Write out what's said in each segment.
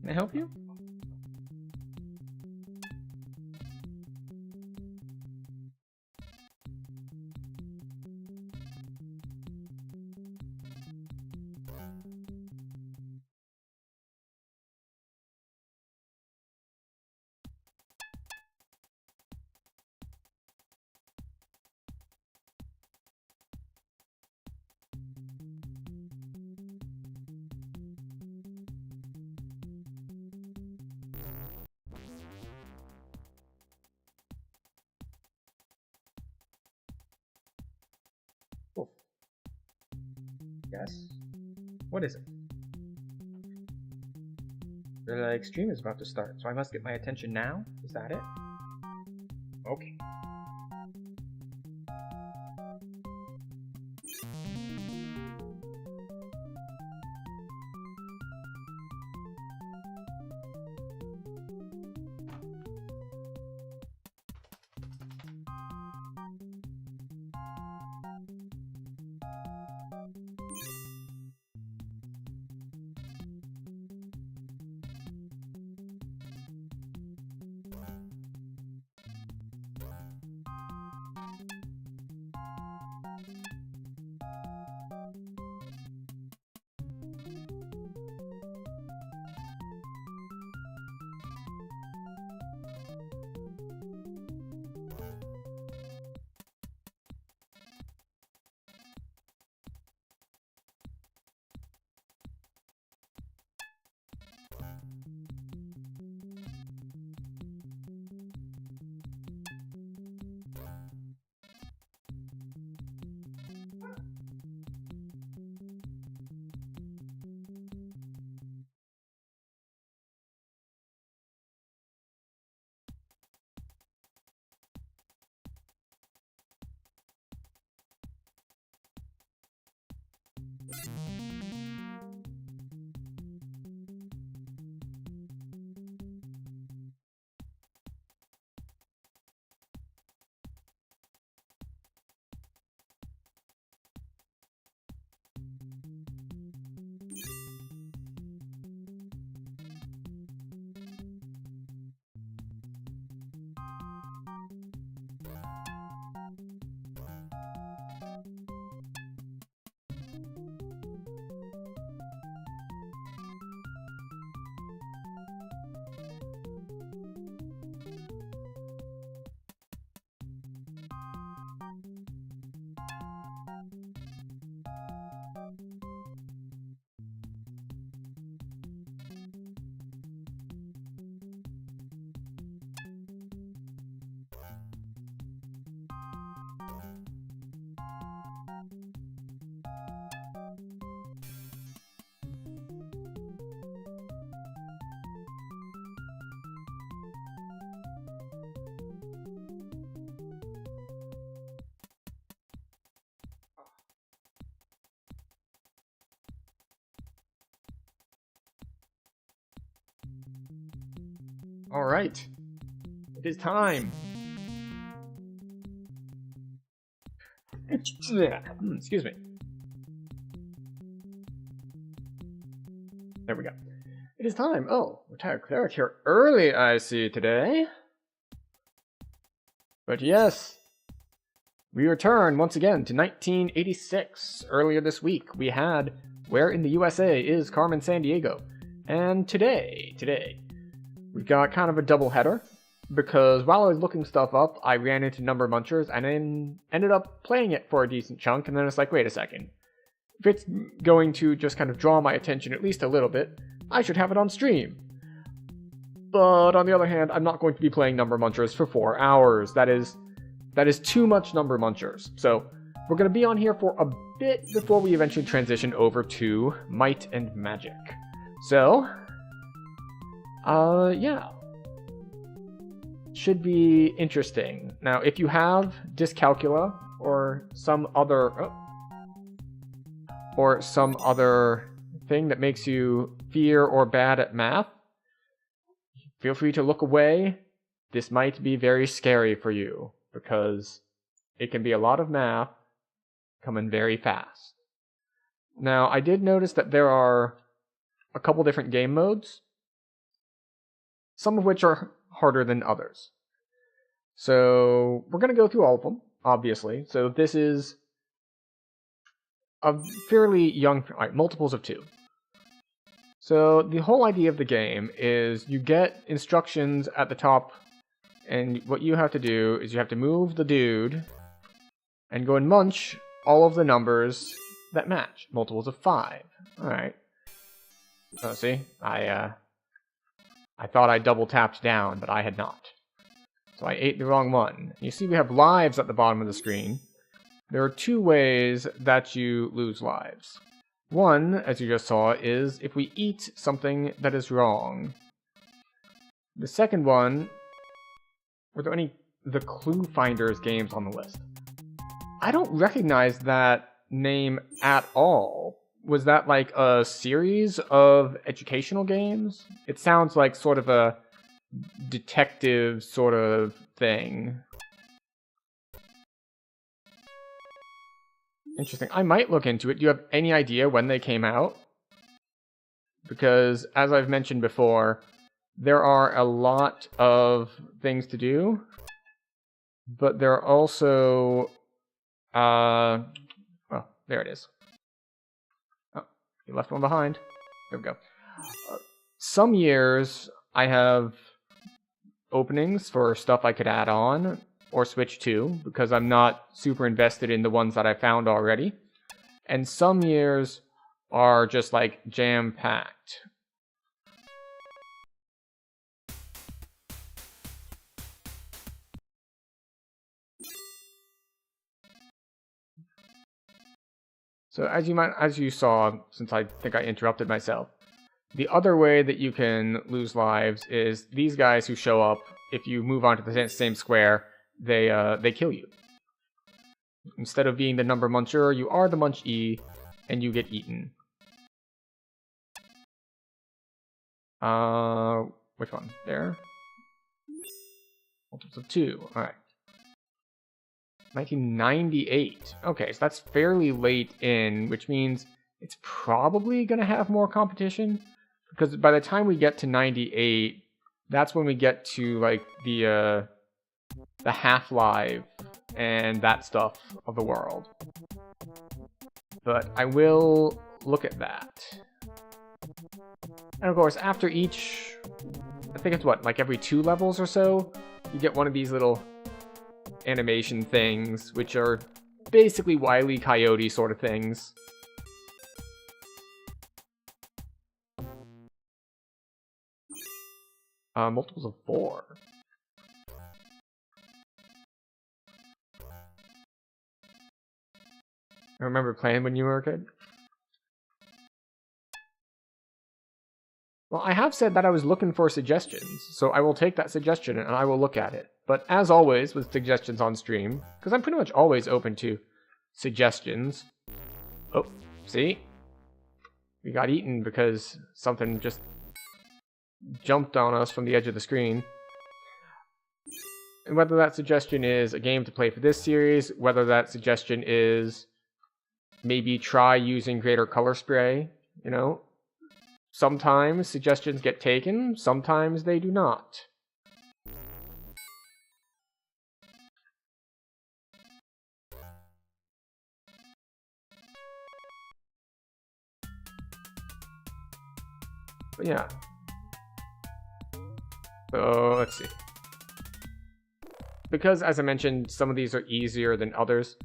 Can I help you? Oh. Yes. What is it? The extreme is about to start, so I must get my attention now? Is that it? Okay. Alright. It is time. Excuse me. There we go. It is time. Oh, retired cleric here early, I see today. But yes, we return once again to 1986. Earlier this week, we had Where in the USA is Carmen Sandiego? And today, we've got kind of a double header, because while I was looking stuff up, I ran into Number Munchers and then ended up playing it for a decent chunk, and then it's like, wait a second. If it's going to just kind of draw my attention at least a little bit, I should have it on stream. But on the other hand, I'm not going to be playing Number Munchers for 4 hours. That is too much Number Munchers. So we're going to be on here for a bit before we eventually transition over to Might and Magic. So, yeah. Should be interesting. Now, if you have Dyscalculia or some other thing that makes you fear or bad at math, feel free to look away. This might be very scary for you, because it can be a lot of math coming very fast. Now, I did notice that there are a couple different game modes, some of which are harder than others. So, we're going to go through all of them, obviously. So, this is a fairly young... Alright, multiples of 2. So, the whole idea of the game is you get instructions at the top, and what you have to do is you have to move the dude and go and munch all of the numbers that match. Multiples of 5. Alright. Oh, see? I thought I double tapped down, but I had not. So I ate the wrong one. You see we have lives at the bottom of the screen. There are 2 ways that you lose lives. One, as you just saw, is if we eat something that is wrong. The second one... Were there any The Clue Finders games on the list? I don't recognize that name at all. Was that like a series of educational games? It sounds like sort of a detective sort of thing. Interesting. I might look into it. Do you have any idea when they came out? Because, as I've mentioned before, there are a lot of things to do, but there are also... well, there it is. Oh, you left one behind. There we go. Some years, I have openings for stuff I could add on or switch to, because I'm not super invested in the ones that I found already. And some years are just like jam-packed. So as you saw, since I think I interrupted myself, the other way that you can lose lives is these guys who show up. If you move on to the same square, they kill you. Instead of being the Number Muncher, you are the Munch-E, and you get eaten. Which one? There? Multiples of 2. Alright. 1998. Okay, so that's fairly late in, which means it's probably going to have more competition. Because by the time we get to 98, that's when we get to, like, the Half-Life and that stuff of the world. But I will look at that. And of course, after each... I think it's what, like every 2 levels or so? You get one of these little animation things, which are basically Wile E. Coyote sort of things. Multiples of 4. I remember playing when you were a kid. Well, I have said that I was looking for suggestions, so I will take that suggestion and I will look at it. But as always with suggestions on stream, because I'm pretty much always open to suggestions. Oh, see? We got eaten because something just jumped on us from the edge of the screen. And whether that suggestion is a game to play for this series, whether that suggestion is maybe try using greater color spray, you know. Sometimes suggestions get taken, sometimes they do not. But yeah. So let's see. Because, as I mentioned, some of these are easier than others,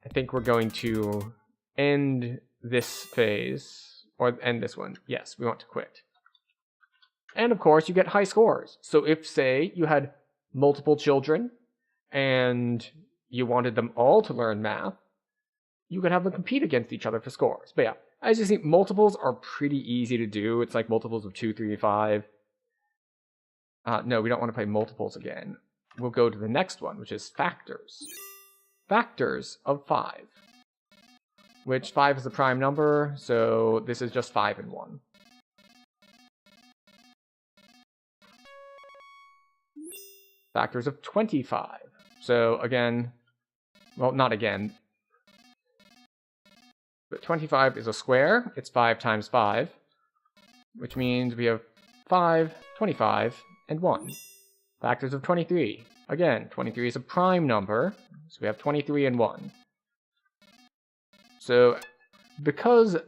I think we're going to end this phase. Or end this one. Yes, we want to quit. And of course, you get high scores. So if, say, you had multiple children and you wanted them all to learn math, you could have them compete against each other for scores. But yeah, as you see, multiples are pretty easy to do. It's like multiples of 2, 3, 5. No, we don't want to play multiples again. We'll go to the next one, which is factors. Factors of 5. Which 5 is a prime number, so this is just 5 and 1. Factors of 25. So again, well, not again, but 25 is a square. It's 5 times 5, which means we have 5, 25, and 1. Factors of 23. Again, 23 is a prime number, so we have 23 and 1. So, because,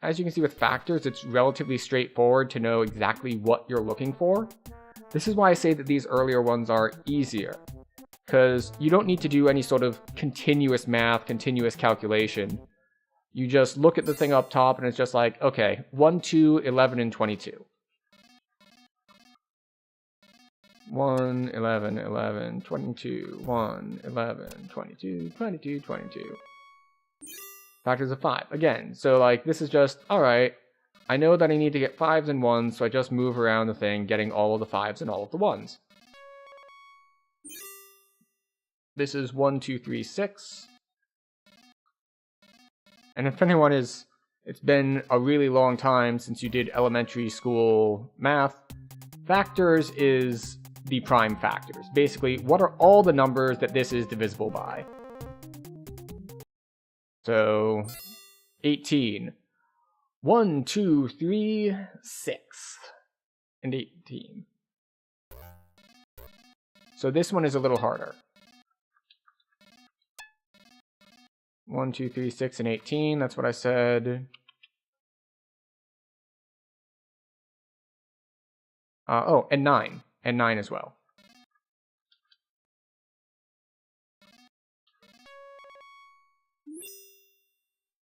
as you can see with factors, it's relatively straightforward to know exactly what you're looking for. This is why I say that these earlier ones are easier. Because you don't need to do any sort of continuous math, continuous calculation. You just look at the thing up top and it's just like, okay, 1, 2, 11, and 22. 1, 11, 11, 22, 1, 11, 22, 22, 22. Factors of 5. Again, so like this is just, alright, I know that I need to get 5s and 1s, so I just move around the thing, getting all of the 5s and all of the 1s. This is 1, 2, 3, 6. And if anyone is, it's been a really long time since you did elementary school math, factors is the prime factors. Basically, what are all the numbers that this is divisible by? So, 18. 1, 2, 3, 6. And 18. So this one is a little harder. 1, 2, 3, 6, and 18. That's what I said. Oh, and 9. And 9 as well.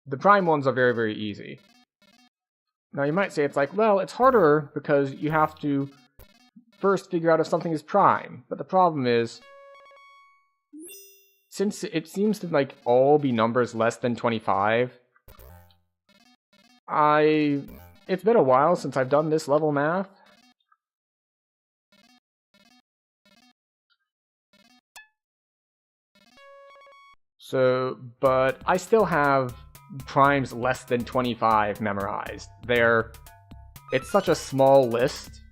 The prime ones are very, very easy. Now you might say it's like, well, it's harder because you have to first figure out if something is prime. But the problem is, since it seems to like all be numbers less than 25, it's been a while since I've done this level math. So, but I still have primes less than 25 memorized. It's such a small list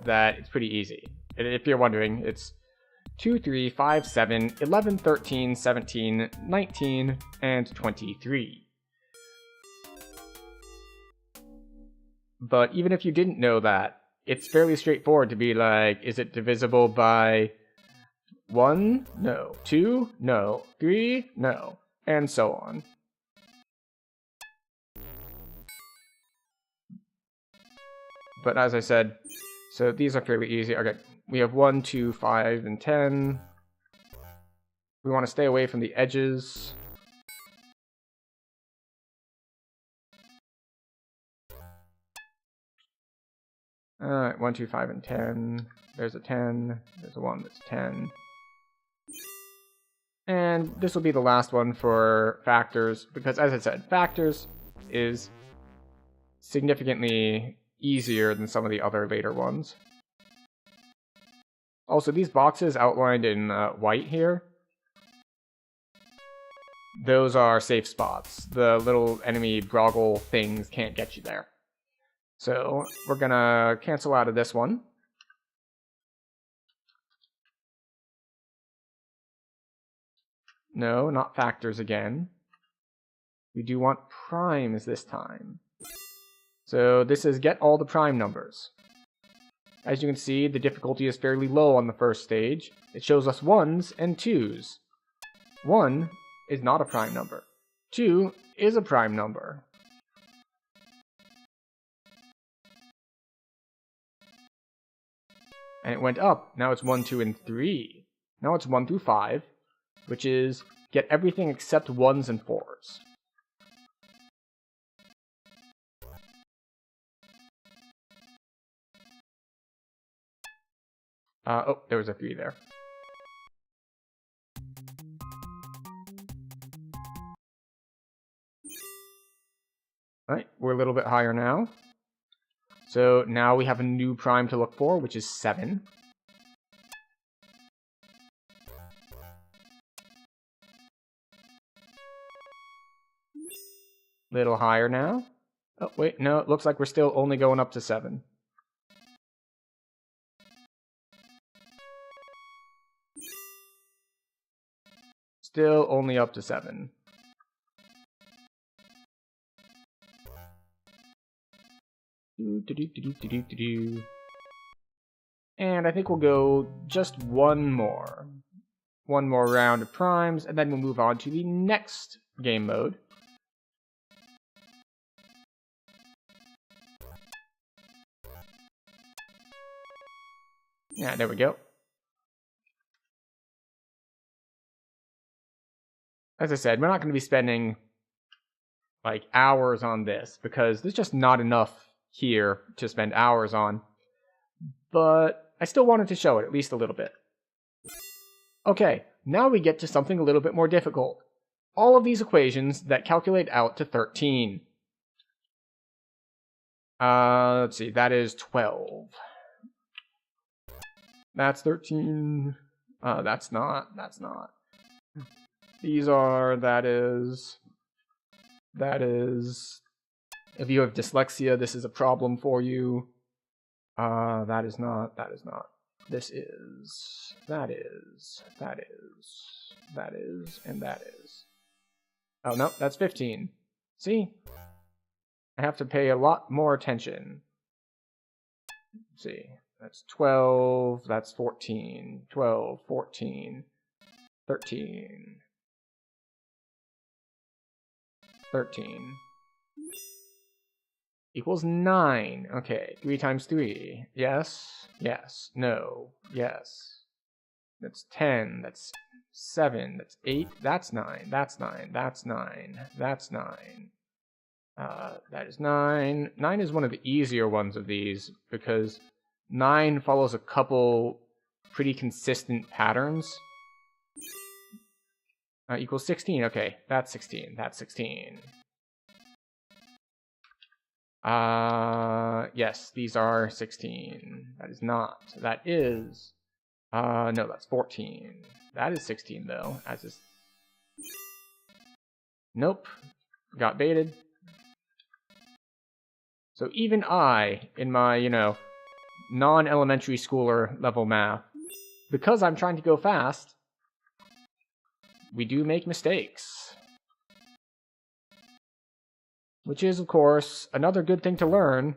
that it's pretty easy. If you're wondering, it's 2, 3, 5, 7, 11, 13, 17, 19, and 23. But even if you didn't know that, it's fairly straightforward to be like, is it divisible by 1? No. 2? No. 3? No. And so on. But as I said, so these are fairly easy. Okay, we have 1, 2, 5, and 10. We want to stay away from the edges. Alright, 1, 2, 5, and 10. There's a 10. There's a 1 that's 10. And this will be the last one for factors, because as I said, factors is significantly easier than some of the other later ones. Also, these boxes outlined in white here, those are safe spots. The little enemy Broggle things can't get you there. So we're going to cancel out of this one. No, not factors again. We do want primes this time. So this is get all the prime numbers. As you can see, the difficulty is fairly low on the first stage. It shows us 1s and 2s. 1 is not a prime number. 2 is a prime number. And it went up. Now it's 1, 2, and 3. Now it's 1 through 5, which is get everything except 1s and 4s. Oh, there was a 3 there. Alright, we're a little bit higher now. So now we have a new prime to look for, which is 7. Little higher now. Oh, wait, no, it looks like we're still only going up to 7. Still only up to 7. And I think we'll go just one more. One more round of primes, and then we'll move on to the next game mode. Yeah, there we go. As I said, we're not going to be spending like hours on this because there's just not enough here to spend hours on. But I still wanted to show it at least a little bit. Okay, now we get to something a little bit more difficult. All of these equations that calculate out to 13. Let's see, that is 12. That's 13. That's not. These are, that is. If you have dyslexia, this is a problem for you. That is not. This is. That is. And that is. Oh, no, that's 15. See? I have to pay a lot more attention. Let's see. That's 12, that's 14. 12, 14, 13. 13 equals 9. Okay, 3 times 3. Yes, yes, no, yes. That's 10, that's 7, that's 8, that's 9, that's 9, that's 9, that's 9. That is 9. 9 is one of the easier ones of these because 9 follows a couple pretty consistent patterns. Equals 16. Okay, that's 16. That's 16. Yes, these are 16. That is not. That is. No, that's 14. That is 16 though. As is. Nope. Got baited. So even I, in my, non-elementary schooler level math, because I'm trying to go fast, we do make mistakes. Which is, of course, another good thing to learn,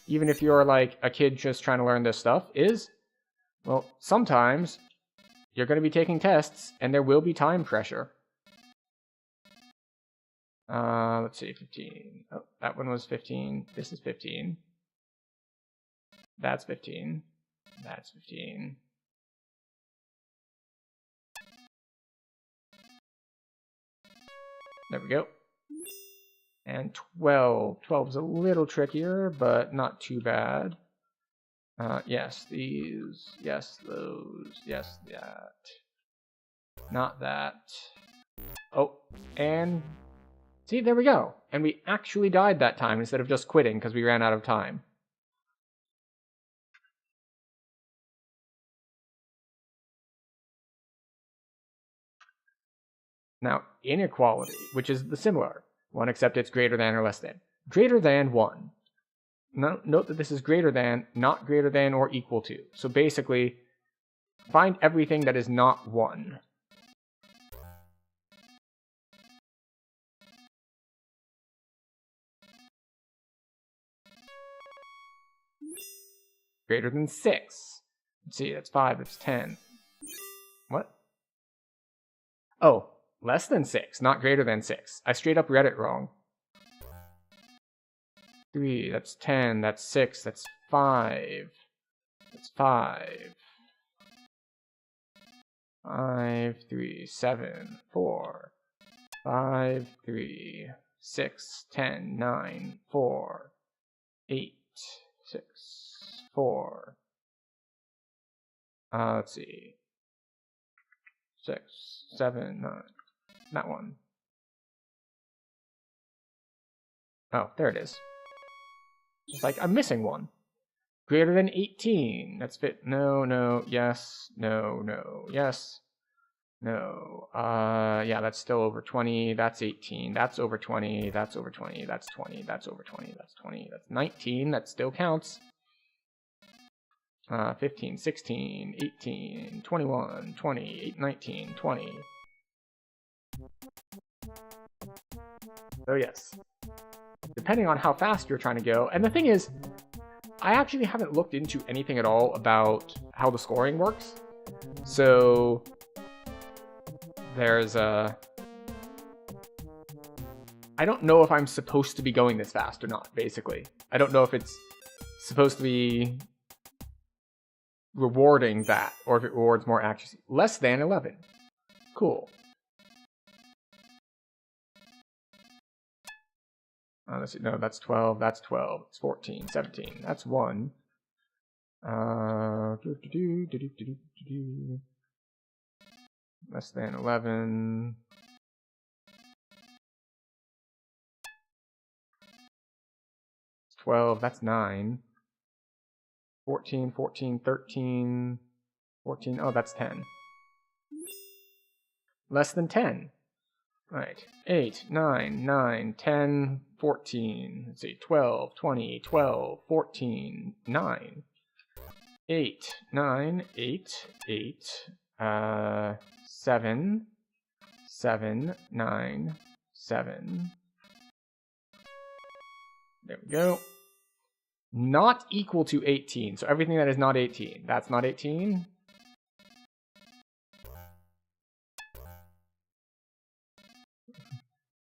even if you're like a kid just trying to learn this stuff, is, well, sometimes you're going to be taking tests and there will be time pressure. Let's see, 15. Oh, that one was 15. This is 15. That's 15. That's 15. There we go. And 12. 12 is a little trickier, but not too bad. Yes, these. Yes, those. Yes, that. Not that. Oh, and... see, there we go. And we actually died that time instead of just quitting because we ran out of time. Now, inequality, which is the similar one, except it's greater than or less than. Greater than 1. note that this is greater than, not greater than, or equal to. So basically, find everything that is not 1. Greater than 6. Let's see, that's 5, that's 10. What? Oh, less than 6, not greater than 6. I straight up read it wrong. 3, that's 10, that's 6, that's 5. That's 5. 5, 3, 7, 4. 5, 3, 6, 10, 9, 4. 8, 6, 4. Let's see. 6, 7, 9. That one. Oh, there it is. Just like, I'm missing one. Greater than 18. That's fit. No, no, yes, no, no, yes, no. Yeah, that's still over 20. That's 18. That's over 20. That's over 20. That's 20. That's over 20. That's 20. That's 19. That still counts. 15, 16, 18, 21, 20, 19, 20. So yes. Depending on how fast you're trying to go. And the thing is, I actually haven't looked into anything at all about how the scoring works. So there's I don't know if I'm supposed to be going this fast or not, basically. I don't know if it's supposed to be rewarding that, or if it rewards more accuracy. Less than 11. Cool. Let's see, no, that's 12, that's 12, it's 14, 17, that's 1. Less than 11. It's 12, that's 9. 14, 14, 13, 14, oh, that's 10. Less than 10. Right. 8, 9, 9, 10, 14. Let's see. 12, 20, 12, 14, 9. 8, 9, 8, 8. 7, 7, 9, 7. There we go. Not equal to 18. So everything that is not 18. That's not 18.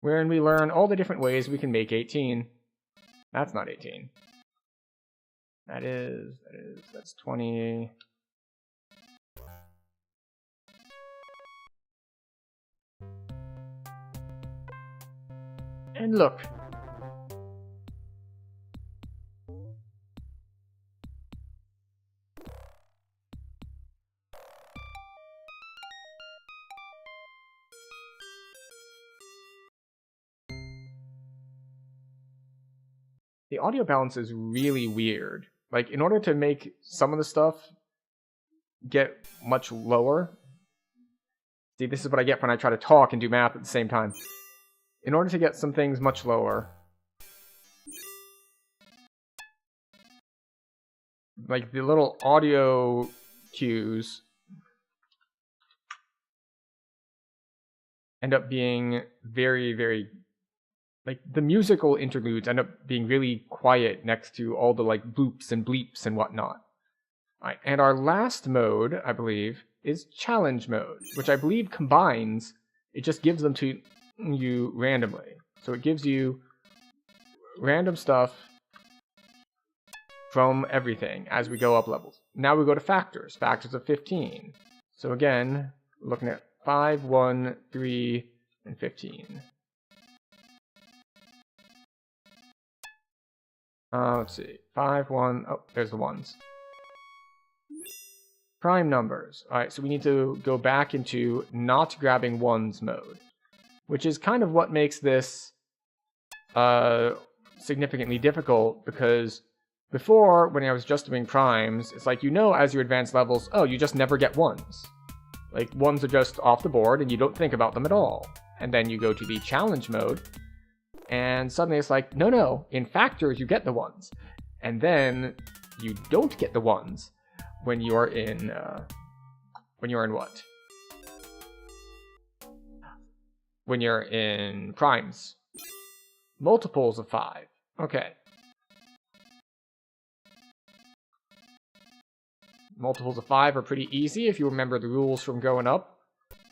Wherein we learn all the different ways we can make 18. That's not 18. That's 20. And look. The audio balance is really weird. Like, in order to make some of the stuff get much lower... See, this is what I get when I try to talk and do math at the same time. In order to get some things much lower... like, the little audio cues end up being very, very... like, the musical interludes end up being really quiet next to all the, like, bloops and bleeps and whatnot. Alright, and our last mode, I believe, is challenge mode, which I believe combines, it just gives them to you randomly. So it gives you random stuff from everything as we go up levels. Now we go to factors, factors of 15. So again, looking at 5, 1, 3, and 15. Let's see. 5, 1. Oh, there's the ones. Prime numbers. Alright, so we need to go back into not grabbing ones mode, which is kind of what makes this significantly difficult, because before, when I was just doing primes, it's like, you know, as you advance levels, oh, you just never get ones. Like, ones are just off the board and you don't think about them at all. And then you go to the challenge mode, and suddenly it's like, no, in factors you get the ones. And then you don't get the ones when you're in what? When you're in primes. Multiples of 5. Okay. Multiples of 5 are pretty easy if you remember the rules from growing up.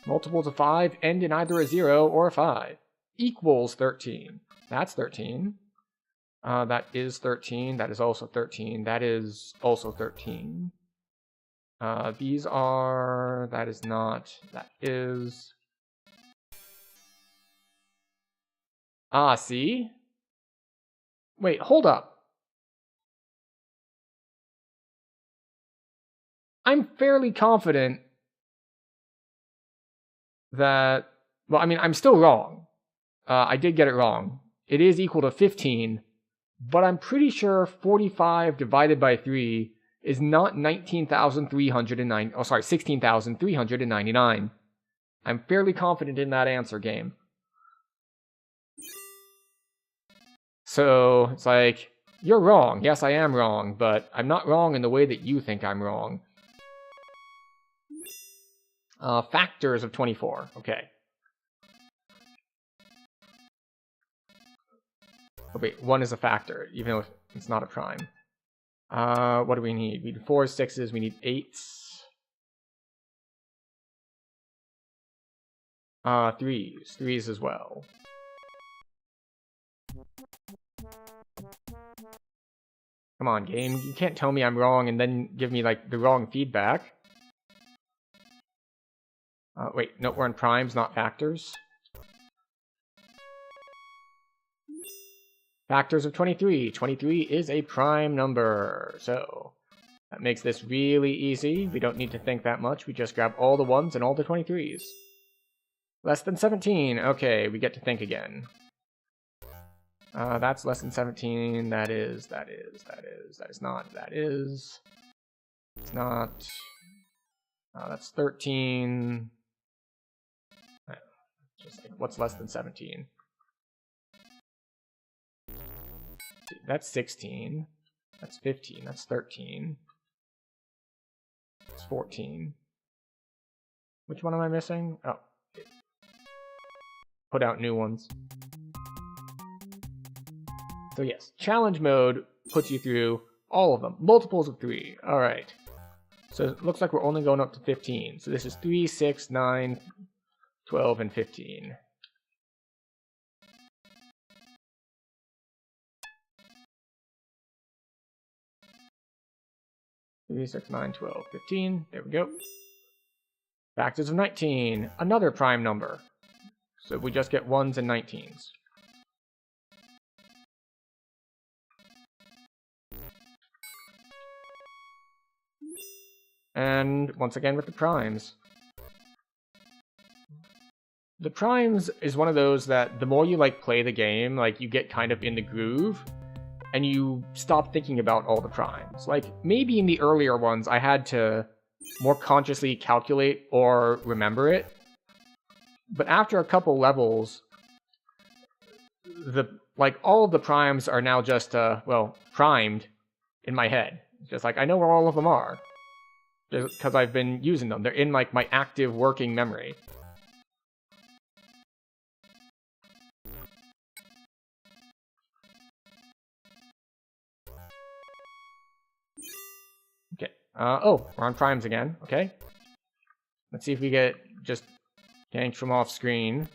Multiples of 5 end in either a 0 or a 5. Equals 13. That's 13. That is 13. That is also 13. That is also 13. These are... That is not... That is... See? Wait, hold up. I'm fairly confident that... Well, I mean, I'm still wrong. I did get it wrong. It is equal to 15, but I'm pretty sure 45 divided by 3 is not 19,309... Oh, sorry, 16,399. I'm fairly confident in that answer, game. So, it's like, you're wrong. Yes, I am wrong, but I'm not wrong in the way that you think I'm wrong. Factors of 24. Okay. Oh, wait, 1 is a factor, even though it's not a prime. What do we need? We need 4s, 6s, we need 8s. 3s. 3s as well. Come on, game. You can't tell me I'm wrong and then give me, like, the wrong feedback. Wait, no, we're on primes, not factors. Factors of 23. 23 is a prime number, so that makes this really easy. We don't need to think that much. We just grab all the 1s and all the 23s. Less than 17. Okay, we get to think again. That's less than 17. That is not. That is. It's not. That's 13. Just like, what's less than 17? That's 16. That's 15. That's 13. It's 14. Which one am I missing? Oh. Put out new ones. So yes, challenge mode puts you through all of them. Multiples of 3. Alright. So it looks like we're only going up to 15. So this is 3, 6, 9, 12, and 15. Three, 6, 9, 12, 15. There we go. Factors of 19. Another prime number. So we just get 1s and 19s. And once again with the primes. The primes is one of those that the more you like play the game, like you get kind of in the groove and you stop thinking about all the primes. Like maybe in the earlier ones I had to more consciously calculate or remember it. But after a couple levels, all of the primes are now just primed in my head. Just like I know where all of them are. Just because I've been using them. They're in like my active working memory. Okay. We're on primes again. Okay. Let's see if we get just ganked from off screen.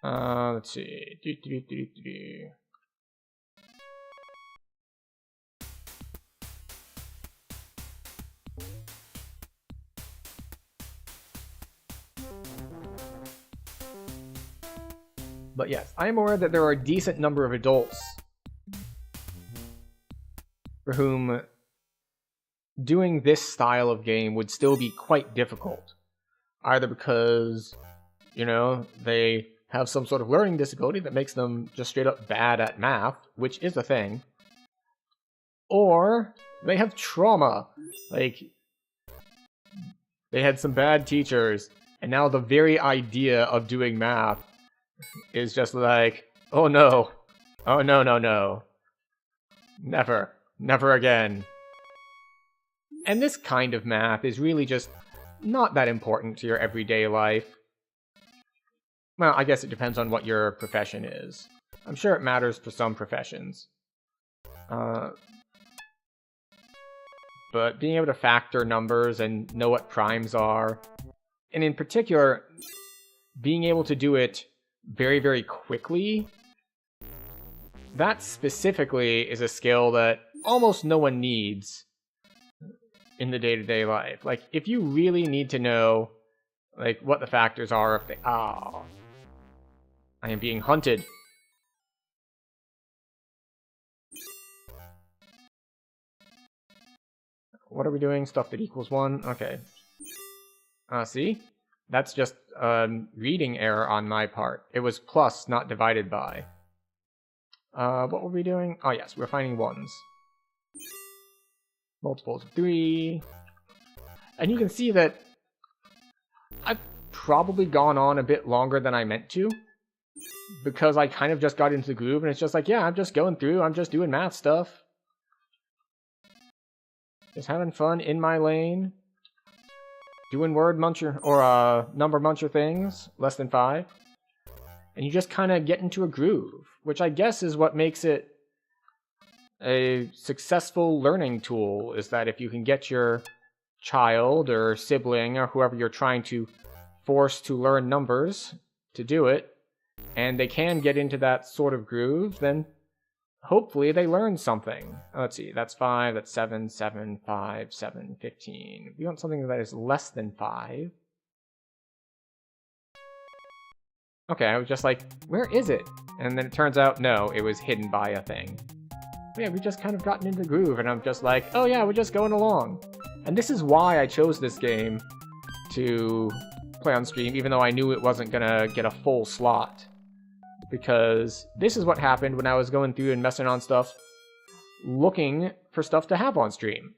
Let's see. But yes, I am aware that there are a decent number of adults for whom doing this style of game would still be quite difficult. Either because, they have some sort of learning disability that makes them just straight up bad at math, which is a thing. Or they have trauma. Like, they had some bad teachers, and now the very idea of doing math is just like, oh no, Oh, no, no, no. Never. Never again. And this kind of math is really just not that important to your everyday life. Well, I guess it depends on what your profession is. I'm sure it matters for some professions. But being able to factor numbers and know what primes are, and in particular, being able to do it very, very quickly, that specifically is a skill that almost no one needs in the day-to-day life. Like, if you really need to know, like, what the factors are, if they... Ah, I am being hunted. What are we doing? Stuff that equals 1? Okay. See? That's just a reading error on my part. It was plus, not divided by. What were we doing? Oh yes, we're finding 1s. Multiples of 3. And you can see that I've probably gone on a bit longer than I meant to, because I kind of just got into the groove, and it's just like, yeah, I'm just going through, I'm just doing math stuff. Just having fun in my lane. Doing word muncher, or number muncher things, less than 5. And you just kind of get into a groove, which I guess is what makes it a successful learning tool, is that if you can get your child or sibling or whoever you're trying to force to learn numbers to do it, and they can get into that sort of groove, then hopefully they learn something. Let's see, that's 5, that's 7, 7, 5, 7, 15. We want something that is less than 5. Okay, I was just like, where is it? And then it turns out, no, it was hidden by a thing. But yeah, we just kind of gotten into the groove, and I'm just like, oh yeah, we're just going along. And this is why I chose this game to play on stream, even though I knew it wasn't gonna get a full slot. Because this is what happened when I was going through and messing on stuff, looking for stuff to have on stream.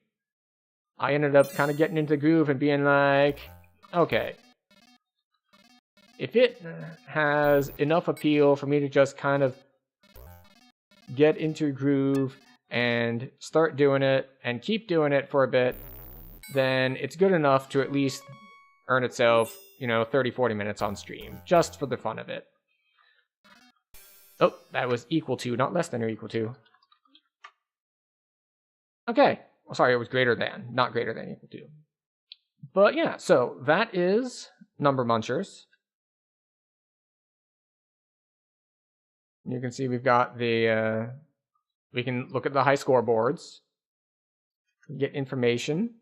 I ended up kind of getting into the groove and being like, okay, if it has enough appeal for me to just kind of get into a groove and start doing it and keep doing it for a bit, then it's good enough to at least earn itself, 30, 40 minutes on stream, just for the fun of it. Oh, that was equal to, not less than or equal to. Okay. Oh, sorry, it was greater than, not greater than equal to. But yeah, so that is Number Munchers. You can see we've got the, we can look at the high score boards, get information.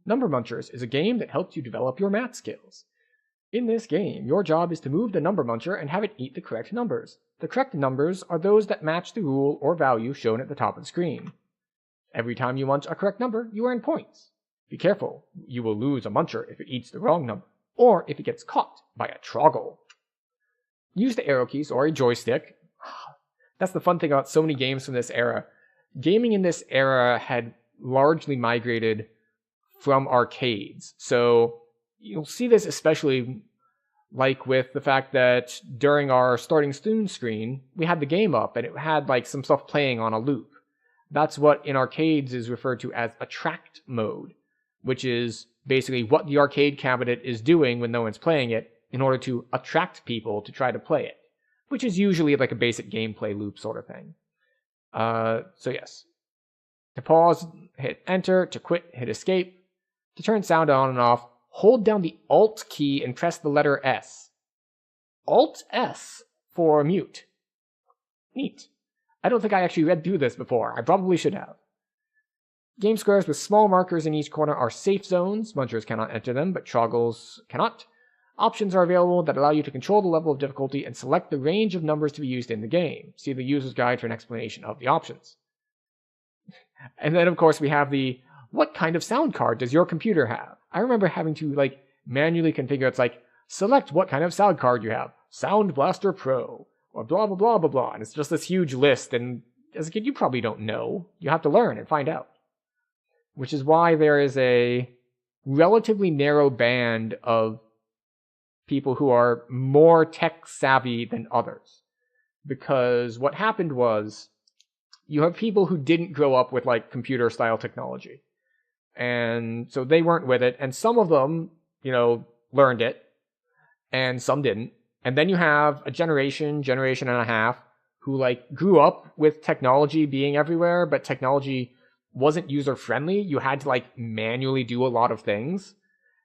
Number Munchers is a game that helps you develop your math skills. In this game, your job is to move the number muncher and have it eat the correct numbers. The correct numbers are those that match the rule or value shown at the top of the screen. Every time you munch a correct number, you earn points. Be careful, you will lose a muncher if it eats the wrong number, or if it gets caught by a troggle. Use the arrow keys or a joystick. That's the fun thing about so many games from this era. Gaming in this era had largely migrated from arcades, so you'll see this especially like with the fact that during our starting soon screen, we had the game up and it had like some stuff playing on a loop. That's what in arcades is referred to as attract mode, which is basically what the arcade cabinet is doing when no one's playing it in order to attract people to try to play it, which is usually like a basic gameplay loop sort of thing. So yes. To pause, hit enter. To quit, hit escape. To turn sound on and off, hold down the Alt key and press the letter S. Alt S for mute. Neat. I don't think I actually read through this before. I probably should have. Game squares with small markers in each corner are safe zones. Munchers cannot enter them, but troggles cannot. Options are available that allow you to control the level of difficulty and select the range of numbers to be used in the game. See the user's guide for an explanation of the options. And then, of course, we have the, what kind of sound card does your computer have? I remember having to, manually configure. It's like, select what kind of sound card you have. Sound Blaster Pro. Or blah, blah, blah, blah, blah. And it's just this huge list. And as a kid, you probably don't know. You have to learn and find out. Which is why there is a relatively narrow band of people who are more tech savvy than others. because what happened was you have people who didn't grow up with like computer style technology. And so they weren't with it. And some of them, learned it and some didn't. And then you have a generation and a half who like grew up with technology being everywhere, but technology wasn't user friendly. You had to like manually do a lot of things.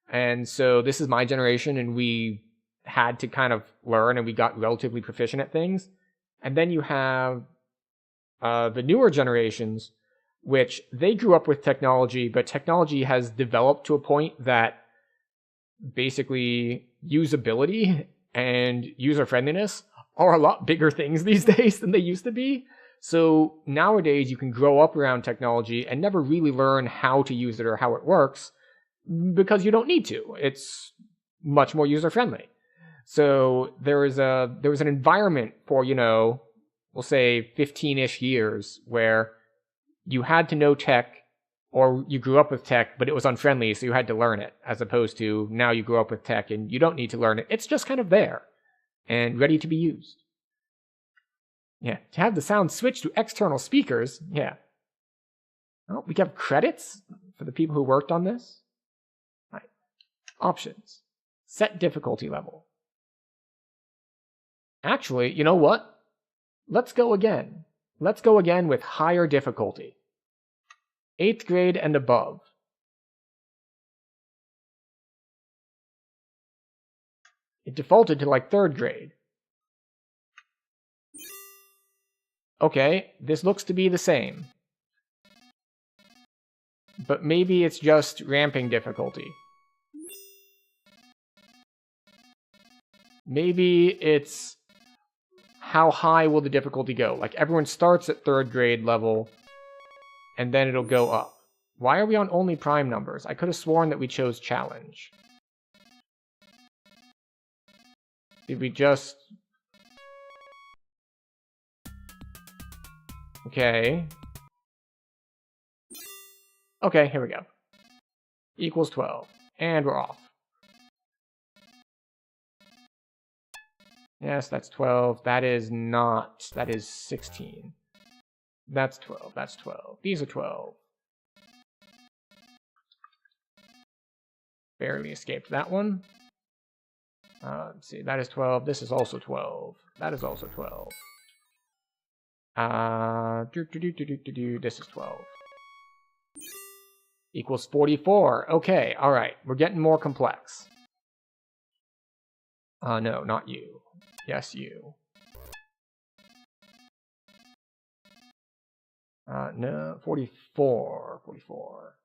And so this is my generation, and we had to kind of learn, and we got relatively proficient at things. And then you have the newer generations, which they grew up with technology, but technology has developed to a point that basically usability and user friendliness are a lot bigger things these days than they used to be. So nowadays you can grow up around technology and never really learn how to use it or how it works because you don't need to. It's much more user friendly. So there was an environment for, we'll say 15-ish years where you had to know tech, or you grew up with tech, but it was unfriendly, so you had to learn it, as opposed to now you grow up with tech and you don't need to learn it. It's just kind of there and ready to be used. Yeah, to have the sound switch to external speakers, yeah. Oh, we have credits for the people who worked on this. Right. Options. Set difficulty level. Actually, you know what? Let's go again. Let's go again with higher difficulty. 8th grade and above. It defaulted to like 3rd grade. Okay, this looks to be the same. But maybe it's just ramping difficulty. Maybe it's how high will the difficulty go? Like everyone starts at 3rd grade level, and then it'll go up. Why are we on only prime numbers? I could have sworn that we chose challenge. Did we just... Okay. Okay, here we go. Equals 12. And we're off. Yes, that's 12. That is not. That is 16. That's 12. That's 12. These are 12. Barely escaped that one. Let's see. That is 12. This is also 12. That is also 12. This is 12. Equals 44. Okay, alright. We're getting more complex. No, not you. Yes, you. No, 44. 44.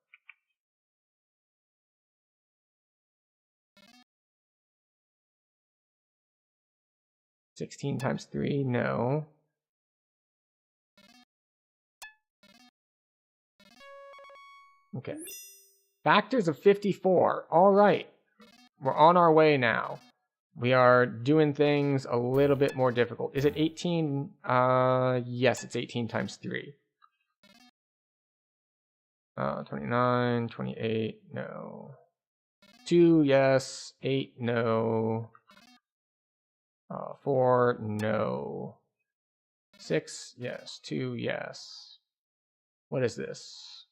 $16 times 3, no. Okay. Factors of 54. All right. We're on our way now. We are doing things a little bit more difficult. Is it 18? Yes, it's 18 times 3. 29, 28, no. 2, yes. 8, no. 4, no. 6, yes. 2, yes. What is this?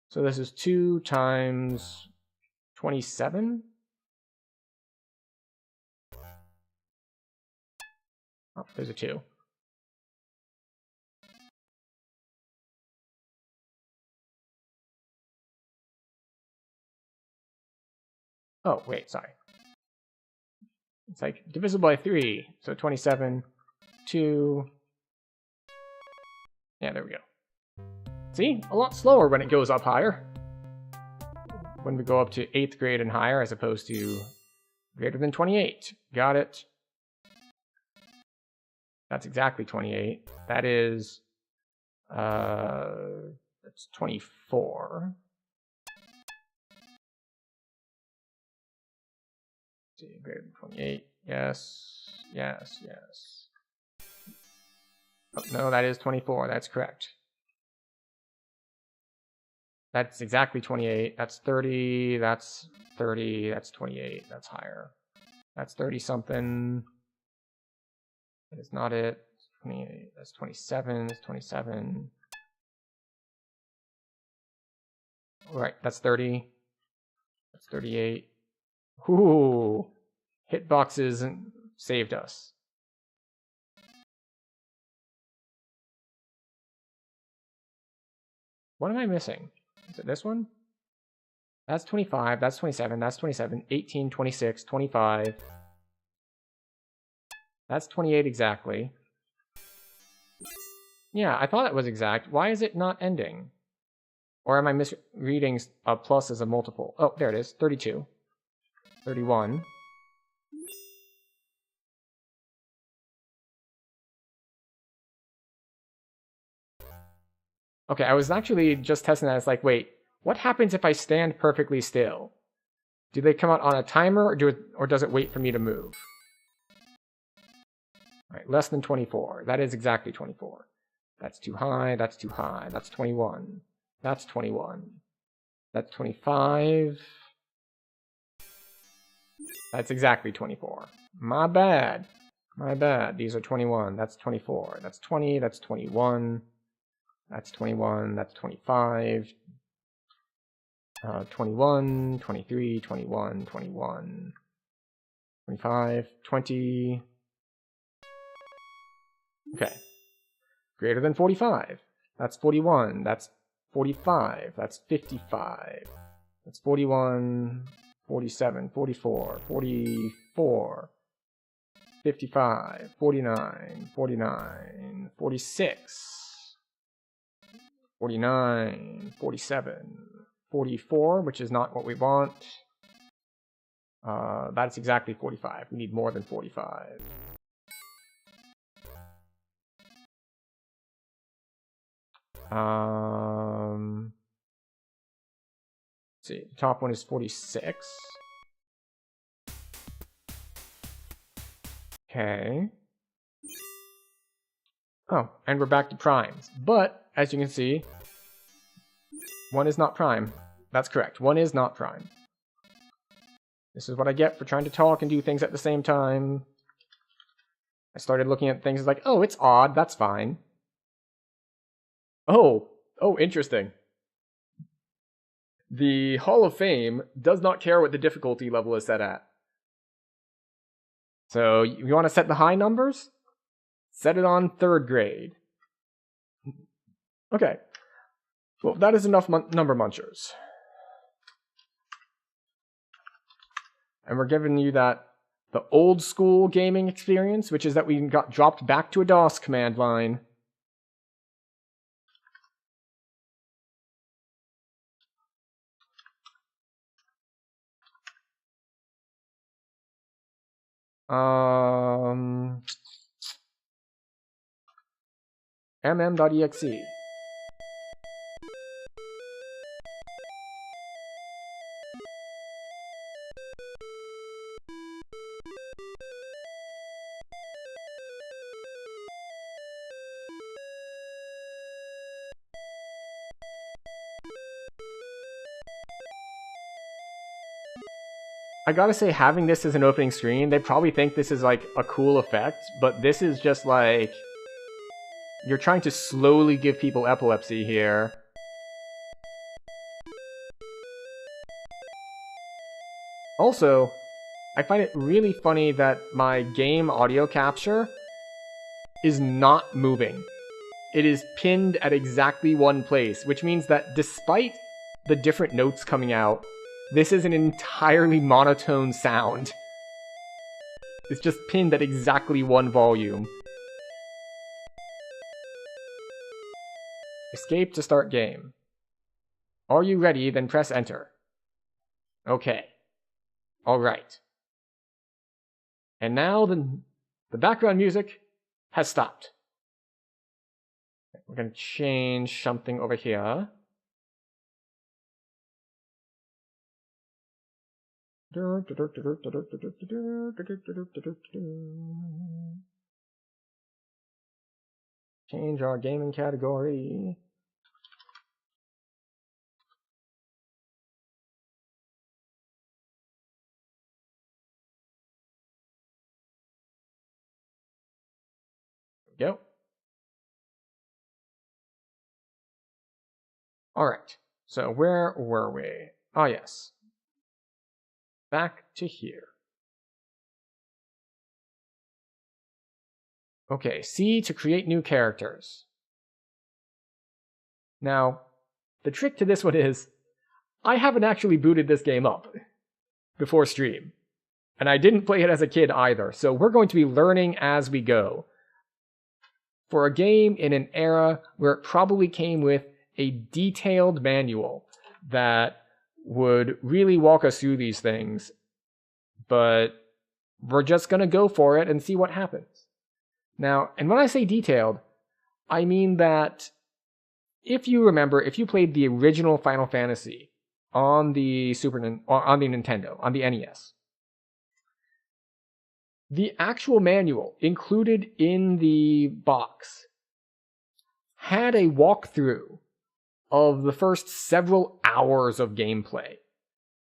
So this is 2 times 27? Oh, there's a 2. Oh, wait, sorry. It's like divisible by 3, so 27, 2. Yeah, there we go. See? A lot slower when it goes up higher. When we go up to 8th grade and higher, as opposed to greater than 28. Got it. That's exactly 28. That is... that's 24. Let's see, greater than 28. Yes. Yes, yes. Oh, no, that is 24. That's correct. That's exactly 28. That's 30. That's 30. That's 28. That's higher. That's 30 something. That is not it. 28. That's 27. That's 27. All right, that's 30. That's 38. Ooh, hitboxes saved us. What am I missing? Is it this one? That's 25, that's 27, that's 27, 18, 26, 25. That's 28 exactly. Yeah, I thought it was exact. Why is it not ending? Or am I misreading a plus as a multiple? Oh, there it is, 32. 31. Okay, I was actually just testing that. It's like, wait, what happens if I stand perfectly still? Do they come out on a timer, or does it wait for me to move? All right, less than 24. That is exactly 24. That's too high, that's too high. That's 21. That's 21. That's 25. That's exactly 24. My bad. My bad. These are 21. That's 24. That's 20. That's 21. That's 21. That's 25. 21, 23, 21, 21, 25, 20. Okay. Greater than 45. That's 41. That's 45. That's 55. That's 41, 47, 44, 44, 55, 49, 49, 46, 49, 47, 44, which is not what we want. That's exactly 45. We need more than 45. Let's see, the top one is 46. Okay. Oh, and we're back to primes. But, as you can see, one is not prime. That's correct. One is not prime. This is what I get for trying to talk and do things at the same time. I started looking at things like, oh, it's odd. That's fine. Oh, interesting. The Hall of Fame does not care what the difficulty level is set at. So, you want to set the high numbers? Set it on 3rd grade. Okay. Well, that is enough number munchers. And we're giving you the old school gaming experience, which is that we got dropped back to a DOS command line. mm.exe. I gotta say, having this as an opening screen, they probably think this is like a cool effect, but this is just like, you're trying to slowly give people epilepsy here. Also, I find it really funny that my game audio capture is not moving. It is pinned at exactly one place, which means that despite the different notes coming out, this is an entirely monotone sound. It's just pinned at exactly one volume. Escape to start game. Are you ready? Then press enter. Okay. Alright. And now the background music has stopped. We're going to change something over here. Change our gaming category. go. Alright, so where were we? Oh yes. Back to here. Okay, C to create new characters. Now, the trick to this one is, I haven't actually booted this game up before stream. And I didn't play it as a kid either, so we're going to be learning as we go. For a game in an era where it probably came with a detailed manual that would really walk us through these things, but we're just going to go for it and see what happens. Now, and when I say detailed, I mean that if you remember, if you played the original Final Fantasy on the Nintendo, on the NES, the actual manual included in the box had a walkthrough of the first several hours of gameplay.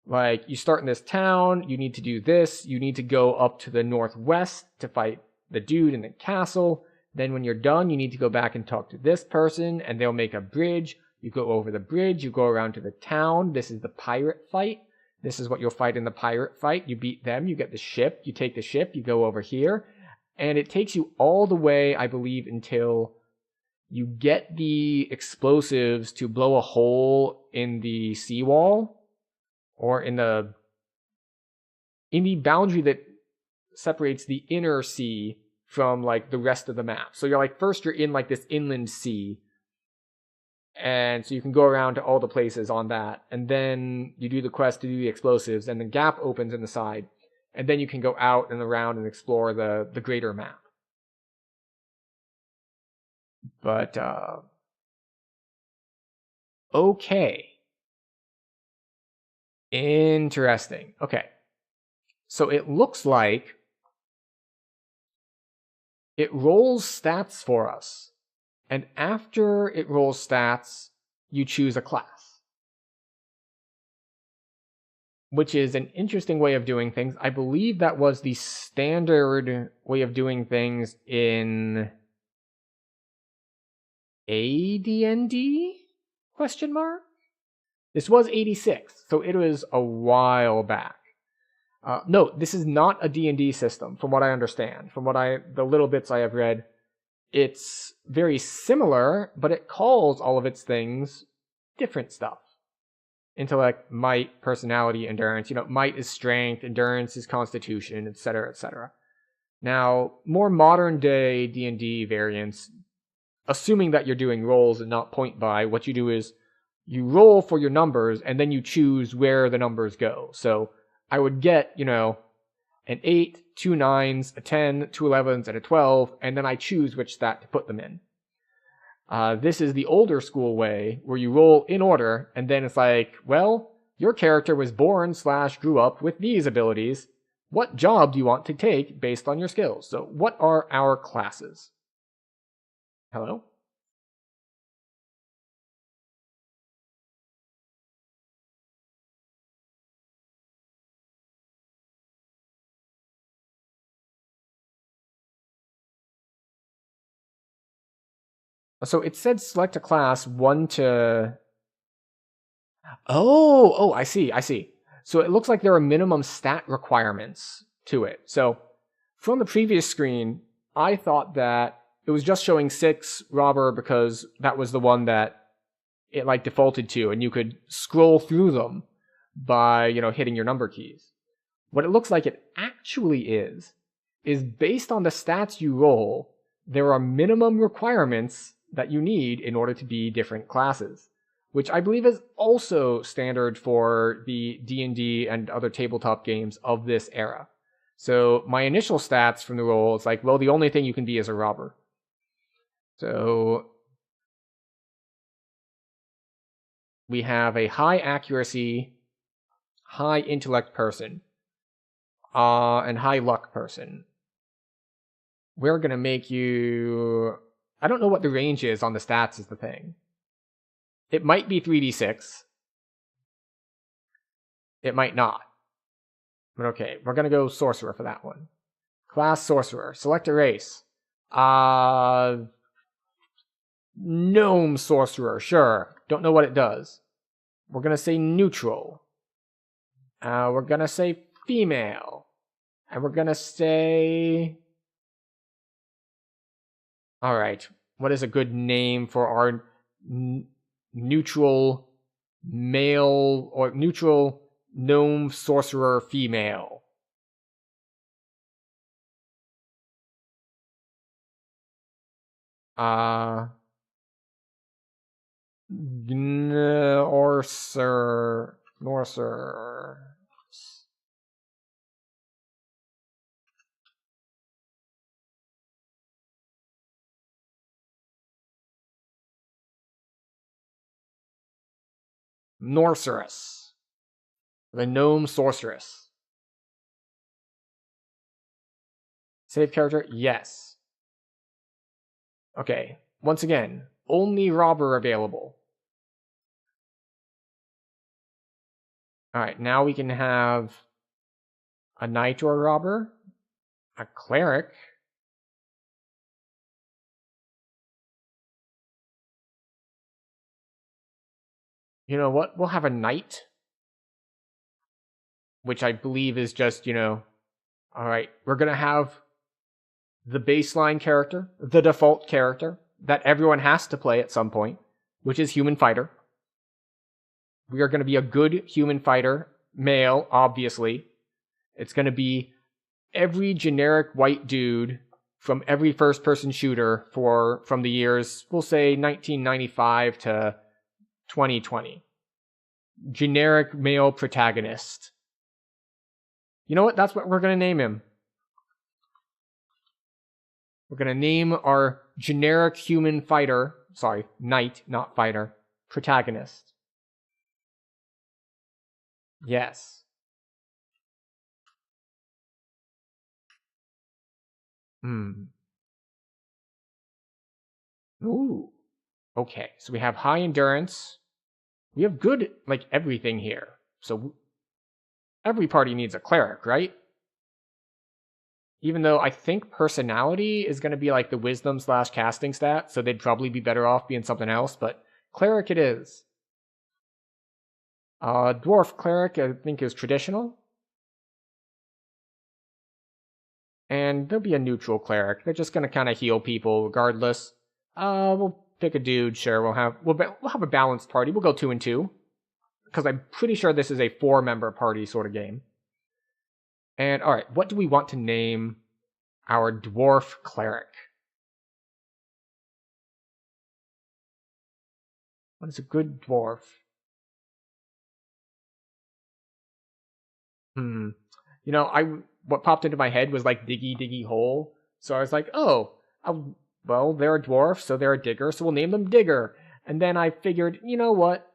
Like, you start in this town, you need to do this, you need to go up to the northwest to fight the dude in the castle. Then when you're done, you need to go back and talk to this person, and they'll make a bridge. You go over the bridge, you go around to the town. This is the pirate fight. This is what you'll fight in the pirate fight. You beat them, you get the ship, you take the ship, you go over here. And it takes you all the way, I believe, until you get the explosives to blow a hole in the seawall, or in the boundary that separates the inner sea from like the rest of the map. So you're like, first you're in like this inland sea, and so you can go around to all the places on that, and then you do the quest to do the explosives, and the gap opens in the side, and then you can go out and around and explore the greater map. But okay, interesting. Okay, so it looks like it rolls stats for us. And after it rolls stats, you choose a class. Which is an interesting way of doing things. I believe that was the standard way of doing things in AD&D? Question mark? This was 86, so it was a while back. No, this is not a D&D system, from what I understand. From the little bits I have read, it's very similar, but it calls all of its things different stuff. Intellect, might, personality, endurance. Might is strength, endurance is constitution, etc., etc. Now, more modern day D&D variants, assuming that you're doing rolls and not point buy, what you do is you roll for your numbers, and then you choose where the numbers go. So I would get, an 8, 2 9s, a 10, 2 11s, and a 12, and then I choose which stat to put them in. This is the older school way, where you roll in order, and then it's like, well, your character was born/grew up with these abilities. What job do you want to take based on your skills? So what are our classes? Hello? So it said select a class 1 to... Oh, I see. So it looks like there are minimum stat requirements to it. So from the previous screen, I thought that it was just showing 6 robber because that was the one that it like defaulted to, and you could scroll through them by, hitting your number keys. What it looks like it actually is based on the stats you roll, there are minimum requirements that you need in order to be different classes, which I believe is also standard for the D&D and other tabletop games of this era. So my initial stats from the roll, it's like, well, the only thing you can be is a robber. So we have a high accuracy, high intellect person, and high luck person. We're going to make you... I don't know what the range is on the stats is the thing. It might be 3d6. It might not. But okay, we're going to go sorcerer for that one. Class sorcerer. Select a race. Gnome sorcerer, sure. Don't know what it does. We're gonna say neutral. We're gonna say female. And we're gonna say... Alright, what is a good name for our neutral male or neutral gnome sorcerer female? Norser. Norceress. The gnome sorceress. Save character? Yes. Okay. Once again, only robber available. Alright, now we can have a knight or a robber, a cleric, you know what, we'll have a knight, which I believe is just, alright, we're gonna have the baseline character, the default character, that everyone has to play at some point, which is human fighter. We are going to be a good human fighter, male, obviously. It's going to be every generic white dude from every first-person shooter from the years, we'll say 1995 to 2020. Generic male protagonist. You know what? That's what we're going to name him. We're going to name our generic human fighter, knight, not fighter, protagonist. Yes. Ooh. Okay, so we have high endurance. We have good, everything here. So every party needs a cleric, right? Even though I think personality is going to be the wisdom / casting stat, so they'd probably be better off being something else, but cleric it is. Dwarf cleric, I think, is traditional. And there'll be a neutral cleric. They're just going to kind of heal people regardless. We'll pick a dude, sure. We'll have a balanced party. We'll go 2 and 2. Because I'm pretty sure this is a 4-member party sort of game. And, alright, what do we want to name our dwarf cleric? What is a good dwarf? What popped into my head was diggy diggy hole. So I was like, well, they're a dwarf, so they're a digger, so we'll name them Digger. And then I figured, you know what?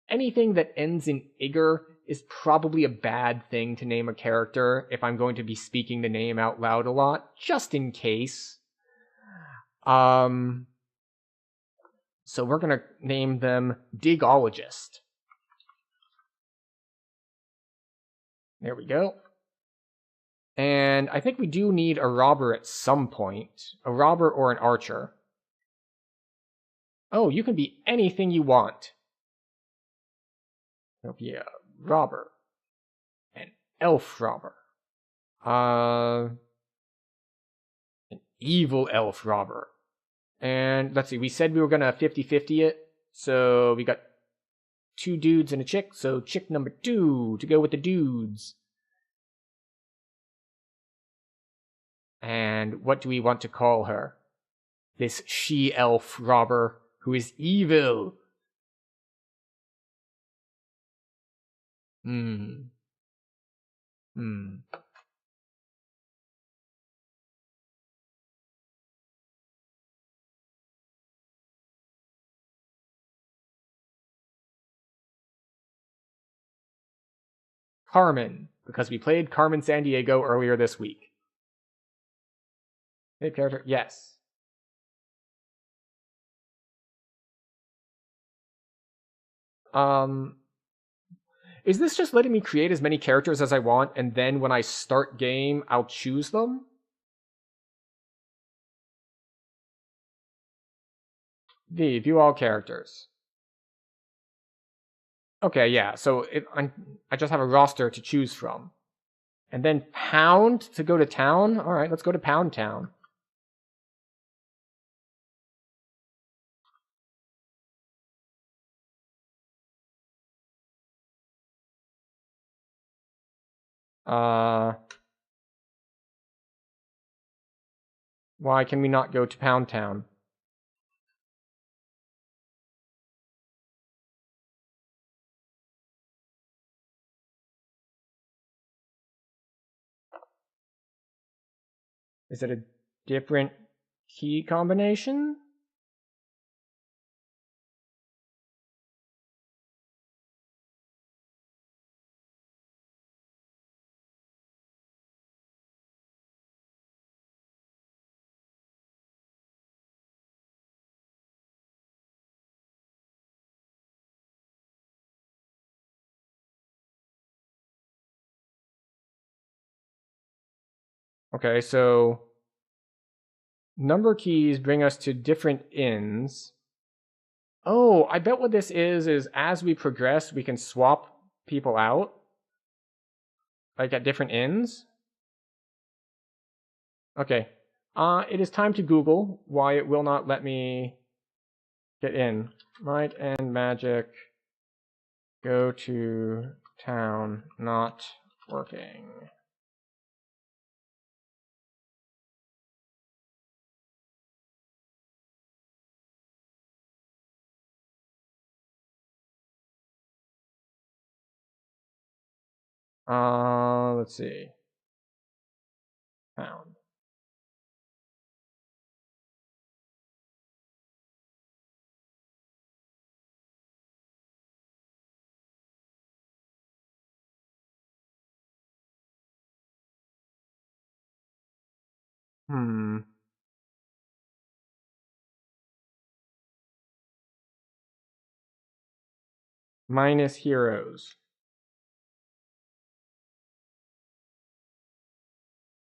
Anything that ends in Igger is probably a bad thing to name a character if I'm going to be speaking the name out loud a lot, just in case. So we're gonna name them Digologist. There we go. And I think we do need a robber at some point. A robber or an archer. Oh, you can be anything you want. There'll be a robber. An elf robber. An evil elf robber. And let's see, we said we were gonna 50-50 it. So we got 2 dudes and a chick. So chick number 2 to go with the dudes. And what do we want to call her? This she-elf robber who is evil. Carmen, because we played Carmen Sandiego earlier this week. Hey, character, yes. Is this just letting me create as many characters as I want, and then when I start game, I'll choose them? V, view all characters. Okay, yeah, so I just have a roster to choose from. And then pound to go to town? Alright, let's go to Pound Town. Why can we not go to Pound Town? Is it a different key combination? Okay, so number keys bring us to different inns. Oh, I bet what this is as we progress, we can swap people out, like at different inns. Okay. It is time to Google why it will not let me get in. Might and magic. Go to town. Not working. Let's see. Town. Hmm. Minus heroes.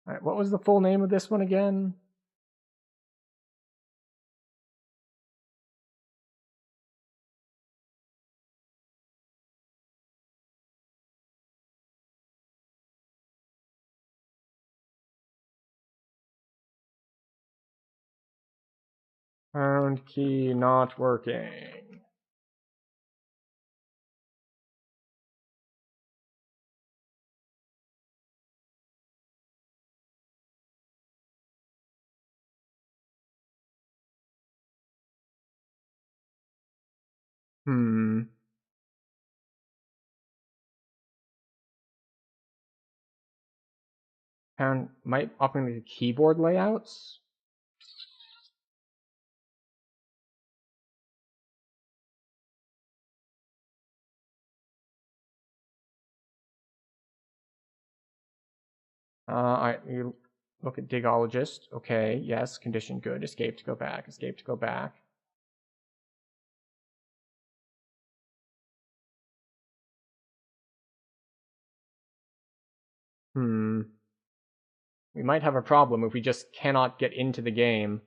All right, what was the full name of this one again? Pound key not working. Hmm. Pound might opting the keyboard layouts. You look at Digologist. Okay, yes, condition good. Escape to go back. Escape to go back. Hmm. We might have a problem if we just cannot get into the game.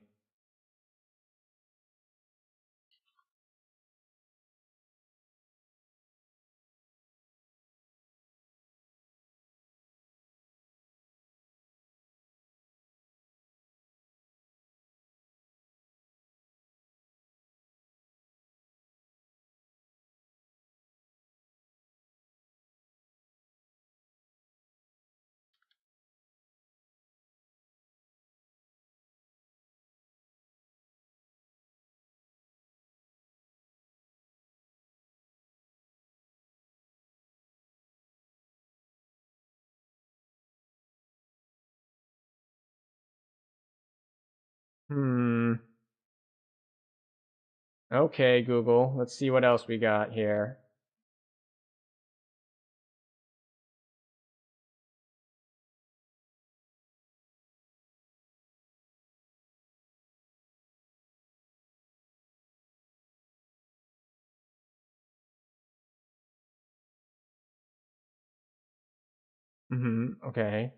Hmm. Okay, Google. Let's see what else we got here. Okay.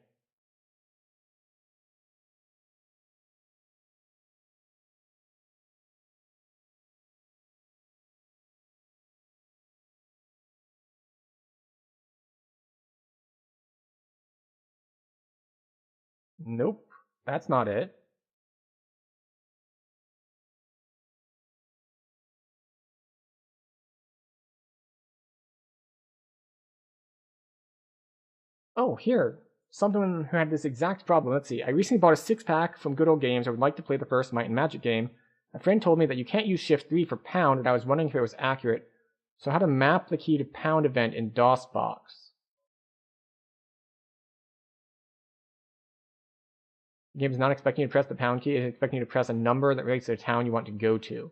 Nope, that's not it. Oh, here. Someone who had this exact problem. Let's see. I recently bought a 6-pack from Good Old Games. I would like to play the first Might and Magic game. A friend told me that you can't use Shift 3 for pound, and I was wondering if it was accurate. So how to map the key to pound event in DOSBox. The game is not expecting you to press the pound key. It is expecting you to press a number that relates to the town you want to go to.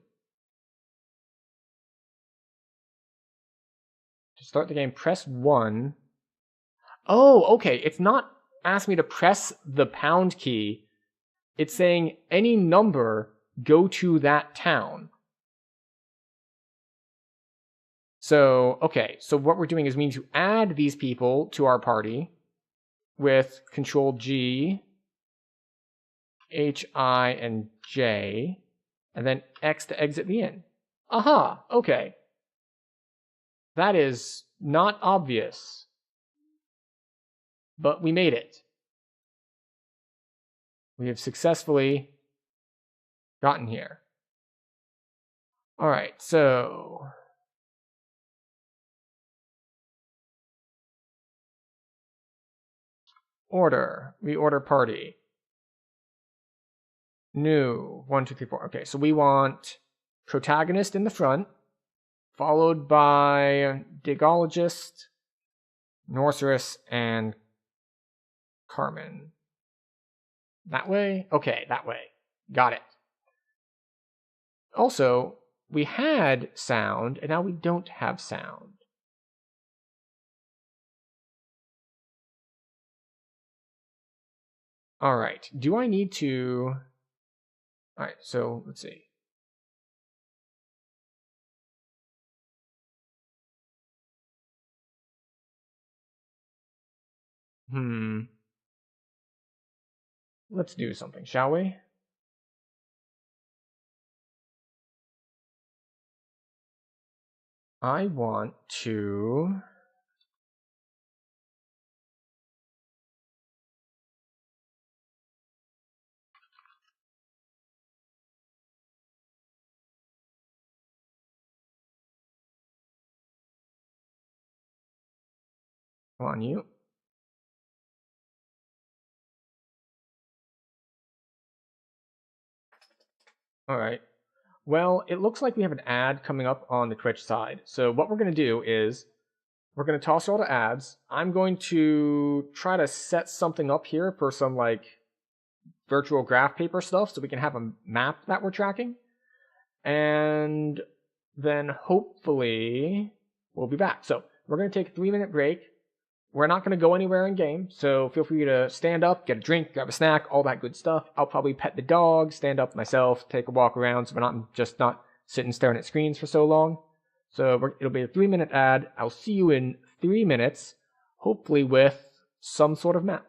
To start the game, press 1. Oh, okay. It's not asking me to press the pound key. It's saying any number, go to that town. So, okay. So what we're doing is we need to add these people to our party with Control G, H, I, and J, and then X to exit the inn. Aha, okay. That is not obvious. But we made it. We have successfully gotten here. All right, so order, reorder party. New, 1, 2, 3, 4. Okay, so we want protagonist in the front, followed by Digologist, Norcerus, and Carmen. That way? Okay, that way. Got it. Also, we had sound, and now we don't have sound. All right, do I need to... All right, so let's see. Let's do something, shall we? I want to... Come on, you. All right. Well, it looks like we have an ad coming up on the Twitch side. So what we're going to do is we're going to toss all the ads. I'm going to try to set something up here for some like virtual graph paper stuff so we can have a map that we're tracking. And then hopefully we'll be back. So we're going to take a 3-minute break. We're not going to go anywhere in game, so feel free to stand up, get a drink, grab a snack, all that good stuff. I'll probably pet the dog, stand up myself, take a walk around so we're not sitting staring at screens for so long. So it'll be a 3-minute ad. I'll see you in 3 minutes, hopefully with some sort of map.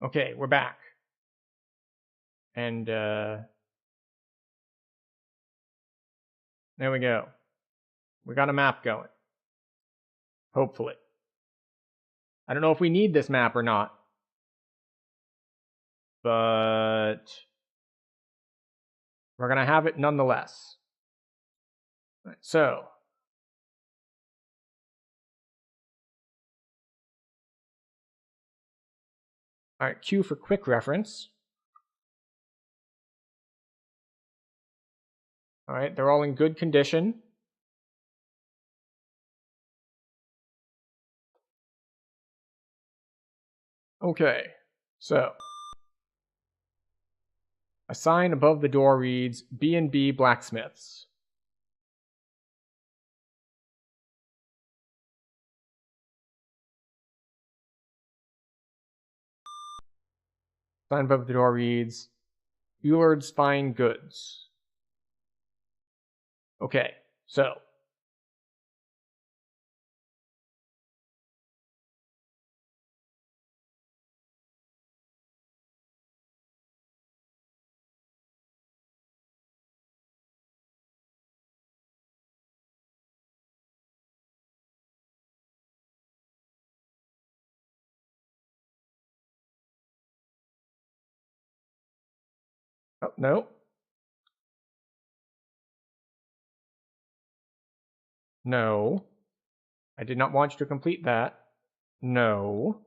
Okay, we're back. And there we go. We got a map going. Hopefully. I don't know if we need this map or not. But we're going to have it nonetheless. Right, so all right, Q for quick reference. All right, they're all in good condition. Okay, so a sign above the door reads B&B Blacksmiths. Sign above the door reads Eulard's Fine Goods. Okay, so oh, no. No. I did not want you to complete that. No.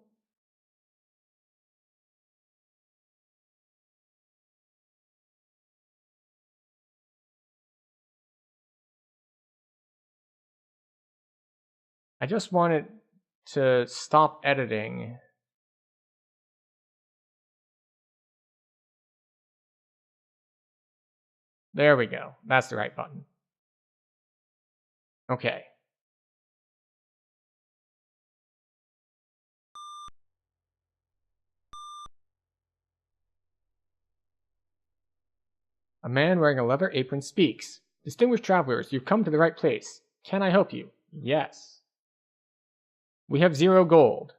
I just wanted to stop editing. There we go. That's the right button. Okay. A man wearing a leather apron speaks. Distinguished travelers, you've come to the right place. Can I help you? Yes. We have 0 gold.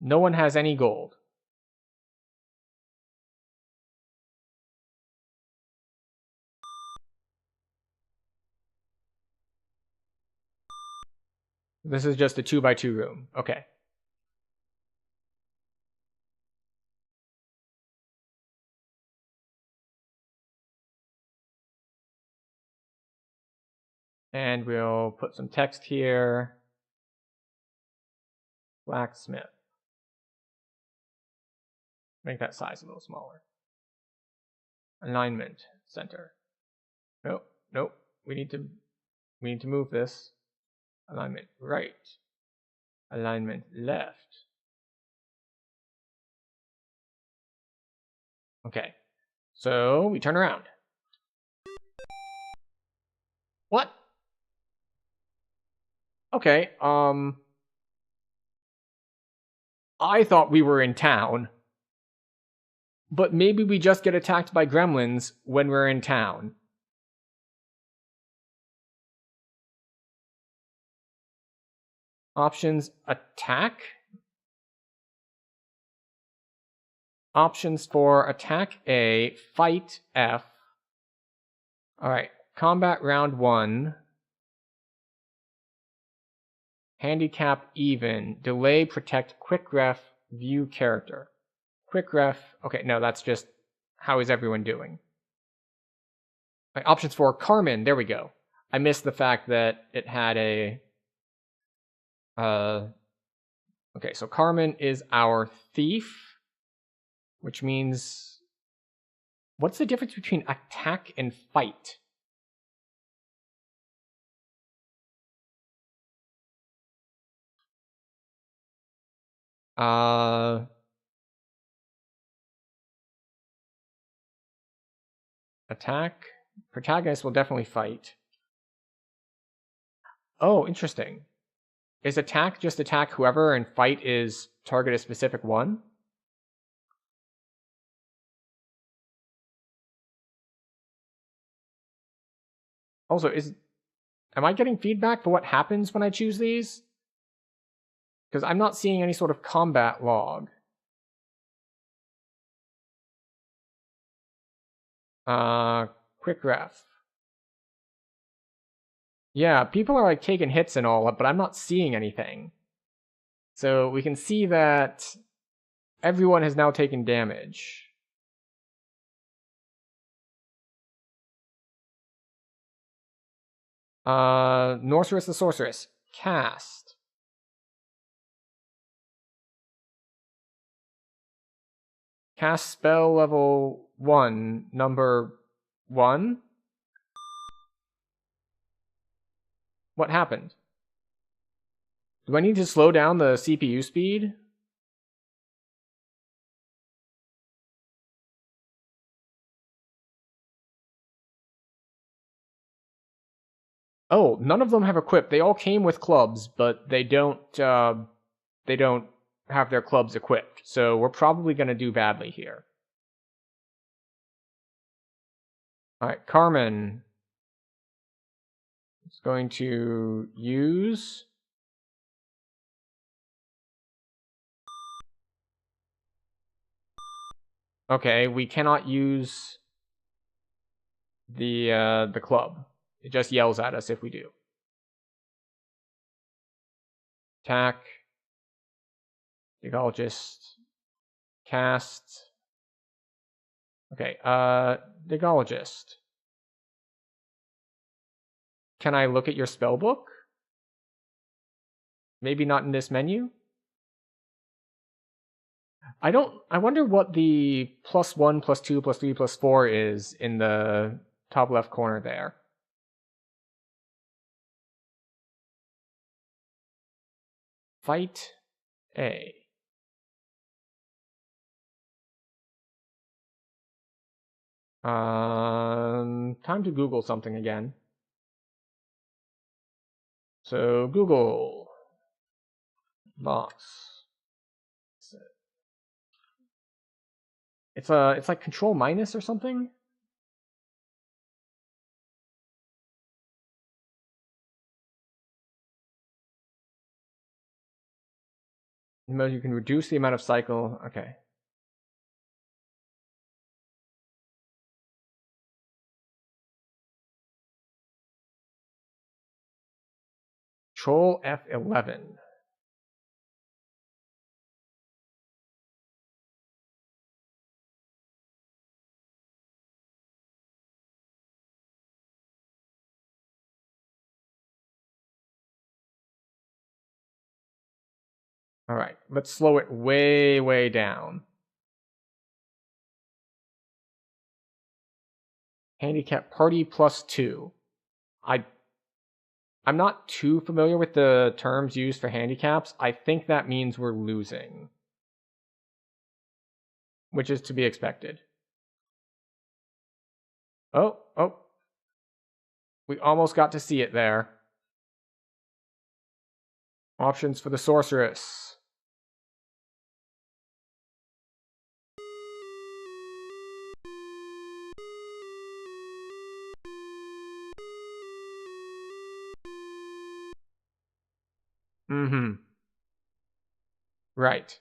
No one has any gold. This is just a 2x2 room. Okay. And we'll put some text here. Blacksmith. Make that size a little smaller. Alignment center. Nope, nope. We need to move this. Alignment right. Alignment left. Okay. So we turn around. What? Okay, I thought we were in town. But maybe we just get attacked by gremlins when we're in town. Options attack? Options for attack A, fight F. Alright, combat round 1. Handicap even. Delay, protect, quick ref, view character. Quick ref. Okay, no, that's just how is everyone doing. Right, options for Carmen. There we go. I missed the fact that it had a. Okay, so Carmen is our thief, which means. What's the difference between attack and fight? Attack. Protagonist will definitely fight. Oh, interesting. Is attack just attack whoever and fight is target a specific one? Also, am I getting feedback for what happens when I choose these? Because I'm not seeing any sort of combat log. Quick ref. Yeah, people are like taking hits and all, but I'm not seeing anything. So we can see that everyone has now taken damage. Norcerus the Sorceress. Cast. Cast spell level 1, number 1? What happened? Do I need to slow down the CPU speed? Oh, none of them have equipped. They all came with clubs, but they don't have their clubs equipped. So we're probably going to do badly here. All right, Carmen is going to use Okay, we cannot use the club. It just yells at us if we do. Attack. Digologist. Cast. Okay, Digologist. Can I look at your spellbook? Maybe not in this menu? I wonder what the +1, +2, +3, +4 is in the top left corner there. Fight A. Time to Google something again. So Google box. It's like Control minus or something. You can reduce the amount of cycle. Okay. Control F11. All right, let's slow it way, way down. Handicap party +2. I'm not too familiar with the terms used for handicaps. I think that means we're losing, which is to be expected. Oh. We almost got to see it there. Options for the sorceress. Right.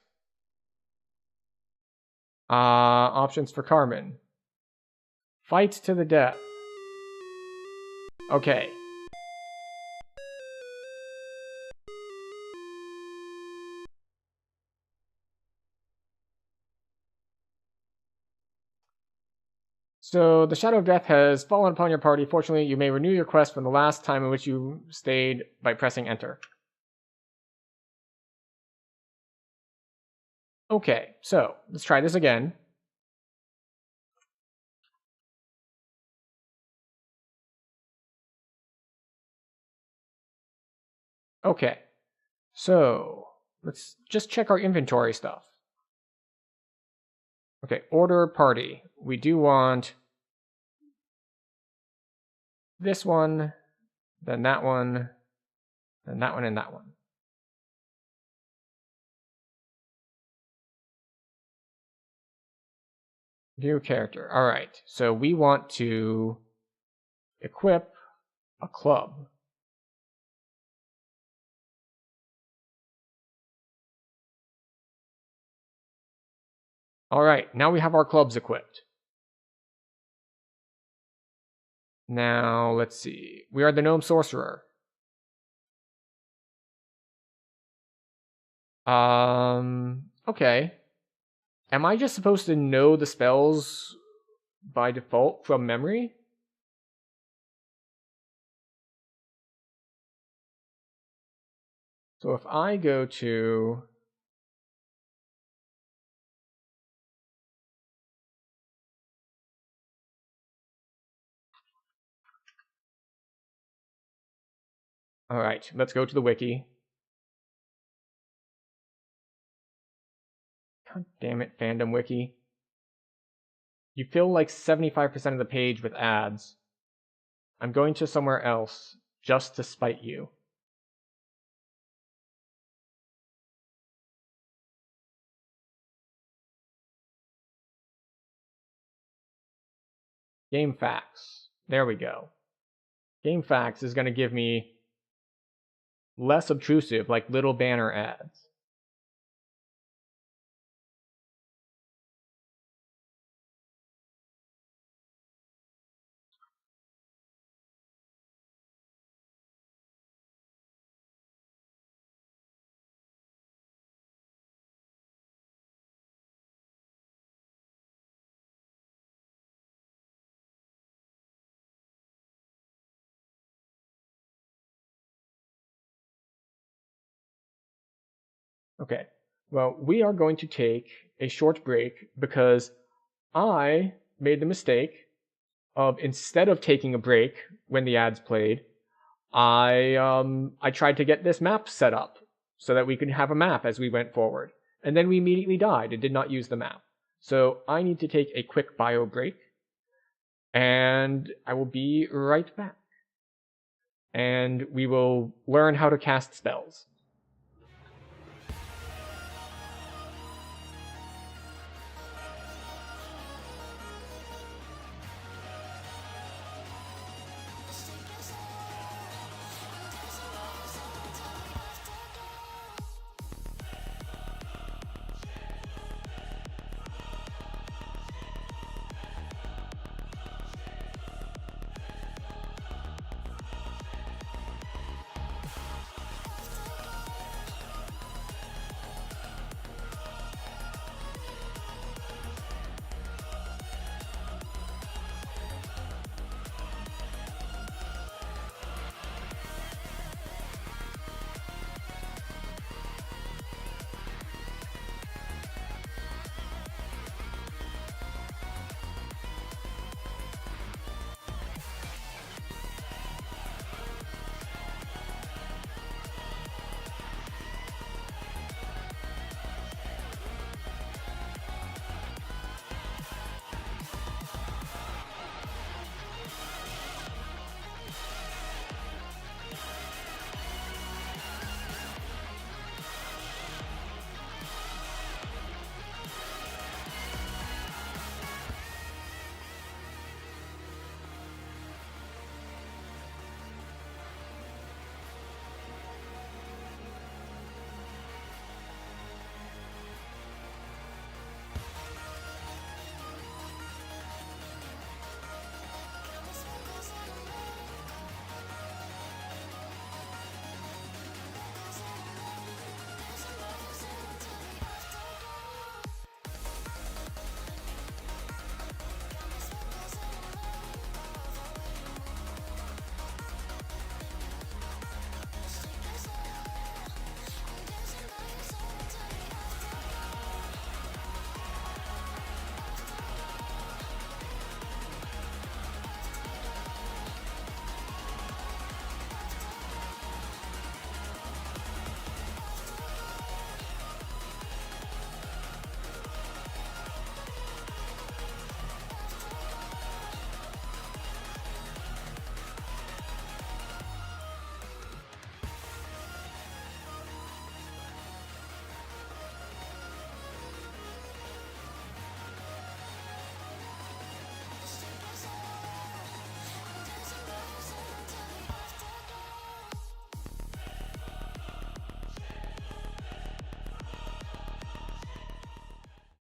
Options for Carmen. Fight to the death. Okay. So the Shadow of Death has fallen upon your party. Fortunately, you may renew your quest from the last time in which you stayed by pressing enter. Okay, so let's try this again. Okay, so let's just check our inventory stuff. Okay, order party. We do want this one, then that one, then that one, and that one. View character. All right, so we want to equip a club. Alright, now we have our clubs equipped. Now, let's see. We are the Gnome Sorcerer. Okay. Am I just supposed to know the spells by default from memory? So if I go to... Alright, let's go to the wiki. God damn it, fandom wiki. You fill like 75% of the page with ads. I'm going to somewhere else, just to spite you. Game facts. There we go. Game facts is going to give me less obtrusive, like little banner ads. Okay, well, we are going to take a short break because I made the mistake of, instead of taking a break when the ads played, I tried to get this map set up so that we could have a map as we went forward. And then we immediately died and did not use the map. So I need to take a quick bio break, and I will be right back. And we will learn how to cast spells.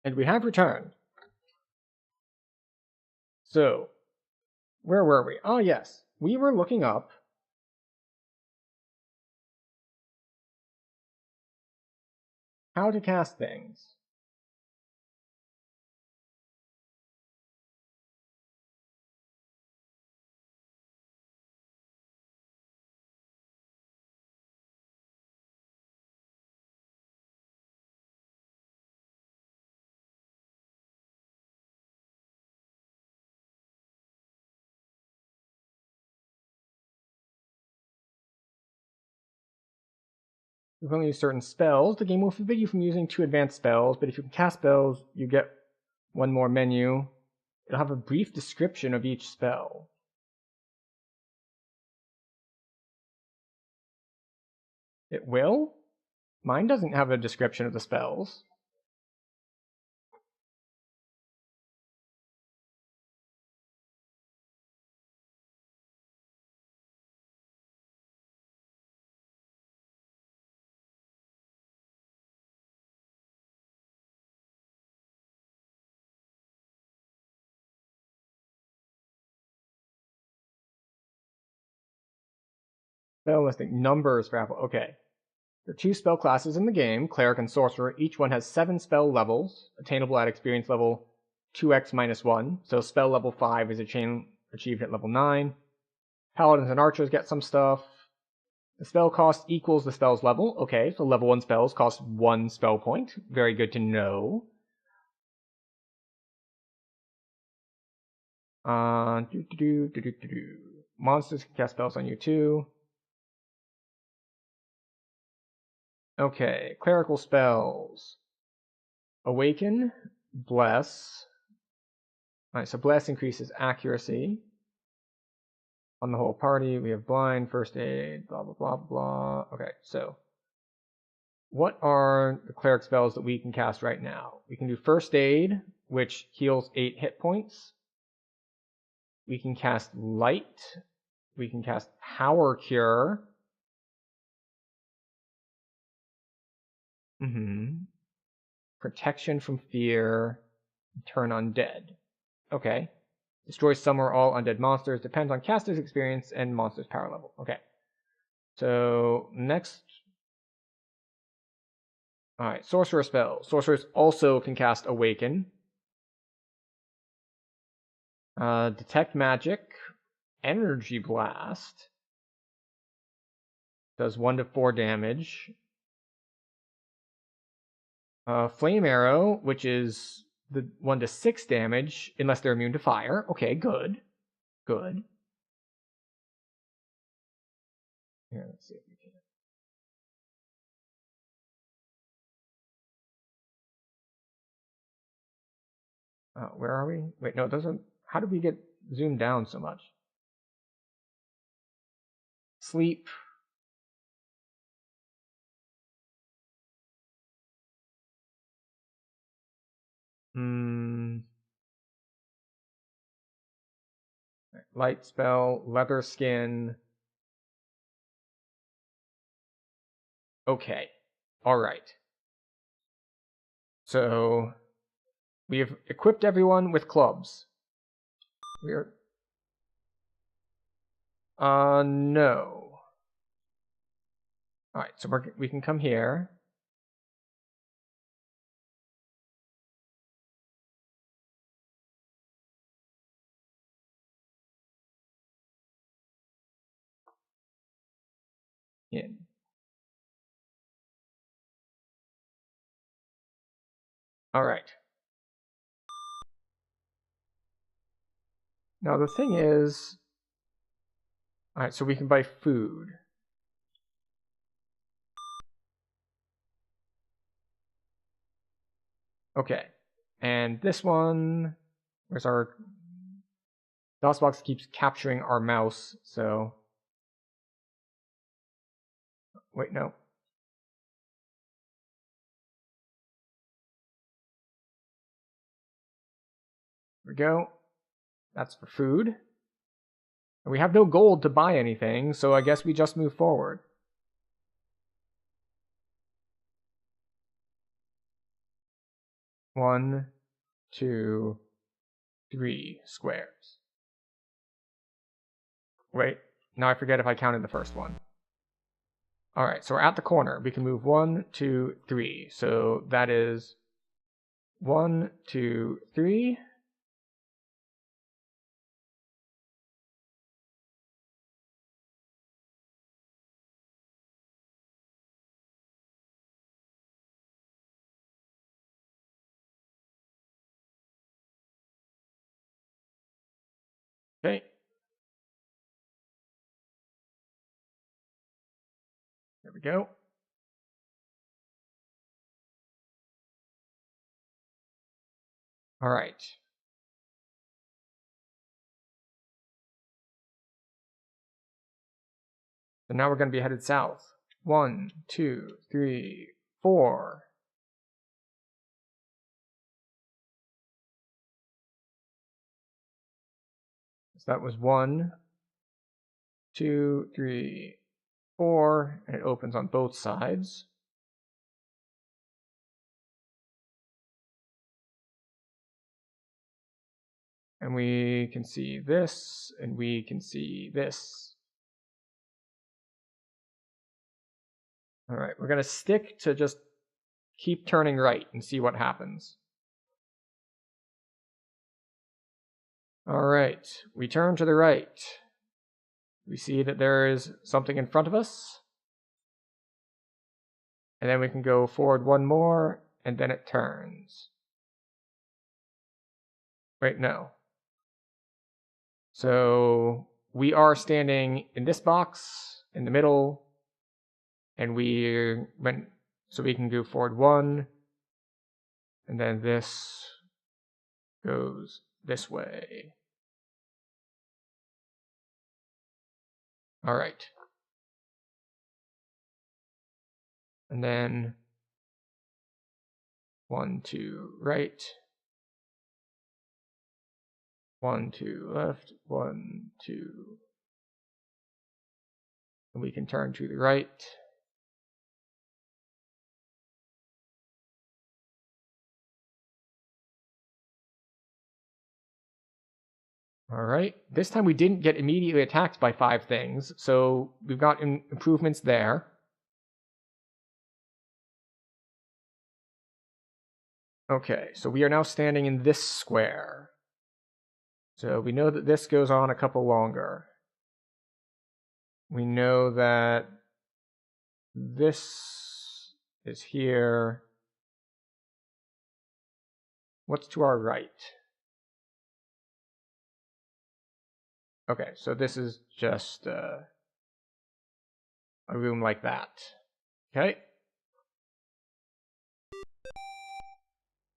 And we have returned. So, where were we? Oh, yes. We were looking up how to cast things. If you only use certain spells, the game will forbid you from using 2 advanced spells, but if you can cast spells, you get 1 more menu. It'll have a brief description of each spell. It will? Mine doesn't have a description of the spells. Spell listing. Numbers for Apple. Okay. There are 2 spell classes in the game, Cleric and Sorcerer. Each one has 7 spell levels, attainable at experience level 2x minus 1. So spell level 5 is achieved at level 9. Paladins and Archers get some stuff. The spell cost equals the spell's level. Okay, so level 1 spells cost 1 spell point. Very good to know. Monsters can cast spells on you too. Okay, clerical spells. Awaken, Bless. Alright, so Bless increases accuracy. On the whole party, we have Blind, First Aid, blah, blah, blah, blah. Okay, so what are the cleric spells that we can cast right now? We can do First Aid, which heals 8 hit points. We can cast Light. We can cast Power Cure. Protection from Fear. Turn Undead. Okay. Destroys some or all undead monsters. Depends on caster's experience and monster's power level. Okay. So, next. Alright, Sorcerer spells. Sorcerers also can cast Awaken. Detect Magic. Energy Blast. Does 1 to 4 damage. Flame Arrow, which is the 1 to 6 damage, unless they're immune to fire. Okay, good. Good. Here, let's see if we can. Where are we? Wait, no, it doesn't. How did we get zoomed down so much? Sleep. Light spell, leather skin. Okay. Alright. So, we have equipped everyone with clubs. We're... no. Alright, so we can come here. In. Alright. Now the thing is... Alright, so we can buy food. Okay. And this one... Where's our... DOSBox keeps capturing our mouse, so... Wait, no. There we go. That's for food. And we have no gold to buy anything, so I guess we just move forward. 1, 2, 3 squares. Wait, now I forget if I counted the first one. Alright, so we're at the corner. We can move 1, 2, 3. So that is 1, 2, 3. Okay. There we go. All right. So now we're going to be headed south. 1, 2, 3, 4. So that was 1, 2, 3, 4, and it opens on both sides. And we can see this, and we can see this. All right, we're going to stick to just keep turning right and see what happens. All right, we turn to the right. We see that there is something in front of us. And then we can go forward one more, and then it turns. Wait, no. So we are standing in this box in the middle, and so we can go forward 1, and then this goes this way. All right. And then 1, 2, right. 1, 2, left. 1, 2. And we can turn to the right. All right. This time we didn't get immediately attacked by 5 things, so we've got improvements there. Okay, so we are now standing in this square. So we know that this goes on a couple longer. We know that this is here. What's to our right? Okay, so this is just a room like that. Okay.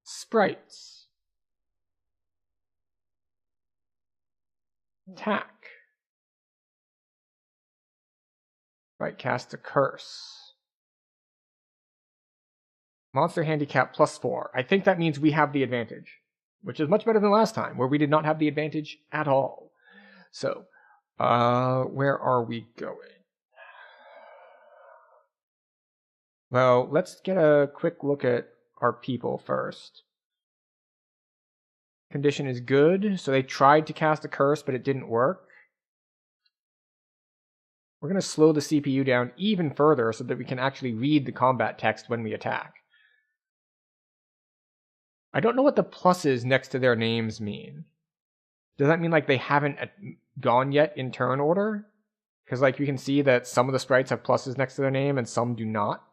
Sprites. Attack. Right, cast a curse. Monster handicap +4. I think that means we have the advantage, which is much better than last time, where we did not have the advantage at all. So, where are we going? Well, let's get a quick look at our people first. Condition is good, so they tried to cast a curse, but it didn't work. We're going to slow the CPU down even further so that we can actually read the combat text when we attack. I don't know what the pluses next to their names mean. Does that mean like they haven't gone yet in turn order? Because like you can see that some of the sprites have pluses next to their name and some do not.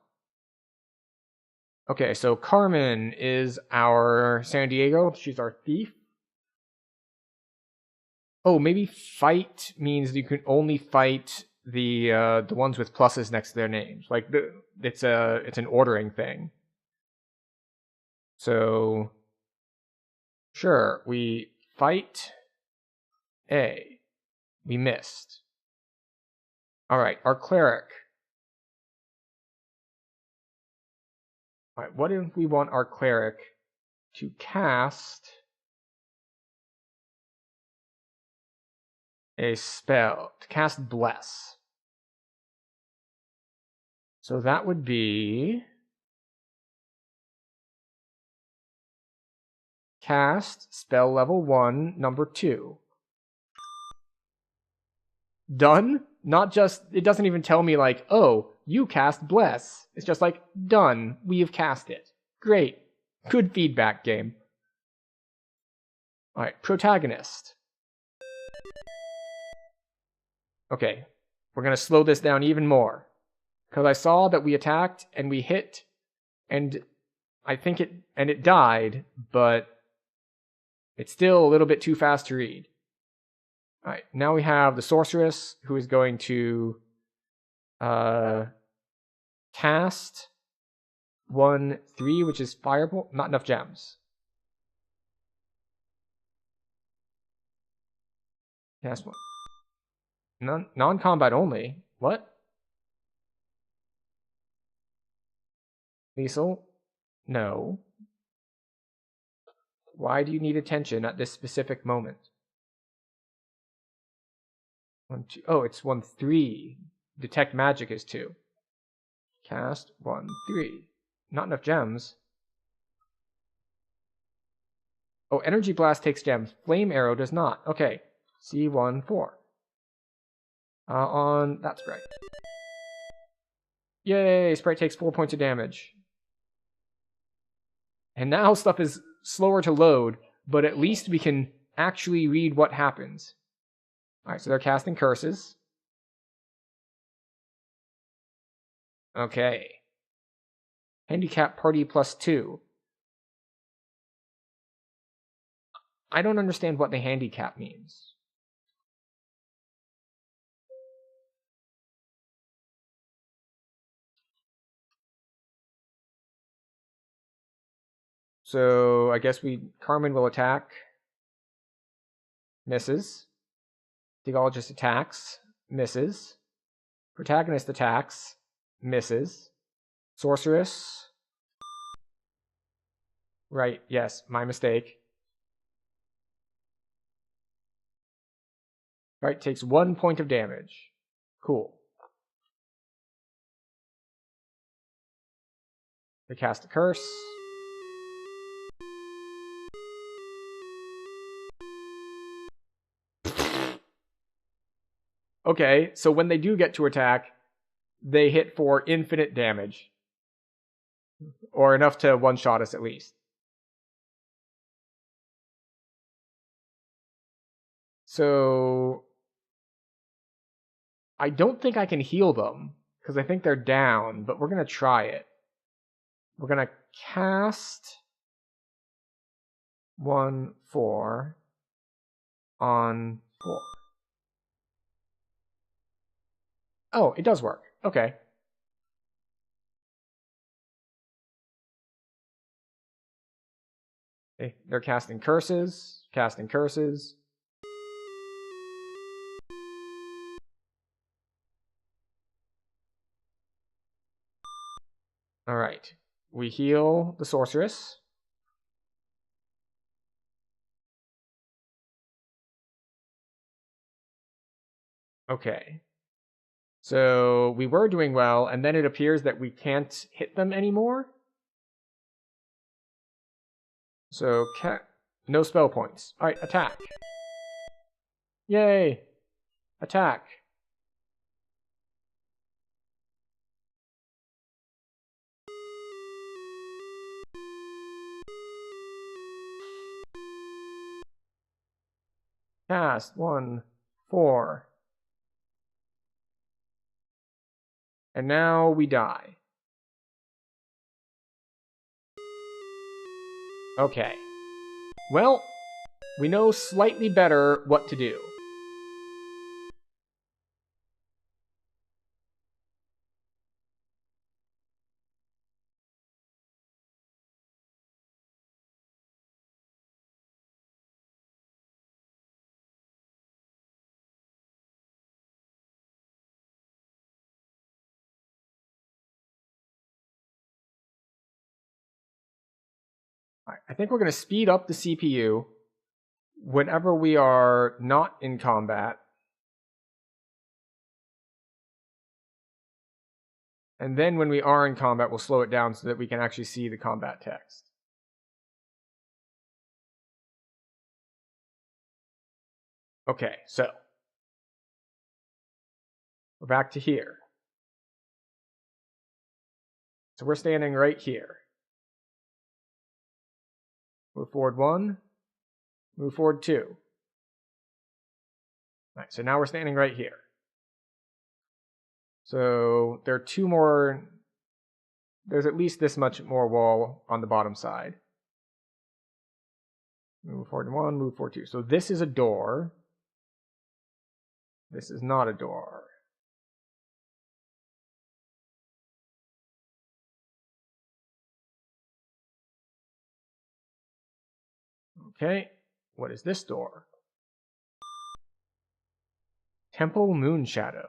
Okay, so Carmen is our San Diego. She's our thief. Oh, maybe fight means you can only fight the ones with pluses next to their names. Like it's an ordering thing. So sure, we fight A. We missed. All right, our cleric. All right, what if we want our cleric to cast a spell, to cast Bless? So that would be cast spell level 1, number 2. Done? Not just, it doesn't even tell me like, oh, you cast Bless. It's just like, done, we have cast it. Great. Good feedback, game. Alright, protagonist. Okay, we're going to slow this down even more. Because I saw that we attacked and we hit, and I think it died, but it's still a little bit too fast to read. Alright, now we have the sorceress, who is going to cast 1, 3, which is fireball. Not enough gems. Cast 1. Non-combat only. What? Liesel? No. Why do you need attention at this specific moment? 1, 2. Oh, it's 1, 3. Detect magic is 2. Cast 1, 3. Not enough gems. Oh, energy blast takes gems. Flame arrow does not. Okay. C1, 4. On that sprite. Yay! Sprite takes 4 points of damage. And now stuff is slower to load, but at least we can actually read what happens. Alright, so they're casting curses. Okay. Handicap party +2. I don't understand what the handicap means. So I guess Carmen will attack. Misses. Theologist attacks. Misses. Protagonist attacks. Misses. Sorceress. Right, yes, my mistake. Right, takes 1 point of damage. Cool. They cast a curse. Okay, so when they do get to attack, they hit for infinite damage. Or enough to one-shot us at least. So I don't think I can heal them, because I think they're down, but we're going to try it. We're going to cast 1, 4 on 4. Oh, it does work. Okay. They're casting curses. Casting curses. Alright. We heal the sorceress. Okay. So we were doing well, and then it appears that we can't hit them anymore. So no spell points. Alright, attack. Yay! Attack. Cast 1, 4. And now we die. Okay. Well, we know slightly better what to do. I think we're going to speed up the CPU whenever we are not in combat. And then when we are in combat, we'll slow it down so that we can actually see the combat text. Okay, so we're back to here. So we're standing right here. Move forward 1, move forward 2. All right, so now we're standing right here. So there are 2 more, there's at least this much more wall on the bottom side. Move forward 1, move forward 2. So this is a door. This is not a door. Okay, what is this door? Temple Moonshadow.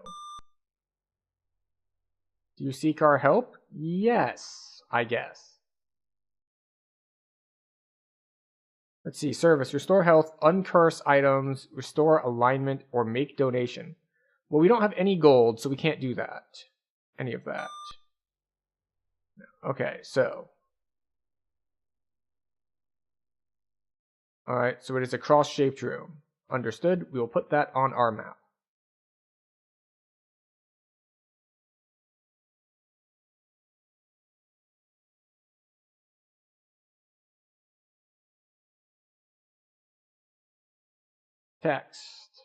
Do you seek our help? Yes, I guess. Let's see, service, restore health, uncurse items, restore alignment, or make donation. Well, we don't have any gold, so we can't do that. Any of that. Okay, so. Alright, so it is a cross-shaped room. Understood, we will put that on our map. Text.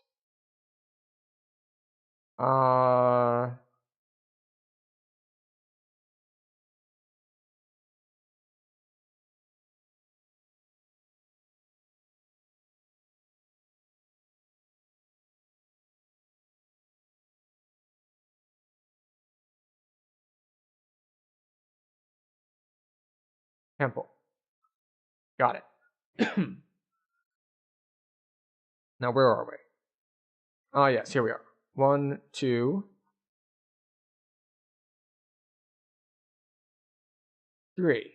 Temple. Got it. Now where are we? Ah, yes, here we are. 1, 2, 3.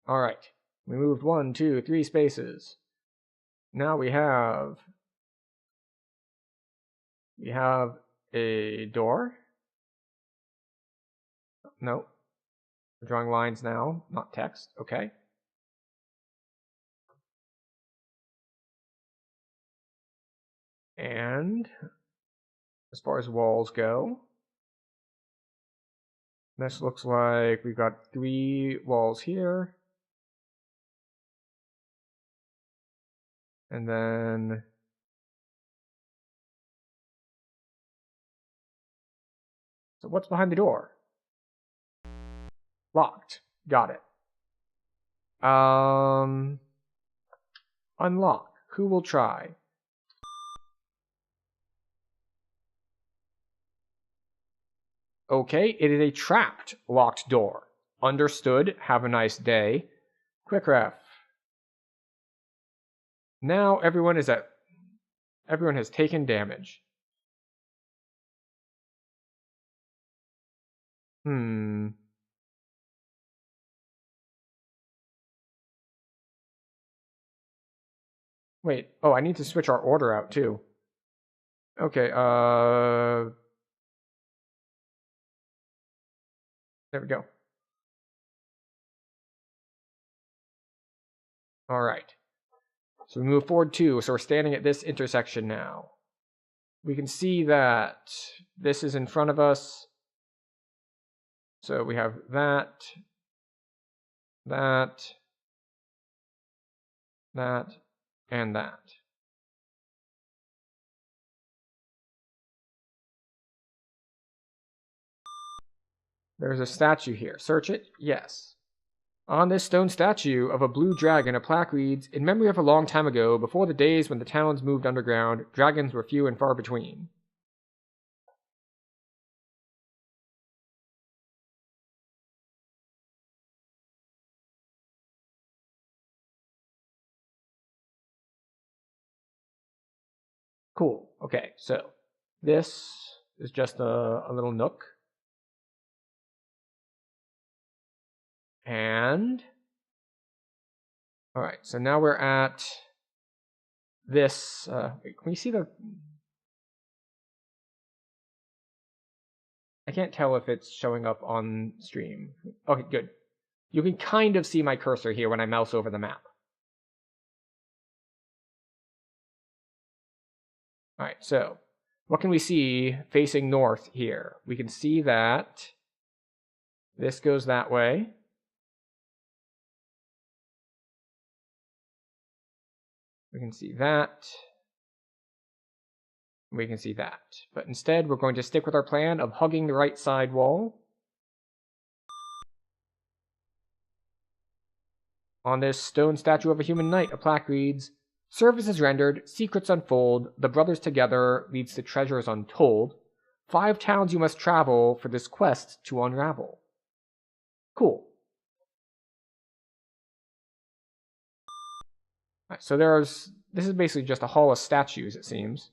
All right. We moved 1, 2, 3 spaces. Now we have a door. No. We're drawing lines now, not text. Okay. And as far as walls go, this looks like we've got 3 walls here. And then so what's behind the door? Locked. Got it. Unlock. Who will try? Okay, it is a trapped locked door. Understood. Have a nice day. Quick ref. Now everyone has taken damage. Wait, oh, I need to switch our order out too. Okay, there we go. All right. So we move forward 2, so we're standing at this intersection now. We can see that this is in front of us. So we have that, and that. There's a statue here. Search it? Yes. On this stone statue of a blue dragon, a plaque reads, "In memory of a long time ago, before the days when the towns moved underground, dragons were few and far between." Cool. Okay, so this is just a little nook. And all right, so now we're at this. Wait, can we see the? I can't tell if it's showing up on stream. Okay, good. You can kind of see my cursor here when I mouse over the map. Alright, so what can we see facing north here? We can see that this goes that way. We can see that. We can see that. But instead, we're going to stick with our plan of hugging the right side wall. On this stone statue of a human knight, a plaque reads, "Service is rendered, secrets unfold, the brothers together leads to treasures untold. 5 towns you must travel for this quest to unravel." Cool. Right, so this is basically just a hall of statues, it seems.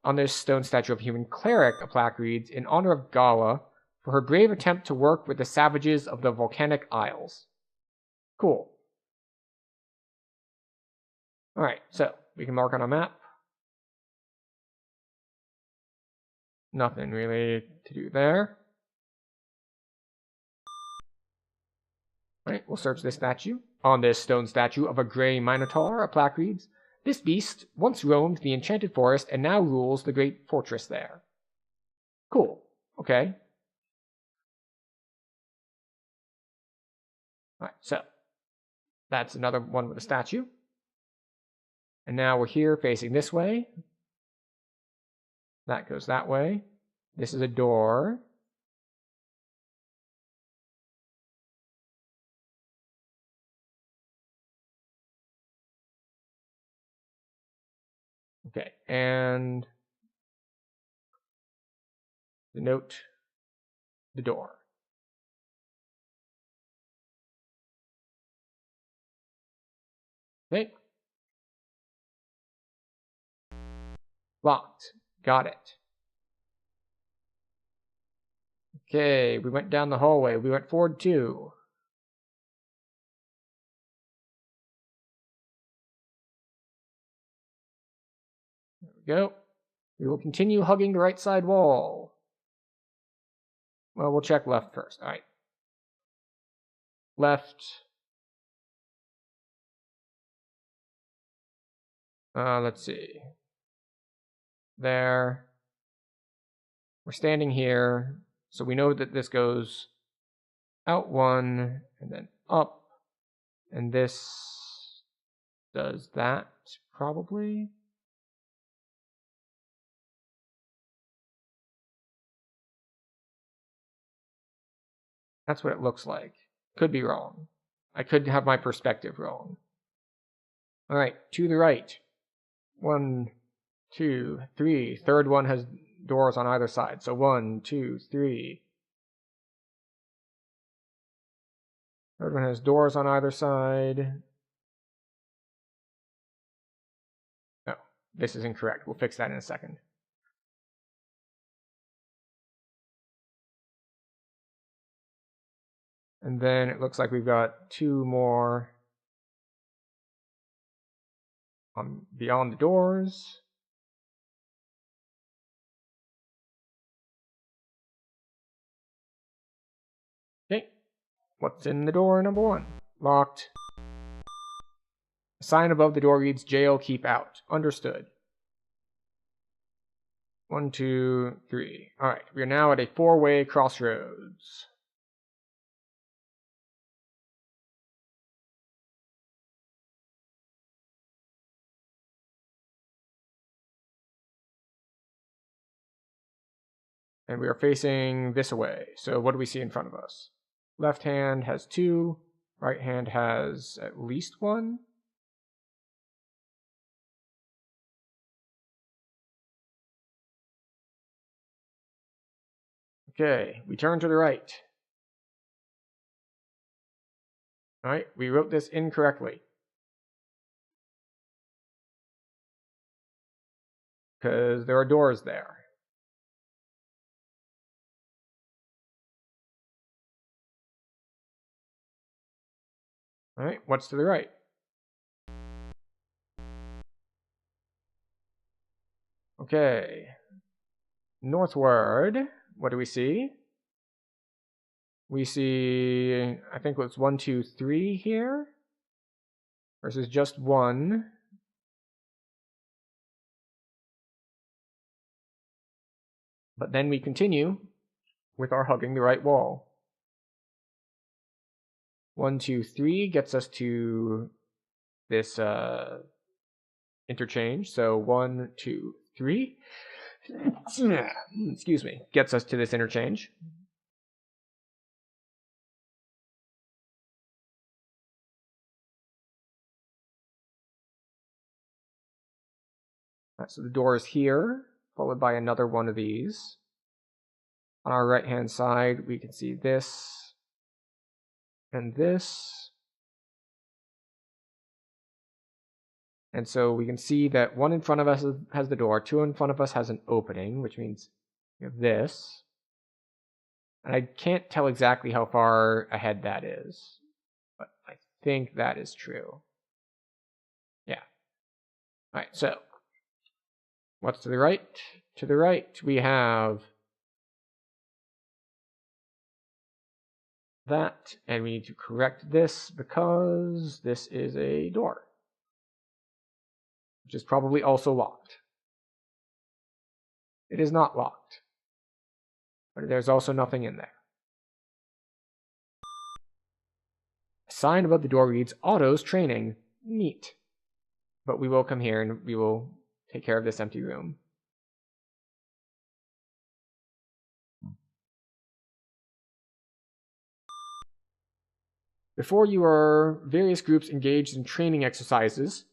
On this stone statue of a human cleric, a plaque reads, "In honor of Gala, for her brave attempt to work with the savages of the volcanic isles." Cool. Alright, so we can mark on a map. Nothing really to do there. Alright, we'll search this statue. On this stone statue of a grey minotaur, a plaque reads, "This beast once roamed the enchanted forest and now rules the great fortress there." Cool. Okay. Alright, so that's another one with a statue. And now we're here facing this way. That goes that way. This is a door. Okay, and denote the door. Okay. Locked. Got it. Okay, we went down the hallway. We went forward too. There we go. We will continue hugging the right side wall. Well, we'll check left first. All right. Left. Let's see. There. We're standing here, so we know that this goes out one and then up, and this does that probably. That's what it looks like. Could be wrong. I could have my perspective wrong. All right, to the right. 1, 2, 3. Third one has doors on either side. So 1, 2, 3. Third one has doors on either side. No, this is incorrect. We'll fix that in a second. And then it looks like we've got 2 more beyond the doors. Okay, what's in the door number 1? Locked. A sign above the door reads, "Jail, keep out." Understood. 1, 2, 3. All right, we are now at a 4-way crossroads. And we are facing this way. So what do we see in front of us? Left hand has 2. Right hand has at least 1. Okay, we turn to the right. All right, we wrote this incorrectly. Because there are doors there. All right, what's to the right? Okay. Northward, what do we see? We see, I think it's 1, 2, 3 here versus just 1. But then we continue with our hugging the right wall. 1, 2, 3 gets us to this interchange. So 1, 2, 3. Excuse me. Gets us to this interchange. Right, so the door is here, followed by another one of these. On our right-hand side, we can see this and this. And so we can see that one in front of us has the door, two in front of us has an opening, which means we have this. And I can't tell exactly how far ahead that is, but I think that is true. Yeah. All right, so what's to the right? To the right, we have that, and we need to correct this because this is a door, which is probably also locked. It is not locked, but there's also nothing in there. A sign above the door reads, Autos Training. Neat. But we will come here and we will take care of this empty room. Before you are various groups engaged in training exercises,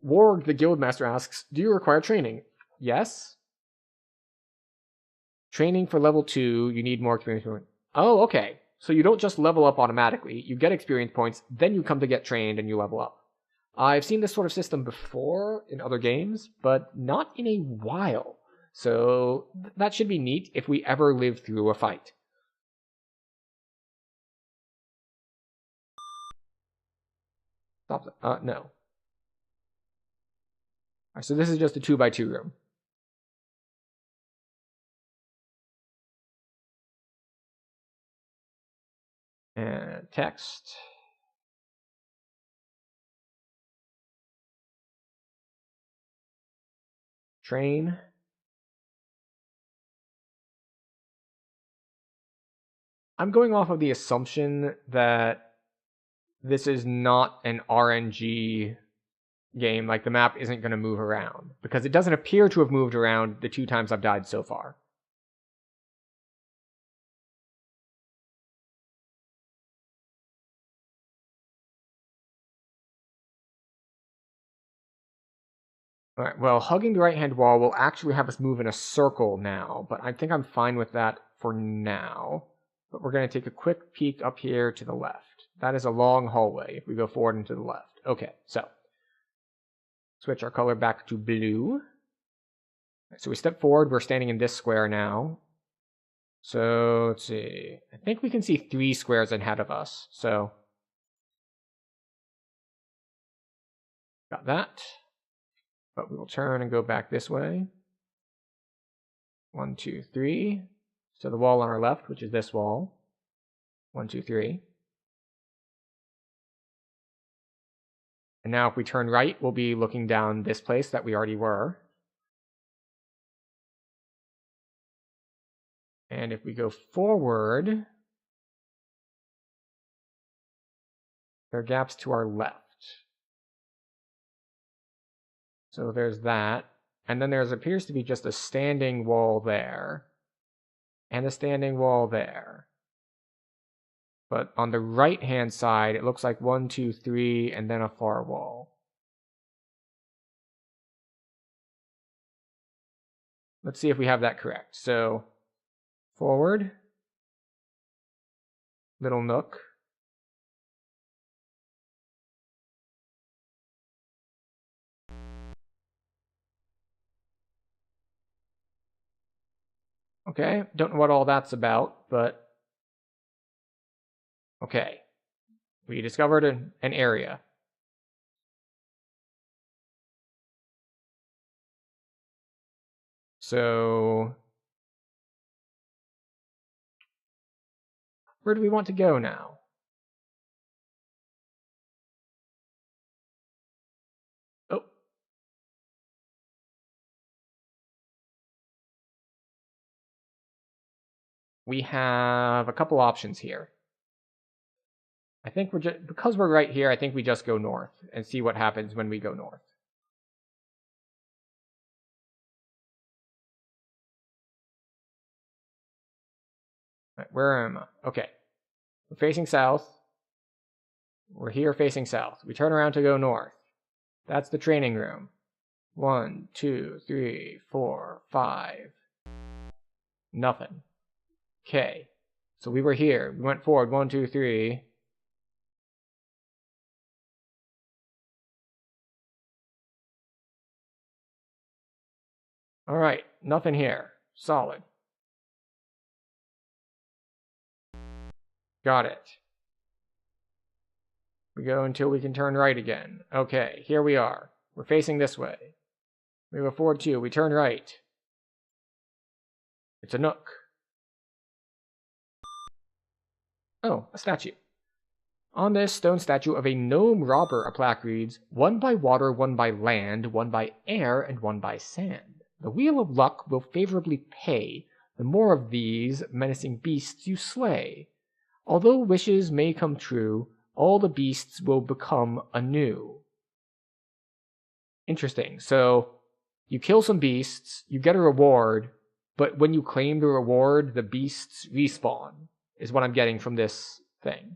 Warg the Guildmaster asks, do you require training? Yes. Training for level 2, you need more experience points. Oh, okay. So you don't just level up automatically. You get experience points, then you come to get trained and you level up. I've seen this sort of system before in other games, but not in a while. So that should be neat if we ever live through a fight. Stop that. No. Alright, so this is just a 2x2 room. And text. Train. I'm going off of the assumption that this is not an RNG game, like the map isn't going to move around, because it doesn't appear to have moved around the 2 times I've died so far. Alright, well, hugging the right-hand wall will actually have us move in a circle now, but I think I'm fine with that for now. But we're going to take a quick peek up here to the left. That is a long hallway if we go forward and to the left. Okay, so switch our color back to blue. So we step forward, we're standing in this square now. So let's see, I think we can see 3 squares ahead of us, so got that. But we will turn and go back this way. 1, 2, 3. So the wall on our left, which is this wall. 1, 2, 3. And now if we turn right, we'll be looking down this place that we already were. And if we go forward, there are gaps to our left. So there's that. And then there appears to be just a standing wall there. And a standing wall there. But on the right-hand side, it looks like 1, 2, 3, and then a far wall. Let's see if we have that correct. So, forward. Little nook. Okay, don't know what all that's about, but okay. We discovered an area. So, where do we want to go now? Oh. we have a couple options here. I think because we're right here, I think we just go north and see what happens when we go north. Right, where am I? Okay. We're facing south. We're here facing south. We turn around to go north. That's the training room. 1, 2, 3, 4, 5. Nothing. Okay. So we were here. We went forward. 1, 2, 3. Alright. Nothing here. Solid. Got it. We go until we can turn right again. Okay, here we are. We're facing this way. We go forward 2. We turn right. It's a nook. Oh, a statue. On this stone statue of a gnome robber, a plaque reads, 1 by water, 1 by land, 1 by air, and 1 by sand. The wheel of luck will favorably pay, the more of these menacing beasts you slay. Although wishes may come true, all the beasts will become anew. Interesting. So, you kill some beasts, you get a reward, but when you claim the reward, the beasts respawn, is what I'm getting from this thing.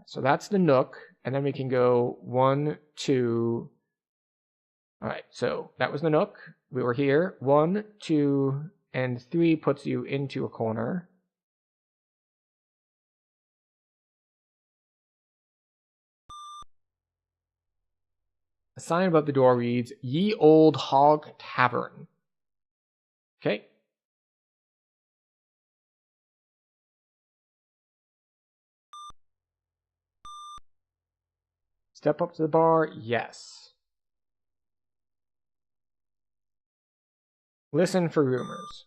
So that's the nook, and then we can go 1, 2. Alright, so that was the nook. We were here. 1, 2, and 3 puts you into a corner. A sign above the door reads, Ye Old Hog Tavern. Okay. Step up to the bar, yes. Listen for rumors.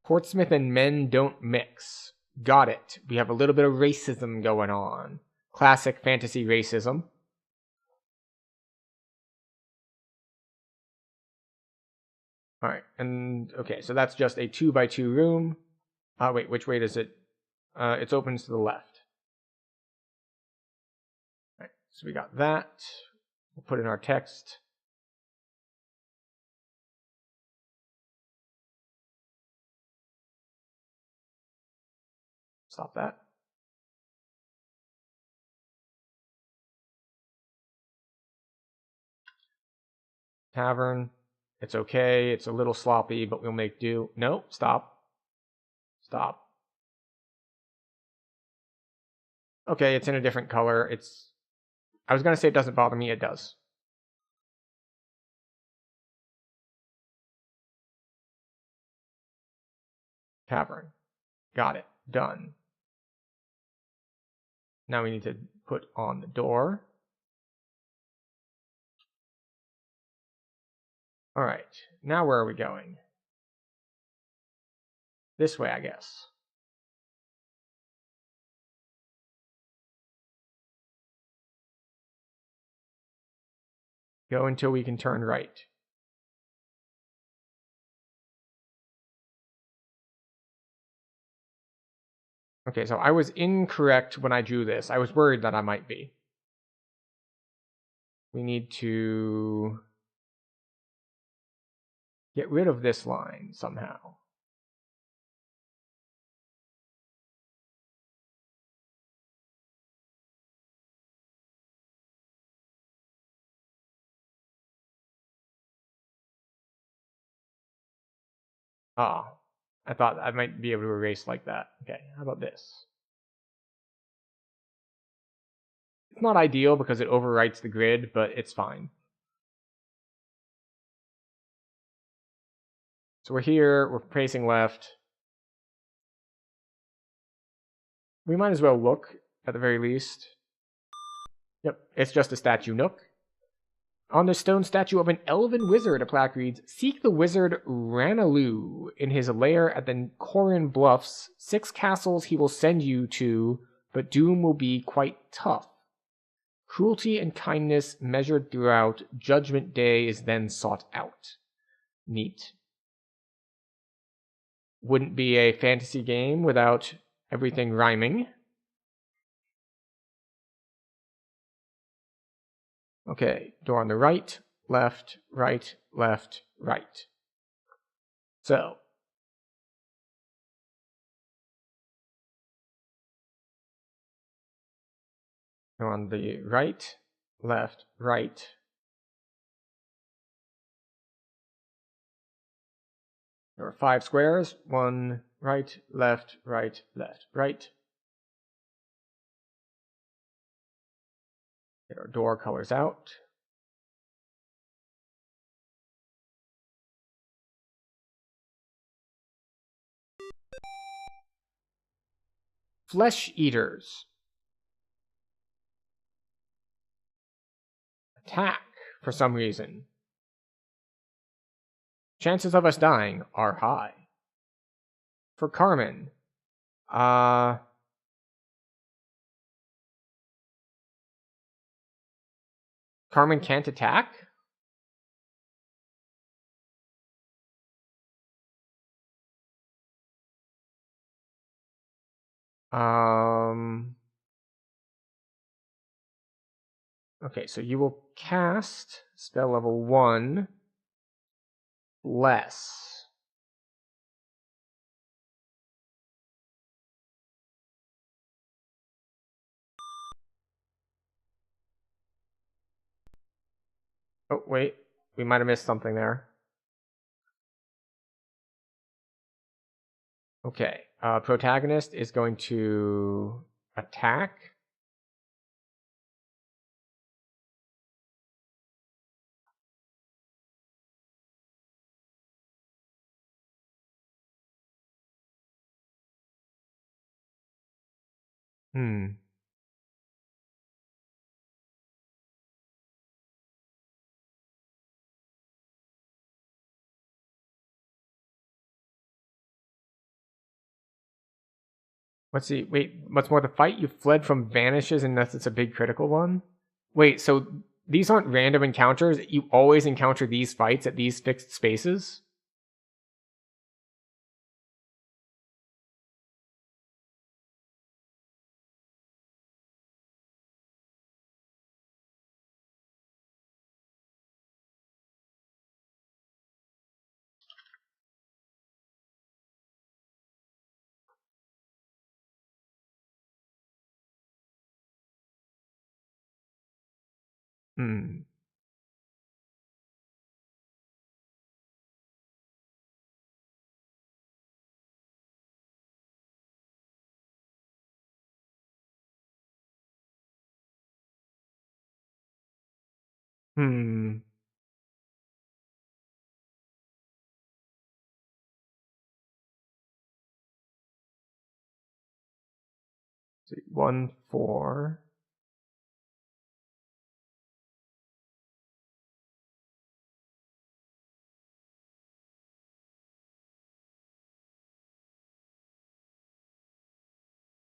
Portsmouth and men don't mix. Got it. We have a little bit of racism going on. Classic fantasy racism. Alright, and okay, so that's just a 2x2 room. Wait, which way does it? It's opens to the left. Alright, so we got that. We'll put in our text. Stop that. Tavern. It's okay. It's a little sloppy, but we'll make do. No, stop. Stop. Okay, it's in a different color. I was going to say it doesn't bother me. It does. Tavern. Got it. Done. Now we need to put on the door. Alright, now where are we going? This way, I guess. Go until we can turn right. Okay, so I was incorrect when I drew this. I was worried that I might be. We need to get rid of this line somehow. Ah, I thought I might be able to erase like that. Okay, how about this? It's not ideal because it overwrites the grid, but it's fine. So we're here, we're facing left. We might as well look, at the very least. Yep, it's just a statue nook. On the stone statue of an elven wizard, a plaque reads, Seek the wizard Ranaloo in his lair at the Corin Bluffs. 6 castles he will send you to, but doom will be quite tough. Cruelty and kindness measured throughout Judgment Day is then sought out. Neat. Wouldn't be a fantasy game without everything rhyming. Okay, door on the right, left, right, left, right. So, door on the right, left, right. There are 5 squares. 1, right, left, right, left, right. Get our door colors out. Flesh eaters. Attack for some reason. Chances of us dying are high. For Carmen, Carmen can't attack? Okay, so you will cast spell level 1 less. Oh, wait. We might have missed something there. Okay. Protagonist is going to attack. Let's see. Wait, what's more, the fight you fled from vanishes unless it's a big critical one? Wait, so these aren't random encounters? You always encounter these fights at these fixed spaces? Hmm. Hmm. 1, 4.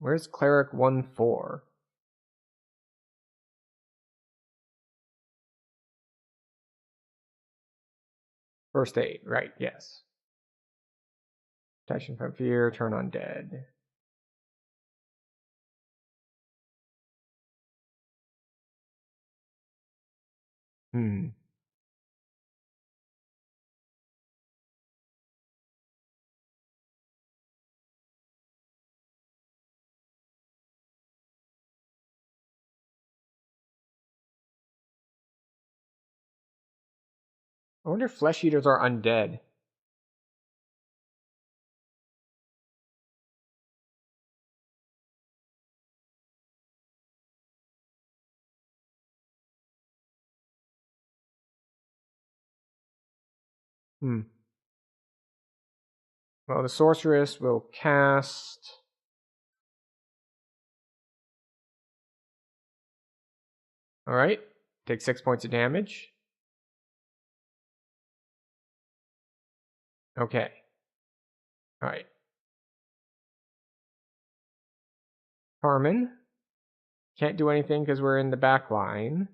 Where's Cleric 1, 4? First aid, right, yes. Protection from fear, turn undead. Hmm. I wonder if flesh eaters are undead. Hmm. Well, the sorceress will cast. Alright. Take 6 points of damage. Okay. Alright. Carmen. Can't do anything because we're in the back line.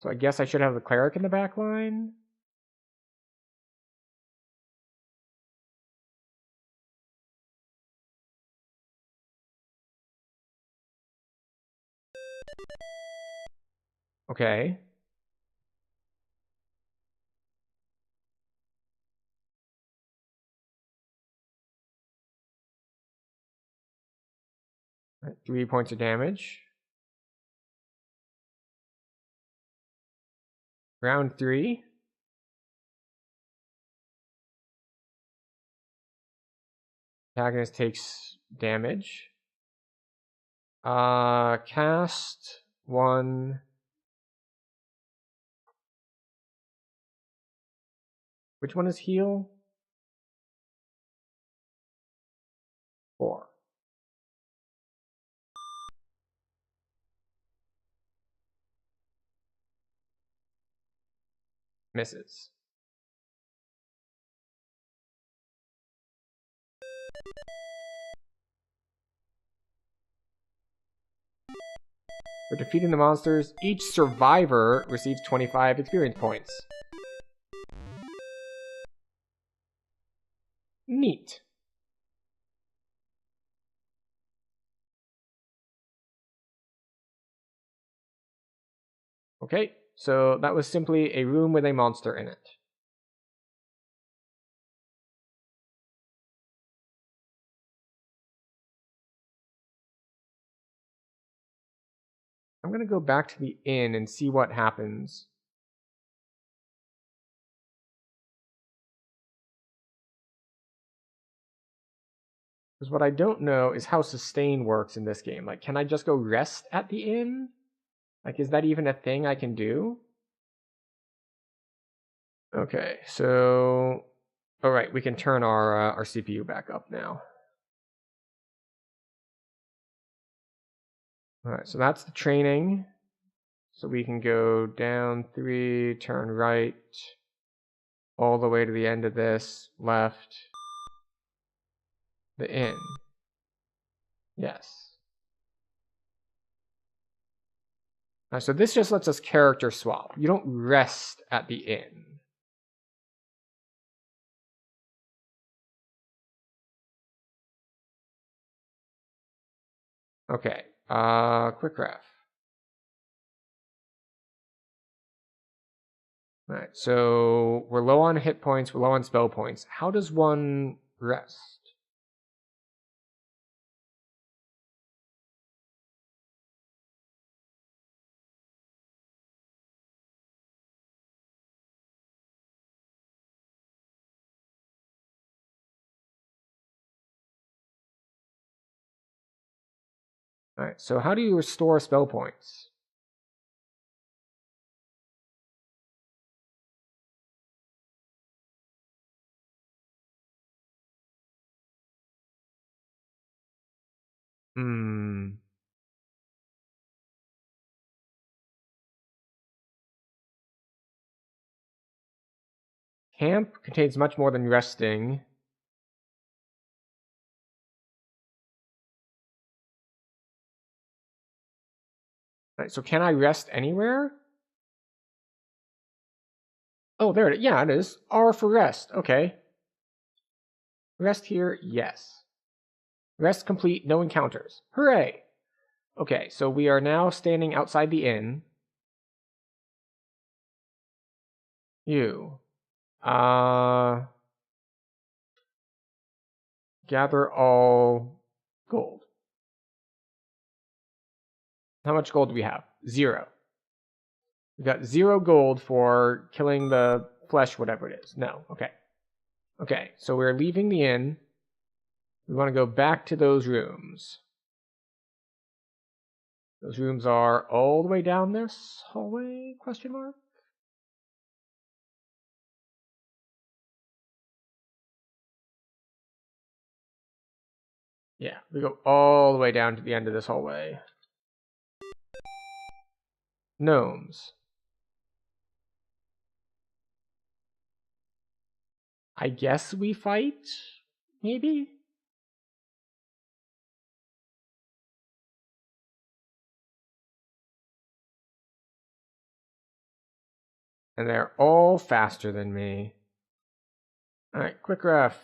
So I guess I should have the cleric in the back line. Okay. Right, 3 points of damage. Round 3. Antagonist takes damage. Cast 1. Which one is heal? 4. Misses. For defeating the monsters, each survivor receives 25 experience points. Neat. Okay, so that was simply a room with a monster in it. I'm going to go back to the inn and see what happens. Because what I don't know is how sustain works in this game. Like, can I just go rest at the inn? Like, is that even a thing I can do? Okay, so... Alright, we can turn our CPU back up now. Alright, so that's the training. So we can go down 3, turn right, all the way to the end of this, left, the inn. Yes. So this just lets us character swap. You don't rest at the inn. Okay, quick ref. Alright, so we're low on hit points, we're low on spell points. How does one rest? Alright, so how do you restore spell points? Camp contains much more than resting. Alright, so can I rest anywhere? Oh, there it is. Yeah, it is. R for rest. Okay. Rest here, yes. Rest complete, no encounters. Hooray! Okay, so we are now standing outside the inn. You. Gather all gold. How much gold do we have? 0. We got 0 gold for killing the flesh, whatever it is. No, okay. Okay, so we're leaving the inn. We want to go back to those rooms. Those rooms are all the way down this hallway, question mark? Yeah, we go all the way down to the end of this hallway. Gnomes. I guess we fight? Maybe? And they're all faster than me. Alright, quick ref.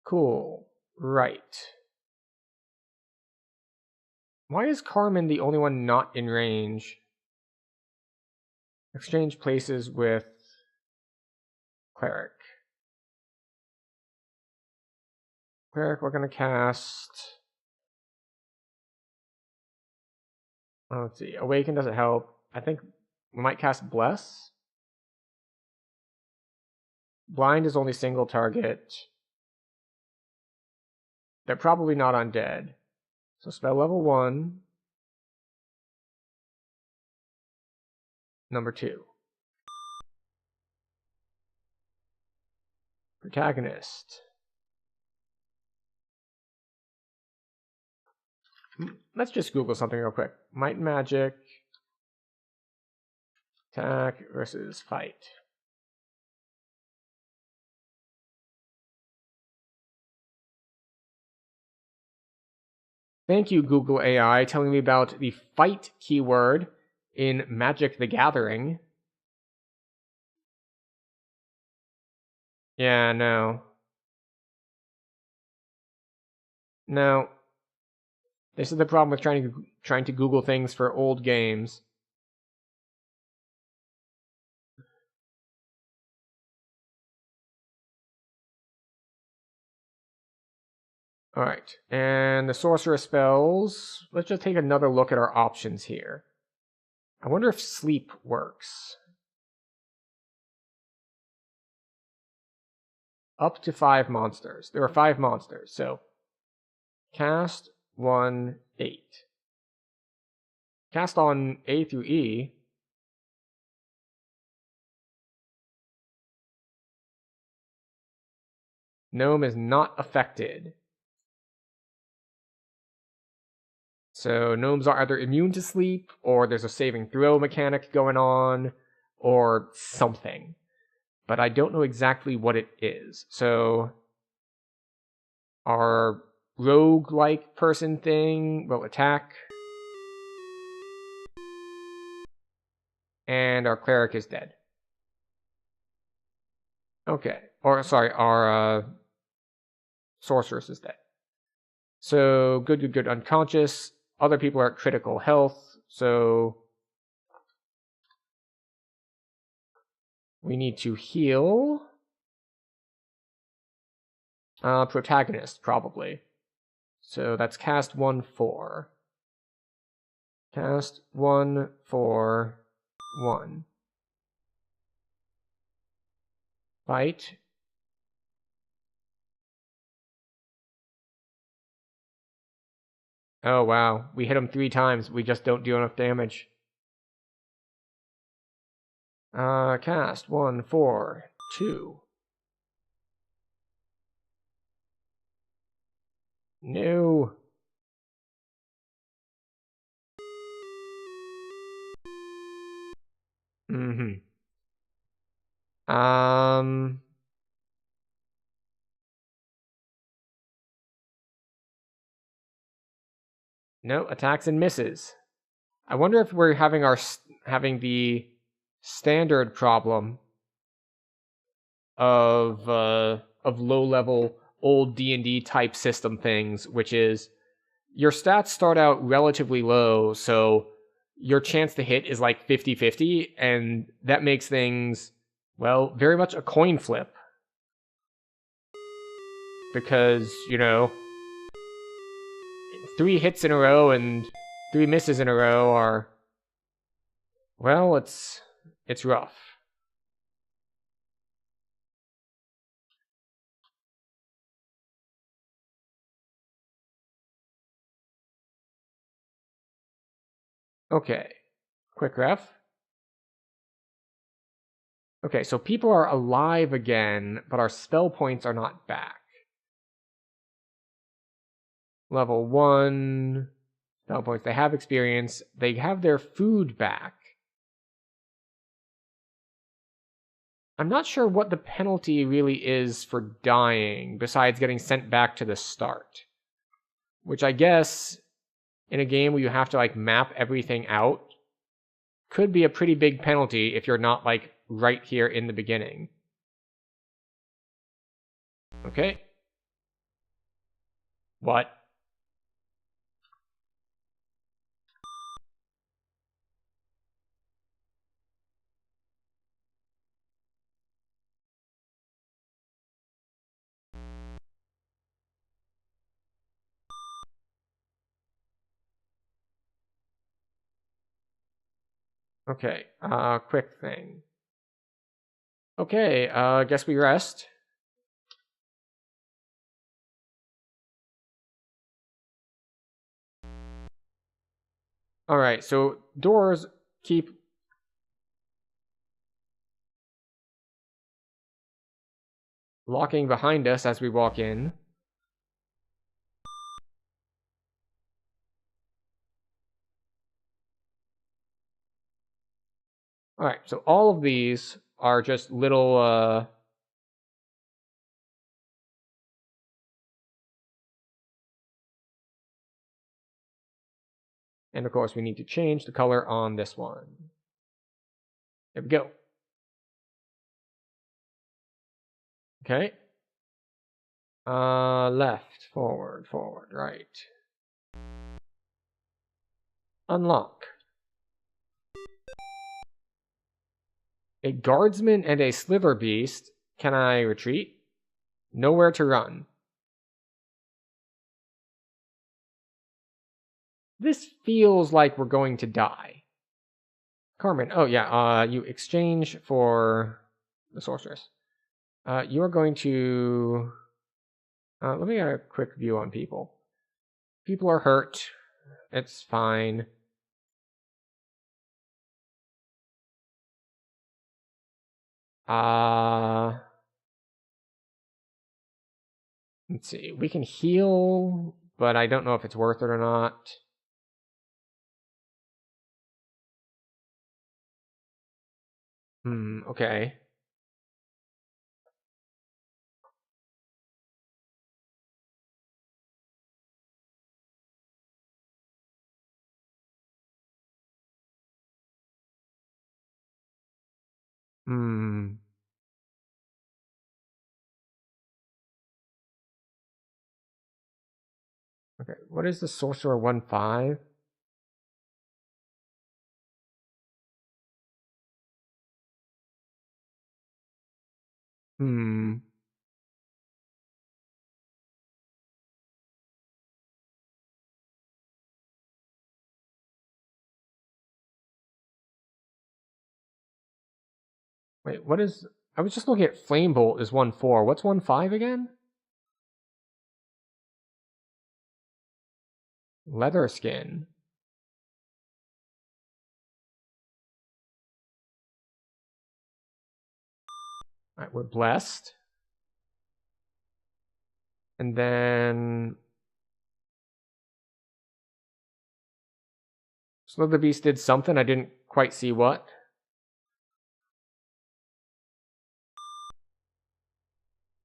Cool. Right. Why is Carmen the only one not in range? Exchange places with Cleric. Cleric, we're going to cast... Oh, let's see. Awaken doesn't help. I think we might cast Bless. Blind is only single target. They're probably not undead. So spell level 1. Number 2. Protagonist. Let's just Google something real quick. Might and Magic. Attack versus fight. Thank you, Google AI, telling me about the fight keyword in Magic the Gathering. Yeah, no. No. This is the problem with trying to Google things for old games. Alright, and the sorcerer spells. Let's just take another look at our options here. I wonder if sleep works. Up to 5 monsters. There are 5 monsters, so cast 1, 8. Cast on A through E. Gnome is not affected. So gnomes are either immune to sleep, or there's a saving throw mechanic going on, or something. But I don't know exactly what it is. So our rogue-like person thing will attack. And our cleric is dead. Okay. Or, sorry, our sorceress is dead. So, good, unconscious. Other people are at critical health, so we need to heal. Protagonist, probably. So that's cast 1, 4. Cast 1, 4, 1. Fight. Oh wow, we hit him 3 times, we just don't do enough damage. Cast 1, 4, 2. No. No, attacks and misses. I wonder if we're having the standard problem of low-level old D&D type system things, which is your stats start out relatively low, so your chance to hit is like 50-50, and that makes things, well, very much a coin flip. Because, 3 hits in a row and 3 misses in a row are, well, it's rough. Okay, quick ref. Okay, so people are alive again, but our spell points are not back. Level 1, spell points, they have experience, they have their food back. I'm not sure what the penalty really is for dying, besides getting sent back to the start. Which I guess, in a game where you have to map everything out, could be a pretty big penalty if you're not, like, right here in the beginning. Okay. What? Okay, quick thing. Okay, guess we rest. Alright, so doors keep locking behind us as we walk in. Alright, so all of these are just little, and of course we need to change the color on this one. There we go. Okay. Left, forward, right. Unlock. A guardsman and a sliver beast. Can I retreat? Nowhere to run. This feels like we're going to die. Carmen, oh yeah, you exchange for the sorceress. You're going to... let me get a quick view on people. People are hurt. It's fine. Let's see. We can heal, but I don't know if it's worth it or not. Okay. Okay, what is the Sorcerer 1/5? Wait, what is... I was just looking at Flame Bolt is 1/4. What's 1/5 again? Leather Skin. Alright, we're blessed. And then... Slither Beast did something, I didn't quite see what.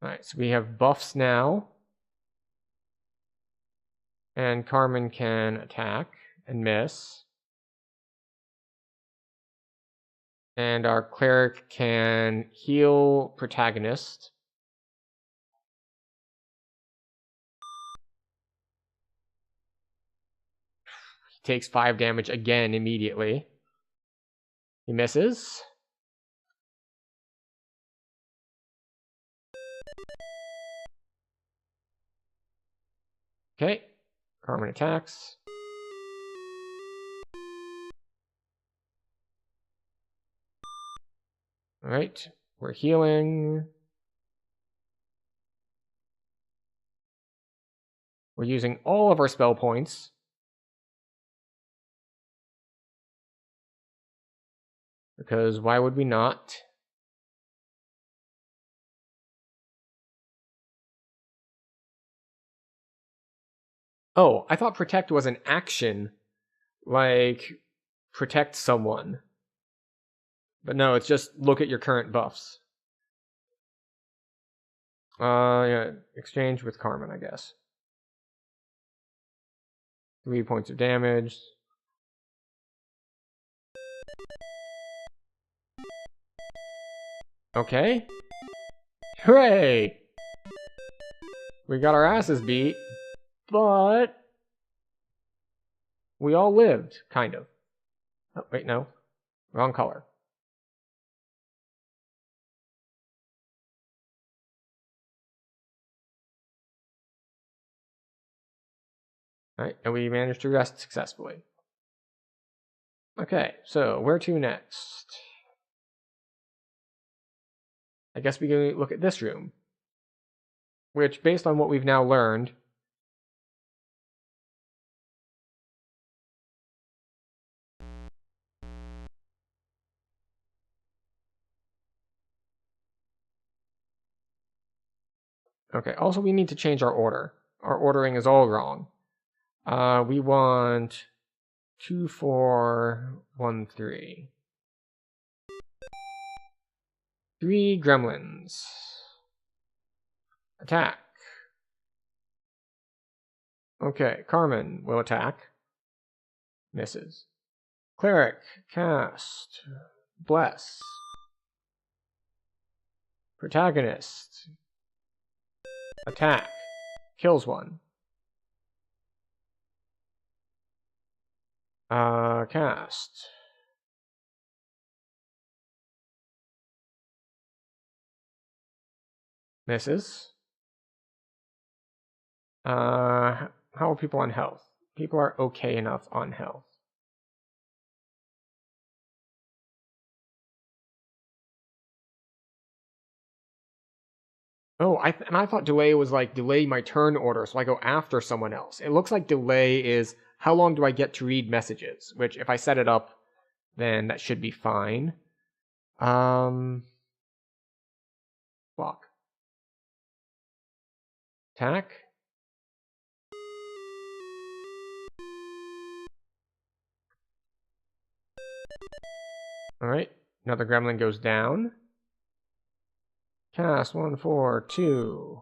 Alright, so we have buffs now. And Carmen can attack and miss. And our cleric can heal protagonist. He takes 5 damage again immediately. He misses. Okay, Carmen attacks. Alright, we're healing. We're using all of our spell points. Because why would we not? Oh, I thought protect was an action. Like, protect someone. But no, it's just look at your current buffs. Yeah, exchange with Carmen, I guess. 3 points of damage. Okay. Hooray! We got our asses beat, but we all lived, kind of. Oh, wait, no. Wrong color. Alright, and we managed to rest successfully. Okay, so where to next? I guess we can look at this room, which, based on what we've now learned, okay, also we need to change our order. Our ordering is all wrong. We want 2, 4, 1, 3. 3 gremlins. Attack. Okay, Carmen will attack. Misses. Cleric, cast. Bless. Protagonist. Attack. Kills one. Cast. Misses. How are people on health? People are okay enough on health. Oh, I thought delay was like delay my turn order, so I go after someone else. It looks like delay is how long do I get to read messages, which if I set it up, then that should be fine. Block. Attack. Alright, another gremlin goes down. Cast 1, 4, 2.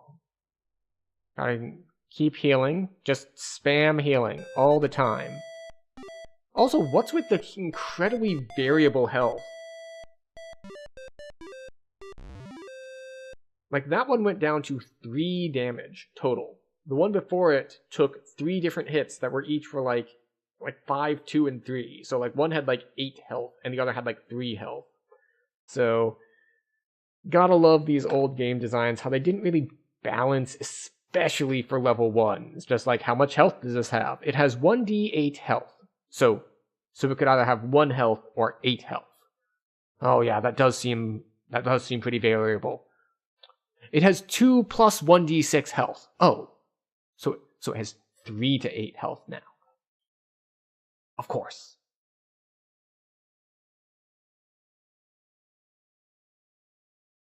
Gotta keep healing. Just spam healing all the time. Also, what's with the incredibly variable health? Like, that one went down to 3 damage total. The one before it took 3 different hits that were each for like 5, 2, and 3. So like one had like 8 health and the other had like 3 health. So gotta love these old game designs, how they didn't really balance, especially for level 1. It's just like, how much health does this have? It has 1d8 health. So it could either have 1 health or 8 health. Oh yeah, that does seem pretty variable. It has 2 plus 1d6 health. Oh. So it has 3 to 8 health now. Of course.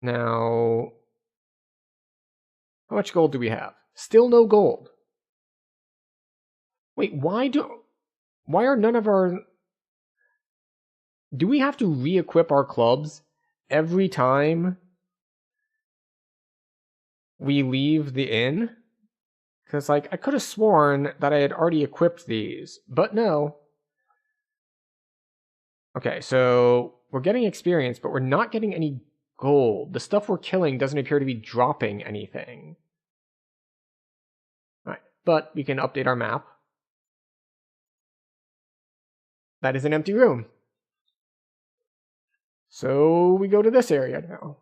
Now, how much gold do we have? Still no gold. Wait, why are none of our... Do we have to re-equip our clubs every time we leave the inn? Because, like, I could have sworn that I had already equipped these, but no. Okay, so we're getting experience, but we're not getting any gold. The stuff we're killing doesn't appear to be dropping anything. Alright, but we can update our map. That is an empty room. So we go to this area now.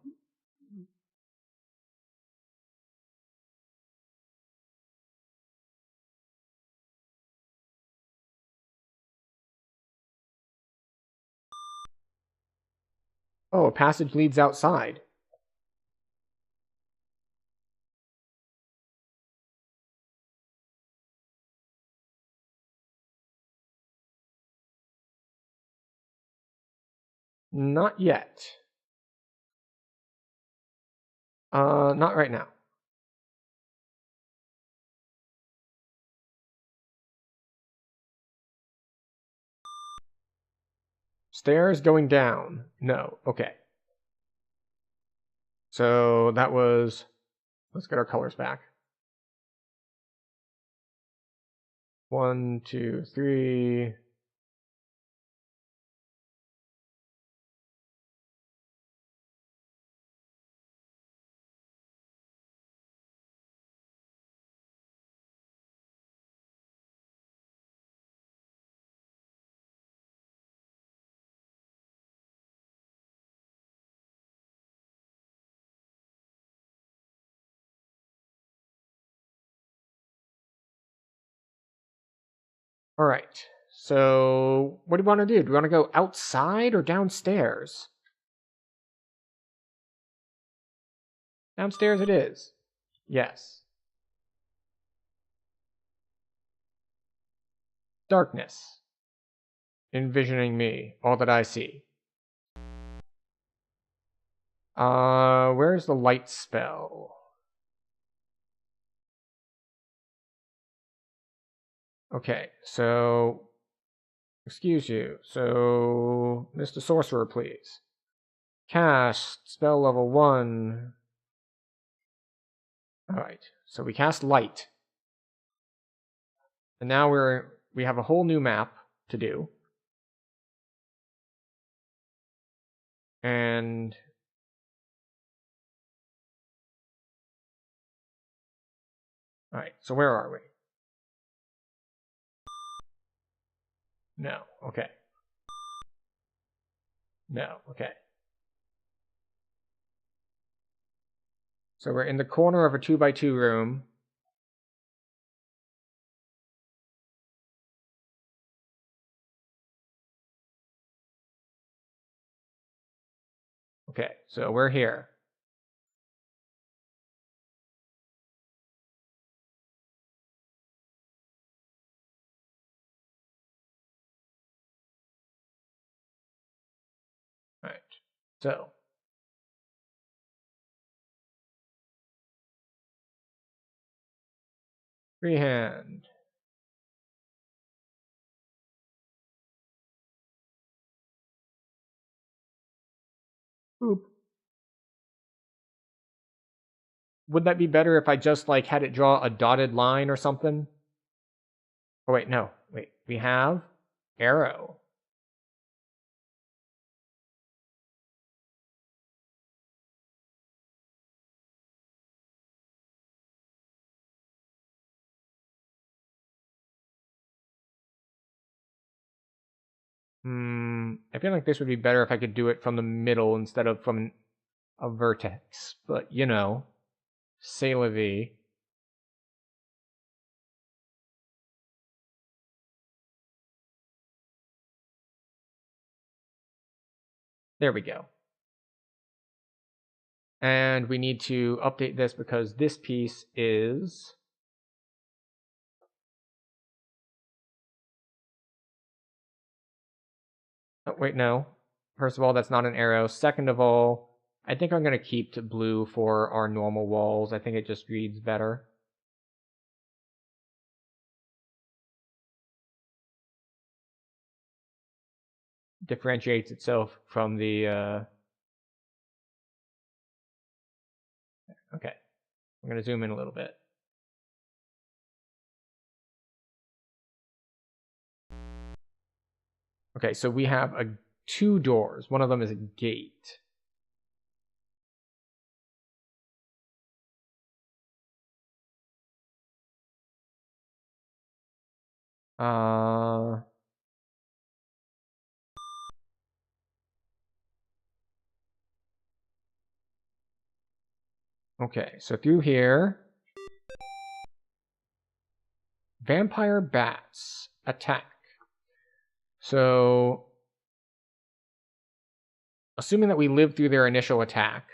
Oh, a passage leads outside. Not yet. Not right now. Stairs going down. No. Okay. So that was... Let's get our colors back. 1, 2, 3. Alright, so what do we want to do? Do we want to go outside or downstairs? Downstairs it is. Yes. Darkness. Envisioning me, all that I see. Where's the light spell? Okay, so... Excuse you. So, Mr. Sorcerer, please. Cast spell level 1. Alright, so we cast light. And now we have a whole new map to do. And alright, so where are we? No, okay. No, okay. So we're in the corner of a 2x2 room. Okay, so we're here. Alright, so. Freehand. Boop. Would that be better if I just, like, had it draw a dotted line or something? Oh, wait, no. Wait, we have arrow. I feel like this would be better if I could do it from the middle instead of from a vertex. But, you know, c'est la vie. There we go. And we need to update this because this piece is... Oh, wait, no. First of all, that's not an arrow. Second of all, I think I'm going to keep blue for our normal walls. I think it just reads better. Differentiates itself from the... Okay. I'm going to zoom in a little bit. Okay, so we have two doors. One of them is a gate. Okay, so through here, vampire bats attack. So, assuming that we live through their initial attack,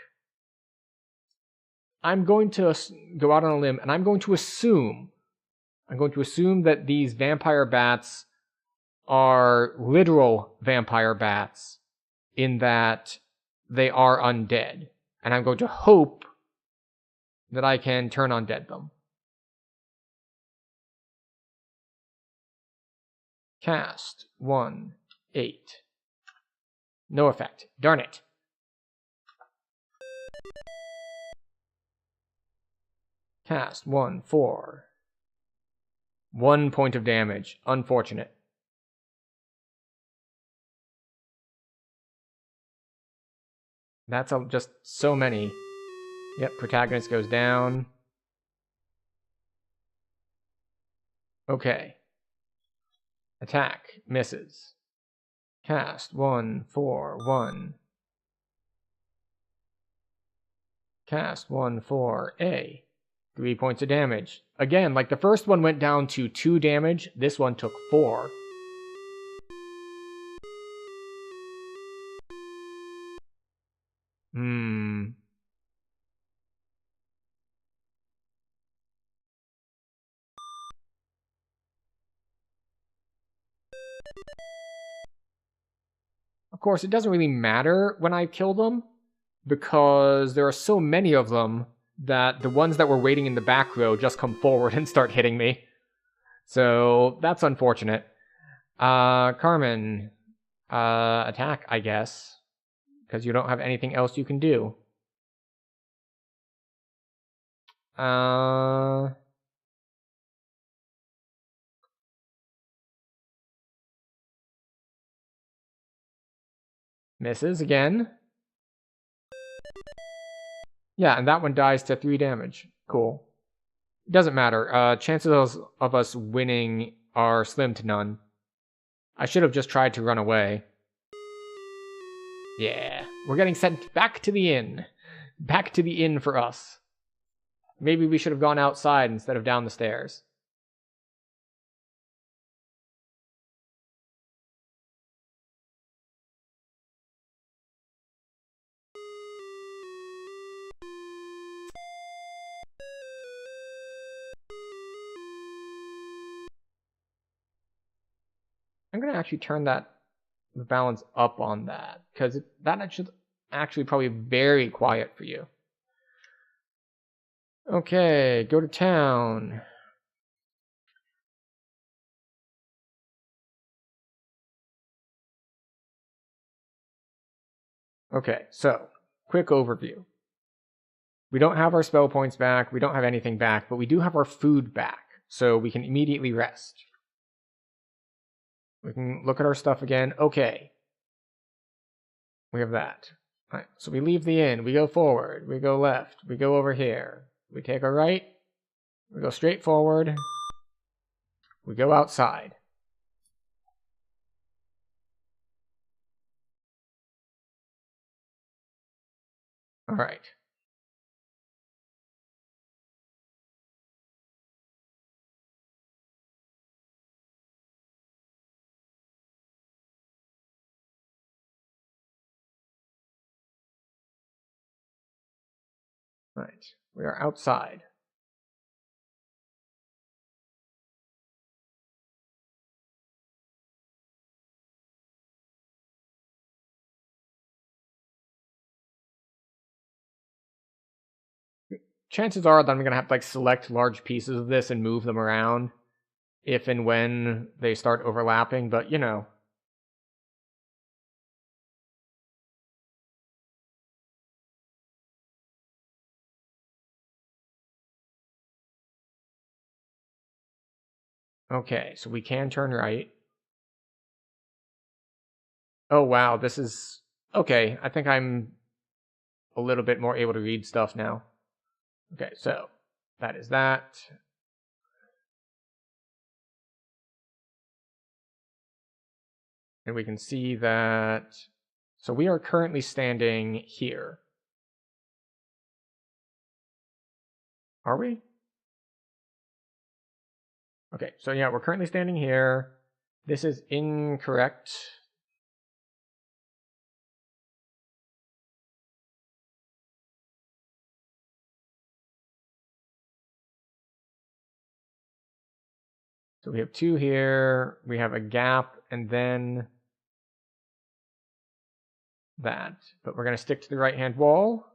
I'm going to go out on a limb and I'm going to assume that these vampire bats are literal vampire bats in that they are undead. And I'm going to hope that I can turn undead them. Cast 1, 8. No effect. Darn it. Cast 1, 4. 1 point of damage. Unfortunate. That's just so many. Yep, protagonist goes down. Okay. Attack. Misses. Cast 1, 4, 1. Cast 1, 4, A. 3 points of damage. Again, like the first one went down to 2 damage, this one took 4. Of course, it doesn't really matter when I kill them, because there are so many of them that the ones that were waiting in the back row just come forward and start hitting me. So that's unfortunate. Carmen, attack, I guess, because you don't have anything else you can do. Misses again. Yeah, and that one dies to 3 damage. Cool. It doesn't matter. Chances of us winning are slim to none. I should have just tried to run away. Yeah, we're getting sent back to the inn. Back to the inn for us. Maybe we should have gone outside instead of down the stairs. I'm going to actually turn the balance up on that, because that should actually probably very quiet for you. Okay, go to town. Okay, so, quick overview. We don't have our spell points back, we don't have anything back, but we do have our food back, so we can immediately rest. We can look at our stuff again. Okay. We have that. Alright, so we leave the inn, we go forward, we go left, we go over here. We take a right, we go straight forward, we go outside. Alright. Right, we are outside. Chances are that I'm going to have to select large pieces of this and move them around if and when they start overlapping, but you know. Okay, so we can turn right. Oh wow, this is... Okay, I think I'm a little bit more able to read stuff now. Okay, so that is that. And we can see that... So we are currently standing here. Are we? Okay, so yeah, we're currently standing here. This is incorrect. So we have 2 here, we have a gap, and then that. But we're going to stick to the right-hand wall.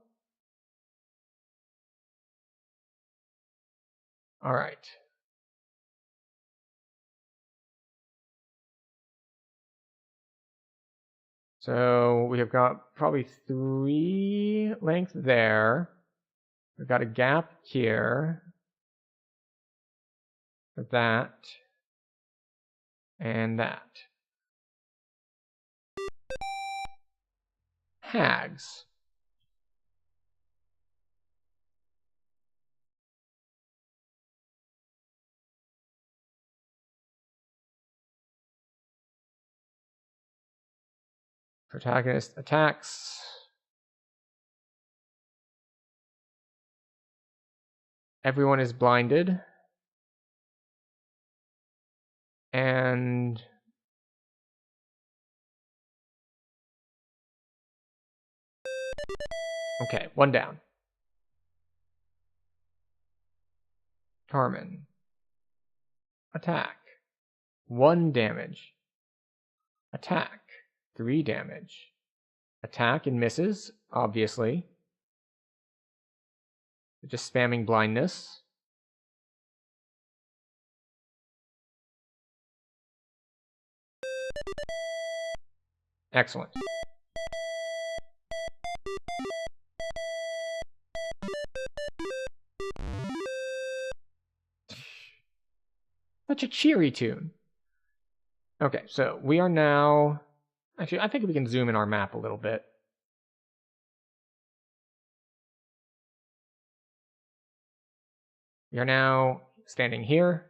All right. So we have got probably 3 length there. We've got a gap here. That. And that. Hags. Protagonist attacks. Everyone is blinded. And okay, one down. Carmen. Attack. 1 damage. Attack. 3 damage. Attack and misses, obviously. Just spamming blindness. Excellent. Such a cheery tune. Okay, so we are now... Actually, I think we can zoom in our map a little bit. We are now standing here.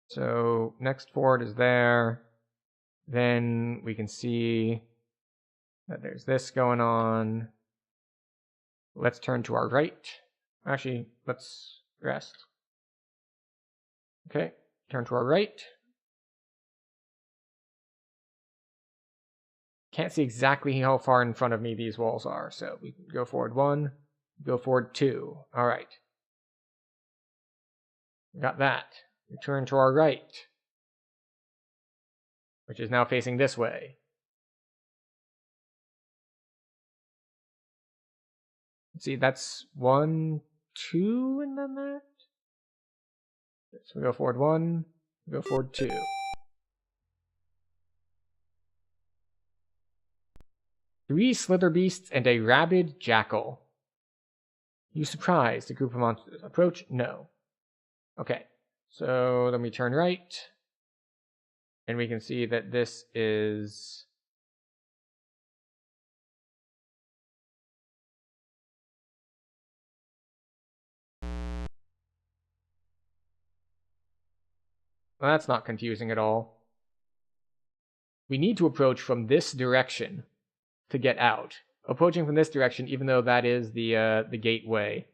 So next fort is there. Then we can see that there's this going on. Let's turn to our right. Actually, let's rest. Okay, turn to our right. Can't see exactly how far in front of me these walls are, so we can go forward 1, go forward 2. All right. We got that. We turn to our right, which is now facing this way. Let's see, that's 1, 2, and then that. So we go forward 1, we go forward 2. Three slither beasts and a rabid jackal. You surprised a group of monsters. Approach? No. Okay, so then we turn right, and we can see that this is... Well, that's not confusing at all. We need to approach from this direction to get out. Approaching from this direction, even though that is the gateway.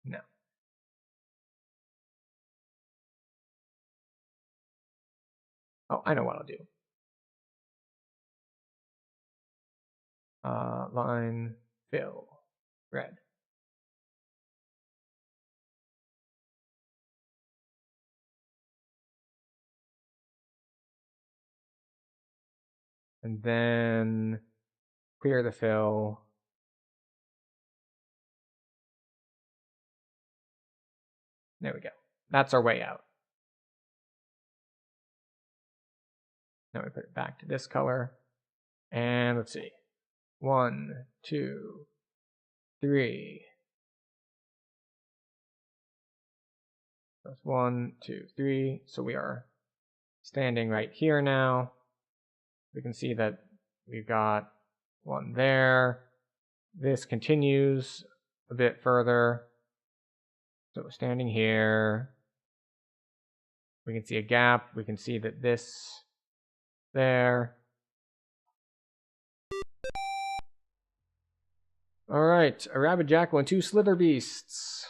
No. Oh, I know what I'll do. Line, fill, red. And then clear the fill. There we go. That's our way out. Now we put it back to this color. And let's see. 1, 2, 3. That's 1, 2, 3. So we are standing right here now. We can see that we've got 1 there. This continues a bit further. So we're standing here. We can see a gap. We can see that this there. All right, a rabid jackal and 2 slither beasts.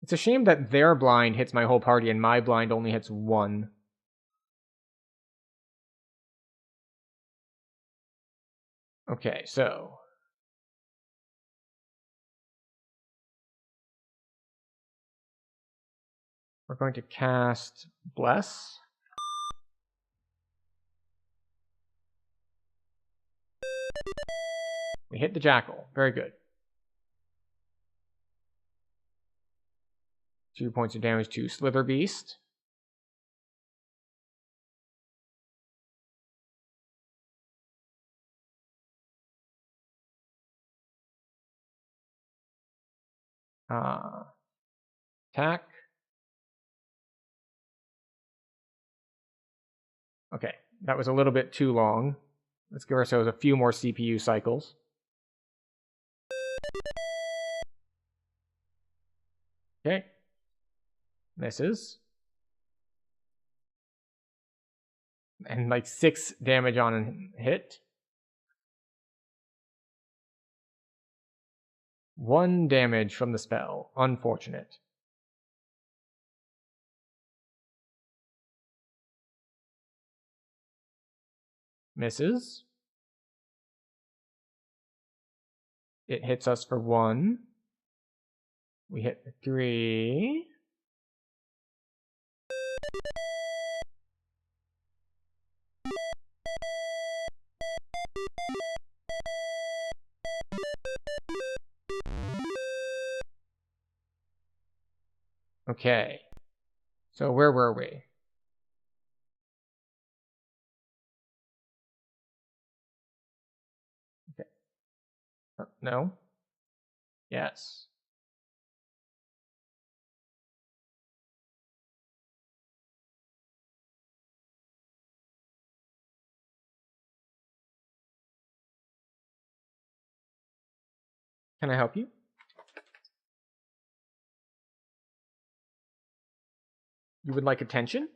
It's a shame that their blind hits my whole party and my blind only hits 1. Okay, so we're going to cast Bless. We hit the jackal. Very good. 2 points of damage to Slither Beast. Attack. Okay, that was a little bit too long. Let's give ourselves a few more CPU cycles. Okay. Misses. And like 6 damage on a hit. 1 damage from the spell. Unfortunate. Misses. It hits us for 1. We hit 3. Okay. So where were we? Okay. No? Yes. Can I help you? You would like attention?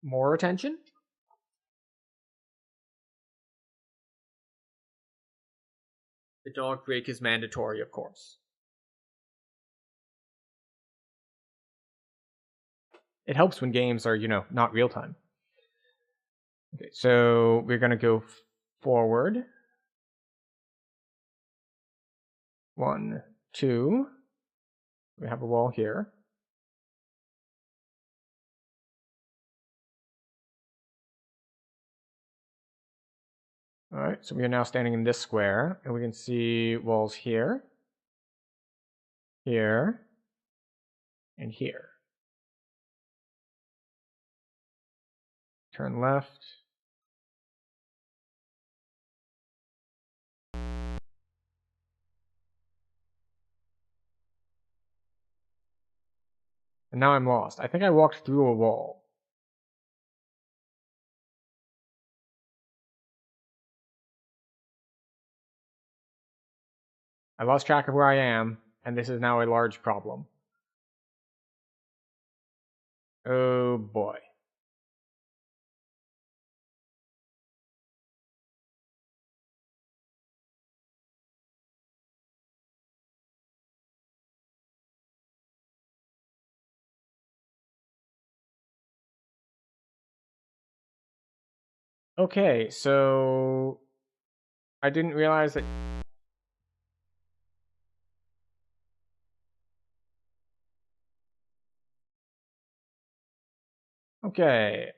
More attention? The dog break is mandatory, of course. It helps when games are, not real time. Okay, so we're going to go forward. 1, 2. We have a wall here. All right, so we are now standing in this square, and we can see walls here, here, and here. Turn left. And now I'm lost. I think I walked through a wall. I lost track of where I am, and this is now a large problem. Oh boy. Okay, so I didn't realize that. Okay,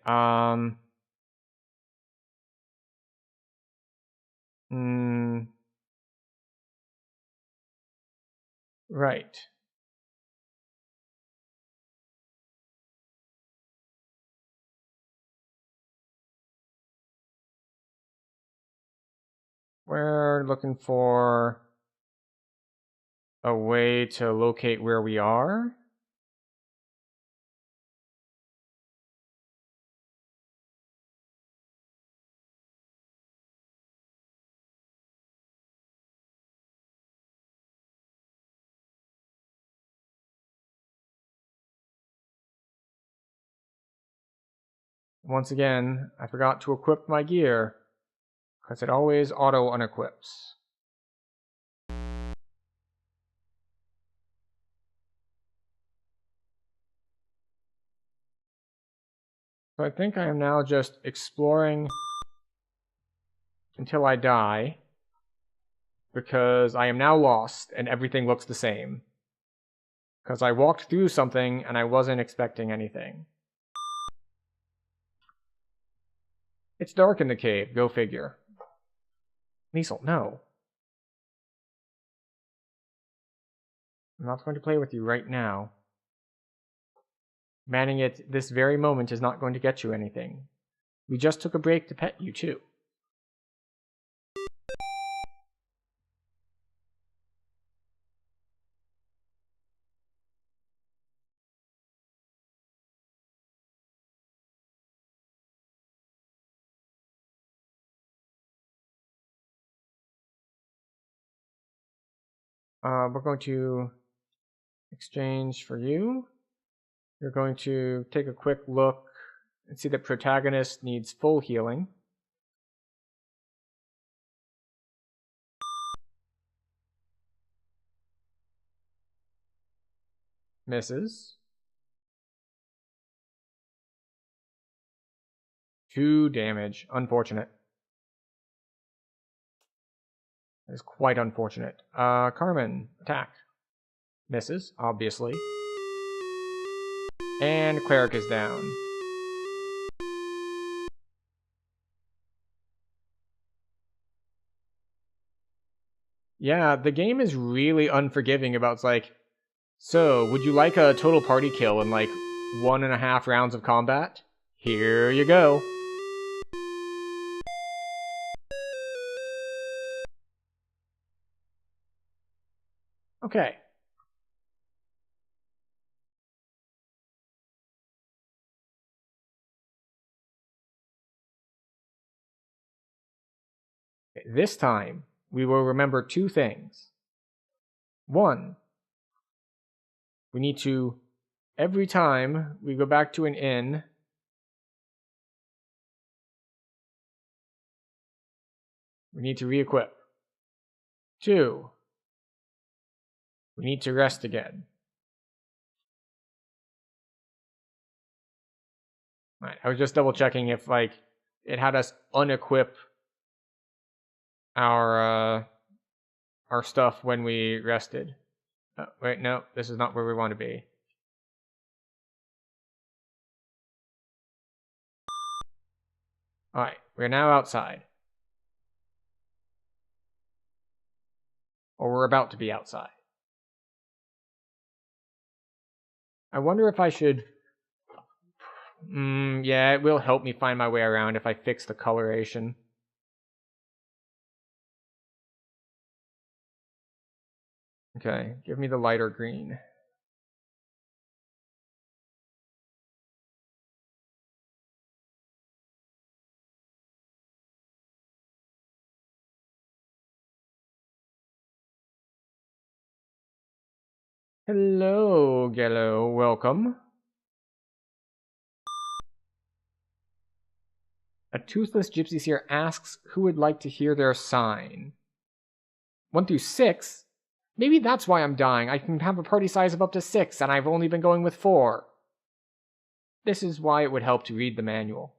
right. We're looking for a way to locate where we are. Once again, I forgot to equip my gear, because it always auto-unequips. So I think I am now just exploring until I die, because I am now lost and everything looks the same. Because I walked through something and I wasn't expecting anything. It's dark in the cave, go figure. Liesel, no. I'm not going to play with you right now. Manning it this very moment is not going to get you anything. We just took a break to pet you, too. We're going to exchange for you. You're going to take a quick look and see that protagonist needs full healing. Misses. 2 damage. Unfortunate. That is quite unfortunate. Carmen, attack. Misses, obviously. And Cleric is down. Yeah, the game is really unforgiving about, it's like, so, would you like a total party kill in like 1.5 rounds of combat? Here you go. Okay. This time, we will remember 2 things. 1, we need to, every time we go back to an inn, we need to re-equip. 2, we need to rest again. Right, I was just double checking if like it had us unequip our stuff when we rested. Wait, no, this is not where we want to be. Alright, we're now outside. Or we're about to be outside. I wonder if I should... yeah, it will help me find my way around if I fix the coloration. Okay, give me the lighter green. Hello, Gello, welcome. A toothless gypsy seer asks who would like to hear their sign. 1 through 6? Maybe that's why I'm dying. I can have a party size of up to 6, and I've only been going with 4. This is why it would help to read the manual.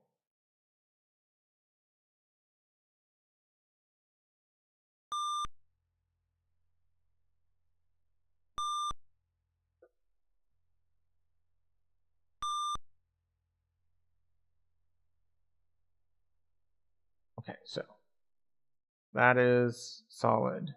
Okay, so that is solid.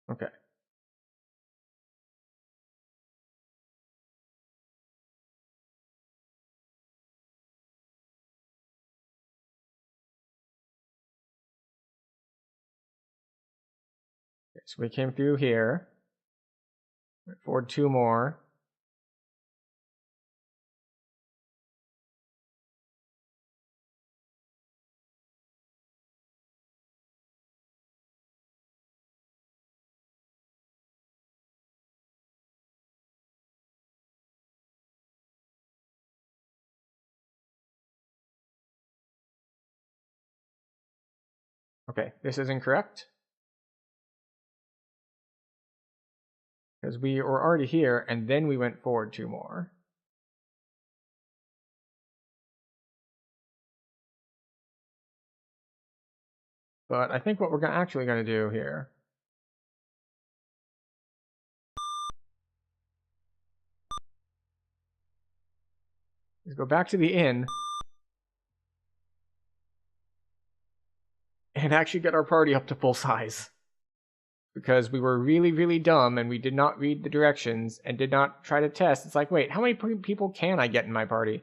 Okay. So we came through here. Went forward 2 more. Okay, this is incorrect. Because we were already here, and then we went forward 2 more. But I think what we're actually going to do here is go back to the inn and actually get our party up to full size. Because we were really, really dumb and we did not read the directions and did not try to test. It's like, wait, how many people can I get in my party?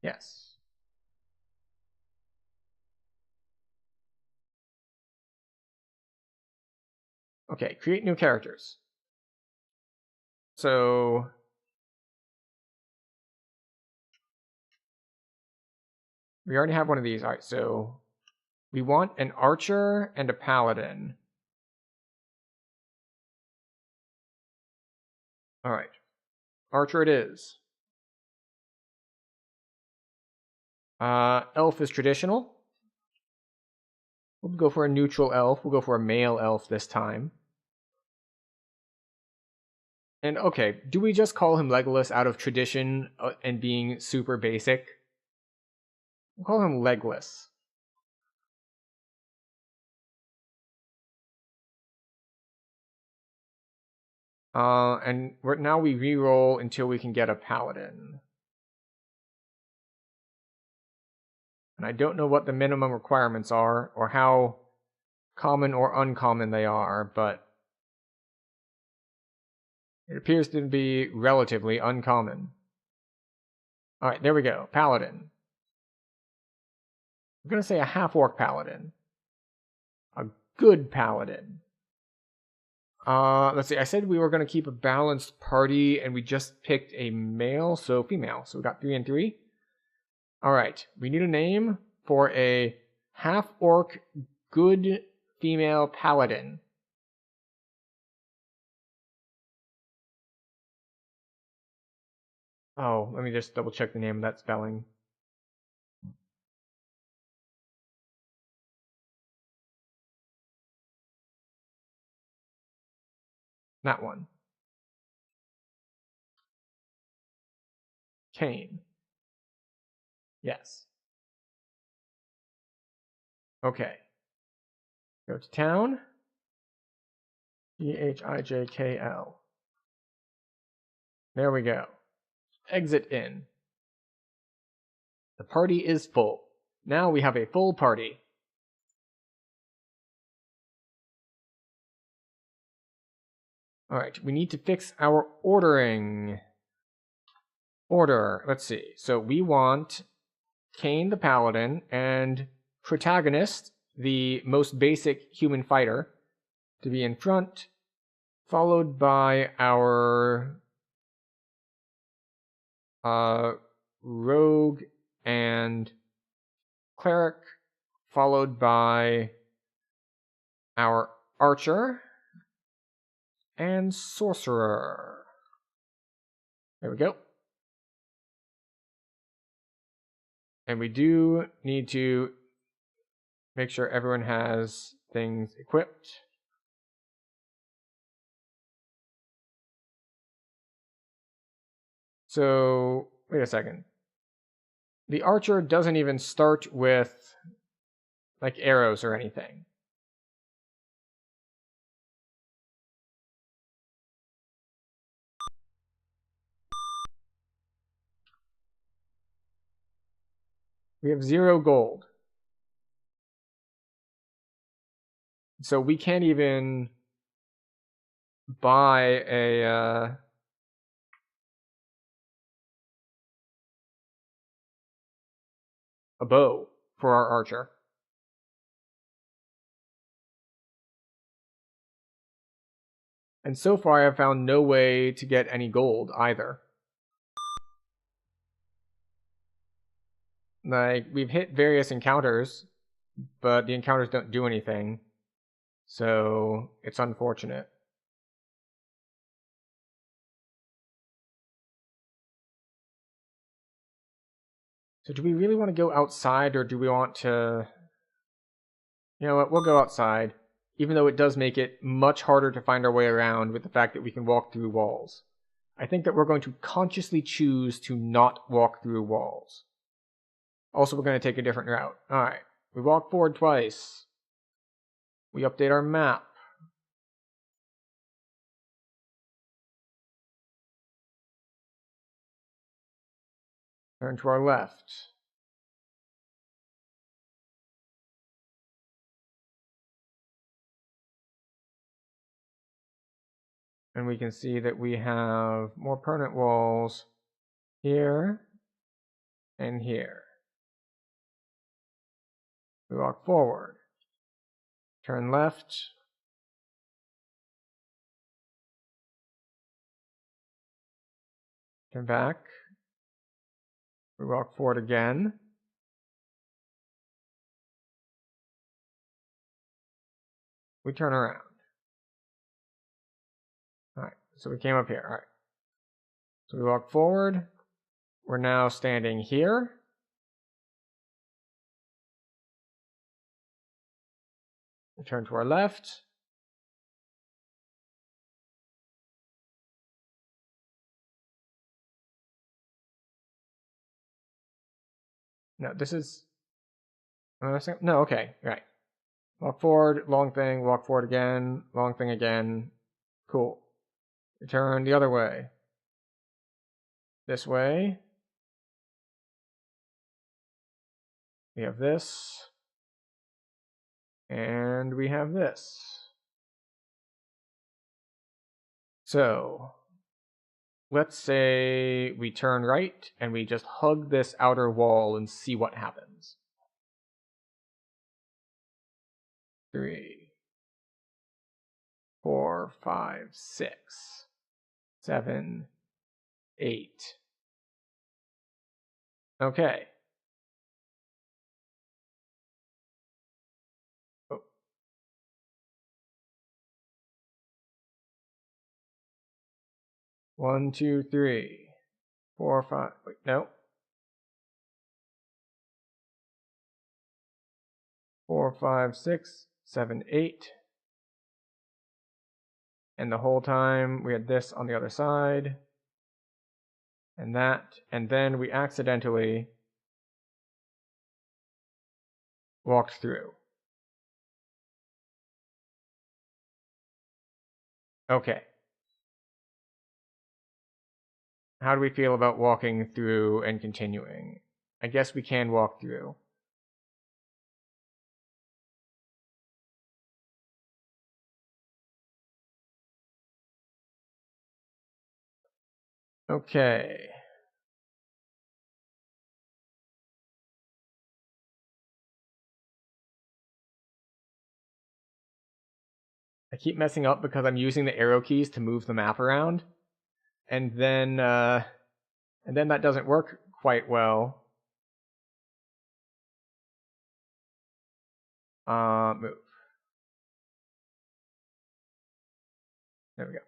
Yes. Okay, create new characters. So we already have one of these. All right, so we want an archer and a paladin. All right, archer it is. Elf is traditional. We'll go for a neutral elf. We'll go for a male elf this time. And okay, do we just call him Legolas out of tradition and being super basic? We'll call him Legless. And now we re-roll until we can get a paladin. And I don't know what the minimum requirements are, or how common or uncommon they are, but it appears to be relatively uncommon. Alright, there we go. Paladin. I'm going to say a half-orc paladin. A good paladin. Let's see, I said we were going to keep a balanced party, and we just picked a male, so female. So we got 3 and 3. Alright, we need a name for a half-orc good female paladin. Oh, let me just double check the name of that spelling. That one. Kane. Yes. Okay. Go to town. Ehijkl. There we go. Exit in. The party is full. Now we have a full party. Alright, we need to fix our ordering. Order. Let's see. So we want Kane the Paladin and protagonist, the most basic human fighter, to be in front, followed by our rogue and cleric, followed by our archer and sorcerer. There we go. And we do need to make sure everyone has things equipped. So, wait a second. The archer doesn't even start with, like, arrows or anything. We have 0 gold. So we can't even buy a bow for our archer. And so far I've found no way to get any gold either. Like, we've hit various encounters, but the encounters don't do anything. So, it's unfortunate. So do we really want to go outside, or do we want to... You know what, we'll go outside, even though it does make it much harder to find our way around with the fact that we can walk through walls. I think that we're going to consciously choose to not walk through walls. Also, we're going to take a different route. Alright, we walk forward twice. We update our map. Turn to our left. And we can see that we have more permanent walls here and here. We walk forward. Turn left. Turn back. We walk forward again. We turn around. Alright, so we came up here. Alright. So we walk forward. We're now standing here. We turn to our left. No, this is... No, okay, right. Walk forward, long thing, walk forward again, long thing again. Cool. We turn the other way. This way. We have this. And we have this. So, let's say we turn right and we just hug this outer wall and see what happens. 3, 4, 5, 6, 7, 8. Okay. Oh. One, 2, 3, 4, 5. Wait, no. 4, 5, 6, 7, 8. And the whole time we had this on the other side. And that. And then we accidentally walked through. Okay. How do we feel about walking through and continuing? I guess we can walk through. Okay. I keep messing up because I'm using the arrow keys to move the map around. And then that doesn't work quite well. Move. There we go.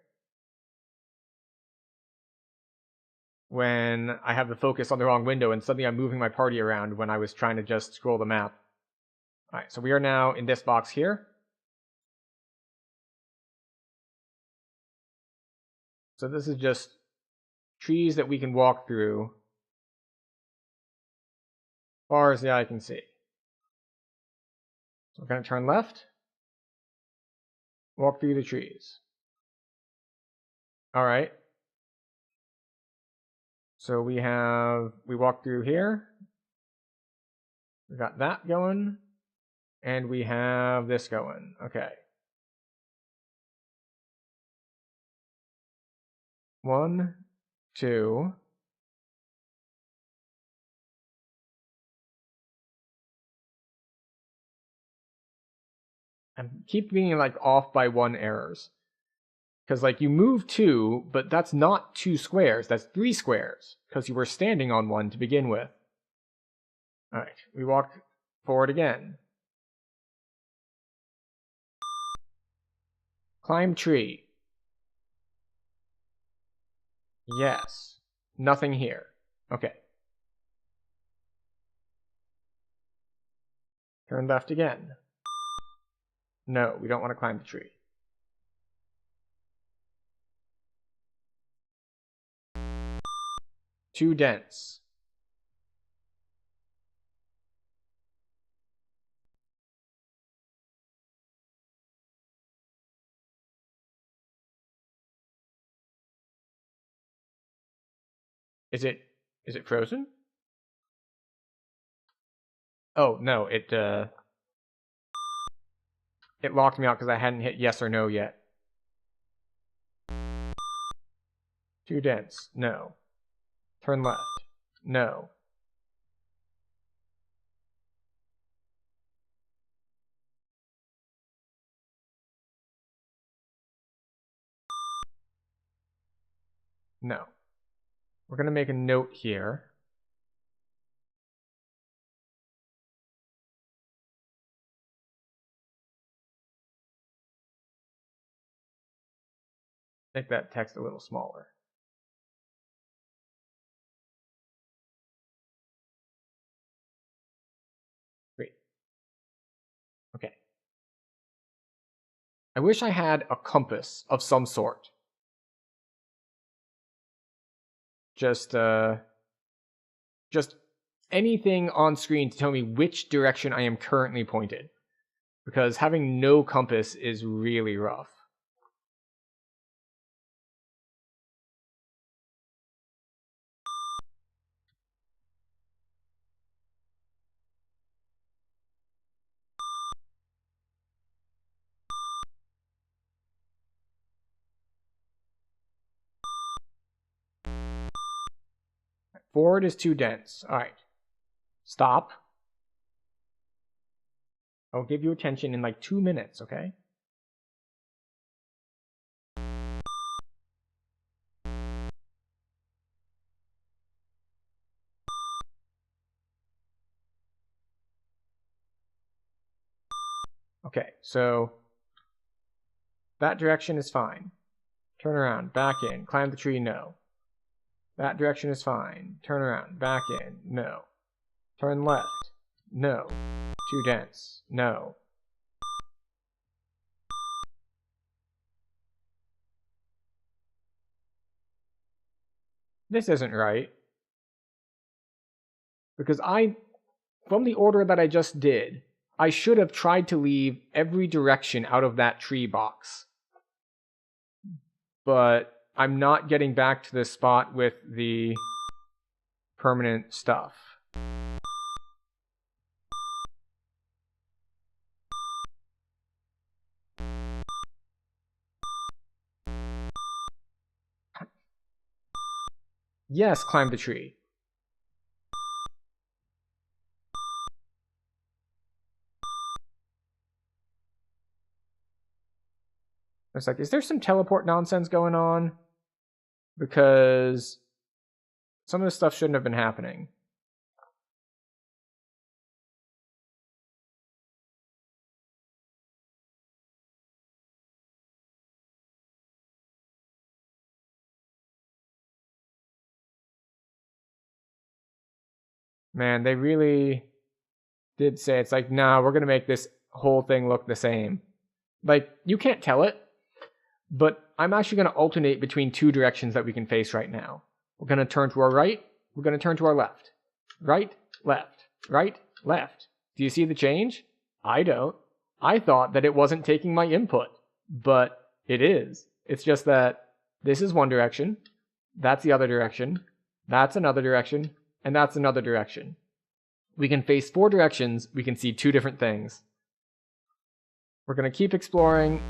When I have the focus on the wrong window and suddenly I'm moving my party around when I was trying to just scroll the map. Alright, so we are now in this box here. So this is just trees that we can walk through as far as the eye can see. So we're going to turn left, walk through the trees. Alright. So we walk through here. We got that going. And we have this going. Okay. 1, 2. I keep being like off by 1 errors. Because like you move 2, but that's not 2 squares, that's 3 squares. Because you were standing on 1 to begin with. Alright, we walk forward again. Climb tree. Yes. Nothing here. Okay. Turn left again. No, we don't want to climb the tree. Too dense. Is it frozen? Oh, no, it locked me out because I hadn't hit yes or no yet. Too dense. No. Turn left. No. No. We're going to make a note here. Make that text a little smaller. Great. Okay. I wish I had a compass of some sort. Just anything on screen to tell me which direction I am currently pointed. Because having no compass is really rough. Forward is too dense. All right. Stop. I'll give you attention in like 2 minutes, okay? Okay, so that direction is fine. Turn around, back in, climb the tree, no. That direction is fine. Turn around, back in, no. Turn left, no. Too dense, no. This isn't right. Because from the order that I just did, I should have tried to leave every direction out of that tree box. But I'm not getting back to this spot with the permanent stuff. Yes, climb the tree. It's like, is there some teleport nonsense going on? Because some of this stuff shouldn't have been happening. Man, they really did say, it's like, nah, we're going to make this whole thing look the same. Like, you can't tell it, but I'm actually going to alternate between two directions that we can face right now. We're going to turn to our right, we're going to turn to our left. Right, left, right, left. Do you see the change? I don't. I thought that it wasn't taking my input, but it is. It's just that this is one direction, that's the other direction, that's another direction, and that's another direction. We can face 4 directions, we can see 2 different things. We're going to keep exploring.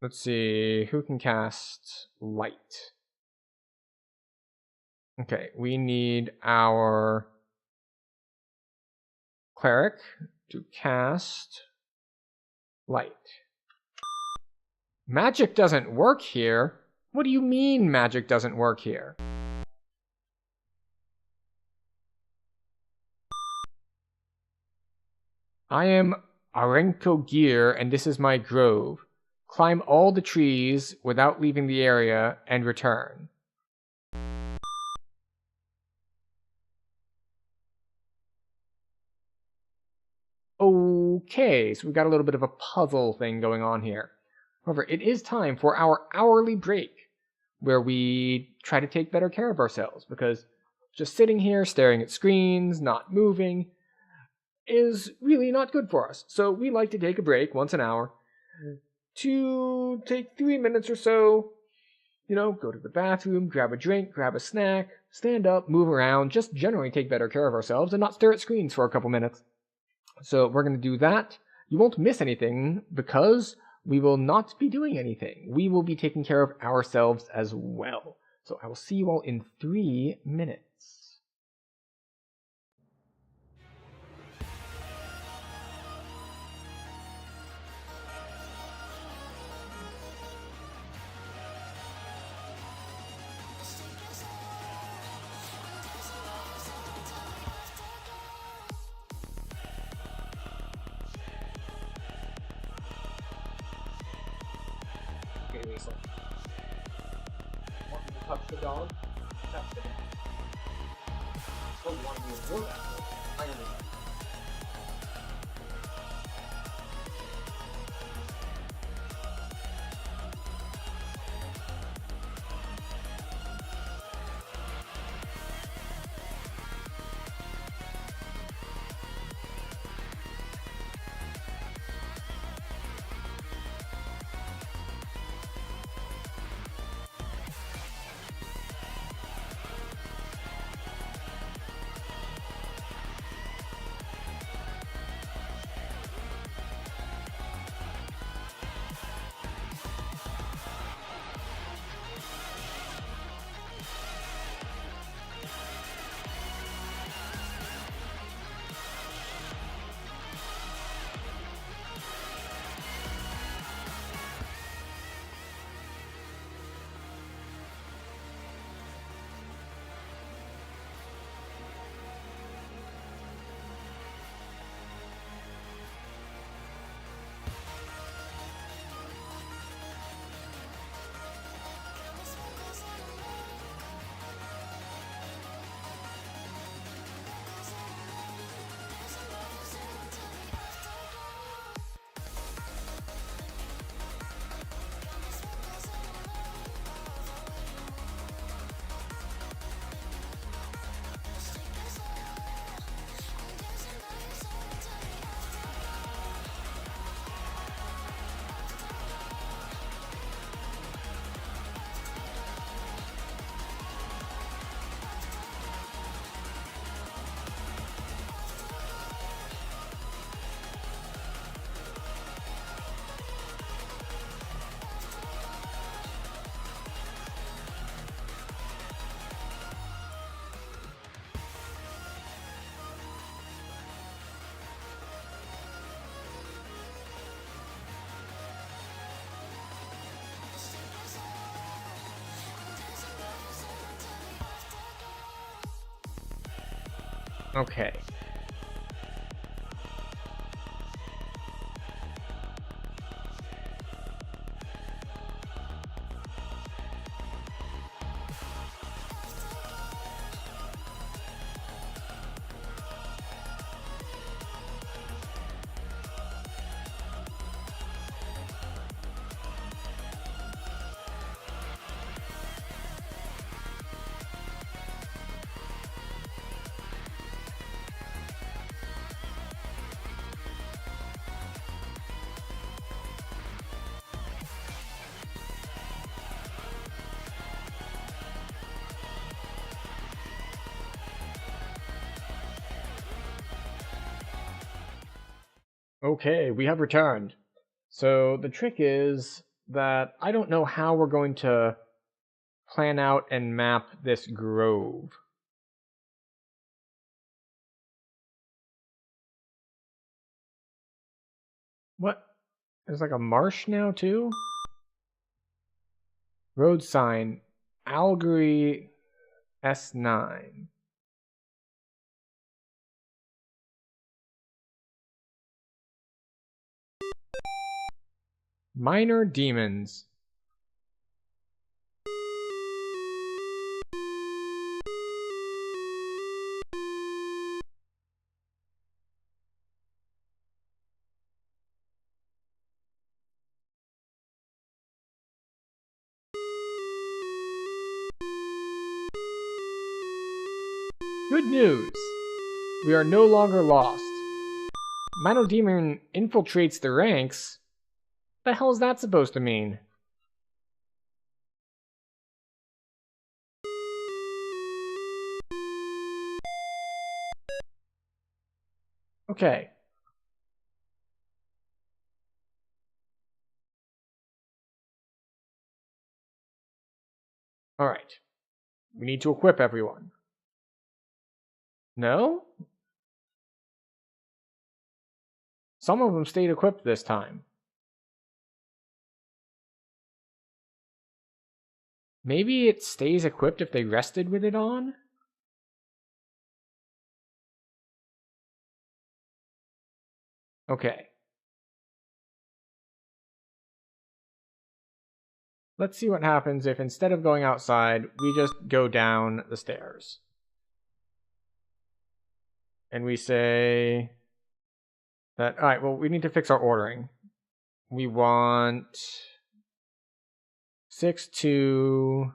Let's see, who can cast light? Okay, we need our cleric to cast light. Magic doesn't work here? What do you mean magic doesn't work here? I am Arenko Gear, and this is my grove. Climb all the trees without leaving the area and return. Okay, so we've got a little bit of a puzzle thing going on here. However, it is time for our hourly break, where we try to take better care of ourselves, because just sitting here staring at screens, not moving, is really not good for us. So we like to take a break once an hour to take 3 minutes or so, go to the bathroom, grab a drink, grab a snack, stand up, move around, just generally take better care of ourselves and not stare at screens for a couple minutes. So we're going to do that. You won't miss anything because we will not be doing anything. We will be taking care of ourselves as well. So I will see you all in 3 minutes. Okay, Weasel. Want me to touch the dog? Touch the dog. Oh, you want me to do that? I understand. Okay. Okay, we have returned. So the trick is that I don't know how we're going to plan out and map this grove. What? There's like a marsh now too? Road sign, Algery S9. Minor demons. Good news! We are no longer lost. Minor Demon infiltrates the ranks? What the hell is that supposed to mean? Okay. Alright. We need to equip everyone. No? Some of them stayed equipped this time. Maybe it stays equipped if they rested with it on? Okay. Let's see what happens if instead of going outside, we just go down the stairs. And we say that, alright, well, we need to fix our ordering. We want 6, 2,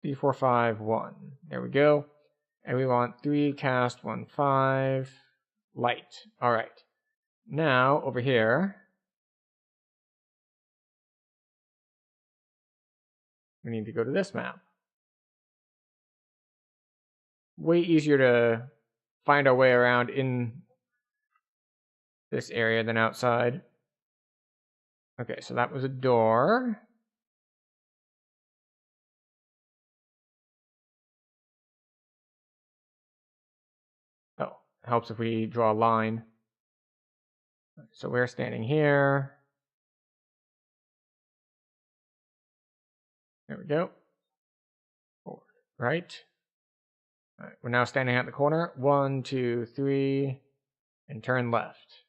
3, 4, 5, 1. There we go. And we want 3, cast, 1, 5, light. Alright. Now, over here, we need to go to this map. Way easier to find our way around in this area than outside. Okay, so that was a door. Oh, helps if we draw a line. So we're standing here. There we go. Forward, right. All right, we're now standing at the corner. 1, 2, 3, and turn left.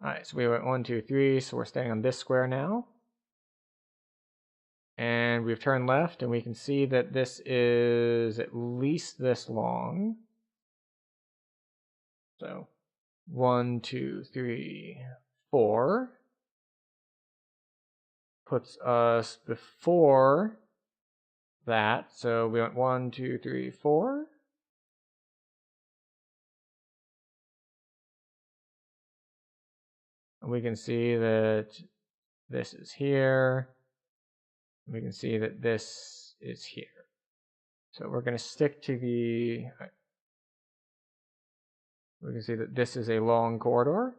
All right, so we went 1, 2, 3, so we're standing on this square now. And we've turned left, and we can see that this is at least this long. So 1, 2, 3, 4 puts us before that. So we went 1, 2, 3, 4. And we can see that this is here. We can see that this is here. So we're going to stick to the... We can see that this is a long corridor.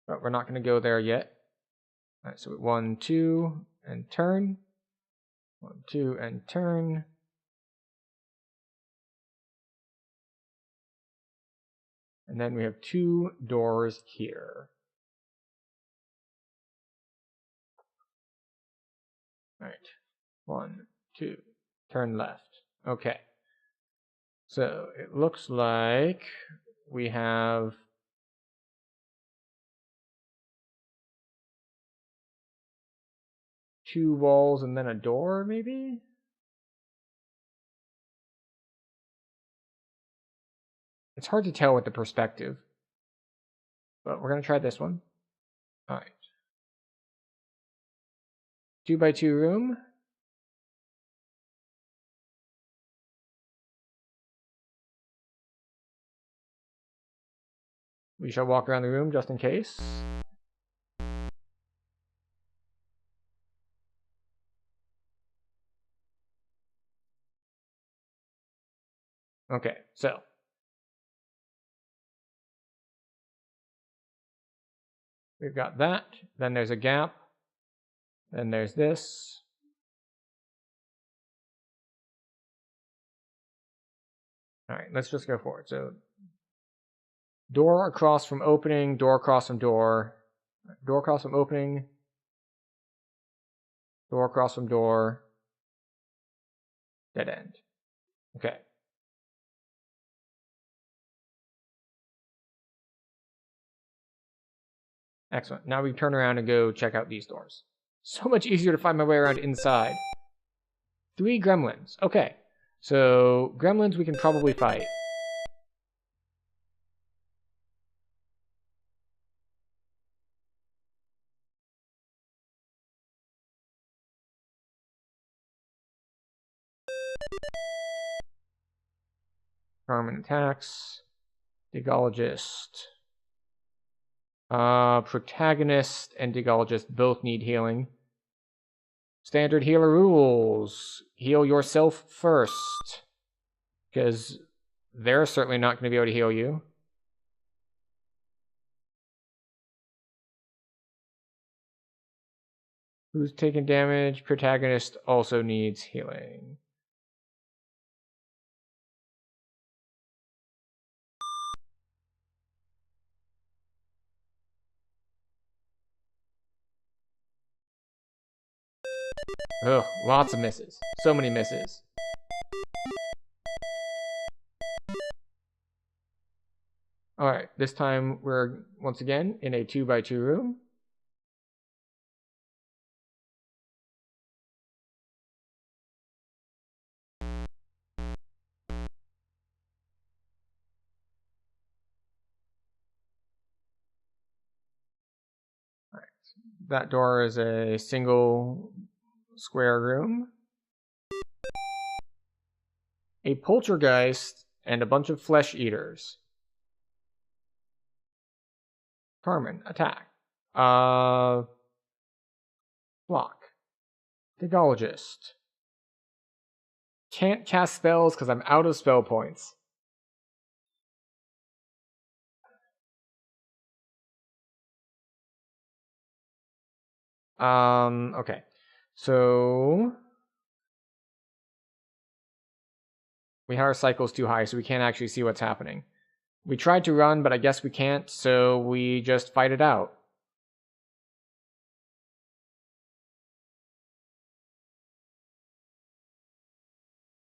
But we're not going to go there yet. All right, so 1, 2, and turn. 1, 2, and turn. And then we have 2 doors here. All right. 1, 2, turn left. Okay. So it looks like we have two walls and then a door, maybe? It's hard to tell with the perspective. But we're going to try this one. All right. 2 by 2 room. We shall walk around the room just in case. Okay, so. We've got that. Then there's a gap. Then there's this. All right, let's just go forward. So, door across from opening, door across from door. Door across from opening. Door across from door. Dead end. Okay. Excellent. Now we turn around and go check out these doors. So much easier to find my way around inside. 3 gremlins. Okay. So, gremlins we can probably fight. Carmen attacks. Digologist. Protagonist and Digologist both need healing. Standard healer rules. Heal yourself first. Because they're certainly not going to be able to heal you. Who's taking damage? Protagonist also needs healing. Ugh, lots of misses. So many misses. Alright, this time we're once again in a 2x2 room. Alright, that door is a single square room. A poltergeist and a bunch of flesh eaters. Carmen, attack. Block. Digologist. Can't cast spells because I'm out of spell points. Okay. So our cycle's too high, so we can't actually see what's happening. We tried to run, but I guess we can't, so we just fight it out.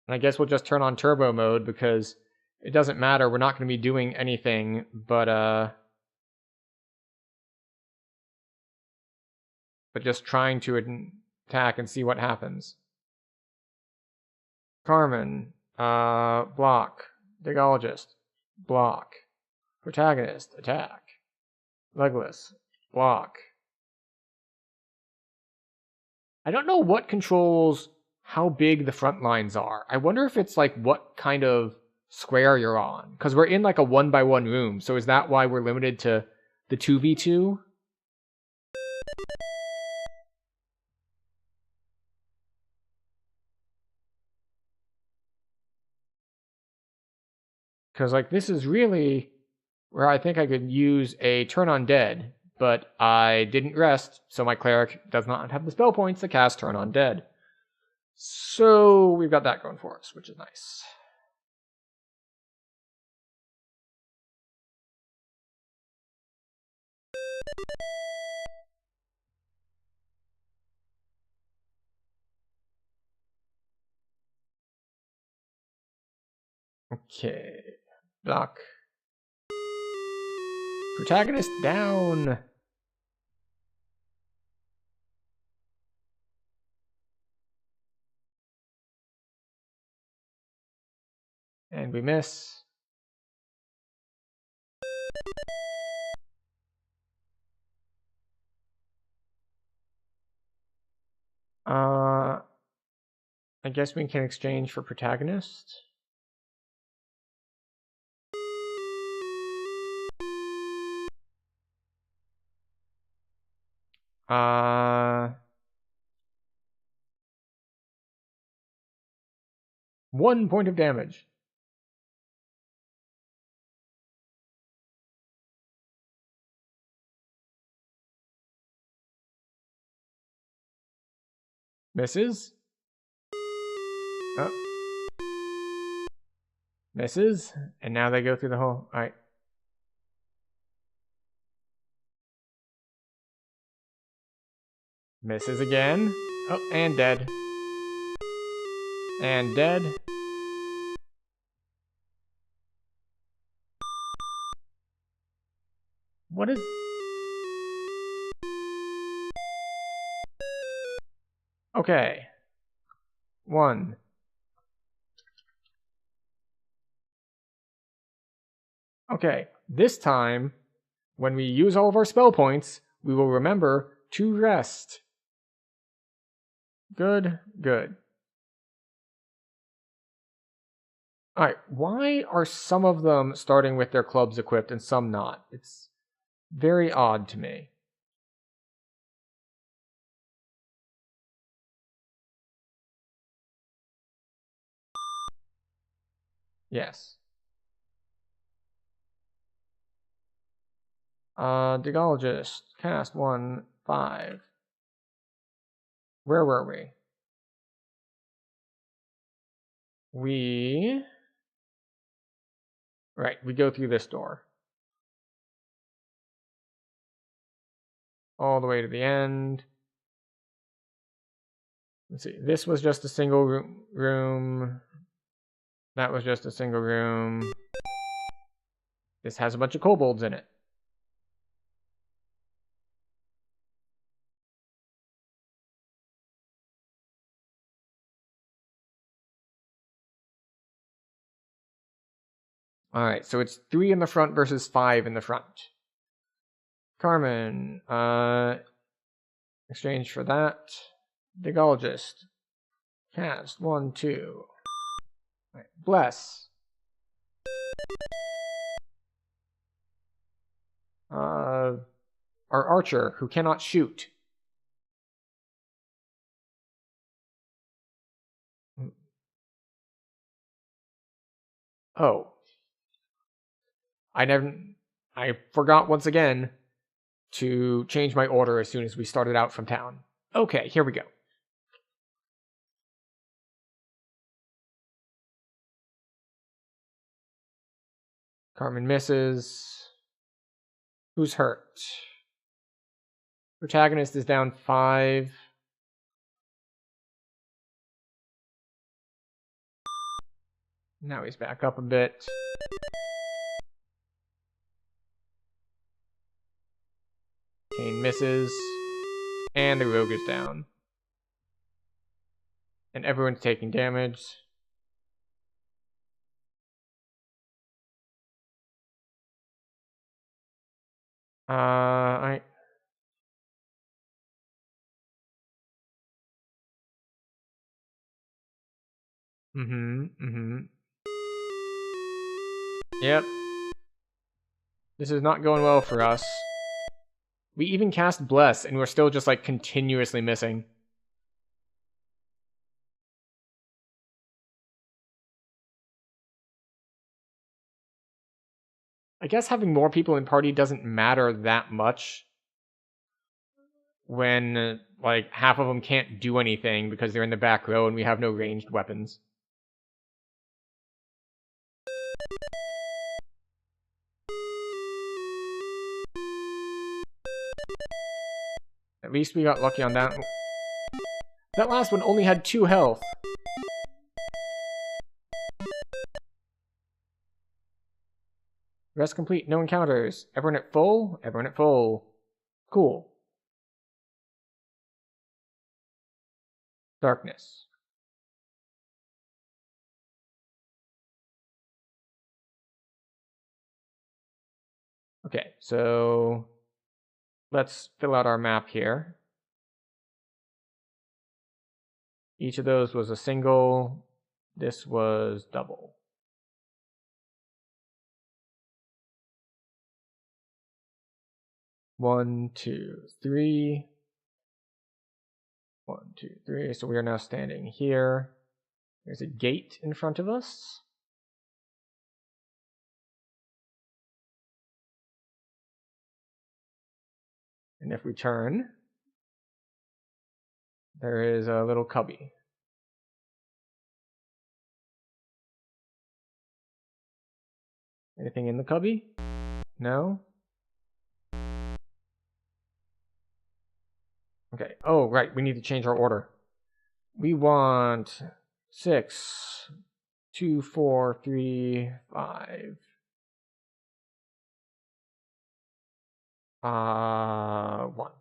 And I guess we'll just turn on turbo mode because it doesn't matter. We're not going to be doing anything but just trying to attack and see what happens. Carmen, block. Digologist, block. Protagonist, attack. Legless, block. I don't know what controls how big the front lines are. I wonder if it's like what kind of square you're on. Because we're in like a 1x1 room, so is that why we're limited to the 2v2? Because like this is really where I think I could use a turn on dead, but I didn't rest, so my cleric does not have the spell points to cast turn on dead. So we've got that going for us, which is nice. Okay. Block. Protagonist down. And we miss. I guess we can exchange for protagonist. One point of damage. Misses. Oh. Misses. And now they go through the hole. Alright. Misses again. Oh, and dead. And dead. What is... Okay. 1. Okay, this time, when we use all of our spell points, we will remember to rest. Good, good. Alright, why are some of them starting with their clubs equipped and some not? It's very odd to me. Yes. Digologist, cast 1, 5. Where were we? Right, we go through this door. All the way to the end. Let's see, this was just a single room. That was just a single room. This has a bunch of kobolds in it. Alright, so it's 3 in the front versus 5 in the front. Carmen, exchange for that. Digologist, cast 1, 2. Right, bless. Our archer, who cannot shoot. Oh. I forgot once again to change my order as soon as we started out from town. Okay, here we go. Carmen misses. Who's hurt? Protagonist is down 5. Now he's back up a bit. Kane misses. And the rogue is down. And everyone's taking damage. I... Yep. This is not going well for us. We even cast Bless, and we're still just, like, continuously missing. I guess having more people in party doesn't matter that much when, like, half of them can't do anything because they're in the back row and we have no ranged weapons. At least we got lucky on that. That last one only had 2 health. Rest complete, no encounters. Everyone at full? Everyone at full. Cool. Darkness. Okay, so let's fill out our map here. Each of those was a single. This was double. One, two, three. 1, 2, 3. So we are now standing here. There's a gate in front of us. And if we turn, there is a little cubby. Anything in the cubby? No? Okay. Oh, right. We need to change our order. We want 6, 2, 4, 3, 5. 1.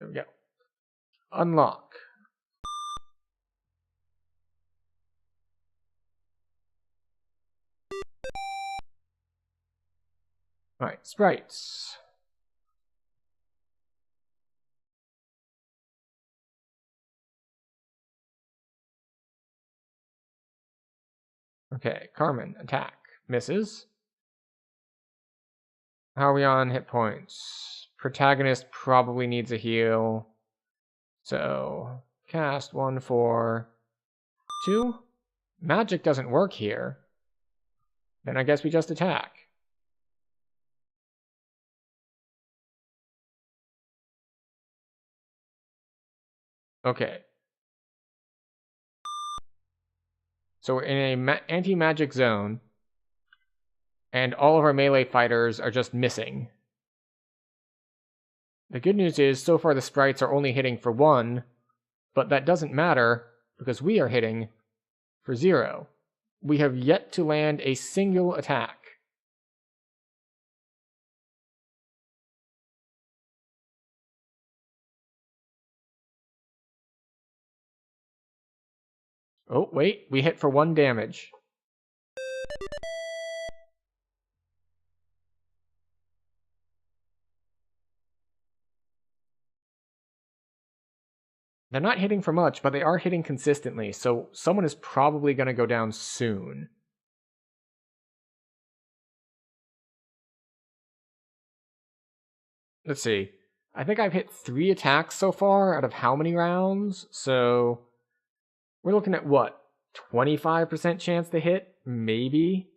There we go. Unlock. Alright, sprites. Okay, Carmen, attack. Misses. How are we on hit points? Protagonist probably needs a heal. So, cast 1, 4, 2. Magic doesn't work here. Then I guess we just attack. Okay. So we're in a anti-magic zone, and all of our melee fighters are just missing. The good news is, so far the sprites are only hitting for 1, but that doesn't matter, because we are hitting for 0. We have yet to land a single attack. Oh, wait, we hit for 1 damage. They're not hitting for much, but they are hitting consistently, so someone is probably going to go down soon. Let's see. I think I've hit 3 attacks so far out of how many rounds? So we're looking at what? 25% chance to hit? Maybe?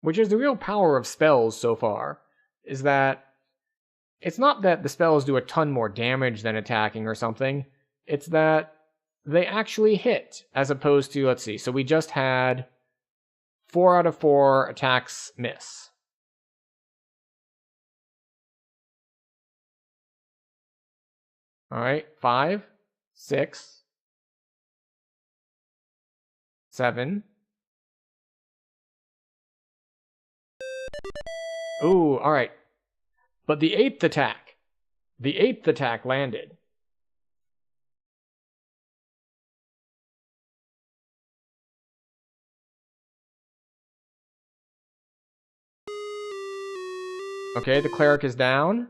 Which is the real power of spells so far, is that it's not that the spells do a ton more damage than attacking or something. It's that they actually hit, as opposed to, let's see, so we just had 4 out of 4 attacks miss. Alright, 5, 6, 7. Ooh, alright. But the 8th attack landed. Okay, the cleric is down.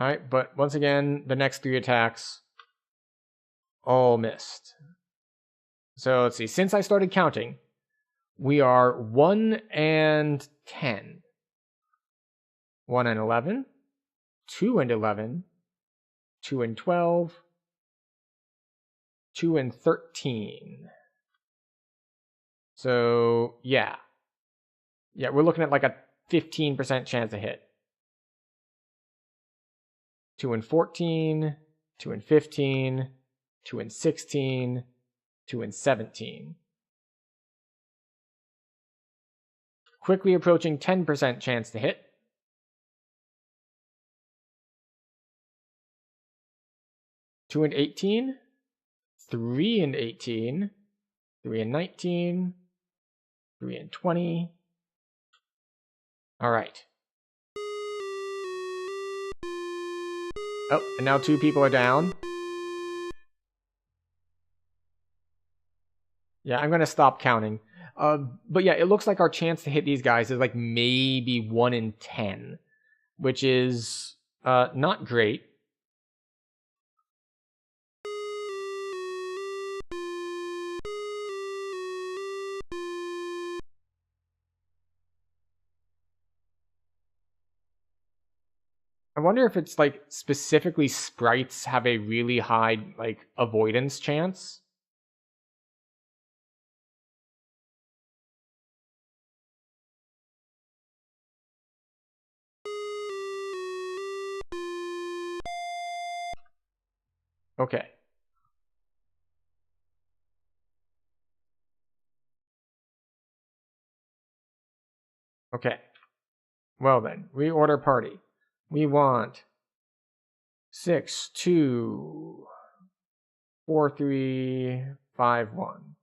Alright, but once again, the next 3 attacks all missed. So let's see, since I started counting, we are 1 and 10. 1 and 11. 2 and 11. 2 and 12. 2 and 13. So, yeah. Yeah, we're looking at like a 15% chance to hit. 2 and 14. 2 and 15. 2 and 16. 2 and 17. Quickly approaching 10% chance to hit. 2 and 18. 3 and 18. 3 and 19. 3 and 20. Alright. Oh, and now 2 people are down. Yeah, I'm going to stop counting. But yeah, it looks like our chance to hit these guys is like maybe 1 in 10, which is not great. I wonder if it's like specifically sprites have a really high like avoidance chance. Okay. Okay. Well then, reorder party. We want 6, 2, 4, 3, 5, 1.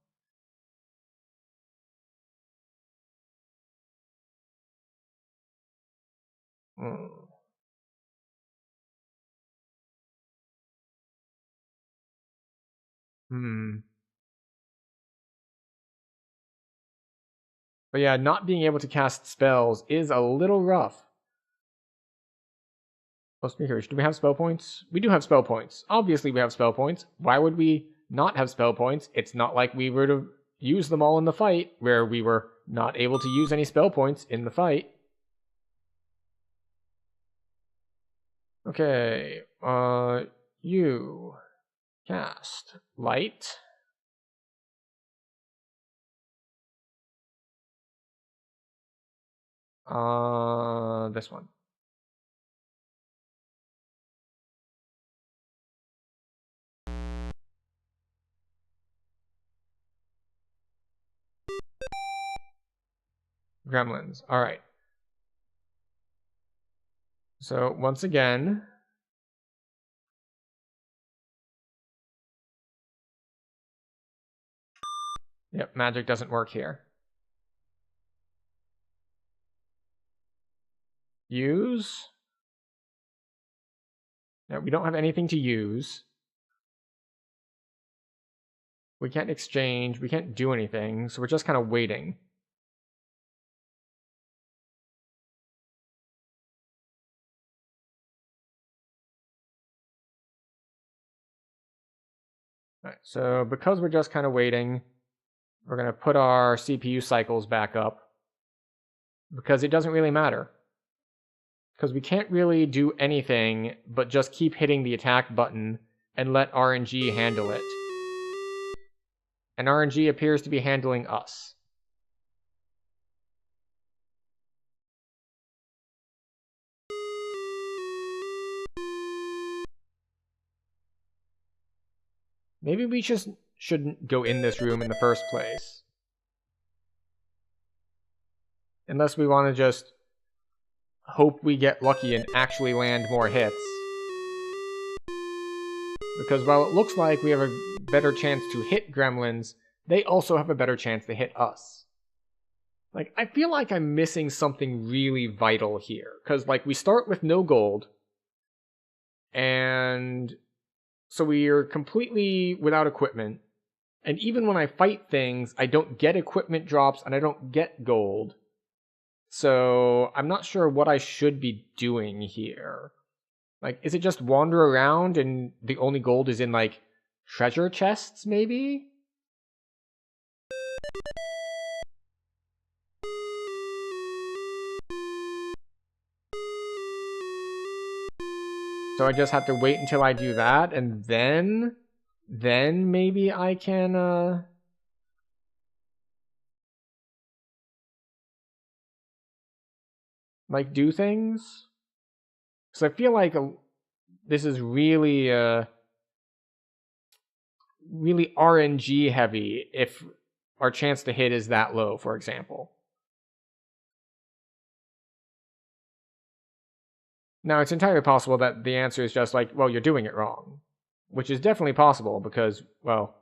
But yeah, not being able to cast spells is a little rough. Oh, speakers, do we have spell points? We do have spell points. Obviously we have spell points. Why would we not have spell points? It's not like we were to use them all in the fight, where we were not able to use any spell points in the fight. Okay, you cast light. This one. Gremlins. All right. So once again, yep, magic doesn't work here. Use. Now we don't have anything to use. We can't exchange. We can't do anything. So we're just kind of waiting. All right, so because we're just kind of waiting, we're going to put our CPU cycles back up. Because it doesn't really matter. Because we can't really do anything but just keep hitting the attack button and let RNG handle it. And RNG appears to be handling us. Maybe we just shouldn't go in this room in the first place. Unless we want to just hope we get lucky and actually land more hits. Because while it looks like we have a better chance to hit gremlins, they also have a better chance to hit us. Like, I feel like I'm missing something really vital here. Because, like, we start with no gold. And so we are completely without equipment. And even when I fight things, I don't get equipment drops and I don't get gold. So I'm not sure what I should be doing here. Like, is it just wander around and the only gold is in, like, treasure chests, maybe? So I just have to wait until I do that, and then maybe I can, like, do things? Because I feel like this is really, really RNG heavy if our chance to hit is that low, for example. Now, it's entirely possible that the answer is just like, well, you're doing it wrong. Which is definitely possible because, well,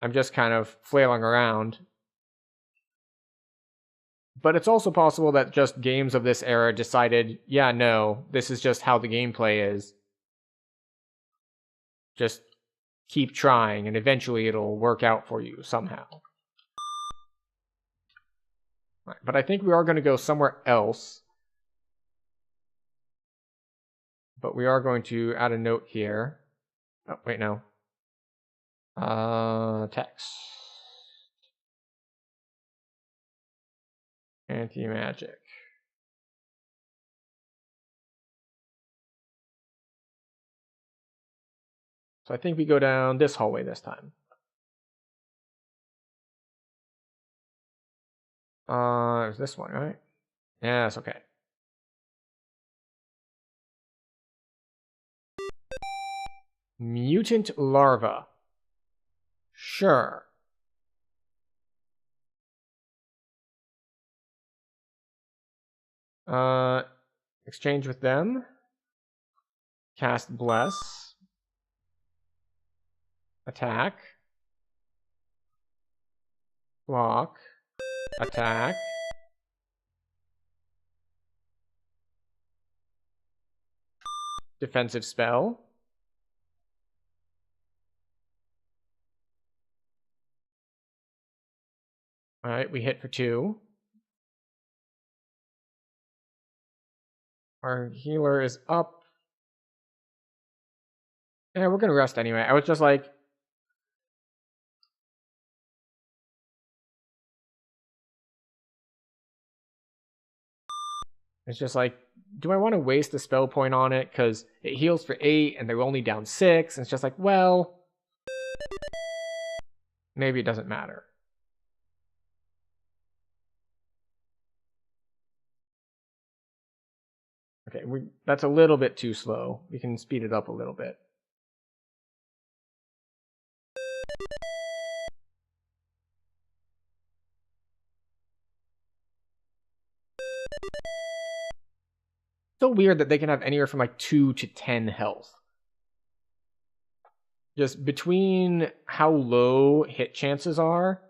I'm just kind of flailing around. But it's also possible that just games of this era decided, yeah, no, this is just how the gameplay is. Just keep trying, and eventually it'll work out for you somehow. Right, but I think we are going to go somewhere else. But we are going to add a note here. Oh, wait, no. Text. Anti-magic. So I think we go down this hallway this time. It's this one, right? Yeah, that's okay. Mutant larva. Sure. Exchange with them. Cast Bless. Attack. Block. Attack. Defensive spell. Alright, we hit for 2. Our healer is up. Yeah, we're gonna rest anyway. I was just like... It's just like, do I want to waste a spell point on it? Because it heals for 8 and they're only down 6. And it's just like, well... Maybe it doesn't matter. Okay, that's a little bit too slow. We can speed it up a little bit. So weird that they can have anywhere from like 2 to 10 health. Just between how low hit chances are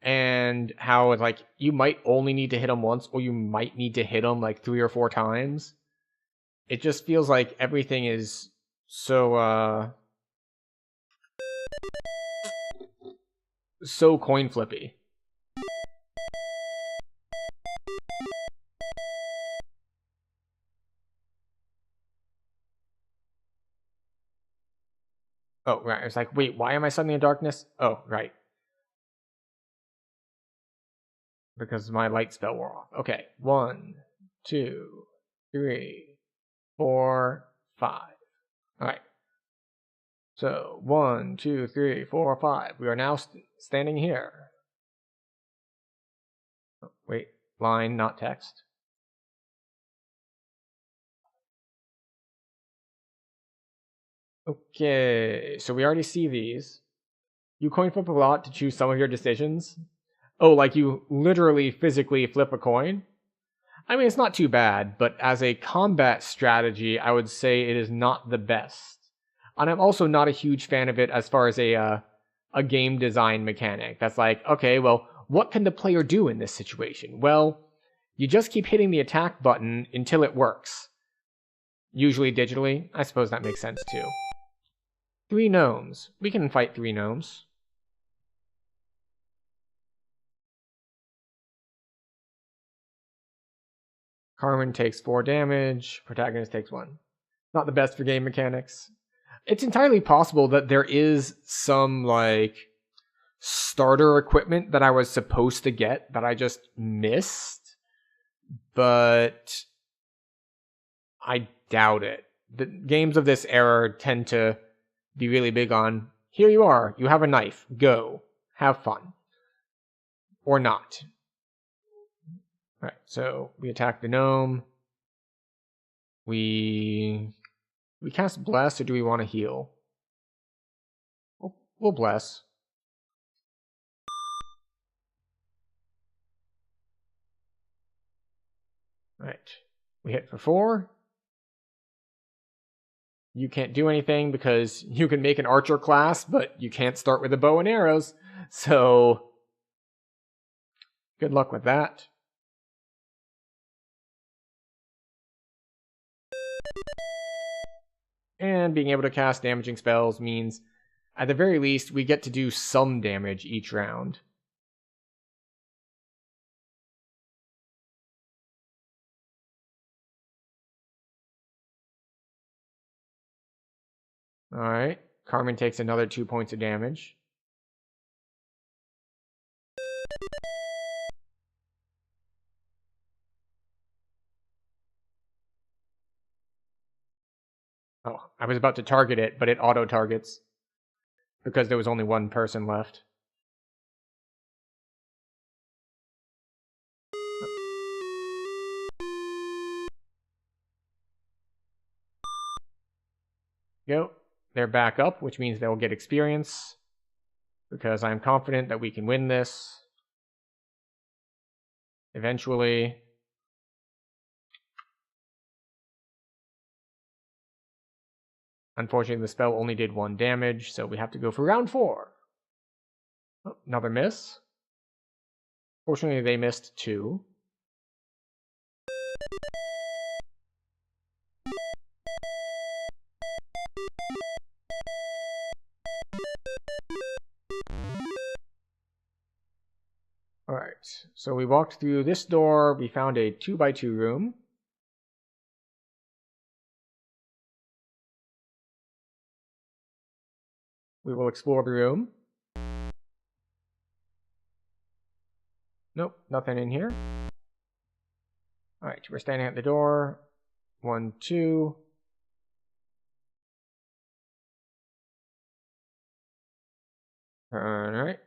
and how like you might only need to hit them once or you might need to hit them like 3 or 4 times. It just feels like everything is so coin flippy. Oh, right. It's like, wait, why am I suddenly in darkness? Oh, right. Because my light spell wore off. Okay. 1, 2, 3, 4, 5. All right. So 1, 2, 3, 4, 5. We are now standing here. Oh, wait, line, not text. Okay, so we already see these. You coin flip a lot to choose some of your decisions. Oh, like you literally physically flip a coin? I mean, it's not too bad, but as a combat strategy, I would say it is not the best. And I'm also not a huge fan of it as far as a game design mechanic. That's like, okay, well, what can the player do in this situation? Well, you just keep hitting the attack button until it works. Usually digitally. I suppose that makes sense too. 3 gnomes. We can fight 3 gnomes. Carmen takes 4 damage. Protagonist takes 1. Not the best for game mechanics. It's entirely possible that there is some, like, starter equipment that I was supposed to get that I just missed. But I doubt it. The games of this era tend to be really big on, here you are, you have a knife, go, have fun. Or not. Alright, so we attack the gnome. We cast Bless, or do we want to heal? We'll Bless. Alright, we hit for 4. You can't do anything because you can make an archer class, but you can't start with a bow and arrows. So, good luck with that. And being able to cast damaging spells means, at the very least, we get to do some damage each round. Alright, Carmen takes another 2 points of damage. Oh, I was about to target it, but it auto-targets. Because there was only 1 person left. Go. They're back up, which means they'll get experience. Because I'm confident that we can win this. Eventually. Unfortunately, the spell only did 1 damage, so we have to go for round 4. Oh, another miss. Fortunately, they missed 2. Alright, so we walked through this door, we found a 2x2 room. We will explore the room. Nope, nothing in here. Alright, we're standing at the door. 1, 2. Alright.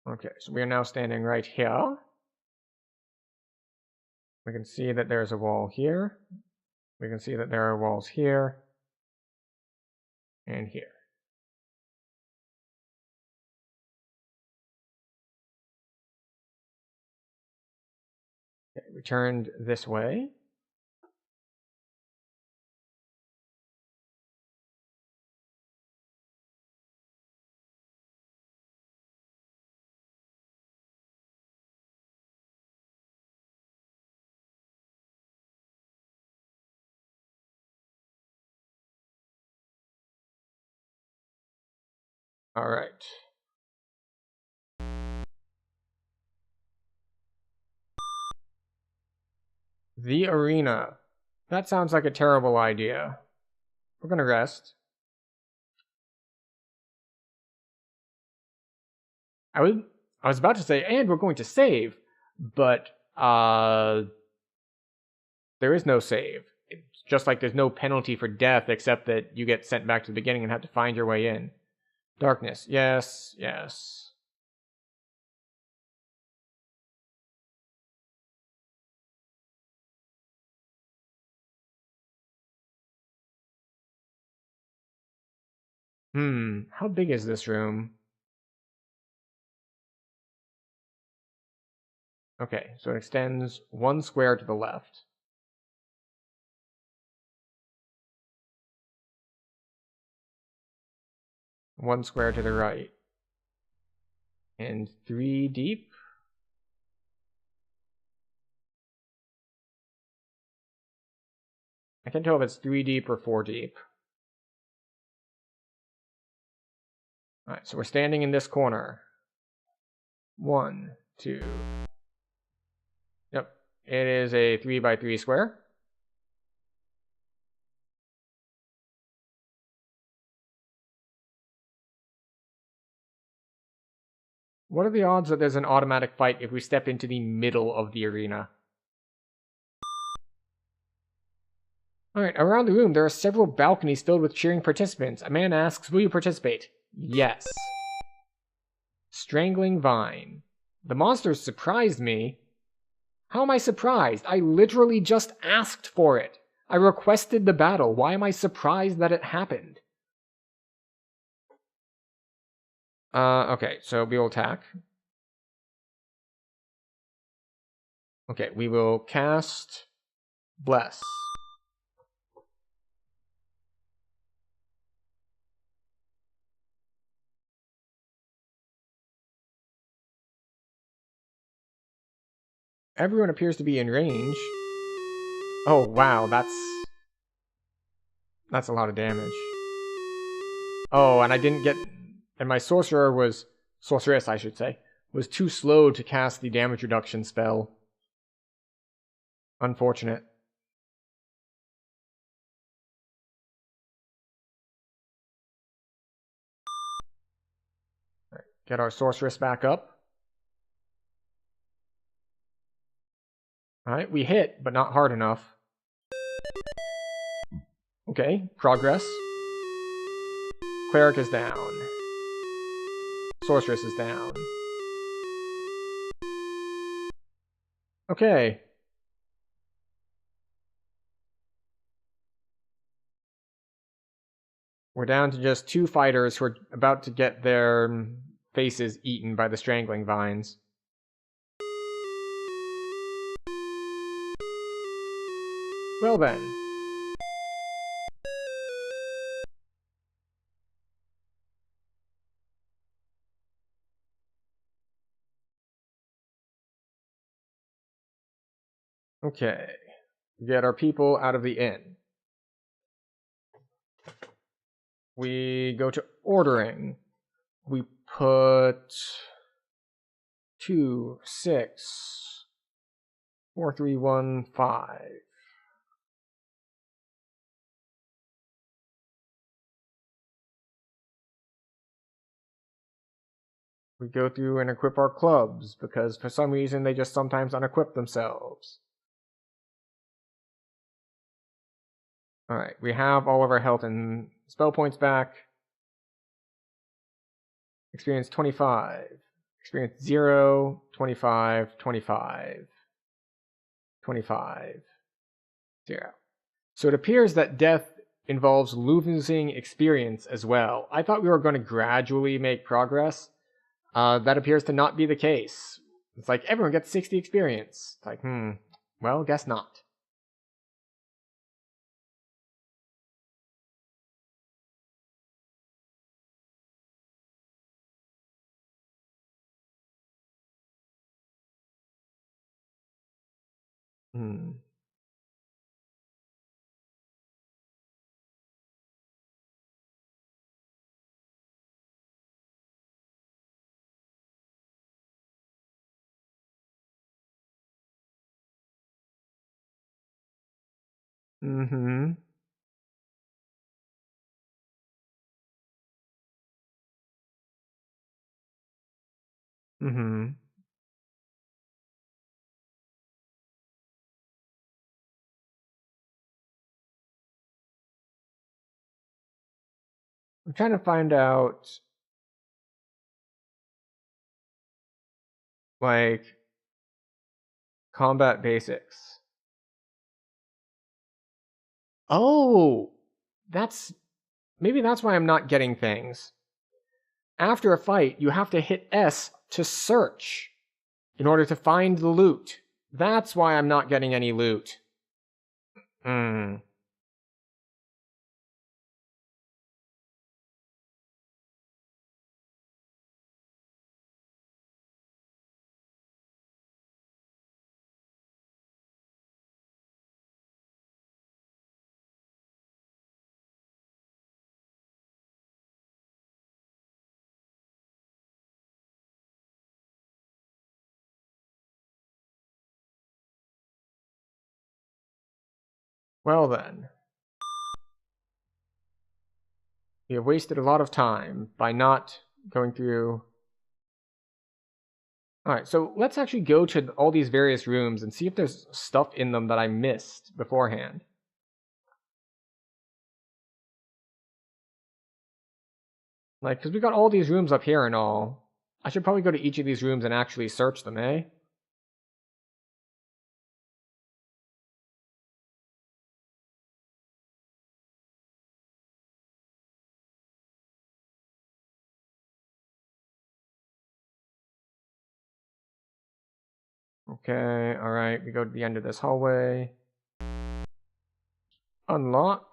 Okay, so we are now standing right here. We can see that there's a wall here. We can see that there are walls here. And here. Okay, we turned this way. All right. The arena. That sounds like a terrible idea. We're gonna rest. I was about to say, and we're going to save, but there is no save. It's just like there's no penalty for death except that you get sent back to the beginning and have to find your way in. Darkness. Yes, yes. How big is this room? Okay, so it extends 1 square to the left. One square to the right. And 3 deep. I can't tell if it's 3 deep or 4 deep. Alright, so we're standing in this corner. 1, 2. Yep, it is a 3 by 3 square. What are the odds that there's an automatic fight if we step into the middle of the arena? Alright, around the room there are several balconies filled with cheering participants. A man asks, will you participate? Yes. Strangling vine. The monsters surprised me. How am I surprised? I literally just asked for it. I requested the battle. Why am I surprised that it happened? Okay, so we will attack. Okay, we will cast Bless. Everyone appears to be in range. Oh, wow, that's a lot of damage. Oh, and I didn't get... And my sorceress, I should say, was too slow to cast the damage reduction spell. Unfortunate. Right, get our sorceress back up. Alright, we hit, but not hard enough. Okay, progress. Cleric is down. Sorceress is down. Okay. We're down to just 2 fighters who are about to get their faces eaten by the strangling vines. Well then. Okay. Get our people out of the inn. We go to ordering. We put 2, 6, 4, 3, 1, 5. We go through and equip our clubs, because for some reason they just sometimes unequip themselves. Alright, we have all of our health and spell points back. Experience 25. Experience 0, 25, 25, 25, 0. So it appears that death involves losing experience as well. I thought we were going to gradually make progress. That appears to not be the case. It's like everyone gets 60 experience. It's like, well, guess not. Mm-hmm. Mm-hmm. I'm trying to find out, like, combat basics. Oh! Maybe that's why I'm not getting things. After a fight, you have to hit S to search in order to find the loot. That's why I'm not getting any loot. Well then. We have wasted a lot of time by not going through... Alright, so let's actually go to all these various rooms and see if there's stuff in them that I missed beforehand. Like, because we got all these rooms up here and all. I should probably go to each of these rooms and actually search them, eh? Okay, alright, we go to the end of this hallway. Unlock.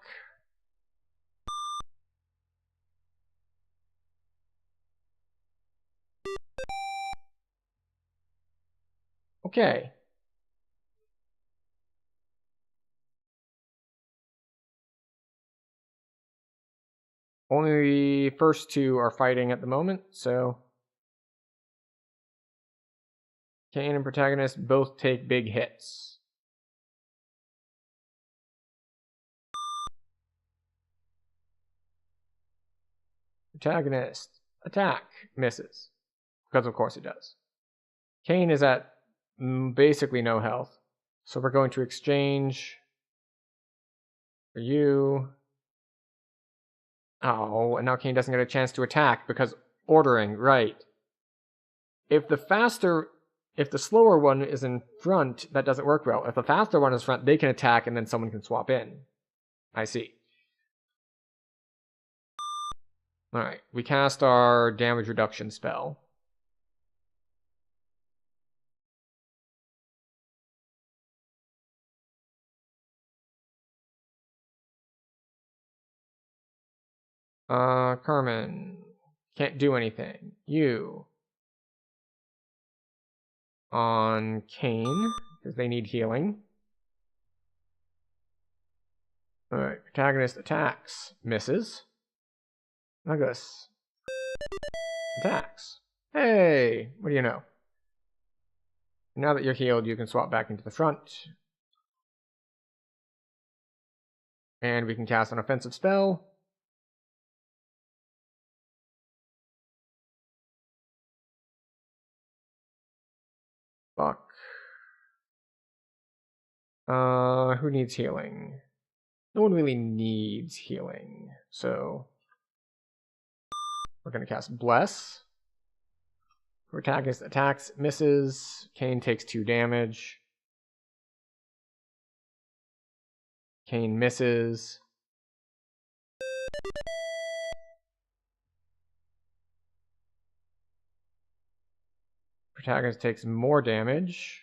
Okay. Only the first two are fighting at the moment, so... Kane and protagonist both take big hits. Protagonist, attack, misses. Because of course it does. Kane is at basically no health. So we're going to exchange for you. Oh, and now Kane doesn't get a chance to attack because ordering, right. If the slower one is in front, that doesn't work well. If the faster one is front, they can attack and then someone can swap in. I see. Alright, we cast our damage reduction spell. Carmen. Can't do anything. You. On Kane, because they need healing. Alright, protagonist attacks. Misses. Douglas. Attacks. Hey, what do you know? Now that you're healed, you can swap back into the front. And we can cast an offensive spell. Who needs healing? No one really needs healing, so we're gonna cast Bless. Protagonist attacks, misses. Kane takes 2 damage. Kane misses. Protagonist takes more damage.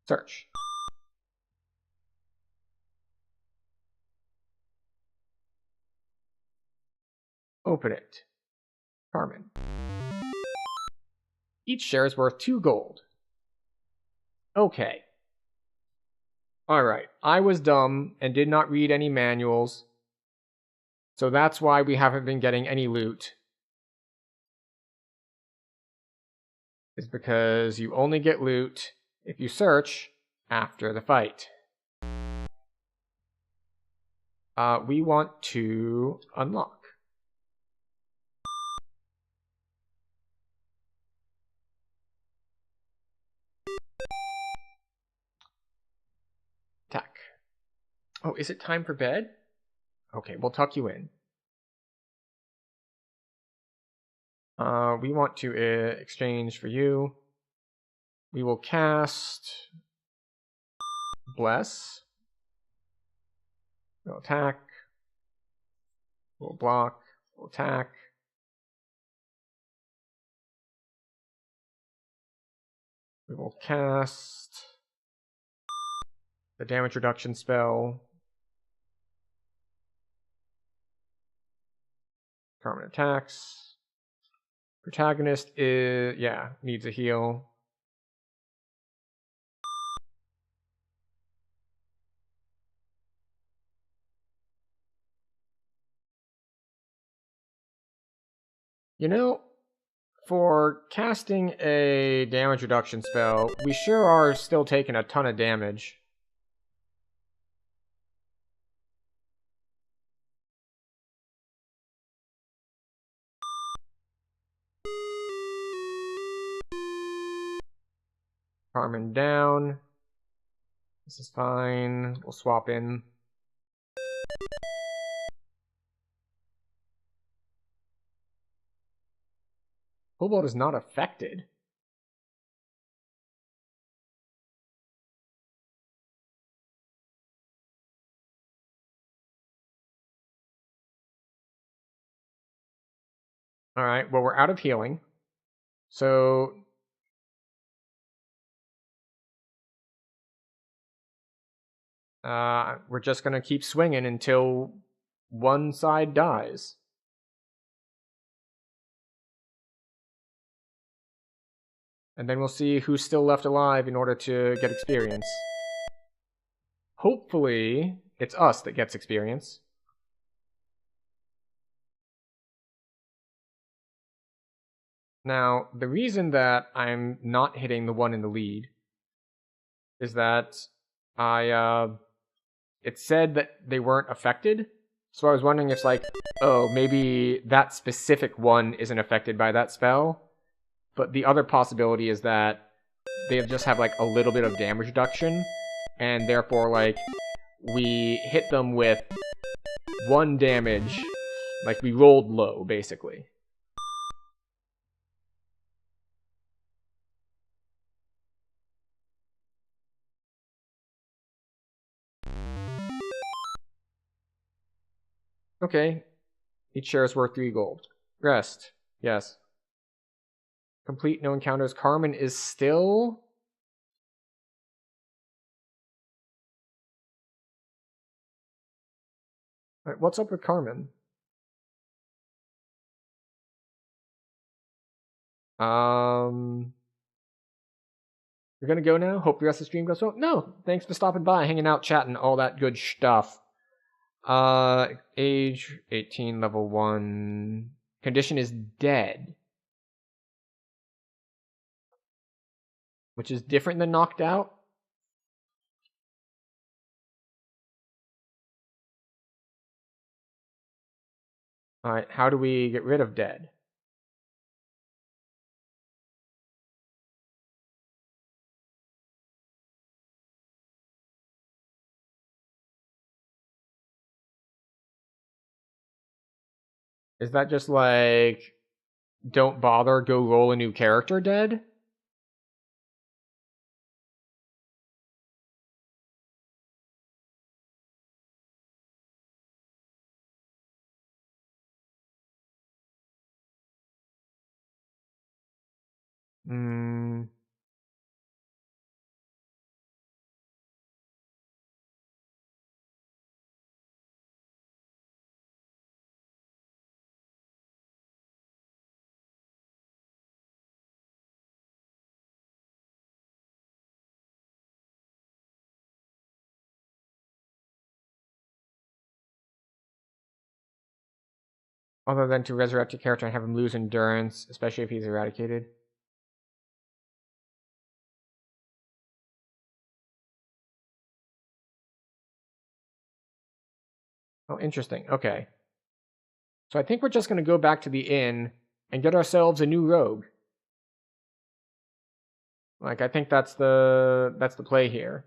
Search. Open it. Carmen. Each share is worth 2 gold. Okay. Alright, I was dumb and did not read any manuals, so that's why we haven't been getting any loot. Is because you only get loot if you search after the fight. We want to unlock. Attack. Oh, is it time for bed? Okay, we'll tuck you in. We want to exchange for you. We will cast Bless. We'll attack. We'll block. We'll attack. We will cast the damage reduction spell. Carmen attacks. Protagonist is, needs a heal. You know, for casting a damage reduction spell, we sure are still taking a ton of damage. Carmen down. This is fine. We'll swap in. Cobalt is not affected. Alright, well, we're out of healing. So we're just going to keep swinging until one side dies. And then we'll see who's still left alive in order to get experience. Hopefully, it's us that gets experience. Now, the reason that I'm not hitting the one in the lead is that it said that they weren't affected. So I was wondering if, like, oh, maybe that specific one isn't affected by that spell. But the other possibility is that they just have, like, a little bit of damage reduction. And therefore, like, we hit them with 1 damage. Like, we rolled low, basically. Okay. Each share is worth 3 gold. Rest. Yes. Complete no encounters. Carmen is still... Alright, what's up with Carmen? You're gonna go now? Hope the rest of the stream goes well? No! Thanks for stopping by, hanging out, chatting, all that good stuff. Age 18, level 1. Condition is dead. Which is different than knocked out. Alright, how do we get rid of dead? Is that just like, don't bother, go roll a new character dead? Hmm. Other than to resurrect a character and have him lose endurance, especially if he's eradicated. Oh, interesting. Okay. So I think we're just going to go back to the inn and get ourselves a new rogue. Like, I think that's the play here.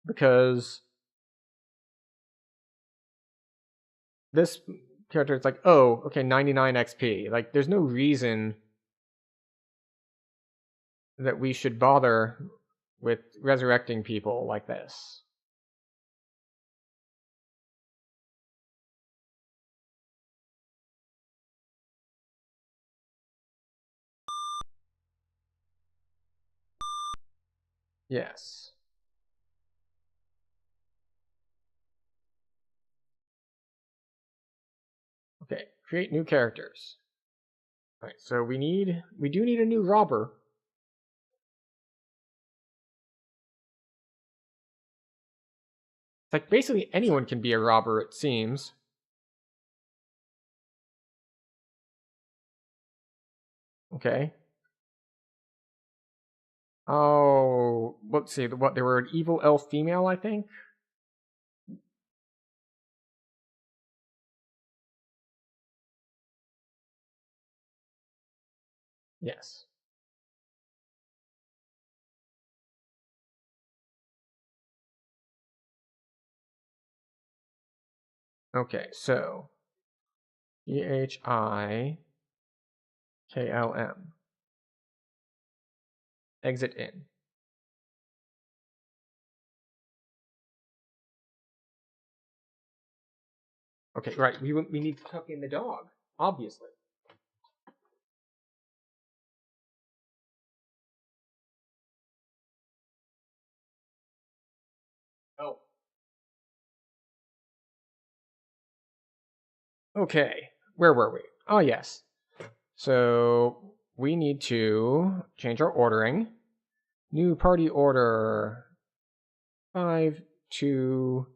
Because this character, it's like, oh, okay, 99 XP. Like, there's no reason that we should bother with resurrecting people like this. Yes. Okay, create new characters. Alright, so we do need a new robber. It's like basically anyone can be a robber, it seems. Okay. Oh, let's see. What, they were an evil elf female, I think? Yes. Okay, so EHIKLM. Exit in. Okay, right. We need to tuck in the dog, obviously. Oh. Okay, where were we? Oh, yes. So we need to change our ordering. New party order 5, 2,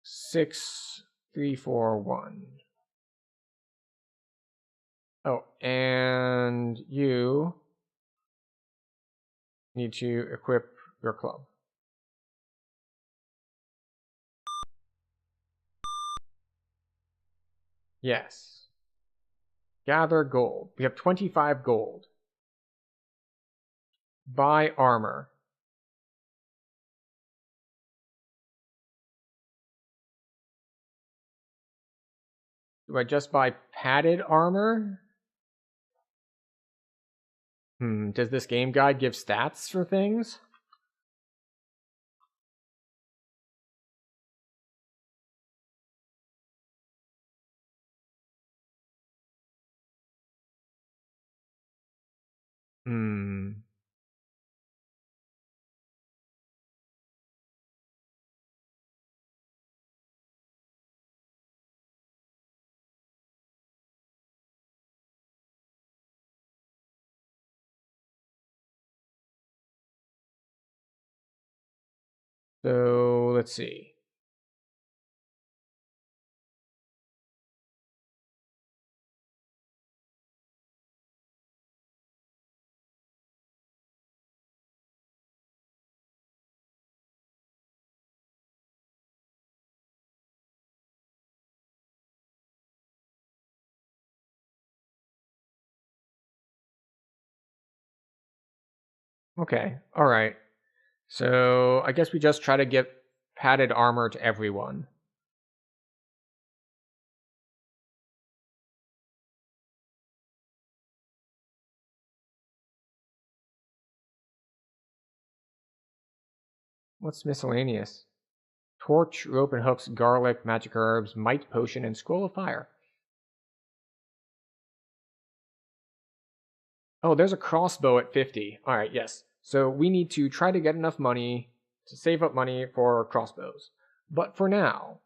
6, 3, 4, 1. Oh, and you need to equip your club. Yes. Gather gold. We have 25 gold. Buy armor. Do I just buy padded armor? Does this game guide give stats for things? Hmm. So let's see. Okay, alright. So I guess we just try to get padded armor to everyone. What's miscellaneous? Torch, rope and hooks, garlic, magic herbs, might potion, and scroll of fire. Oh, there's a crossbow at 50. Alright, yes. So we need to try to get enough money to save up money for crossbows. But for now,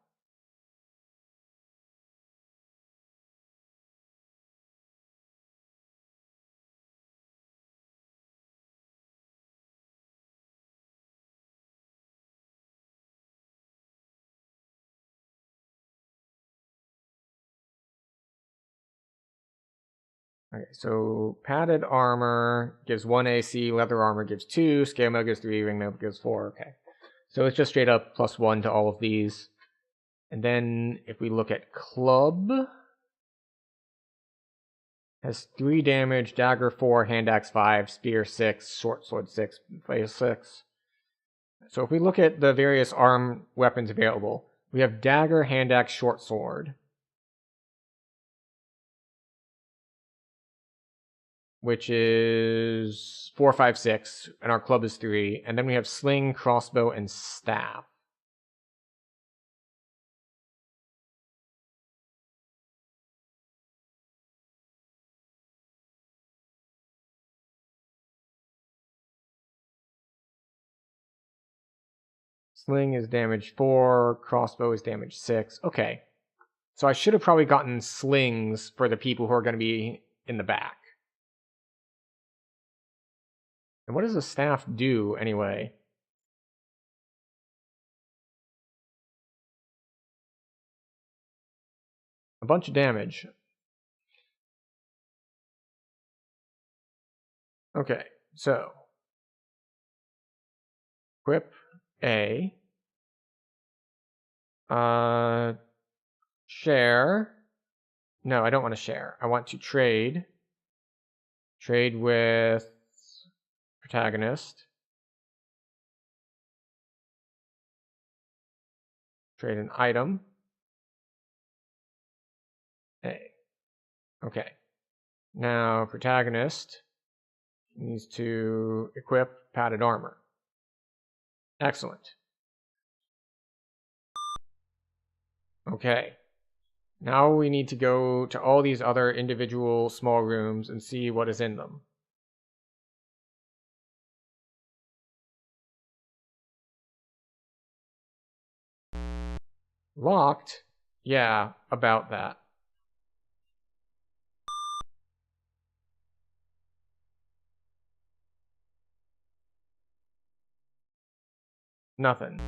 okay, so padded armor gives 1 AC, leather armor gives 2, scale mail gives 3, ring mail gives 4. Okay. So it's just straight up +1 to all of these. And then if we look at club, has 3 damage, dagger 4, hand axe 5, spear 6, short sword 6, flail 6. So if we look at the various arm weapons available, we have dagger, hand axe, short sword, which is 4, 5, 6, and our club is 3. And then we have sling, crossbow, and staff. Sling is damage 4, crossbow is damage 6. Okay. So I should have probably gotten slings for the people who are going to be in the back. And what does a staff do anyway? A bunch of damage. Okay, so equip A. Share. No, I don't want to share. I want to trade. Trade with protagonist. Trade an item. A. Okay. Now, protagonist needs to equip padded armor. Excellent. Okay. Now we need to go to all these other individual small rooms and see what is in them. Locked? Yeah, about that. Nothing.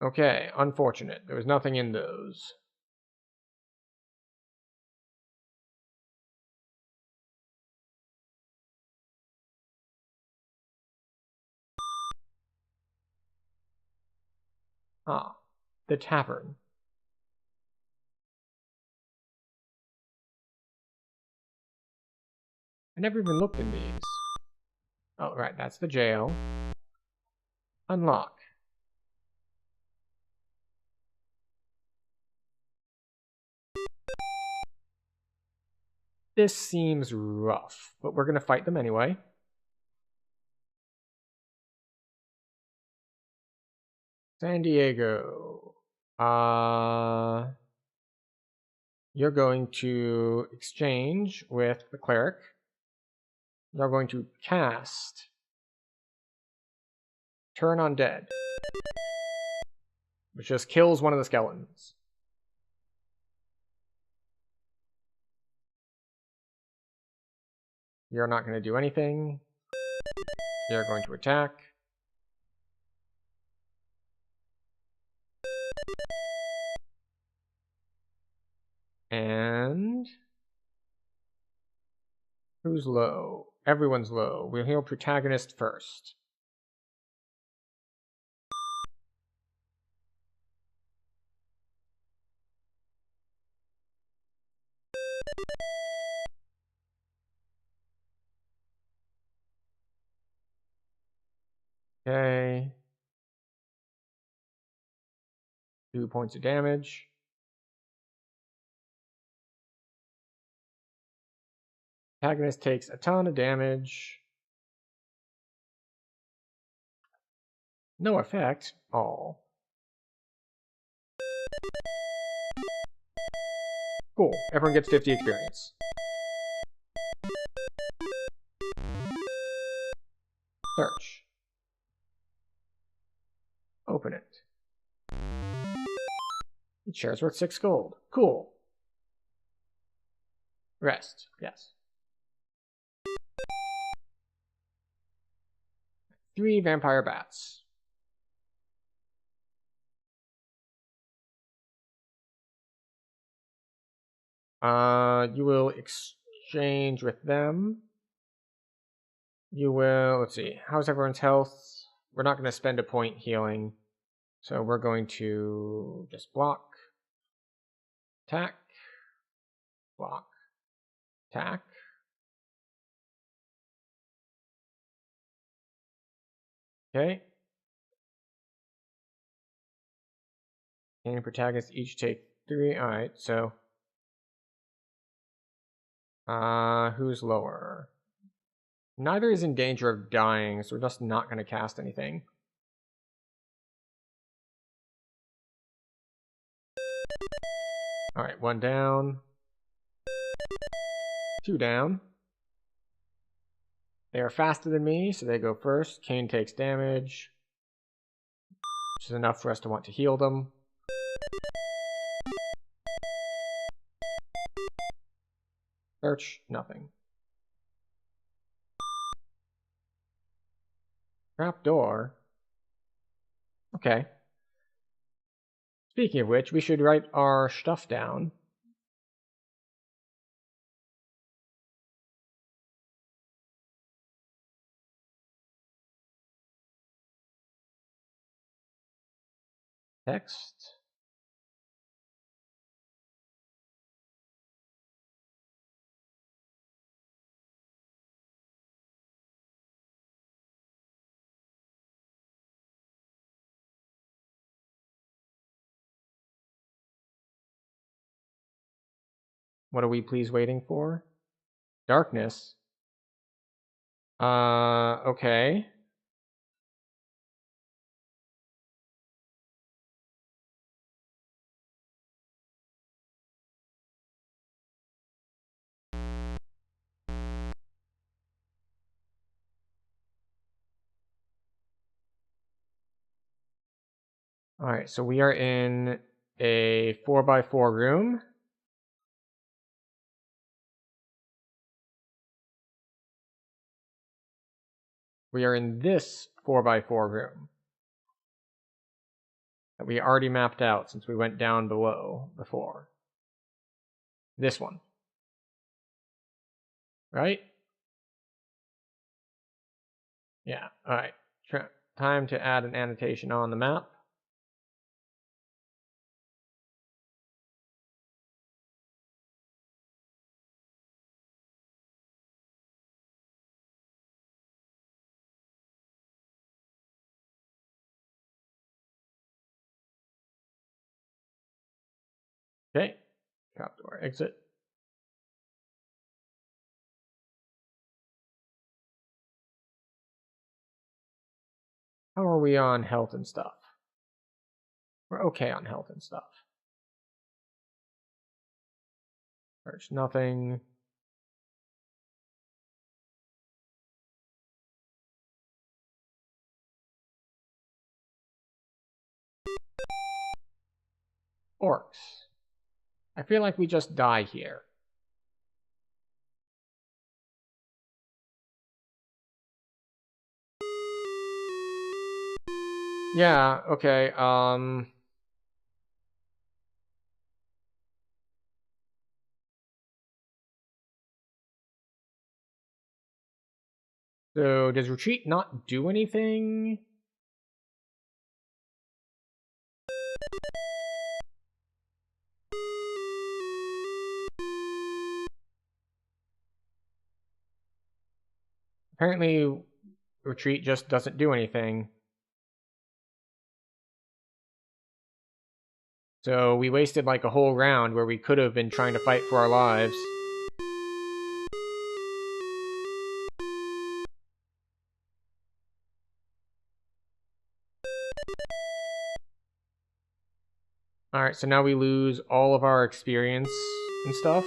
Okay, unfortunate. There was nothing in those. Ah, the tavern. I never even looked in these. Oh, right, that's the jail. Unlock. This seems rough, but we're gonna fight them anyway. San Diego. You're going to exchange with the cleric. You're going to cast Turn Undead, which just kills one of the skeletons. You're not going to do anything. You're going to attack. And who's low? Everyone's low. We'll heal protagonist first. Okay. 2 points of damage. Antagonist takes a ton of damage. No effect. Oh. Cool. Everyone gets 50 experience. Search. Open it. Each share is worth 6 gold. Cool. Rest. Yes. 3 vampire bats. You will exchange with them. You will, let's see, how's everyone's health? We're not going to spend a point healing. So we're going to just block, attack, block, attack. Okay. And protagonists each take 3. Alright, so who's lower? Neither is in danger of dying, so we're just not going to cast anything. Alright, 1 down. 2 down. They are faster than me, so they go first. Kane takes damage, which is enough for us to want to heal them. Search, nothing. Trapdoor. Okay. Speaking of which, we should write our stuff down. Text. What are we please waiting for? Darkness. Okay. Alright, so we are in a 4x4 room. We are in this 4x4 room that we already mapped out since we went down below before. This one. Right? Yeah, alright. Time to add an annotation on the map. Okay. Trapdoor exit. How are we on health and stuff? We're okay on health and stuff. Search nothing. Orcs. I feel like we just die here. Yeah, okay, so does retreat not do anything? Apparently, retreat just doesn't do anything. So we wasted like a whole round where we could have been trying to fight for our lives. Alright, so now we lose all of our experience and stuff.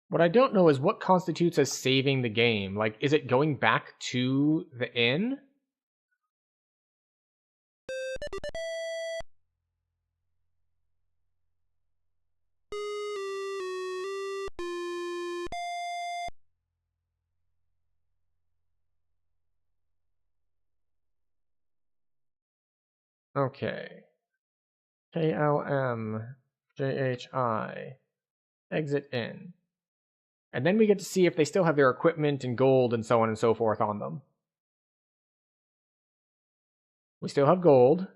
What I don't know is what constitutes as saving the game. Like, is it going back to the inn? Okay. KLMJHI. Exit in. And then we get to see if they still have their equipment and gold and so on and so forth on them. We still have gold.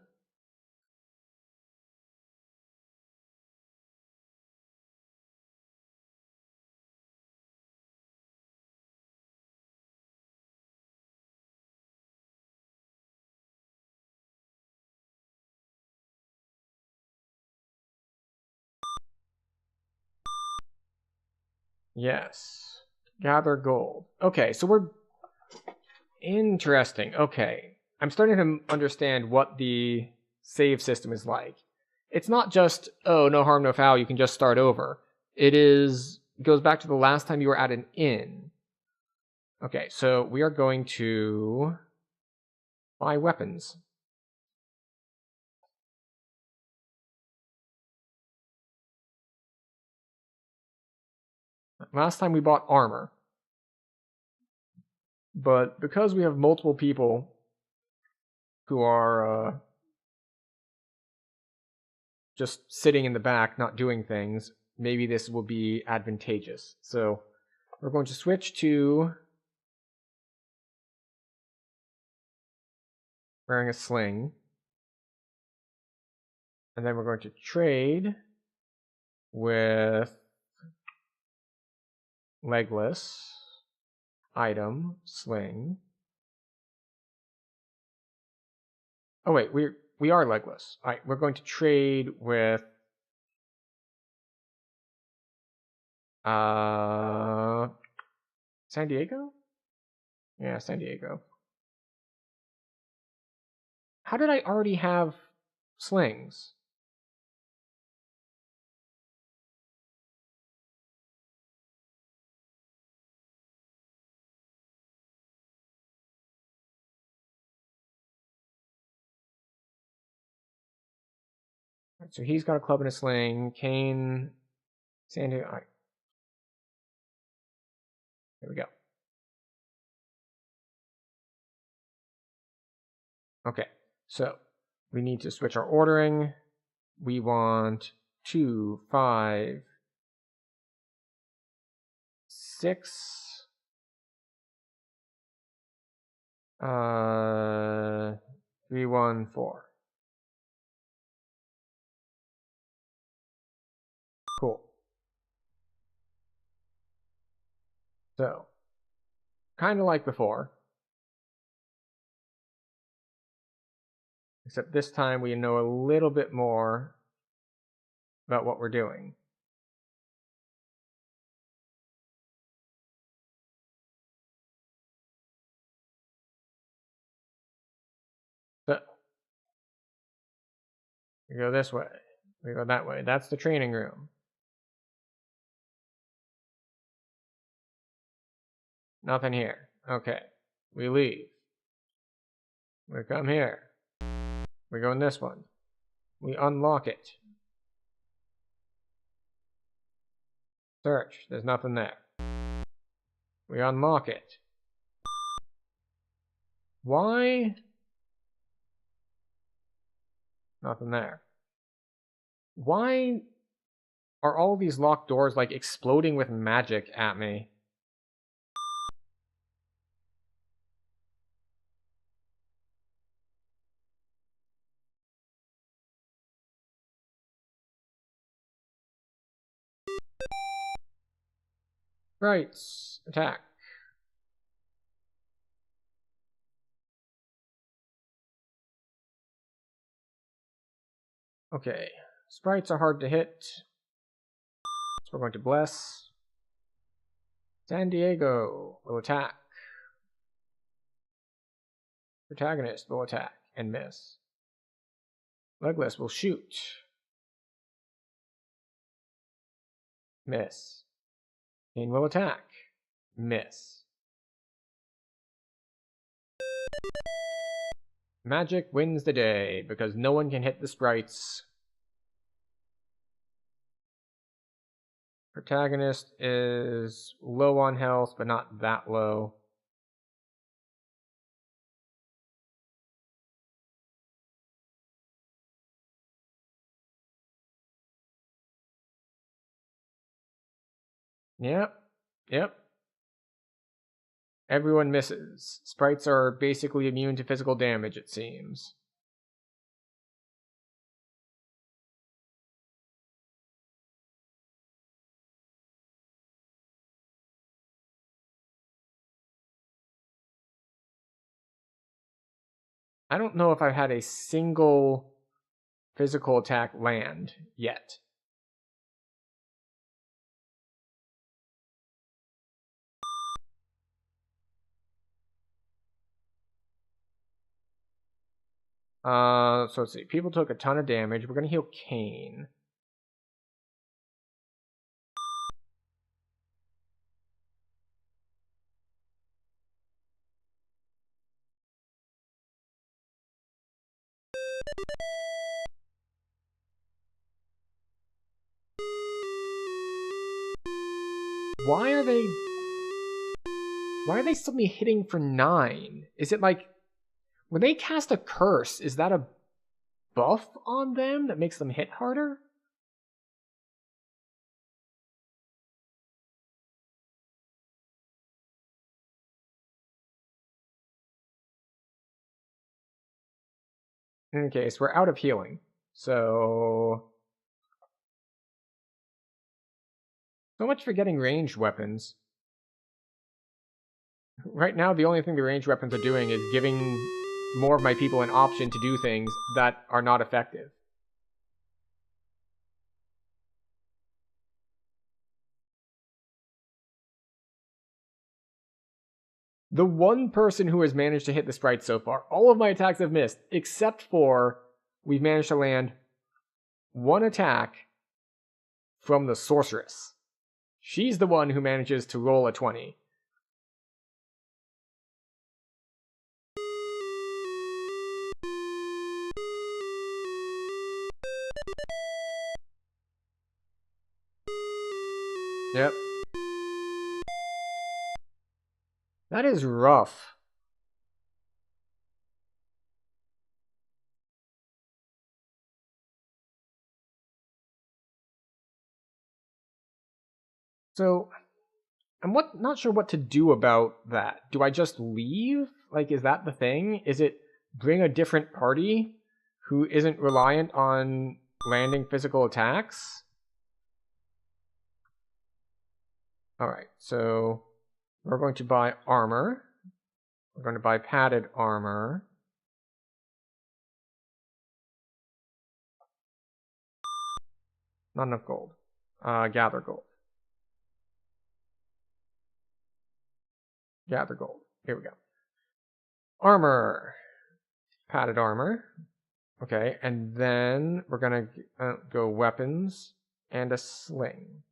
Yes. Gather gold. Okay, so we're... Interesting. Okay. I'm starting to understand what the save system is like. It's not just, oh, no harm, no foul, you can just start over. It goes back to the last time you were at an inn. Okay, so we are going to buy weapons. Last time we bought armor. But because we have multiple people who are just sitting in the back, not doing things, maybe this will be advantageous. So we're going to switch to wearing a sling. And then we're going to trade with legless, item, sling. Oh wait, we are legless. All right, we're going to trade with San Diego? Yeah, San Diego. How did I already have slings? Right, so he's got a club and a sling. Kane, San Diego. All right. There we go. Okay, so we need to switch our ordering. We want 2, 5, 6, 3, 1, 4. Cool. So, kind of like before, except this time we know a little bit more about what we're doing. So, we go this way, we go that way. That's the training room. Nothing here. Okay, we leave. We come here. We go in this one. We unlock it. Search. There's nothing there. We unlock it. Why? Nothing there. Why are all these locked doors like exploding with magic at me? Sprites, attack. Okay, sprites are hard to hit, so we're going to bless. San Diego will attack. Protagonist will attack and miss. Legless will shoot. Miss. Kane will attack. Miss. Magic wins the day because no one can hit the sprites. Protagonist is low on health, but not that low. Yep. Everyone misses. Sprites are basically immune to physical damage, it seems. I don't know if I've had a single physical attack land yet. So let's see. People took a ton of damage. We're going to heal Kane. Why are they suddenly hitting for 9? Is it like when they cast a curse, is that a buff on them that makes them hit harder? In any case, we're out of healing. So much for getting ranged weapons. Right now, the only thing the ranged weapons are doing is giving more of my people an option to do things that are not effective. The one person who has managed to hit the sprite so far, all of my attacks have missed, except for we've managed to land one attack from the sorceress. She's the one who manages to roll a 20. Yep. That is rough. So, I'm not sure what to do about that. Do I just leave? Like, is that the thing? Is it bring a different party who isn't reliant on landing physical attacks? Alright, so we're going to buy armor. We're going to buy padded armor. Not enough gold. Gather gold. Gather gold. Here we go. Armor. Padded armor. Okay, and then we're going to go weapons and a sling.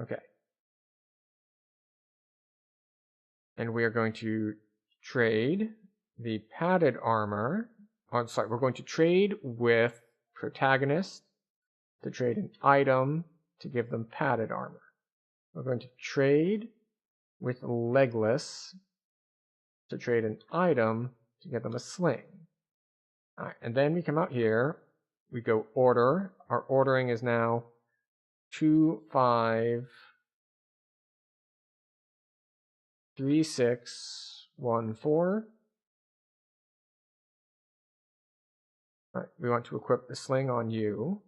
Okay. And we are going to trade the padded armor. Oh, sorry, we're going to trade with protagonist to trade an item to give them padded armor. We're going to trade with legless to trade an item to get them a sling. All right, and then we come out here, we go order. Our ordering is now 2, 5, 3, 6, 1, 4. All right, we want to equip the sling on you.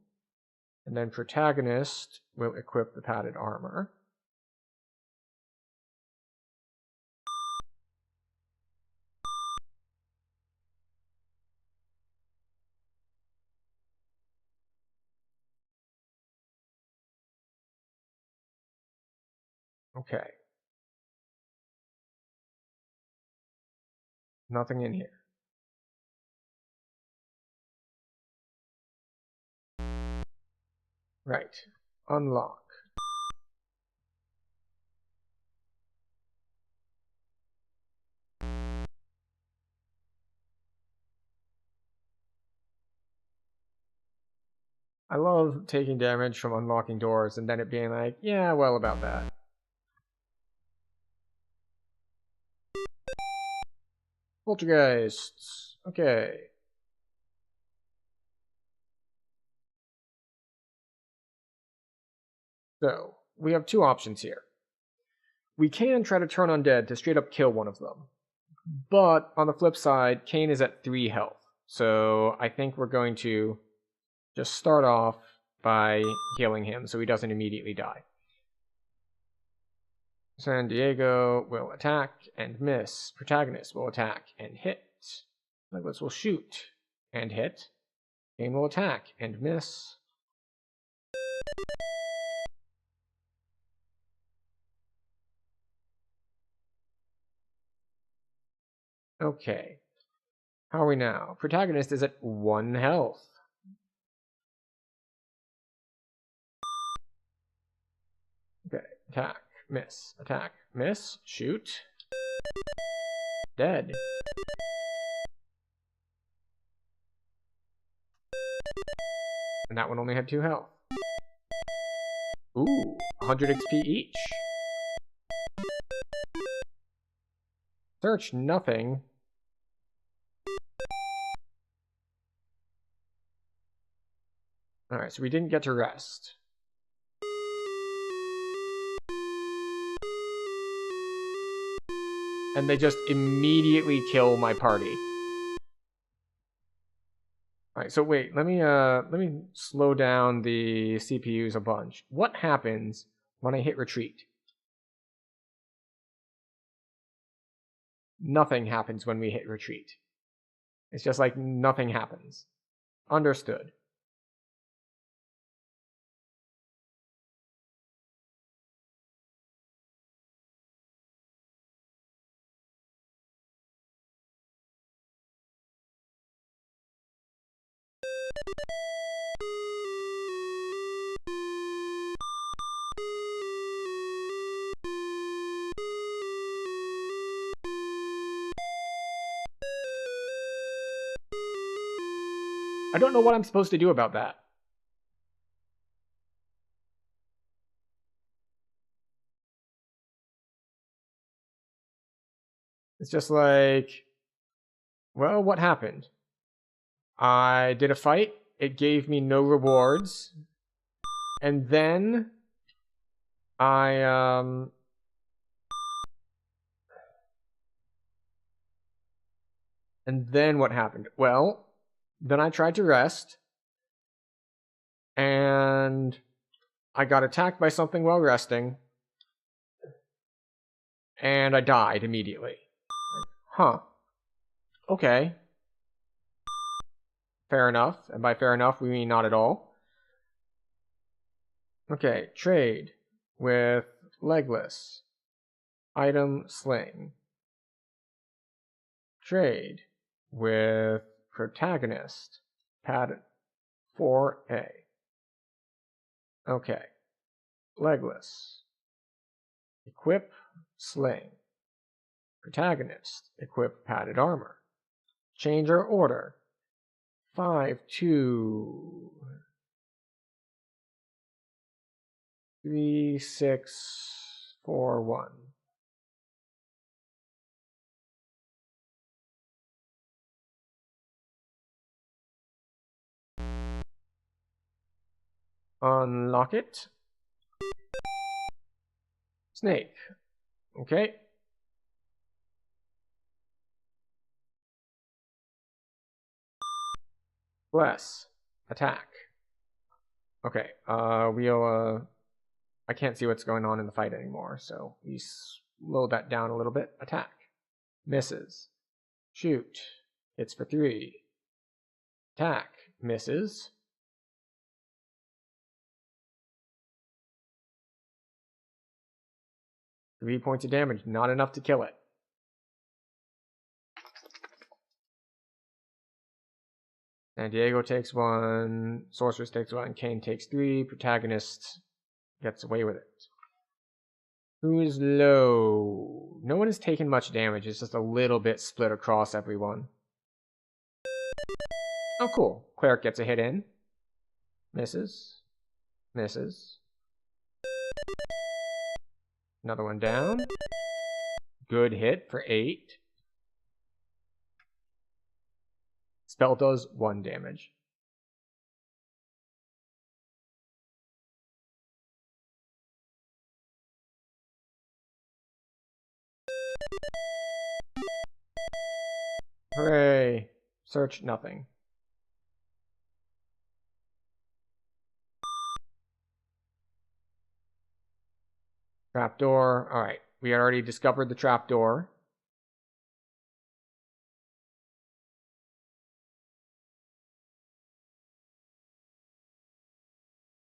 And then protagonist will equip the padded armor. Okay. Nothing in here. Right. Unlock. I love taking damage from unlocking doors and then it being like, yeah, well, about that. Poltergeists. Okay. So, we have two options here. We can try to turn undead to straight up kill one of them. But on the flip side, Kane is at 3 health. So I think we're going to just start off by healing him so he doesn't immediately die. San Diego will attack and miss. Protagonist will attack and hit. Legless will shoot and hit. Kane will attack and miss. Okay. How are we now? Protagonist is at 1 health. Okay. Attack. Miss. Attack. Miss. Shoot. Dead. And that one only had 2 health. Ooh, 100 XP each. Search nothing. Alright, so we didn't get to rest. And they just immediately kill my party. Alright, so wait, let me slow down the CPUs a bunch. What happens when I hit retreat? Nothing happens when we hit retreat. It's just like nothing happens. Understood. I don't know what I'm supposed to do about that. It's just like, well, what happened? I did a fight. It gave me no rewards. And then And then what happened? Well, then I tried to rest. And I got attacked by something while resting. And I died immediately. Huh. Okay. Fair enough. And by fair enough, we mean not at all. Okay, trade with Legless. Item sling. Trade with Protagonist. Pad 4A. Okay. Legless. Equip sling. Protagonist. Equip padded armor. Change our order. 5, 2, 3, 6, 4, 1. Unlock it. Snake. Okay. Bless. Attack. Okay, I can't see what's going on in the fight anymore, so we slow that down a little bit. Attack. Misses. Shoot. Hits for 3. Attack. Misses. Three points of damage, not enough to kill it. San Diego takes 1, Sorceress takes 1, Kane takes 3, Protagonist gets away with it. Who is low? No one has taken much damage, it's just a little bit split across everyone. Oh, cool. Cleric gets a hit in. Misses. Misses. Another one down. Good hit for 8. Spell does 1 damage. Hooray! Search nothing. Trapdoor. Alright, we already discovered the trapdoor.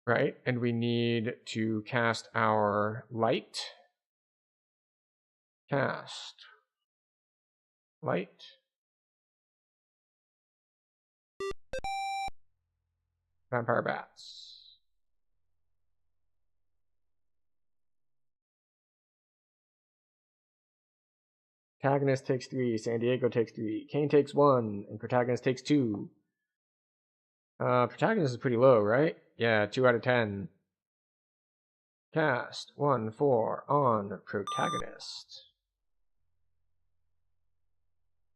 Right, and we need to cast our light. Cast. Light. Vampire bats. Protagonist takes 3, San Diego takes 3, Kane takes 1, and Protagonist takes 2. Protagonist is pretty low, right? Yeah, 2 out of 10. Cast 1/4 on Protagonist.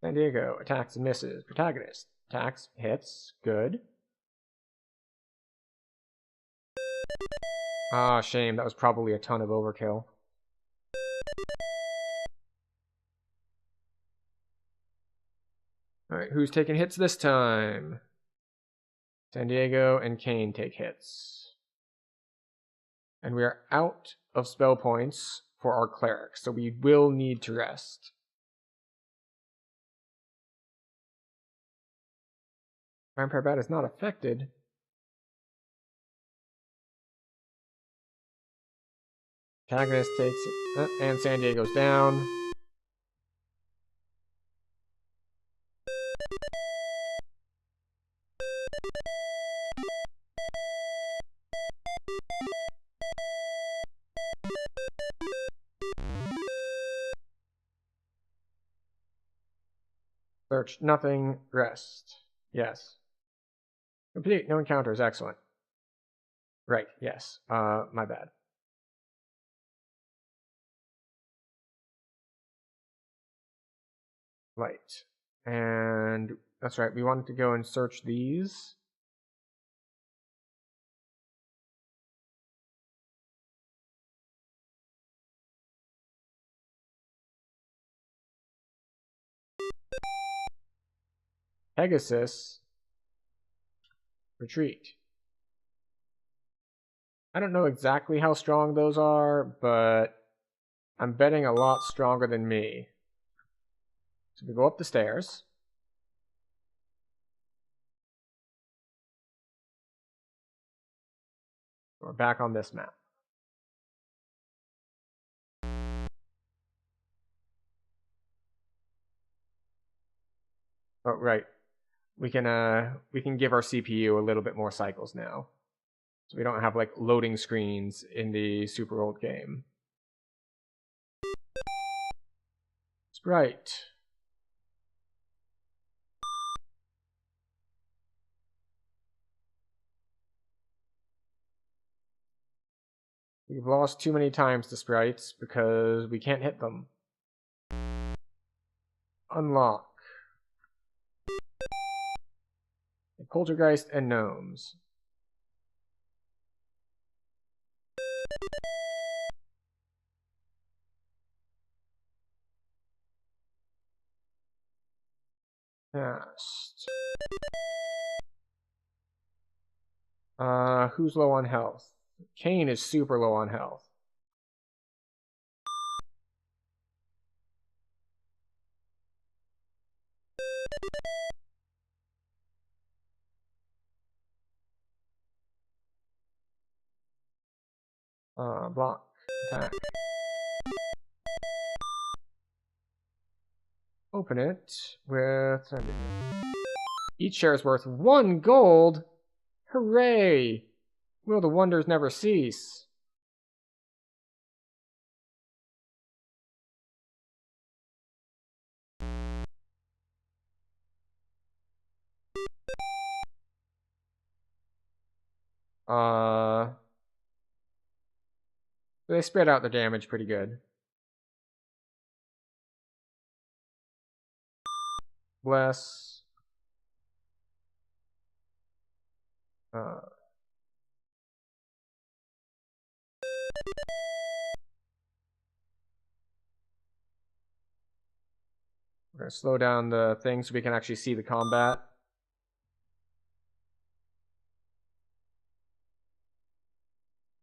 San Diego attacks and misses. Protagonist attacks, hits, good. Ah, shame, that was probably a ton of overkill. Alright, who's taking hits this time? San Diego and Kane take hits. And we are out of spell points for our cleric, so we will need to rest. Vampire Bat is not affected. Protagonist takes it, and San Diego's down. Search, nothing, rest. Yes. Complete, no encounters, excellent. Right, yes. My bad. Light. And that's right, we wanted to go and search these. Pegasus. Retreat. I don't know exactly how strong those are, but I'm betting a lot stronger than me. So we go up the stairs. We're back on this map. Oh, right. We can give our CPU a little bit more cycles now. So we don't have like loading screens in the super old game. Sprite. We've lost too many times to sprites because we can't hit them. Unlock. Poltergeist and gnomes. Cast. Who's low on health? Kane is super low on health. Block. Attack. Open it with... Each share is worth 1 gold! Hooray! Will the wonders never cease? They spread out the damage pretty good. Bless. We're going to slow down the thing so we can actually see the combat.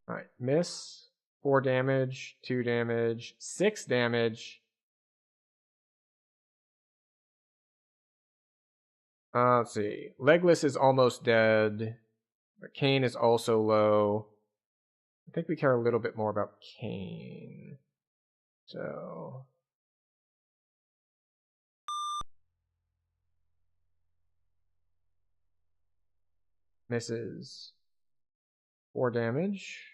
Alright, miss. 4 damage, 2 damage, 6 damage. Let's see. Legless is almost dead. But Kane is also low. I think we care a little bit more about Kane. So... Misses. 4 damage.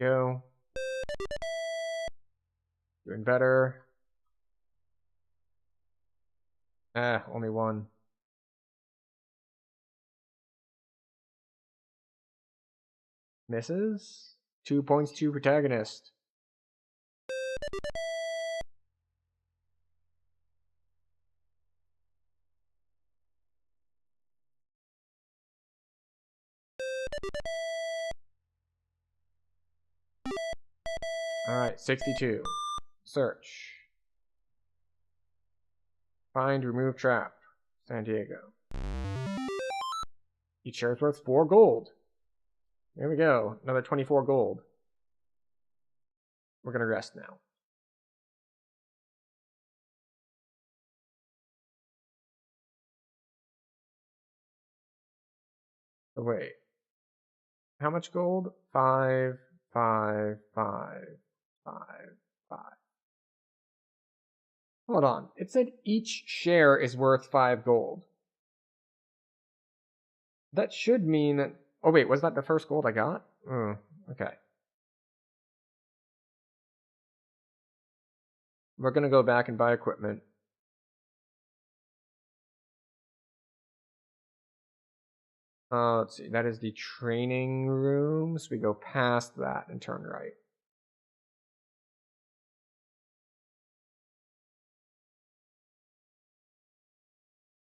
Go. Doing better. Only 1. Misses. 2 points to protagonist. Alright, 62. Search. Find, remove trap. San Diego. Each share is worth 4 gold. There we go. Another 24 gold. We're going to rest now. Oh, wait. How much gold? 5, 5, 5, 5, 5. Hold on. It said each share is worth 5 gold. That should mean that... Oh, wait. Was that the first gold I got? Okay. We're going to go back and buy equipment. Let's see. That is the training room. So we go past that and turn right.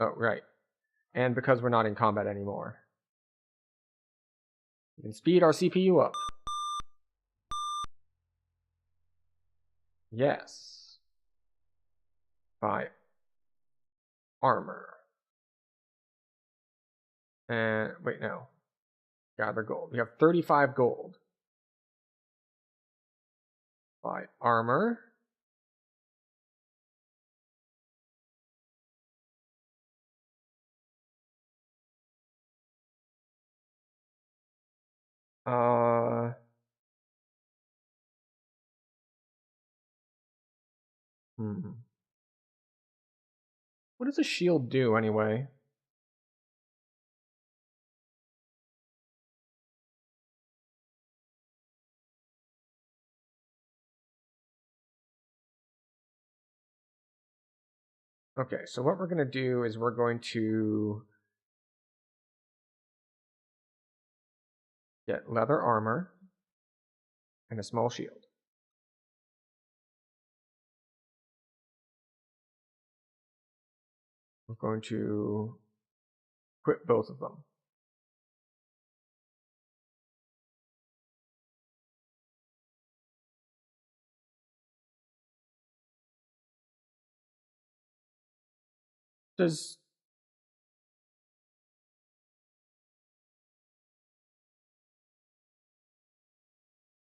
Oh, right. And because we're not in combat anymore, we can speed our CPU up. Yes. Buy armor. And wait, no. Gather gold. We have 35 gold. Buy armor. What does a shield do anyway? Okay, so what we're going to do is we're going to get leather armor and a small shield. We're going to equip both of them.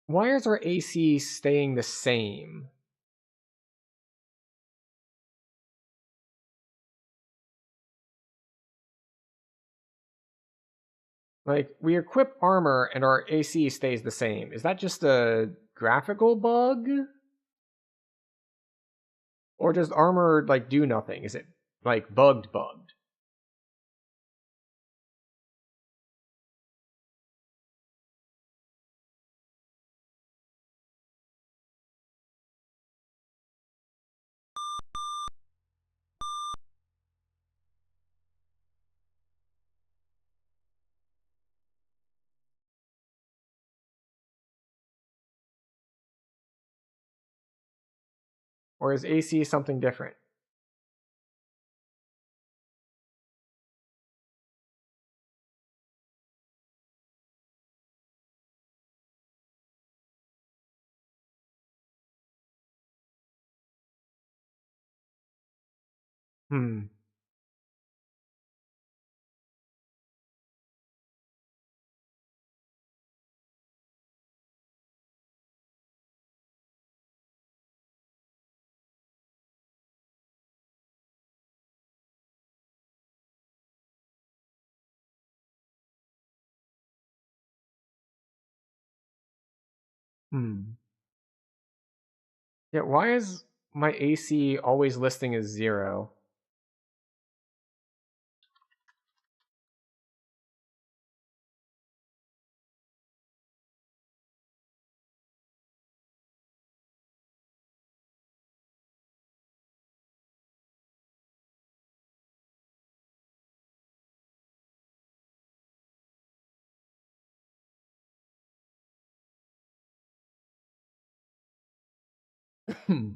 Why is our AC staying the same? Like, we equip armor and our AC stays the same. Is that just a graphical bug? Or does armor, like, do nothing? Is it, like, bugged? Or is AC something different? Hmm. Hmm. Yeah, why is my AC always listing as 0? Hmm.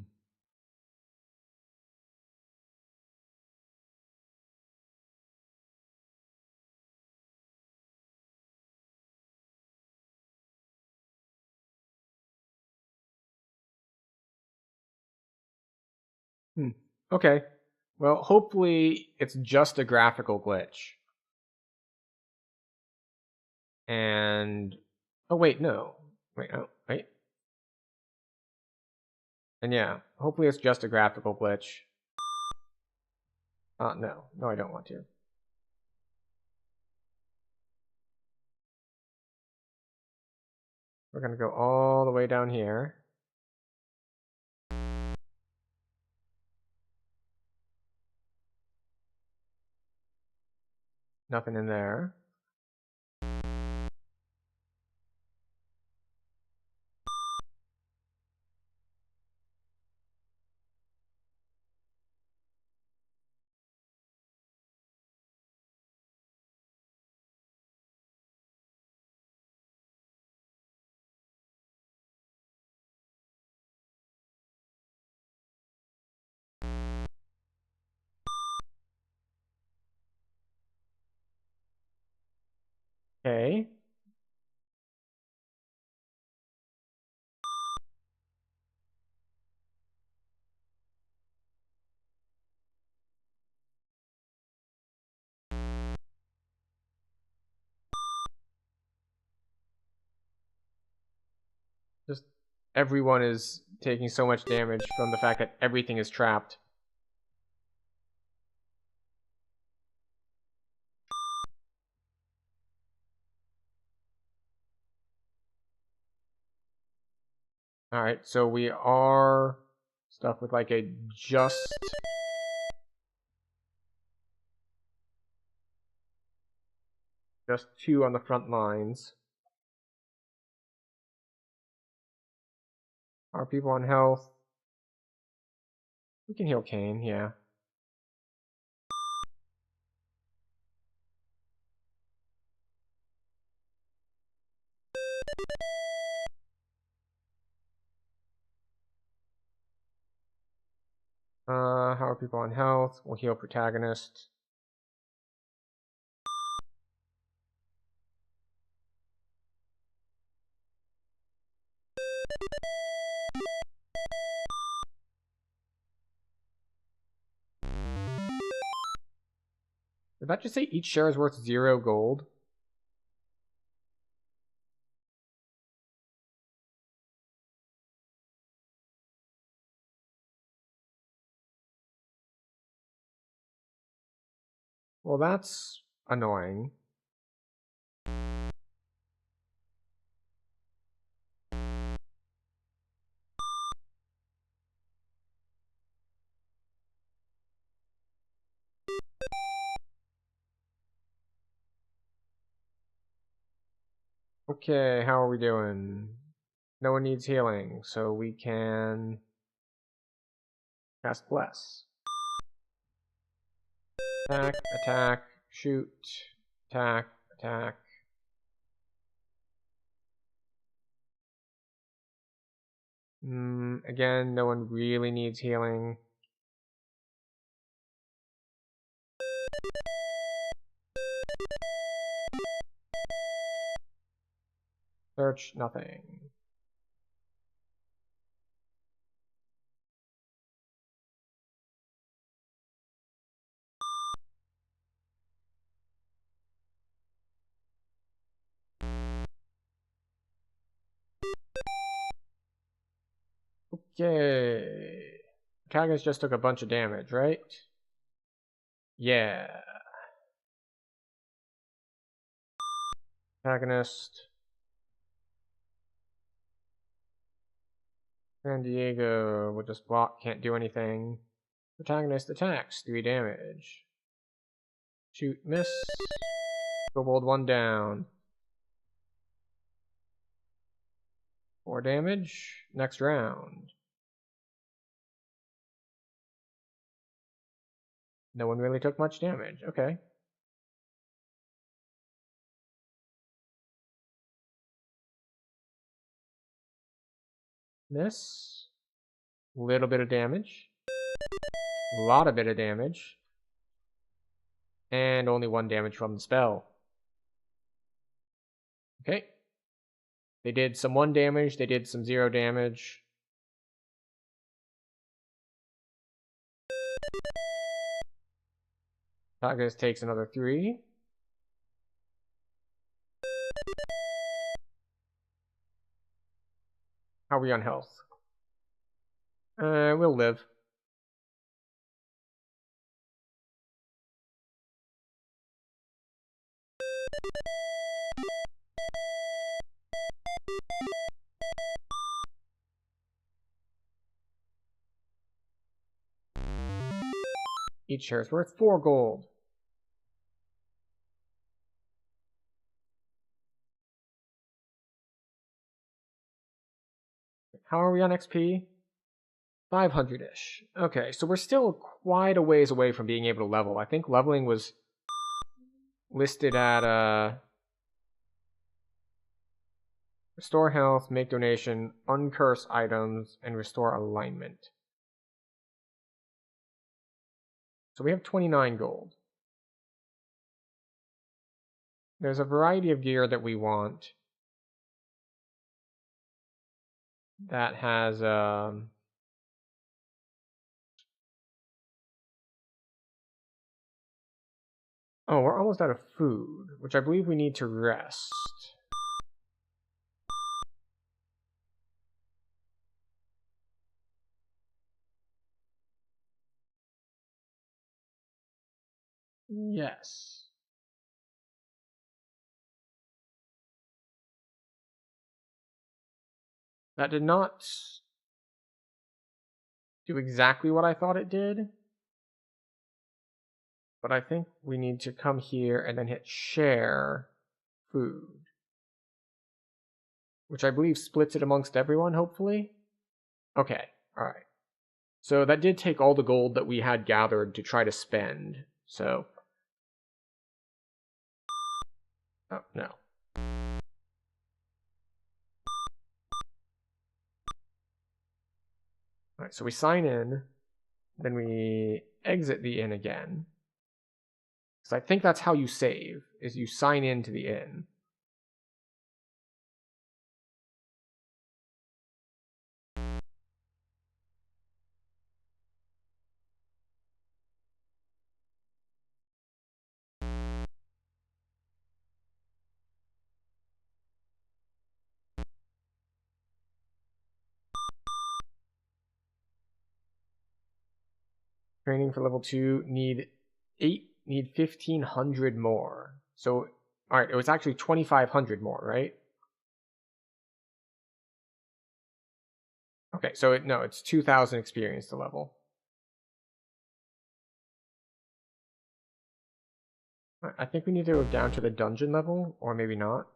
Okay. Well, hopefully it's just a graphical glitch. And oh wait, no. Wait, oh, wait. And yeah, hopefully it's just a graphical glitch. No. No, I don't want to. We're gonna go all the way down here. Nothing in there. Okay. Just everyone is taking so much damage from the fact that everything is trapped. Alright, so we are stuck with like a just 2 on the front lines. Are people on health? We can heal Kane, yeah. How are people on health? We'll heal protagonist. Did that just say each share is worth 0 gold? Well, that's annoying. Okay, how are we doing? No one needs healing, so we can cast Bless. Attack, attack, shoot, attack, attack. Again, no one really needs healing. Search, nothing. Okay. Protagonist just took a bunch of damage, right? Yeah. Protagonist. San Diego will just block, can't do anything. Protagonist attacks, 3 damage. Shoot, miss. Kobold 1 down. 4 damage. Next round. No one really took much damage. Okay. Miss. Little bit of damage. A lot of bit of damage. And only 1 damage from the spell. Okay. They did some 1 damage. They did some 0 damage. Protagonist takes another 3. How are we on health? We'll live. Each share is worth 4 gold. How are we on XP? 500-ish. Okay, so we're still quite a ways away from being able to level. I think leveling was listed at restore health, make donation, uncurse items, and restore alignment. So we have 29 gold. There's a variety of gear that we want that has oh, we're almost out of food, which I believe we need to rest. Yes. That did not do exactly what I thought it did. But I think we need to come here and then hit share food. Which I believe splits it amongst everyone, hopefully. Okay, alright. So that did take all the gold that we had gathered to try to spend. So. Oh, no. Alright, so we sign in. Then we exit the inn again. Because I think that's how you save, is you sign in to the inn. Training for level 2, need 8 need 1,500 more. So, alright, it was actually 2,500 more, right? Okay, so no, it's 2,000 experience to level. I think we need to go down to the dungeon level, or maybe not.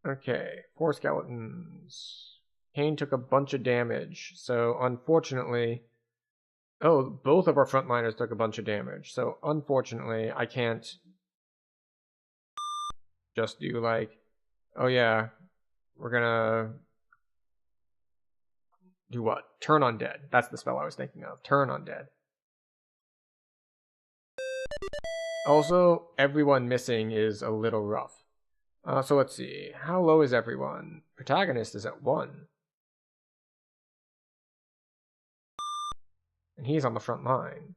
Okay, 4 skeletons. Kane took a bunch of damage, so unfortunately... Oh, both of our frontliners took a bunch of damage, so unfortunately I can't just do like, oh yeah, we're gonna do what? Turn Undead. That's the spell I was thinking of. Turn Undead. Also, everyone missing is a little rough. So let's see. How low is everyone? Protagonist is at 1. And he's on the front line.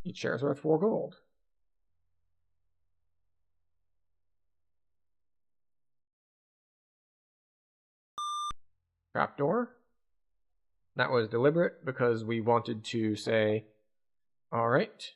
Each share is worth 4 gold. Trapdoor. That was deliberate because we wanted to say, alright.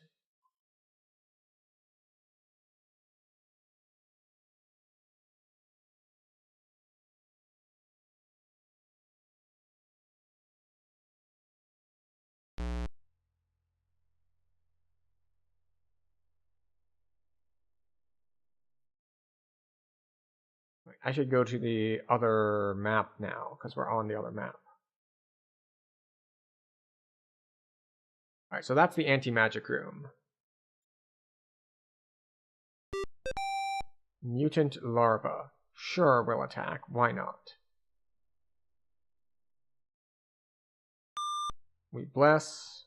I should go to the other map now, because we're on the other map. Alright, so that's the anti-magic room. Mutant larva. Sure, we'll attack. Why not? We bless.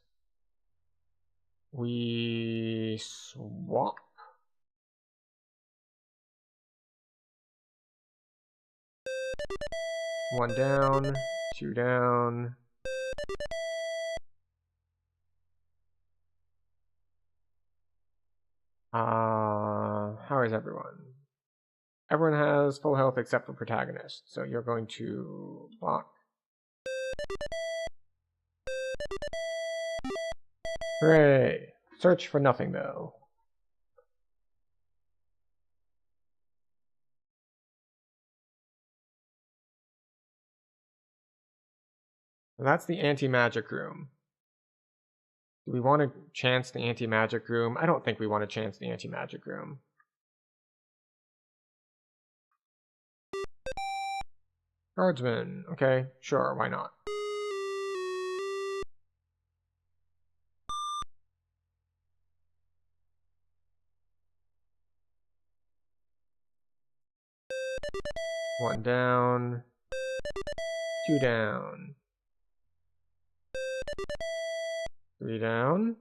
We swap. One down, 2 down. How is everyone? Everyone has full health except for protagonist, so you're going to block. Hooray! Search for nothing though. So that's the anti-magic room. Do we want to chance the anti-magic room? I don't think we want to chance the anti-magic room. Guardsman. Okay, sure, why not? One down. 2 down. 3 down.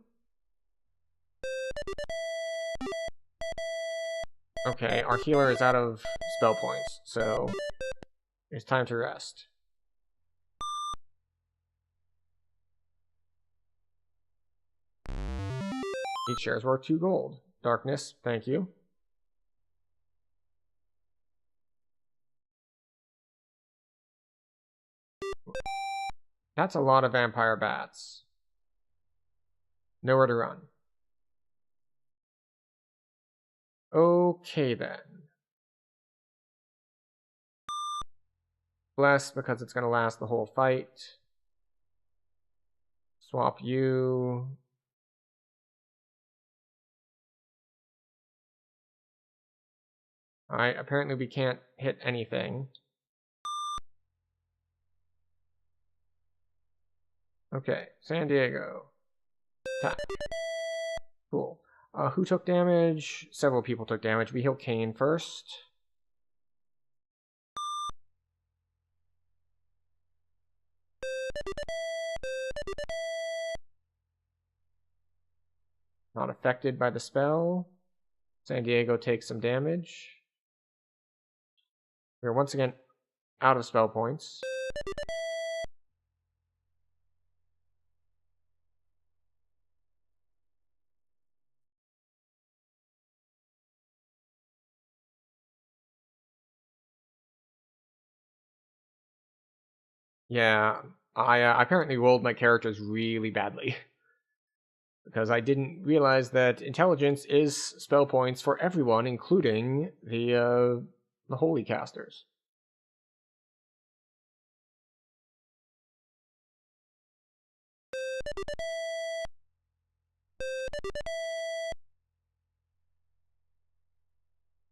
Okay, our healer is out of spell points, so it's time to rest. Each share is worth 2 gold. Darkness, thank you. That's a lot of vampire bats. Nowhere to run. Okay then. Bless because it's going to last the whole fight. Swap you. Alright, apparently we can't hit anything. Okay, San Diego. Attack. Cool. Who took damage? Several people took damage. We heal Kane first. Not affected by the spell. San Diego takes some damage. We're once again out of spell points. Yeah, I apparently rolled my characters really badly. Because I didn't realize that intelligence is spell points for everyone, including the holy casters.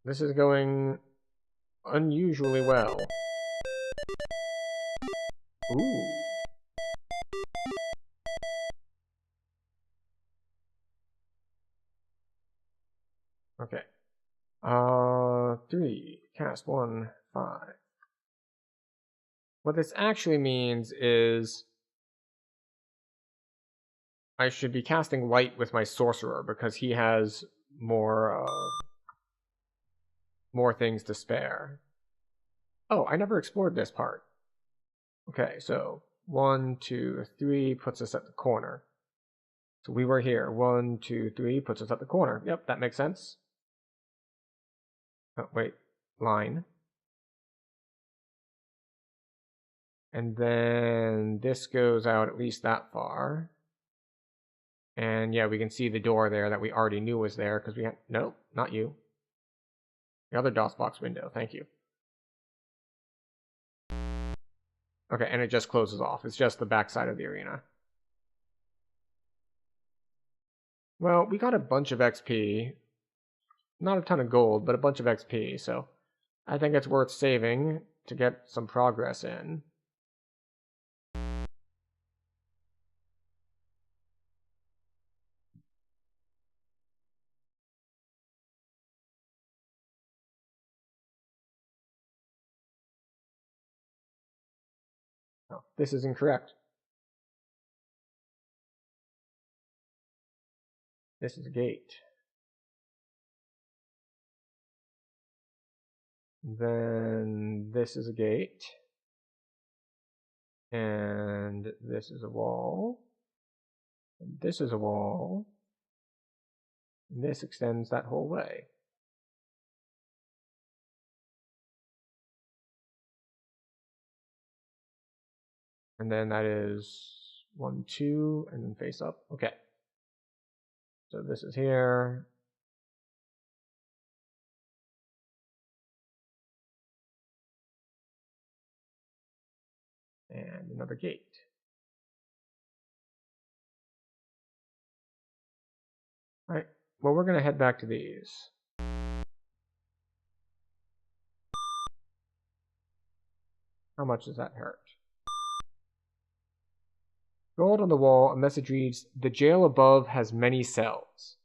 This is going unusually well. Ooh. Okay. 3, cast 1, 5. What this actually means is I should be casting light with my sorcerer because he has more things to spare. Oh, I never explored this part. Okay, so 1, 2, 3 puts us at the corner. So we were here. 1, 2, 3 puts us at the corner. Yep, that makes sense. Oh, wait. Line. And then this goes out at least that far. And yeah, we can see the door there that we already knew was there because we had... Nope, not you. The other DOSBox window, thank you. Okay, and it just closes off. It's just the backside of the arena. Well, we got a bunch of XP. Not a ton of gold, but a bunch of XP, so I think it's worth saving to get some progress in. Oh, this is incorrect. This is a gate. Then this is a gate. And this is a wall. And this is a wall. And this extends that whole way. And then that is 1, 2, and then face up. Okay. So this is here. And another gate. All right. Well, we're going to head back to these. How much does that hurt? Gold on the wall, a message reads, "The jail above has many cells."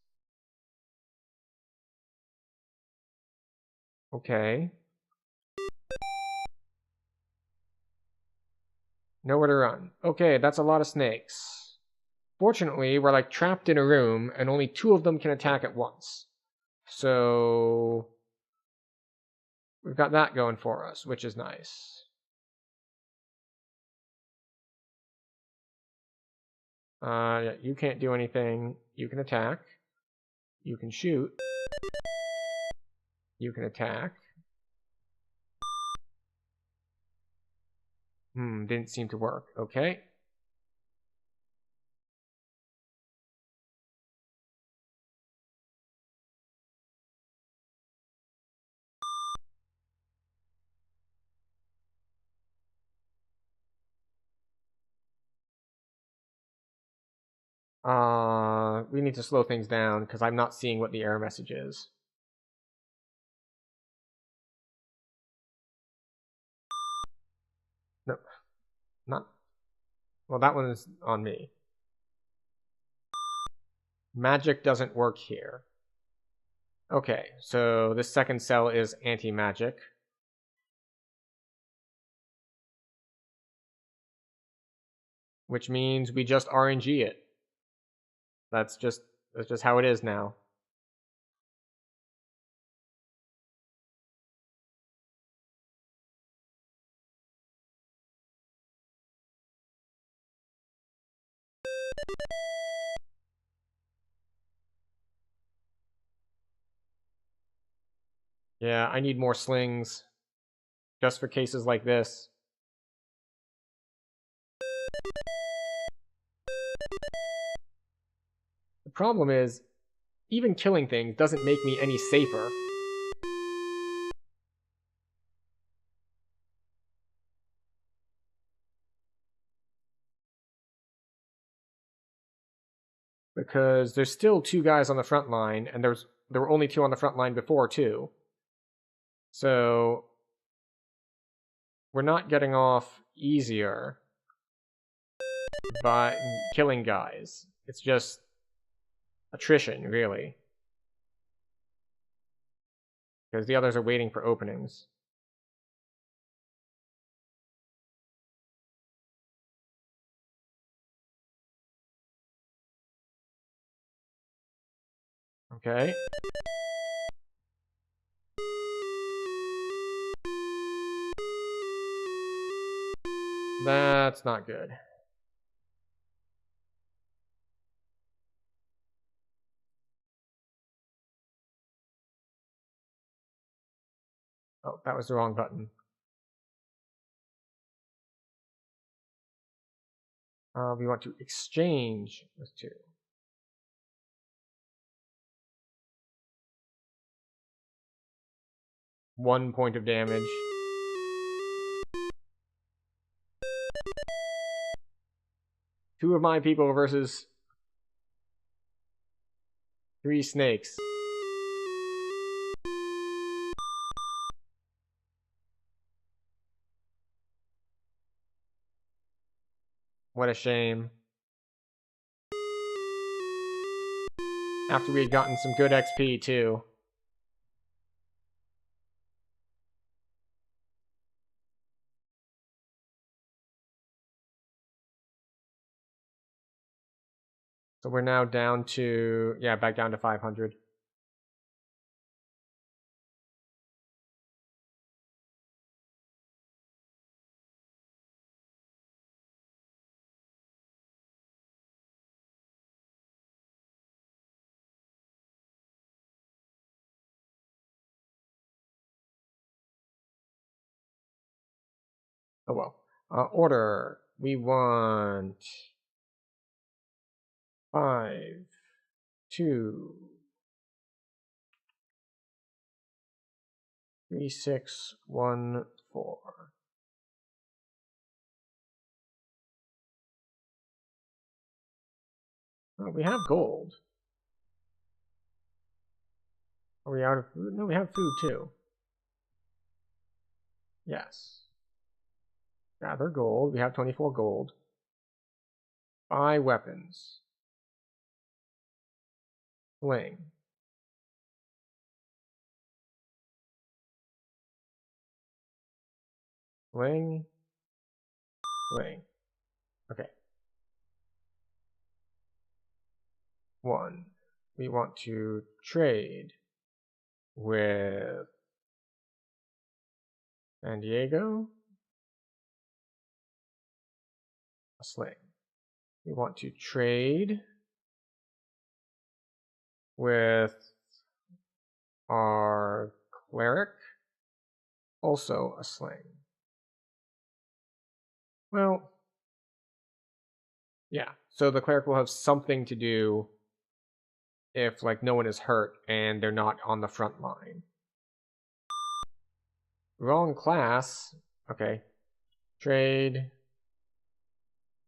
Okay. Nowhere to run. Okay, that's a lot of snakes. Fortunately, we're like trapped in a room and only 2 of them can attack at once. So we've got that going for us, which is nice. Yeah, you can't do anything. You can attack. You can shoot. You can attack. Didn't seem to work. Okay. We need to slow things down because I'm not seeing what the error message is. No, not. Well, that one is on me. Magic doesn't work here. Okay, so this second cell is anti-magic. Which means we just RNG it. That's just That's just how it is now. Yeah, I need more slings. Just for cases like this. The problem is, even killing things doesn't make me any safer. Because there's still 2 guys on the front line, and there were only 2 on the front line before, too. So we're not getting off easier by killing guys. It's just attrition, really. Because the others are waiting for openings. Okay. That's not good. Oh, that was the wrong button. We want to exchange those 2. 1 point of damage. Two of my people versus 3 snakes. What a shame. After we had gotten some good XP, too. So we're now down to, yeah, back down to 500. Oh well. Order. We want 5, 2, 3, 6, 1, 4. Oh, we have gold. Are we out of food? No, we have food too. Yes. Gather gold. We have 24 gold. Buy weapons. Sling. Sling. Sling. Okay. 1. We want to trade with San Diego. A sling. We want to trade with our cleric. Also a sling. Well, yeah. So the cleric will have something to do if, like, no one is hurt and they're not on the front line. Wrong class. Okay. Trade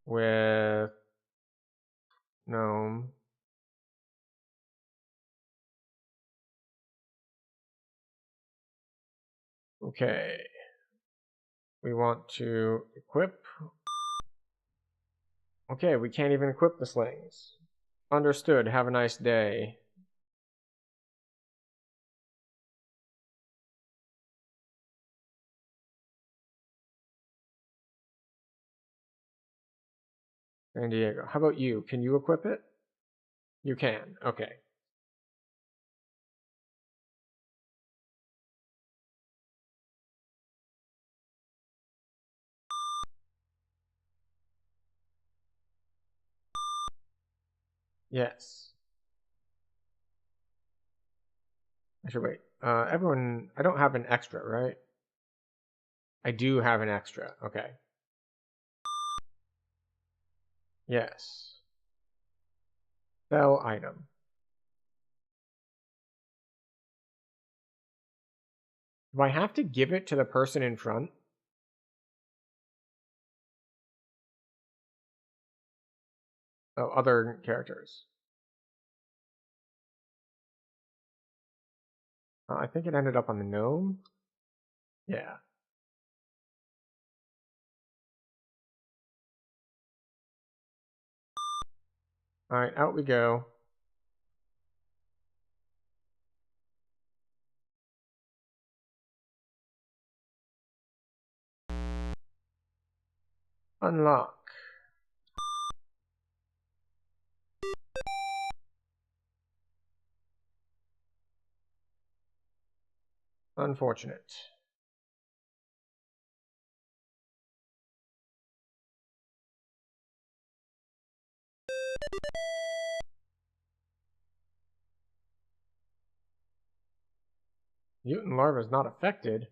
with gnome. Okay. We want to equip. Okay, we can't even equip the slings. Understood. Have a nice day. San Diego. How about you? Can you equip it? You can. Okay. Yes. I should wait. Everyone, I don't have an extra, right? I do have an extra. Okay. Yes. Sell item. Do I have to give it to the person in front? Oh, other characters. I think it ended up on the gnome. Yeah. Alright, out we go. Unlock. Unfortunate. Mutant larva is not affected.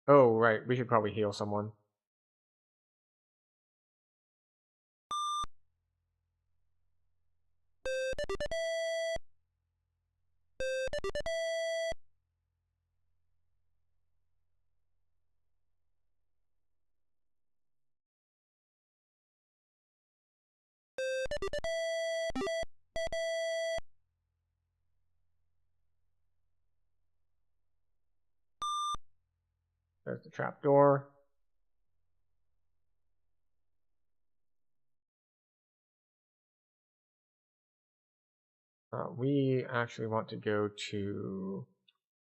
Oh, right. We should probably heal someone. There's the trapdoor. We actually want to go to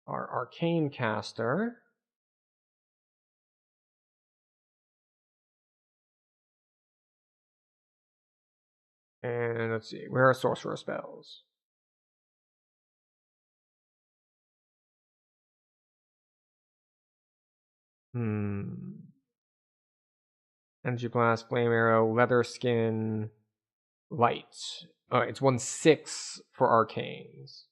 our arcane caster. And let's see, where are sorcerer spells? Energy blast, flame arrow, leather skin, light. It's 1/6 for arcanes.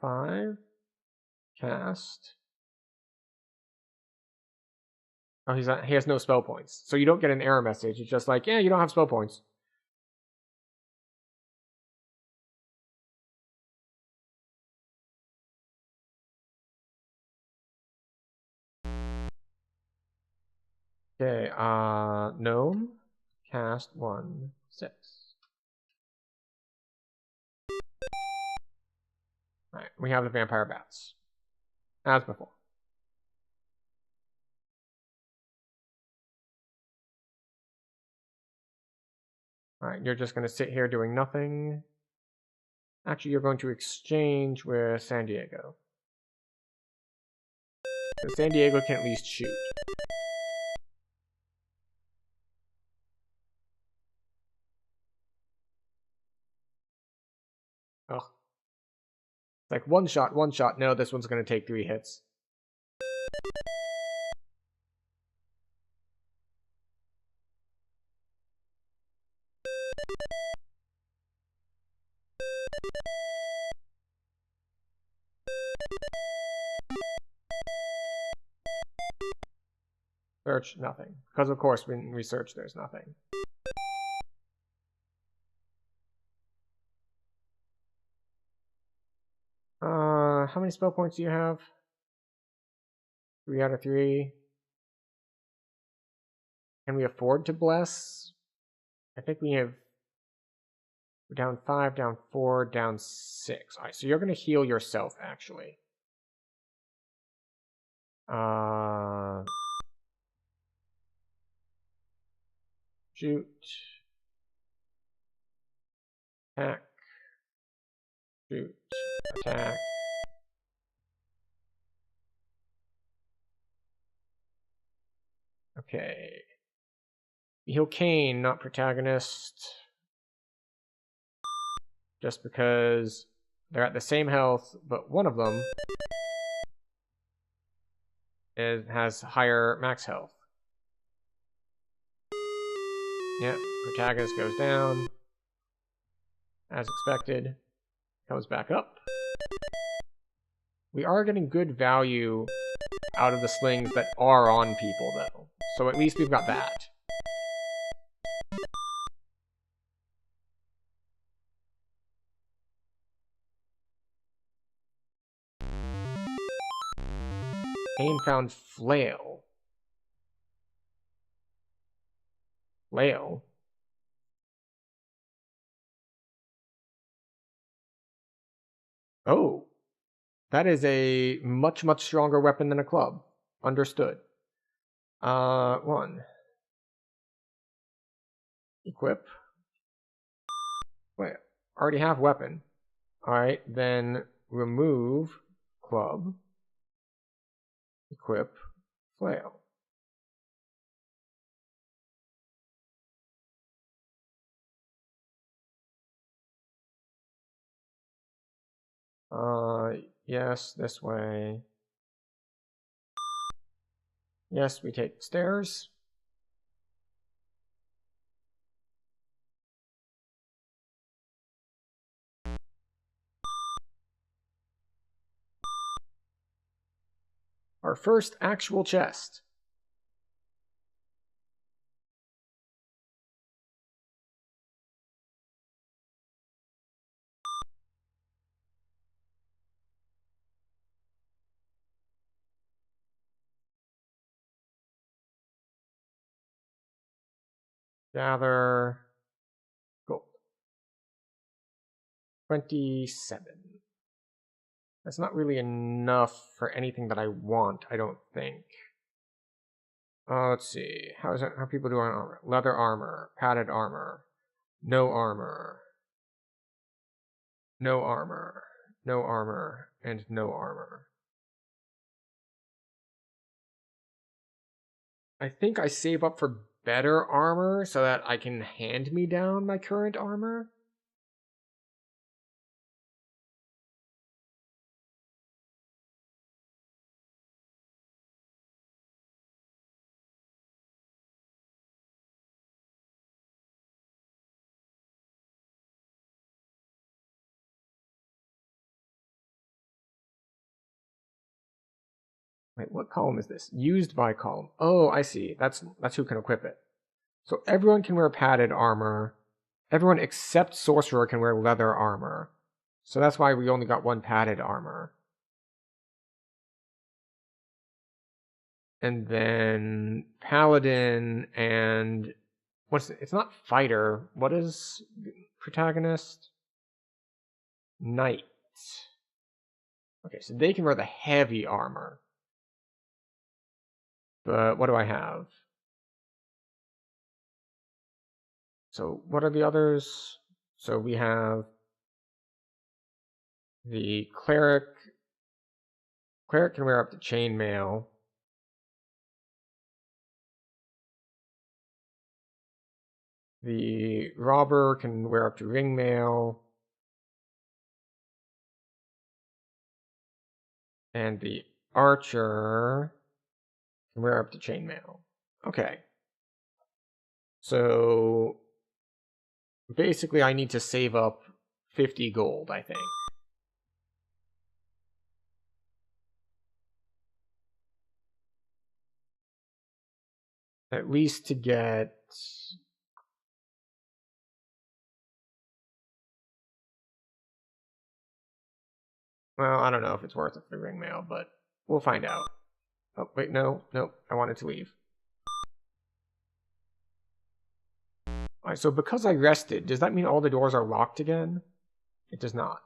Five. Cast. Oh, he has no spell points. So you don't get an error message. It's just like, yeah, you don't have spell points. Okay, gnome. Cast 1/6. Alright, we have the vampire bats. As before. Alright, you're just going to sit here doing nothing. Actually, you're going to exchange with San Diego. So San Diego can at least shoot. Ugh. Like one shot, one shot. No, this one's going to take 3 hits. Search, nothing. Because of course when we search, there's nothing. How many spell points do you have? 3 out of 3. Can we afford to bless? I think we have We're down 5, down 4, down 6. Alright, so you're going to heal yourself, actually. Shoot. Attack. Shoot. Attack. Okay. Heal Kane, not protagonist. Just because they're at the same health, but one of them has higher max health. Yep, protagonist goes down. As expected. Comes back up. We are getting good value out of the slings that are on people, though. So at least we've got that. Kane found Flail. Flail? Oh. That is a much, much stronger weapon than a club. Understood. 1. Equip. Wait, already have weapon. Alright, then remove club. Equip flail. Yes, this way. Yes, we take the stairs. Our first actual chest. Gather gold. 27. That's not really enough for anything that I want, I don't think. Let's see. How are people doing on armor? Leather armor, padded armor, no armor, no armor, no armor, and no armor. I think I save up for better armor so that I can hand me down my current armor. Wait, what column is this? Used by column. Oh, I see. That's who can equip it. So everyone can wear padded armor. Everyone except sorcerer can wear leather armor. So that's why we only got one padded armor. And then paladin and it's not fighter. What is protagonist? Knight. Okay, so they can wear the heavy armor. But what do I have? So what are the others? So we have the cleric. Cleric can wear up to chainmail. The robber can wear up to ringmail. And the archer can wear up to chainmail. Okay. So basically I need to save up 50 gold, I think. At least to get... Well, I don't know if it's worth it for ringmail, but we'll find out. Oh, wait, no, I wanted to leave. Alright, so because I rested, does that mean all the doors are locked again? It does not.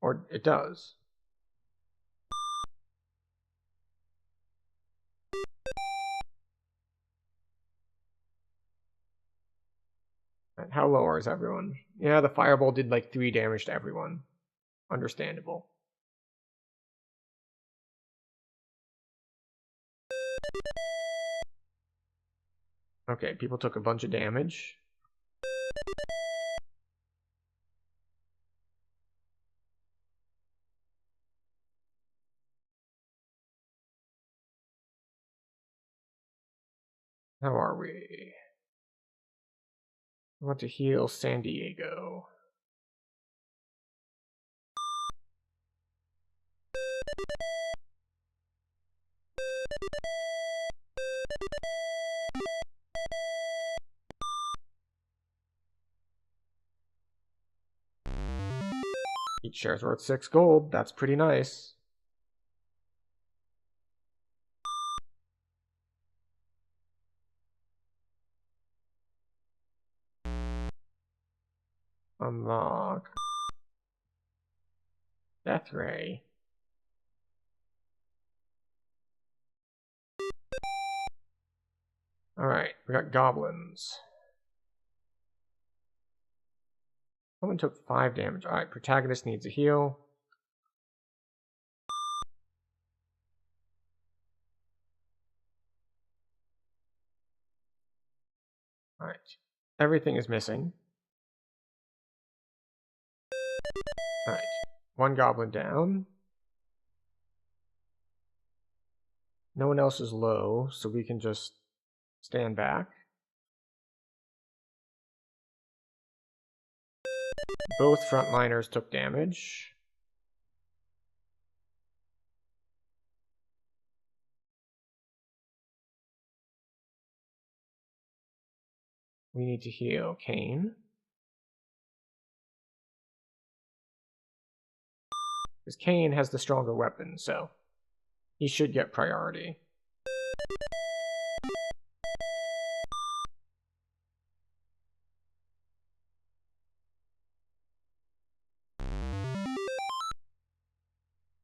Or it does. And how low is everyone? Yeah, the fireball did like 3 damage to everyone. Understandable. Okay, people took a bunch of damage. How are we? I want to heal San Diego. Each share's worth 6 gold. That's pretty nice. Unlock. Death Ray. Alright, we got goblins. Someone took 5 damage. Alright, protagonist needs a heal. Alright, everything is missing. Alright, 1 goblin down. No one else is low, so we can just stand back. Both frontliners took damage. We need to heal Kane. Because Kane has the stronger weapon, so he should get priority.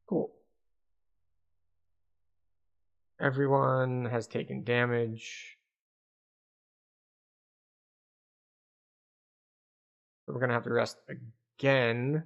Cool. Everyone has taken damage. So we're going to have to rest again.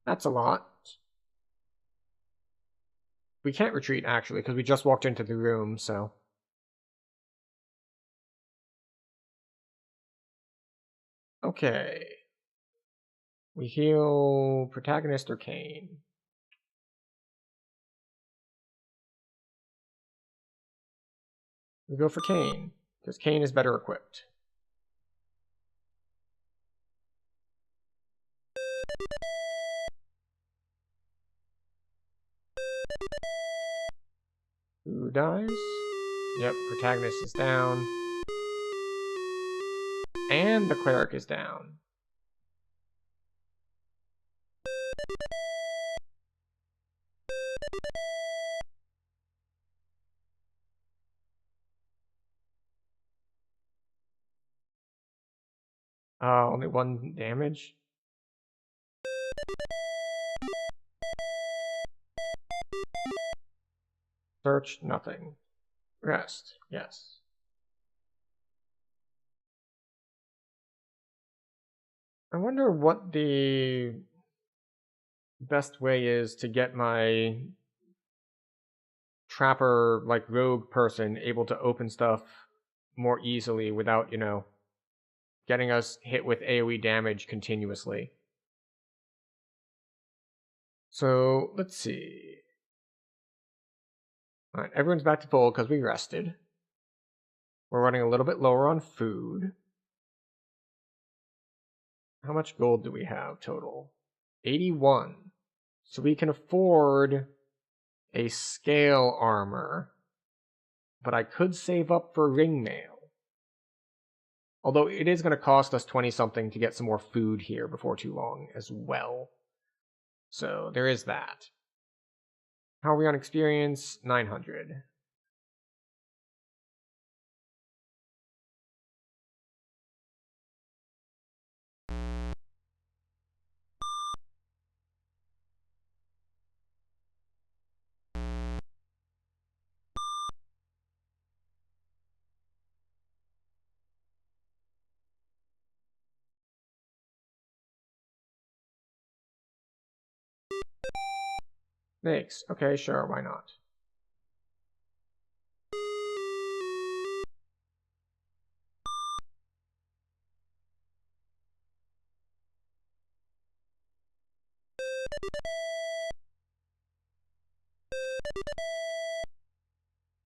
That's a lot. We can't retreat, actually, because we just walked into the room, so... Okay. We heal protagonist or Kane. We go for Kane, because Kane is better equipped. Who dies? Yep, protagonist is down. And the cleric is down. Only 1 damage. Search, nothing. Rest, yes. I wonder what the best way is to get my trapper, like rogue person, able to open stuff more easily without, you know, getting us hit with AoE damage continuously. So let's see. All right, everyone's back to full because we rested. We're running a little bit lower on food. How much gold do we have total? 81. So we can afford a scale armor. But I could save up for ring mail. Although it is going to cost us 20 something to get some more food here before too long as well. So there is that. How are we on experience? 900. Thanks. Okay, sure, why not?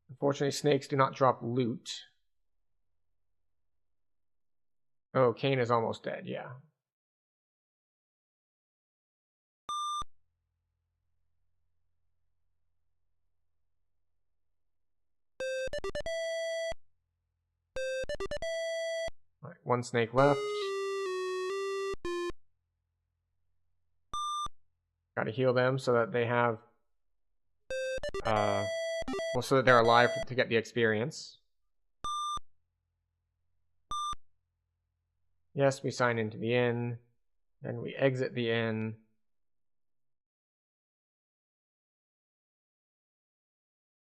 Unfortunately, snakes do not drop loot. Oh, Kane is almost dead, yeah. All right, one snake left. Gotta heal them so that they have... well, so that they're alive to get the experience. Yes, we sign into the inn. Then we exit the inn.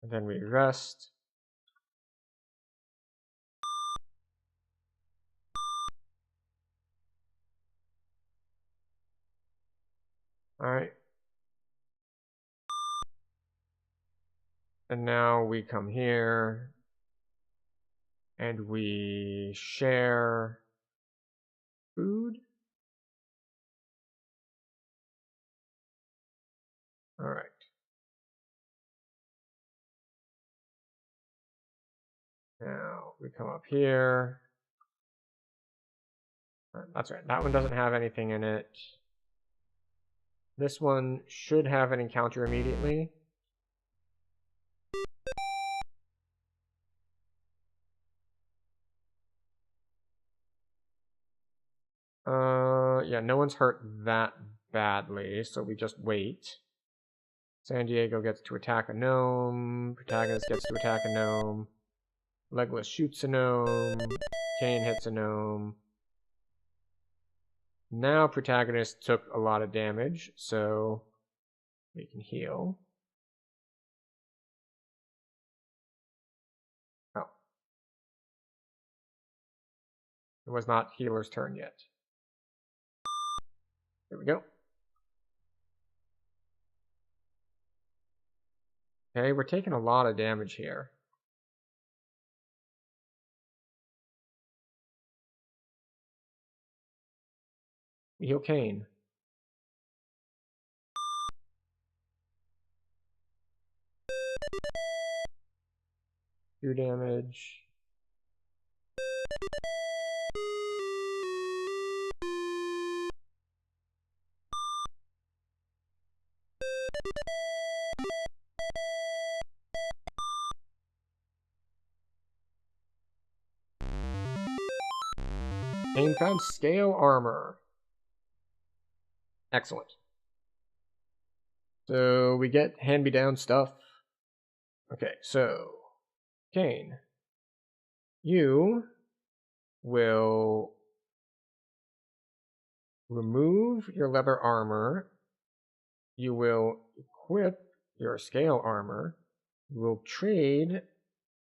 And then we rest. Alright. And now we come here. And we share food. Alright. Now we come up here. That's right. That one doesn't have anything in it. This one should have an encounter immediately. Yeah, no one's hurt that badly, so we just wait. San Diego gets to attack a gnome. Protagonist gets to attack a gnome. Legolas shoots a gnome. Kane hits a gnome. Now protagonist took a lot of damage, so we can heal. Oh. It was not healer's turn yet. There we go. Okay, we're taking a lot of damage here. We heal Kane. 2 damage. Kane found scale armor. Excellent. So we get hand-me-down stuff. Okay, so Kane, you will remove your leather armor. You will equip your scale armor. You will trade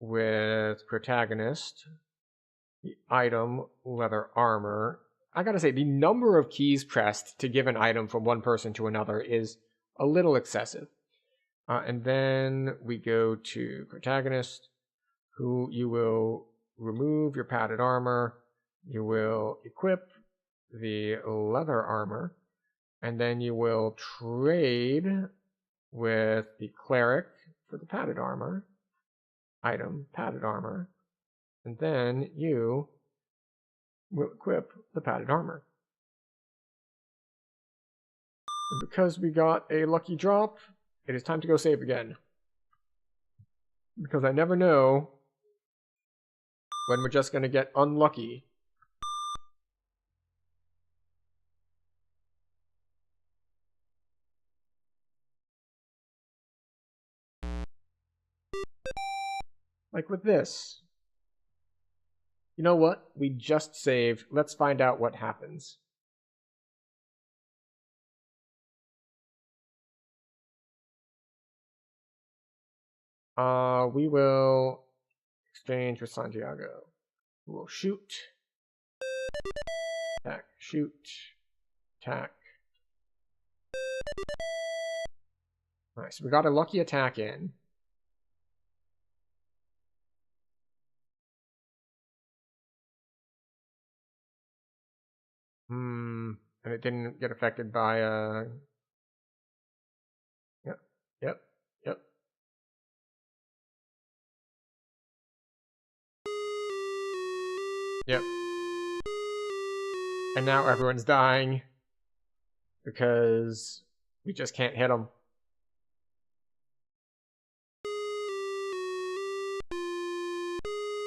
with protagonist the item leather armor. I gotta say, the number of keys pressed to give an item from one person to another is a little excessive. And then we go to protagonist, who you will remove your padded armor. You will equip the leather armor. And then you will trade with the cleric for the padded armor. Item, padded armor. And then you will equip the padded armor. And because we got a lucky drop, it is time to go save again. Because I never know when we're just going to get unlucky. Like with this. You know what? We just saved. Let's find out what happens. We will exchange with Santiago. We will shoot. Attack. Shoot. Attack. Alright, so we got a lucky attack in. And it didn't get affected by Yep. And now everyone's dying because we just can't hit them.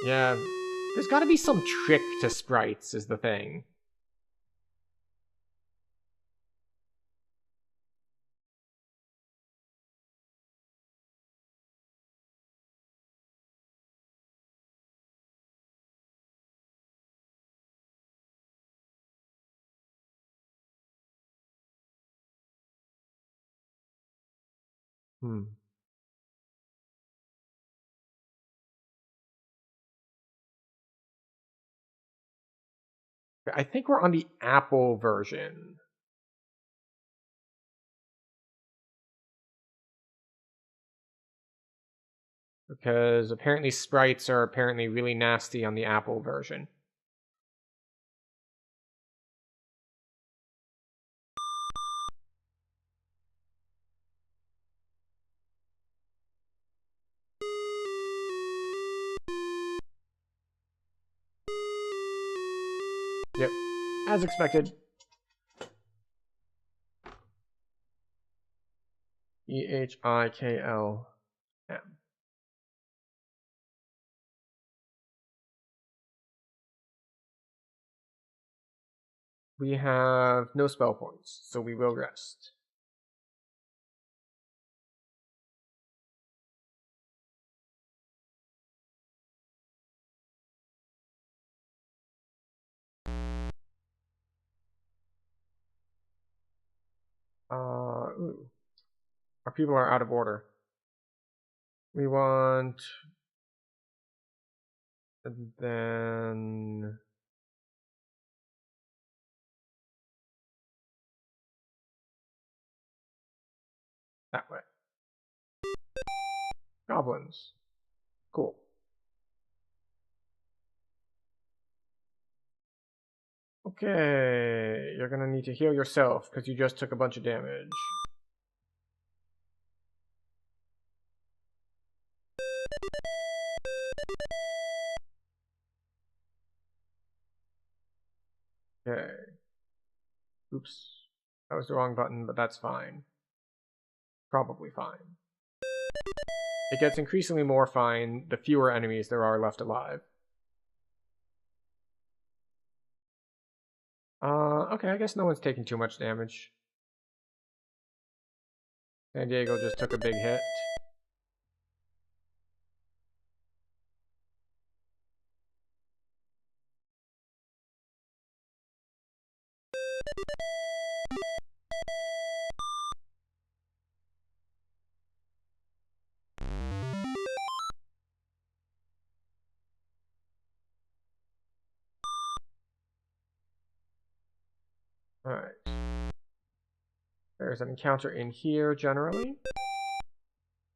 Yeah, there's got to be some trick to sprites is the thing. I think we're on the Apple version. Because apparently sprites are apparently really nasty on the Apple version. Yep, as expected. EHIKLM. We have no spell points, so we will rest. Ooh. Our people are out of order. We want... And then... that way. Goblins. Cool. Okay, you're gonna need to heal yourself because you just took a bunch of damage. Okay. Oops. That was the wrong button, but that's fine. Probably fine. It gets increasingly more fine the fewer enemies there are left alive. Okay, I guess no one's taking too much damage. San Diego just took a big hit. Alright. There's an encounter in here, generally.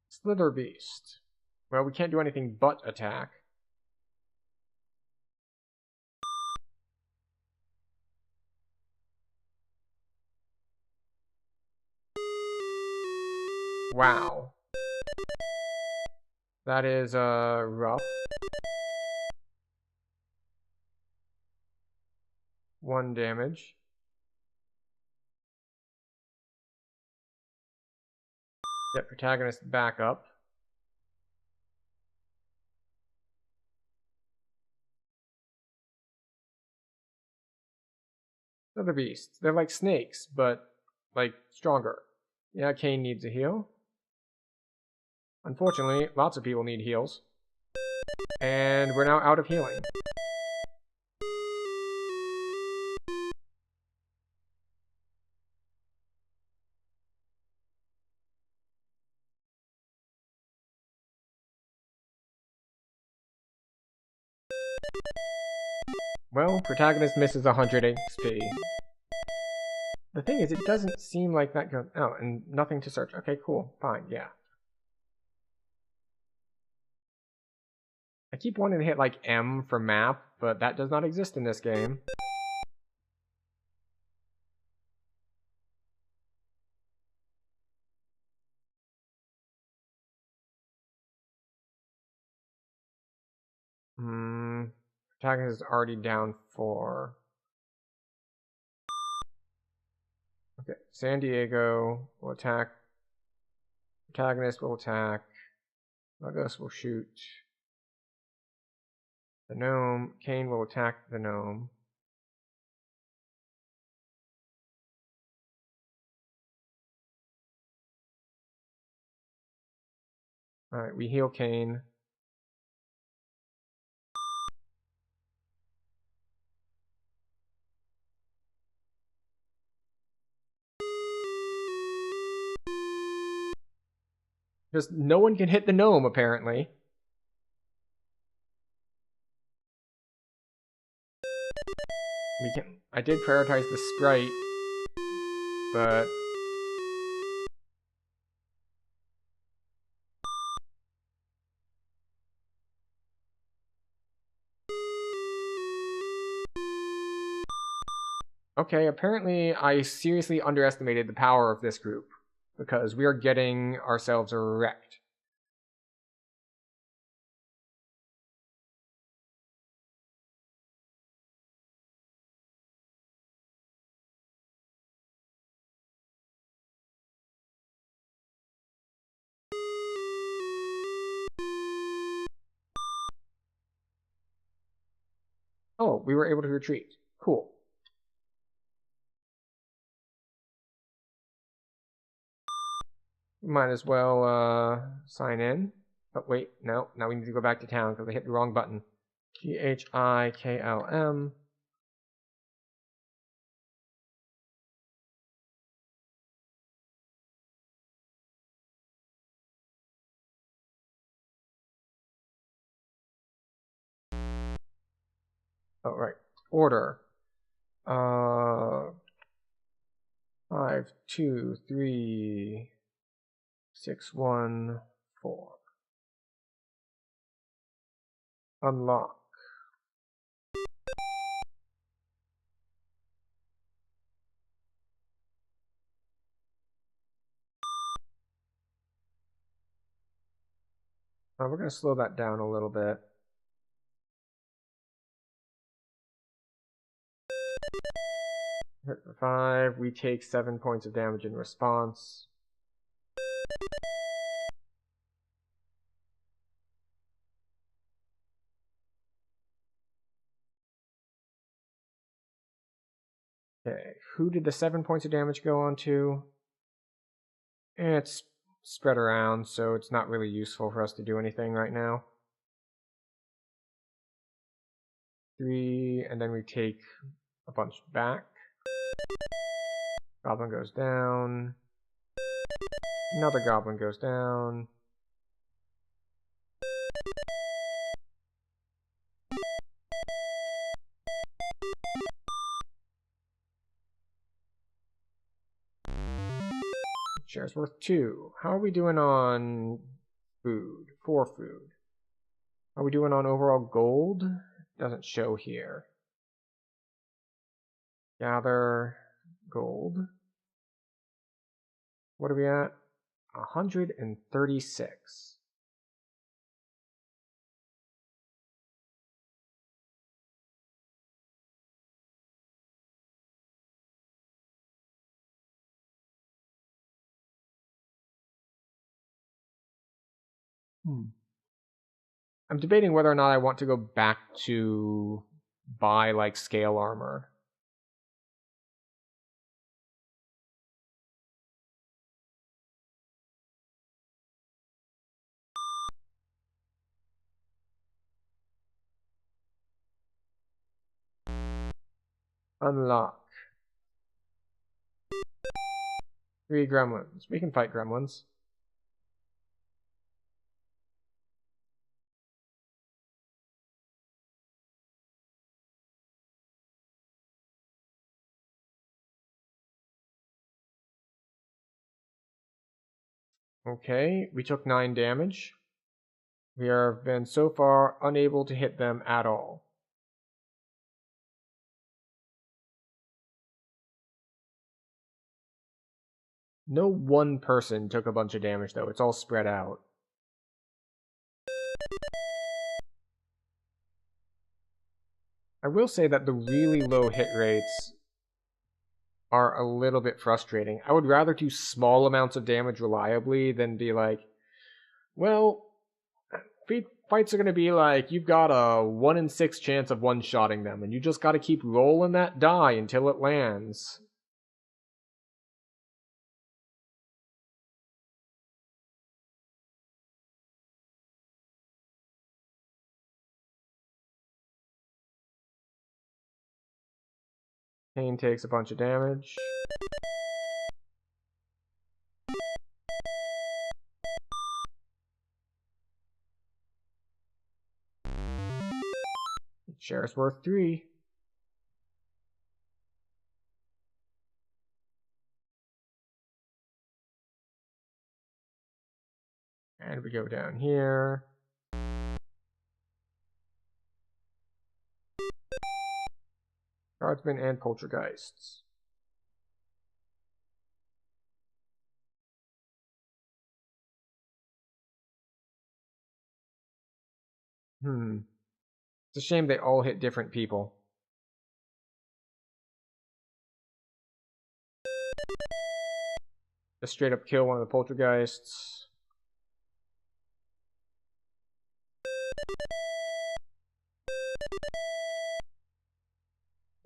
Slither Beast. Well, we can't do anything but attack. Wow. That is rough. 1 damage. Get protagonist back up. Other beasts. They're like snakes, but like stronger. Yeah, Kane needs a heal. Unfortunately, lots of people need heals. And we're now out of healing. Well, protagonist misses 100 XP. The thing is, it doesn't seem like that goes... Oh, and nothing to search. Okay, cool. Fine, yeah. I keep wanting to hit, like, M for map, but that does not exist in this game. Protagonist is already down 4. Okay, San Diego will attack. Protagonist will attack. Lagos will shoot. The gnome. Kane will attack the gnome. Alright, we heal Kane. Just no one can hit the gnome, apparently. I did prioritize the sprite, but... Okay, apparently I seriously underestimated the power of this group, because we are getting ourselves wrecked. Oh, we were able to retreat. Cool. Might as well sign in. But wait, no. Now we need to go back to town because I hit the wrong button. THIKLM. Oh, right. Order. 5, 2, 3, 6, 1, 4. Unlock. We're going to slow that down a little bit. Hit for 5. We take 7 points of damage in response. Okay, who did the 7 points of damage go on to? It's spread around, so it's not really useful for us to do anything right now. 3, and then we take a bunch back. Goblin goes down. Another goblin goes down. Shares worth 2. How are we doing on food? 4 food. Are we doing on overall gold? Doesn't show here. Gather gold. What are we at? 136. I'm debating whether or not I want to go back to buy like scale armor. Unlock. 3 gremlins. We can fight gremlins. Okay, we took 9 damage. We have been so far unable to hit them at all. No one person took a bunch of damage though, it's all spread out. I will say that the really low hit rates are a little bit frustrating. I would rather do small amounts of damage reliably than be like, well, fights are going to be like, you've got a 1 in 6 chance of one-shotting them, and you just got to keep rolling that die until it lands. Pain takes a bunch of damage. Share's worth 3. And we go down here. Guardsmen and poltergeists. It's a shame they all hit different people. Just straight up kill one of the poltergeists.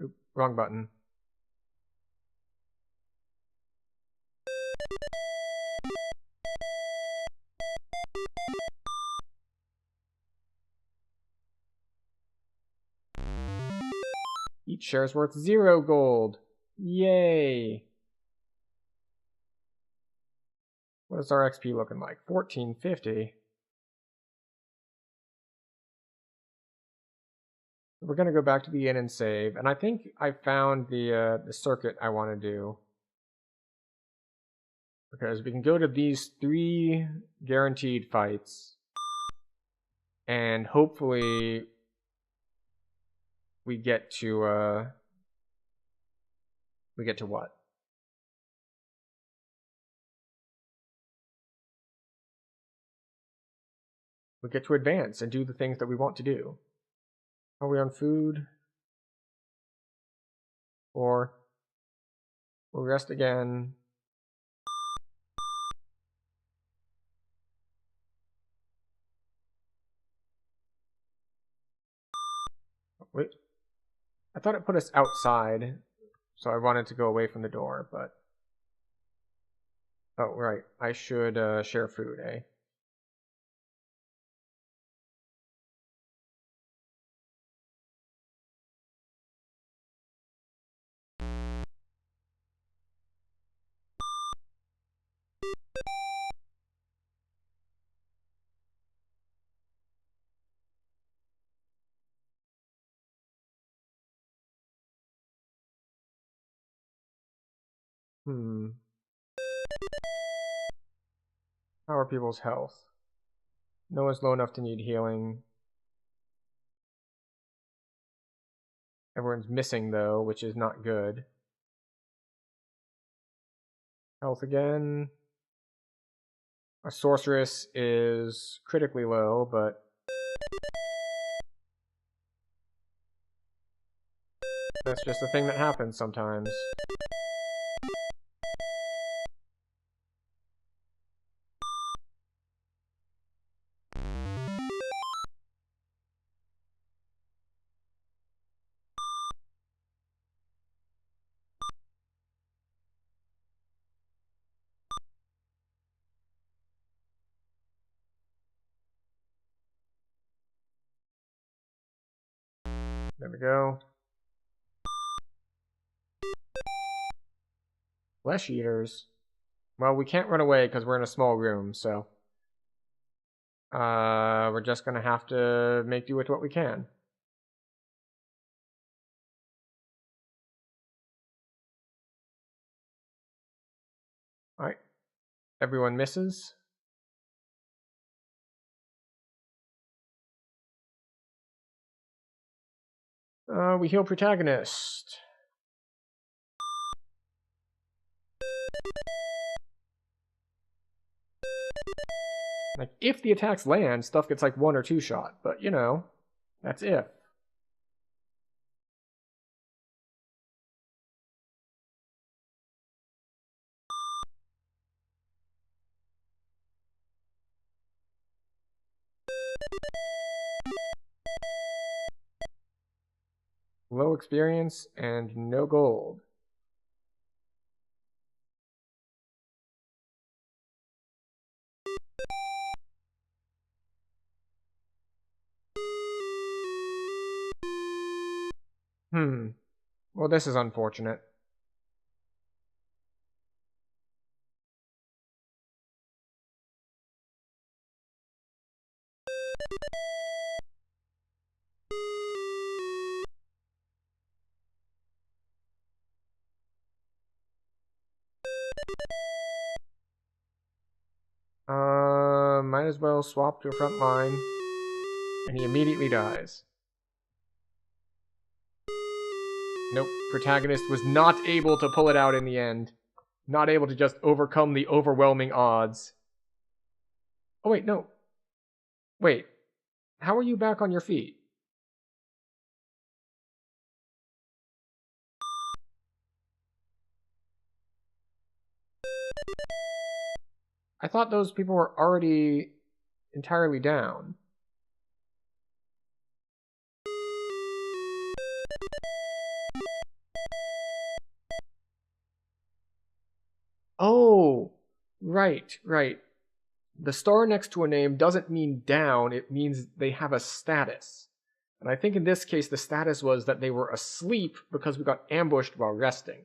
Oop, wrong button. Each share is worth 0 gold. Yay! What is our XP looking like? 1450. We're gonna go back to the inn and save, and I think I found the circuit I want to do. Because we can go to these 3 guaranteed fights, and hopefully we get to what? We get to advance and do the things that we want to do. Are we on food? Or we'll rest again. Wait. I thought it put us outside, so I wanted to go away from the door, but... Oh, right. I should share food, eh? How are people's health? No one's low enough to need healing. Everyone's missing, though, which is not good. Health again. Our sorceress is critically low, but that's just a thing that happens sometimes. There we go. Flesh eaters. Well, we can't run away because we're in a small room, so we're just gonna have to make do with what we can. Alright. Everyone misses. We heal protagonist. Like, if the attacks land, stuff gets like 1 or 2 shot, but you know, that's if. Low experience and no gold. Well, this is unfortunate. Might as well swap to a front line. And he immediately dies. Nope, protagonist was not able to pull it out in the end. Not able to just overcome the overwhelming odds. Oh wait, no. Wait, how are you back on your feet? I thought those people were already entirely down. Oh, right. The star next to a name doesn't mean down, it means they have a status. And I think in this case the status was that they were asleep because we got ambushed while resting.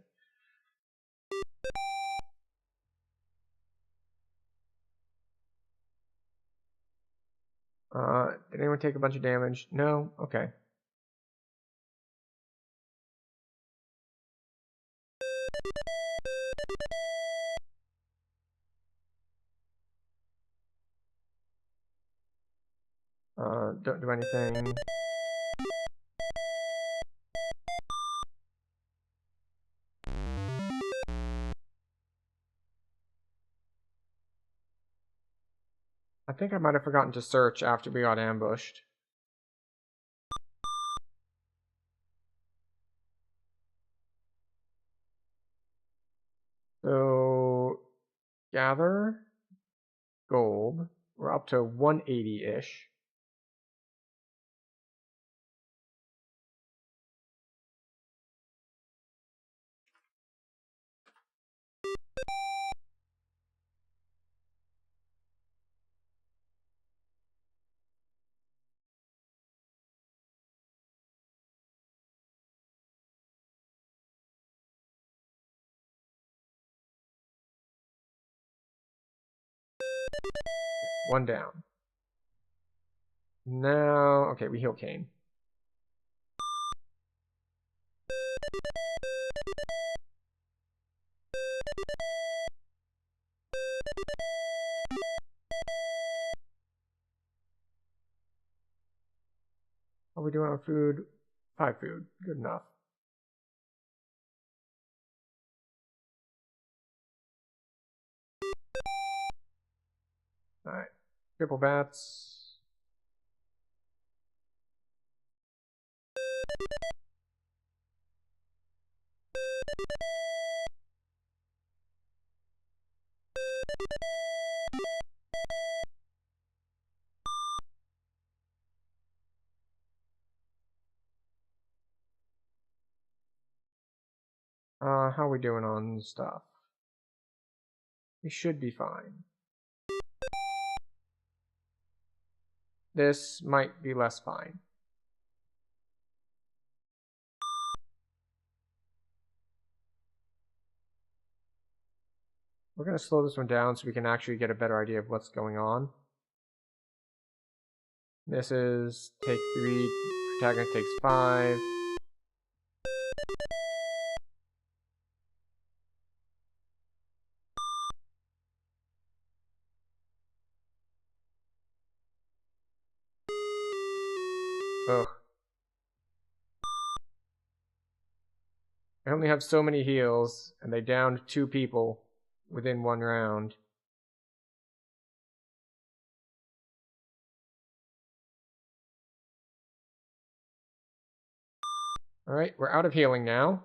Did anyone take a bunch of damage? No? Okay. Don't do anything. I think I might have forgotten to search after we got ambushed. So, gather gold. We're up to 180-ish. One down. Now, okay, we heal Kane. How are we doing on food? 5 food. Good enough. Alright. Triple bats. How are we doing on stuff? We should be fine. This might be less fine. We're going to slow this one down so we can actually get a better idea of what's going on. This is take 3, protagonist takes 5. Ugh. I only have so many heals, and they downed 2 people within 1 round. Alright, we're out of healing now.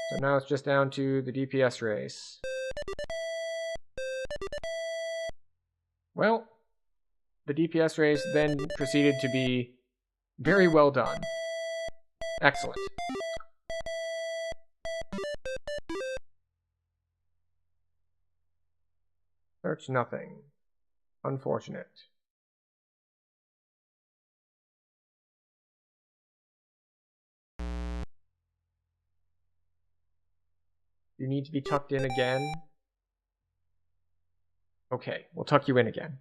So now it's just down to the DPS race. Well, the DPS race then proceeded to be very well done. Excellent. Search nothing. Unfortunate. You need to be tucked in again. Okay, we'll tuck you in again.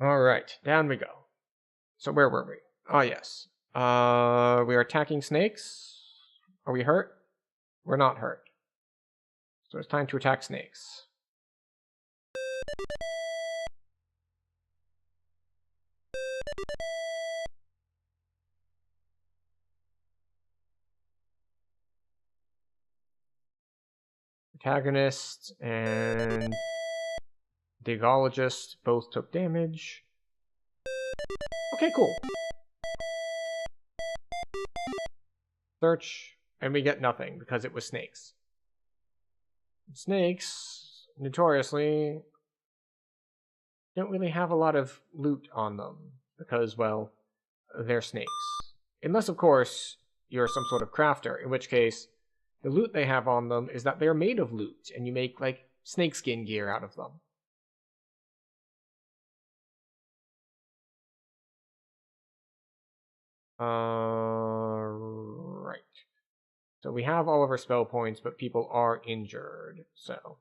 Alright, down we go. So where were we? Ah, yes. We are attacking snakes. Are we hurt? We're not hurt. So it's time to attack snakes. Protagonist and Digologist both took damage. Okay, cool. Search, and we get nothing because it was snakes. Snakes, notoriously, don't really have a lot of loot on them because, well, they're snakes. Unless, of course, you're some sort of crafter, in which case the loot they have on them is that they're made of loot, and you make, like, snakeskin gear out of them. Right. So we have all of our spell points, but people are injured, so...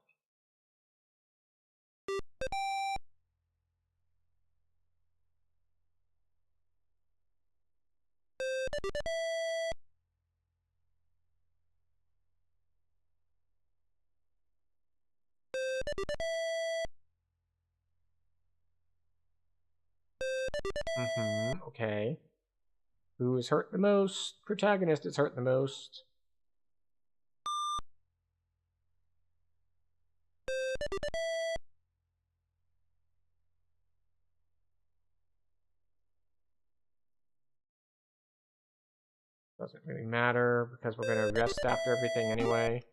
Okay. Who is hurt the most? Protagonist is hurt the most. Doesn't really matter because we're going to rest after everything anyway.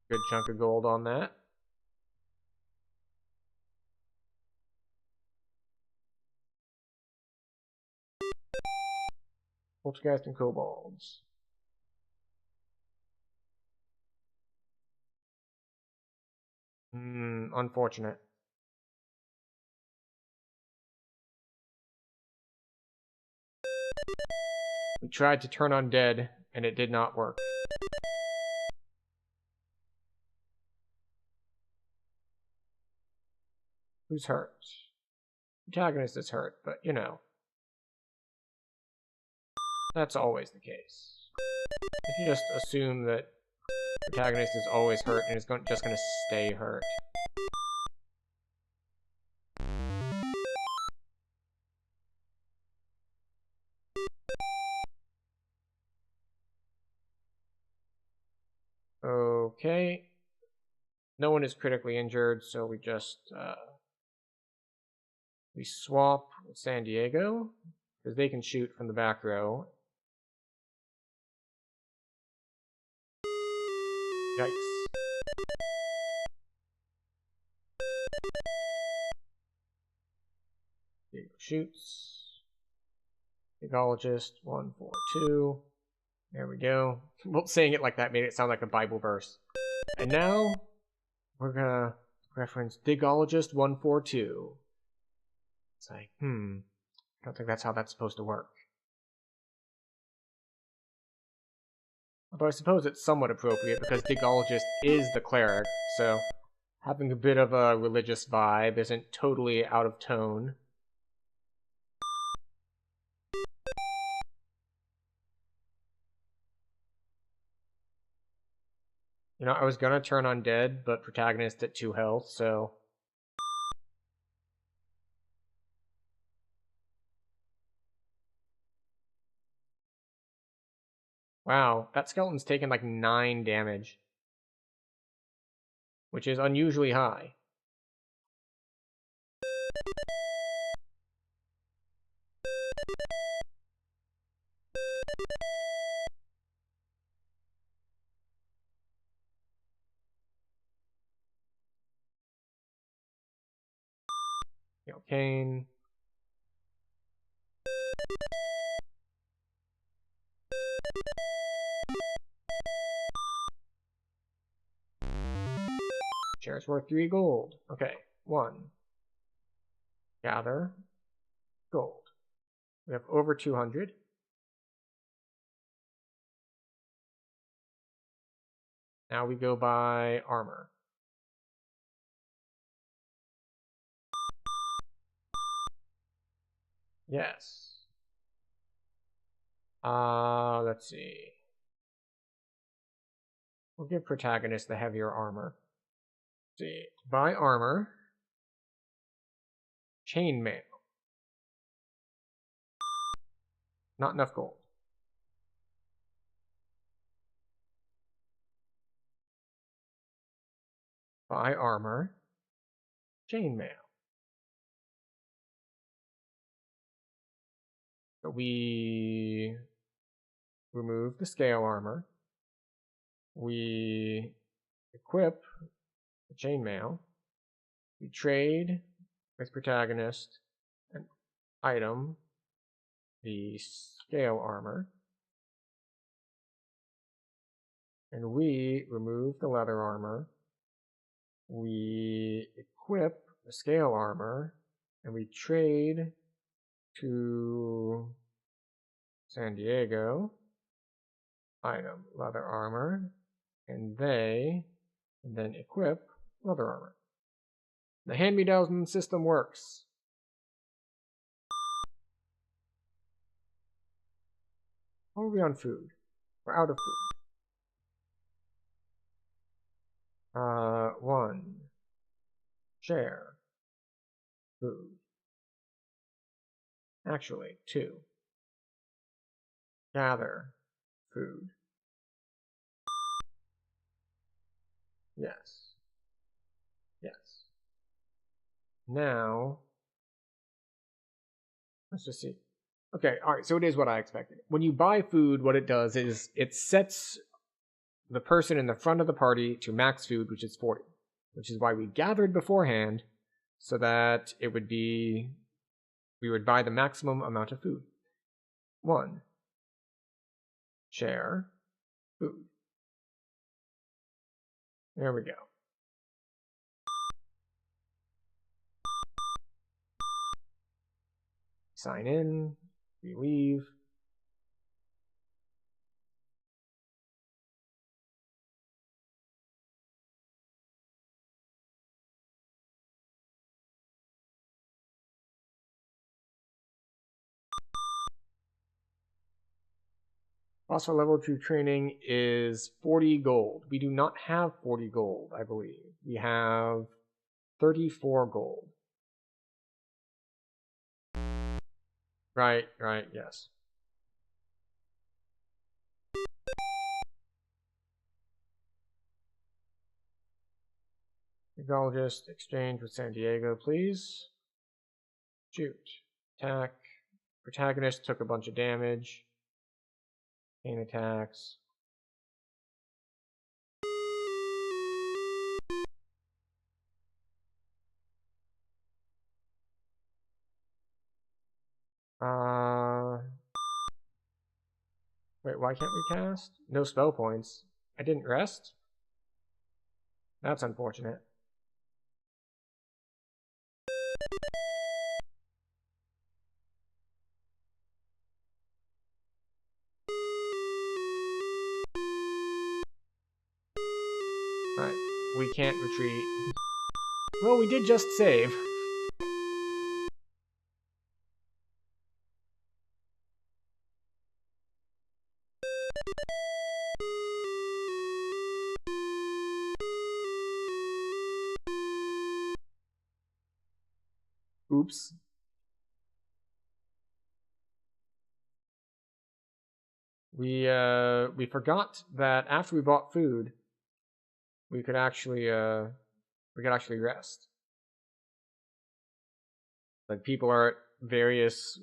Good chunk of gold on that. Poltergeist and kobolds. Unfortunate. We tried to turn undead, and it did not work. Who's hurt? Protagonist is hurt, but you know, That's always the case. If you just assume that the protagonist is always hurt and is just going to stay hurt. Okay. No one is critically injured, so we just we swap with San Diego because they can shoot from the back row. Yikes. Diego shoots. Ecologist 142. There we go. Well, saying it like that made it sound like a Bible verse. And now we're gonna reference Digologist 142. It's like, I don't think that's how that's supposed to work. Although I suppose it's somewhat appropriate because Digologist is the cleric, so having a bit of a religious vibe isn't totally out of tone. You know, I was gonna turn undead, but protagonist at 2 health, so... Wow, that skeleton's taken like 9 damage. Which is unusually high. Kane. Shares worth 3 gold. Okay, 1. Gather. Gold. We have over 200. Now we go by armor. Yes. Let's see. We'll give protagonist the heavier armor. Let's see. Buy armor. Chainmail. Not enough gold. Buy armor. Chainmail. So we remove the scale armor. We equip the chainmail. We trade with protagonist an item, the scale armor. And we remove the leather armor. We equip the scale armor. And we trade to San Diego. Item, leather armor. And then equip leather armor. The hand-me-down system works. How are we on food? We're out of food. 1. Share. Food. Actually, 2. Gather. Food. Yes. Yes. Now, let's just see. Okay, alright, so it is what I expected. When you buy food, what it does is it sets the person in the front of the party to max food, which is 40. Which is why we gathered beforehand, so that it would be... we would buy the maximum amount of food. 1. Share. Food. There we go. Sign in. We leave. Also, level 2 training is 40 gold. We do not have 40 gold, I believe. We have 34 gold. Right, yes. Technologist, exchange with San Diego, please. Shoot. Attack. Protagonist took a bunch of damage. Chain attacks. Wait, why can't we cast? No spell points. I didn't rest? That's unfortunate. Alright, we can't retreat. Well, we did just save. Oops. We forgot that after we bought food, we could actually rest. Like, people are at various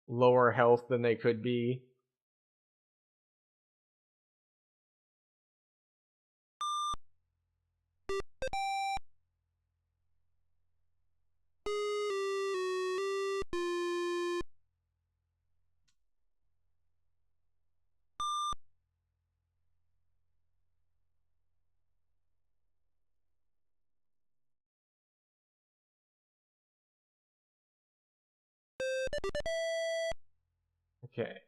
lower health than they could be. Okay.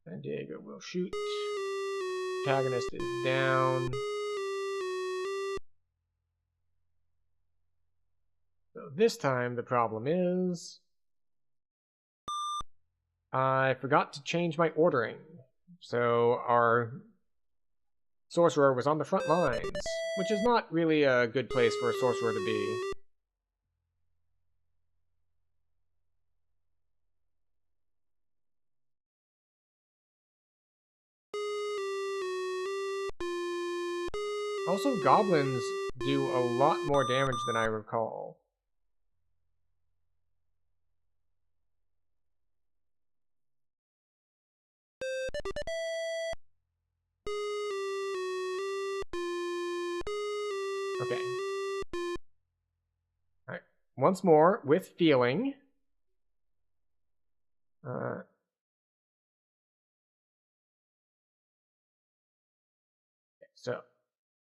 San Diego will shoot. Protagonist is down. So this time the problem is I forgot to change my ordering. So our sorcerer was on the front lines, which is not really a good place for a sorcerer to be. Also, goblins do a lot more damage than I recall. Okay. Alright. Once more, with feeling. So,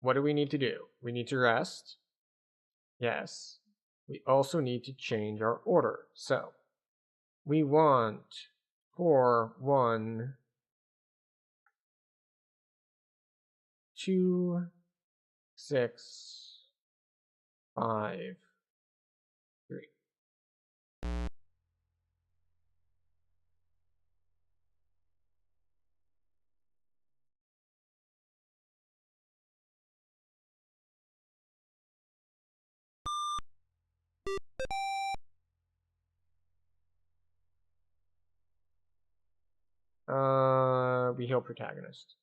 what do we need to do? We need to rest. Yes. We also need to change our order. So, we want 4, 1, 2, 6, 5, 3. We heal protagonist.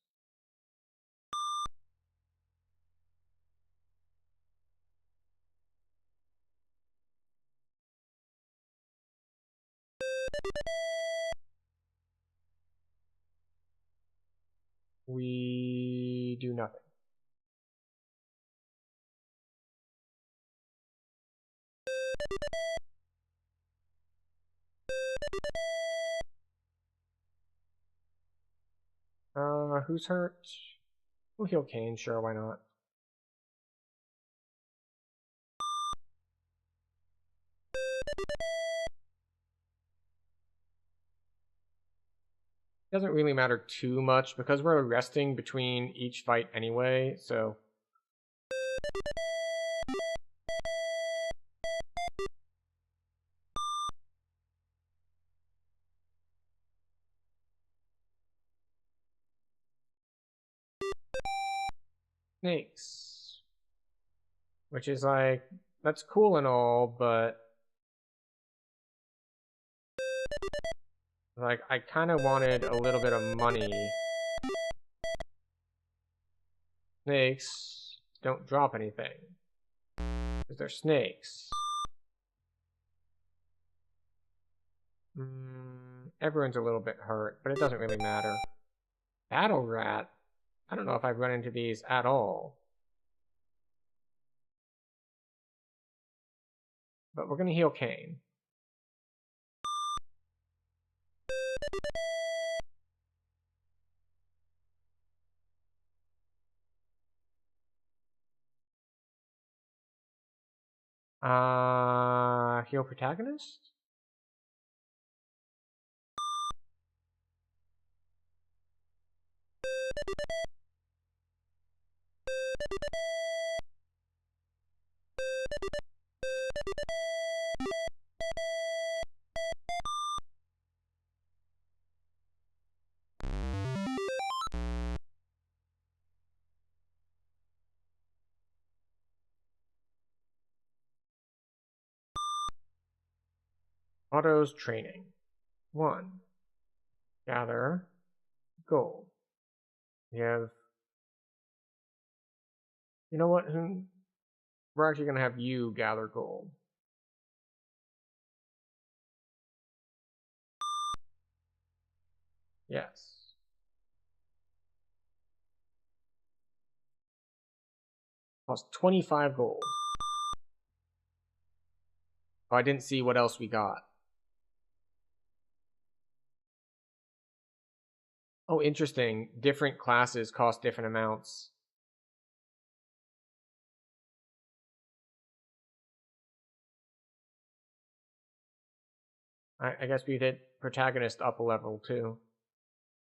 We do nothing. Who's hurt? We'll heal Kane, sure, why not? Doesn't really matter too much because we're resting between each fight anyway, so. snakes. Which is like, that's cool and all, but like, I kind of wanted a little bit of money. Snakes don't drop anything. Because they're snakes. Everyone's a little bit hurt, but it doesn't really matter. Battle rat? I don't know if I've run into these at all. But we're going to heal Kane. Heal protagonist? Otto's training. 1. Gather gold. You have... You know what? We're actually going to have you gather gold. Yes. Plus 25 gold. Oh, I didn't see what else we got. Oh, interesting. Different classes cost different amounts. I guess we did protagonist up a level too.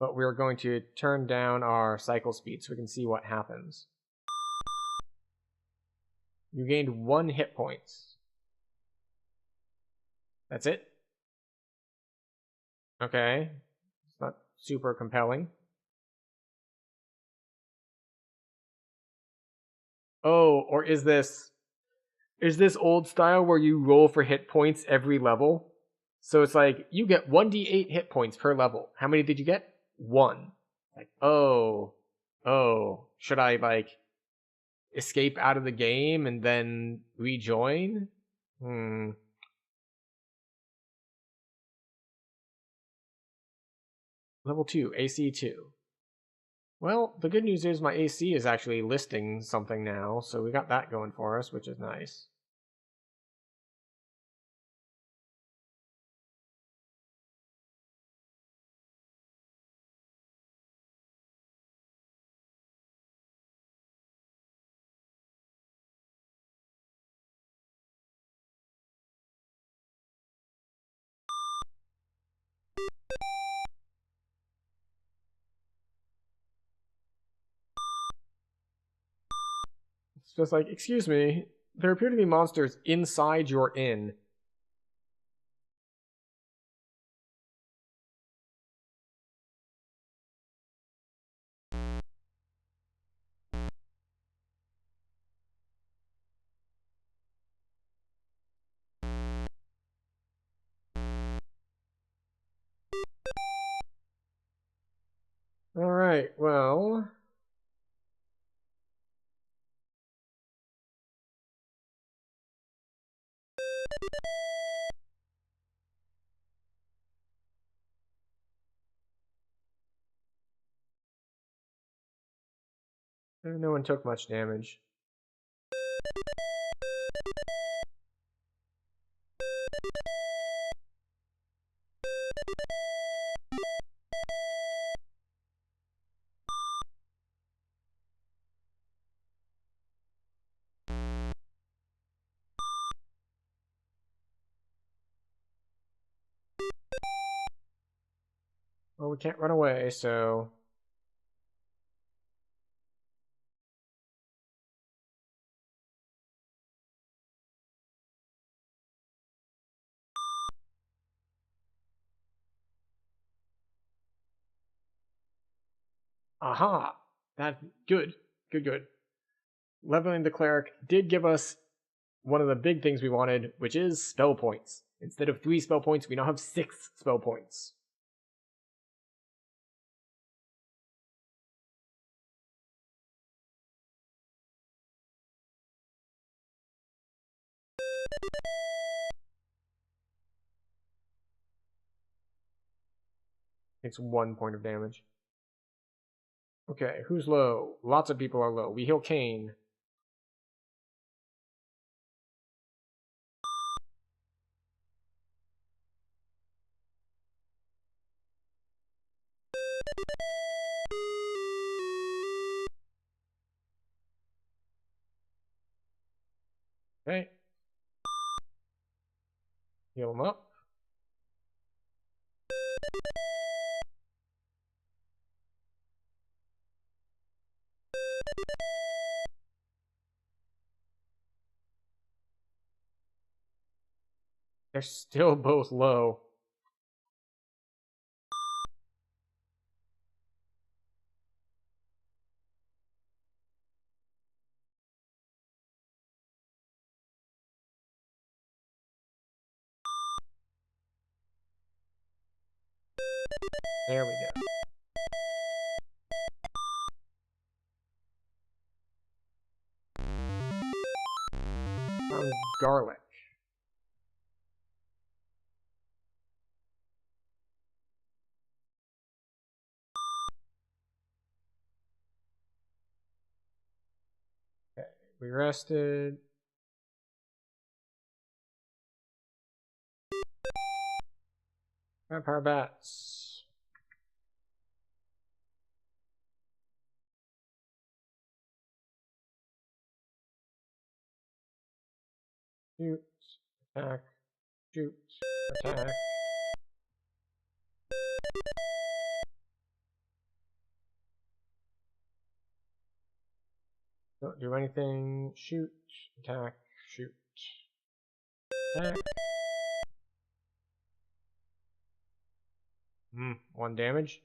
But we're going to turn down our cycle speed so we can see what happens. You gained 1 hit points. That's it? Okay. It's not super compelling. Oh, or is this old style where you roll for hit points every level? So it's like you get 1d8 hit points per level. How many did you get? 1. Like, oh, should I like escape out of the game and then rejoin? Level 2, AC 2. Well, the good news is my AC is actually listing something now, so we got that going for us, which is nice. It's just like, excuse me, there appear to be monsters inside your inn. Alright, well... No one took much damage. Well, we can't run away, so... Aha! That's good. Good. leveling the cleric did give us one of the big things we wanted, which is spell points. Instead of 3 spell points, we now have 6 spell points. Takes 1 point of damage. Okay, who's low? Lots of people are low. We heal Kane. Okay. Heal him up. They're still both low. There we go. Garlic. Okay, we rested. Vampire bats. Shoot, attack, shoot, attack. Don't do anything. Shoot, attack, shoot, attack. 1 damage.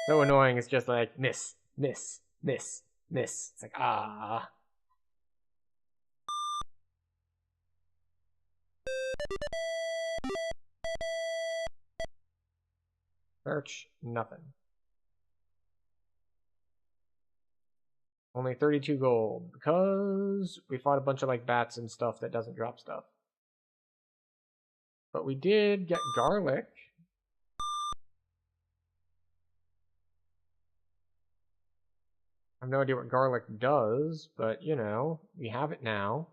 So annoying, it's just like miss, miss, miss, miss. It's like, ah. Search, nothing. Only 32 gold, because we fought a bunch of like bats and stuff that doesn't drop stuff. But we did get garlic. I have no idea what garlic does, but you know, we have it now.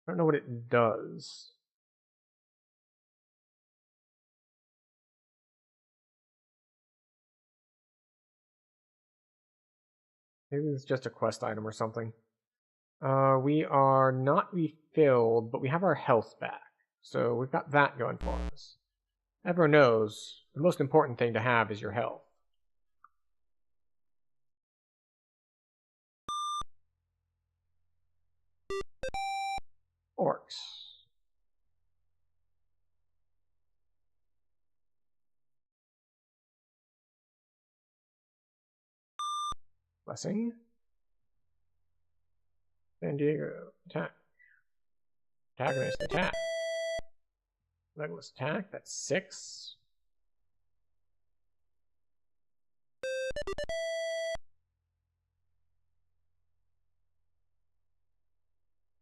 I don't know what it does. Maybe it's just a quest item or something. We are not refilled, but we have our health back. So we've got that going for us. Everyone knows the most important thing to have is your health. Orcs. Blessing. San Diego. Attack. Antagonist attack. Legless attack. That's 6.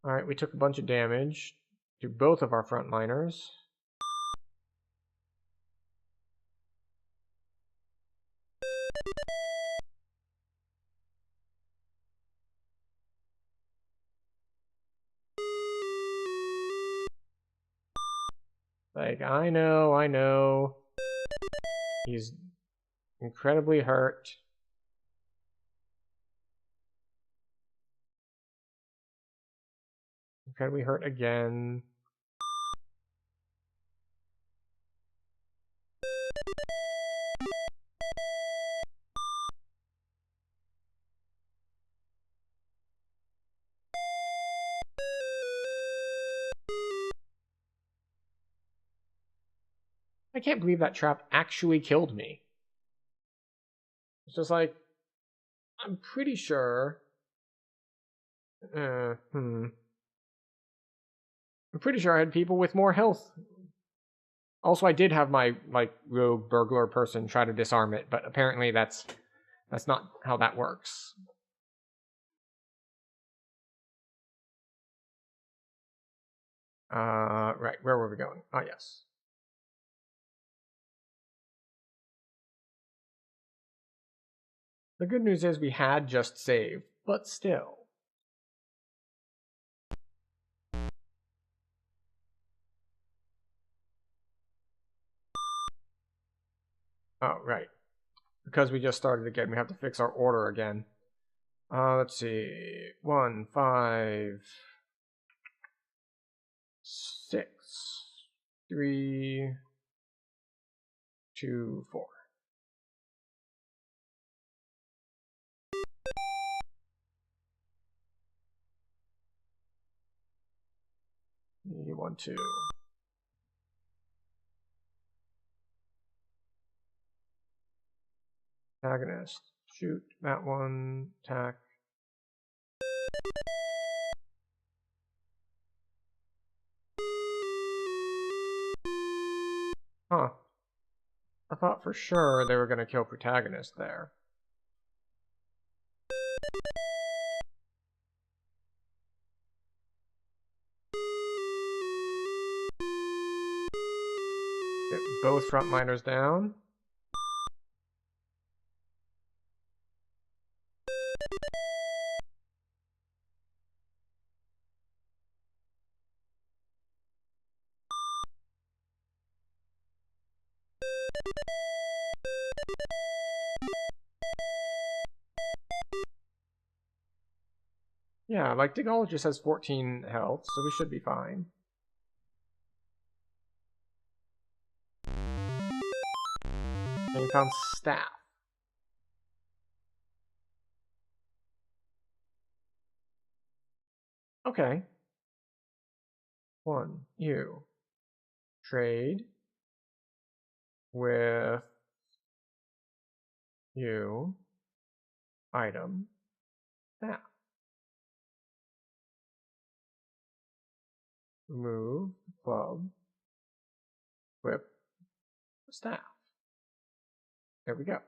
Alright, we took a bunch of damage to both of our frontliners. Like, I know. He's incredibly hurt. Incredibly hurt again. I can't believe that trap actually killed me. It's just like, I'm pretty sure. I'm pretty sure I had people with more health. Also, I did have my rogue burglar person try to disarm it, but apparently that's not how that works. Right, where were we going? Oh, yes. The good news is we had just saved, but still. Oh, right. Because we just started again, we have to fix our order again. Let's see. 1, 5, 6, 3, 2, 4. You want to. Antagonist. Shoot that one. Attack. Huh. I thought for sure they were going to kill protagonist there. Get both front miners down. Yeah, like Diablo just has 14 health, so we should be fine. And we found staff. Okay. 1, you. Trade with you. Item. Staff. Remove club. Equip staff. There we go.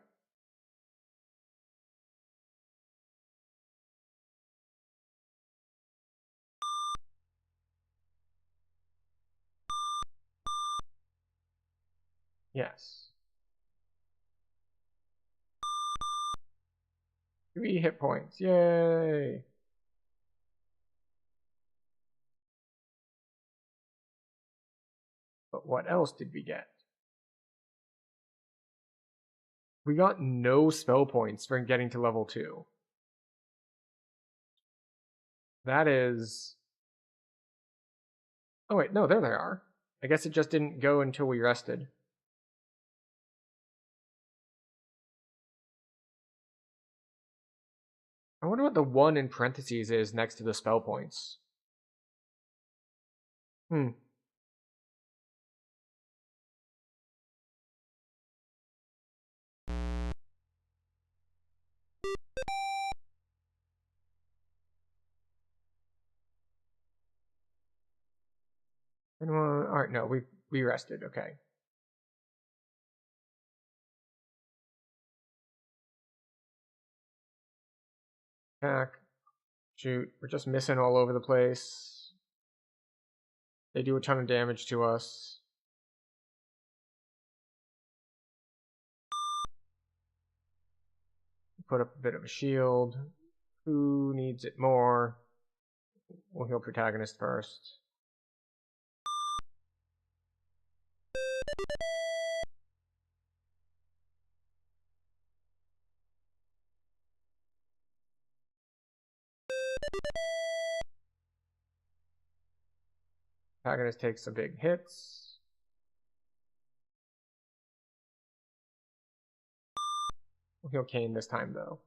Yes. 3 hit points. Yay! But what else did we get? We got no spell points for getting to level 2. That is... Oh wait, no, there they are. I guess it just didn't go until we rested. I wonder what the 1 in parentheses is next to the spell points. Anyone? Alright, no, we rested, okay. Attack. Shoot. We're just missing all over the place. They do a ton of damage to us. Put up a bit of a shield. Who needs it more? We'll heal protagonist first. Protagonist takes some big hits. We'll heal Kane this time, though.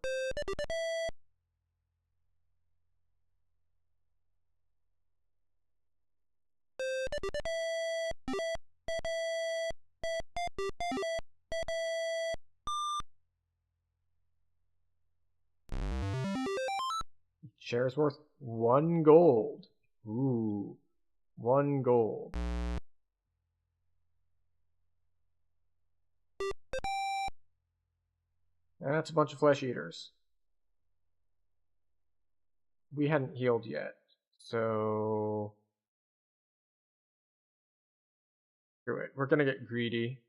Share is worth 1 gold. Ooh, 1 gold. That's a bunch of flesh eaters. We hadn't healed yet, so screw it. We're gonna get greedy.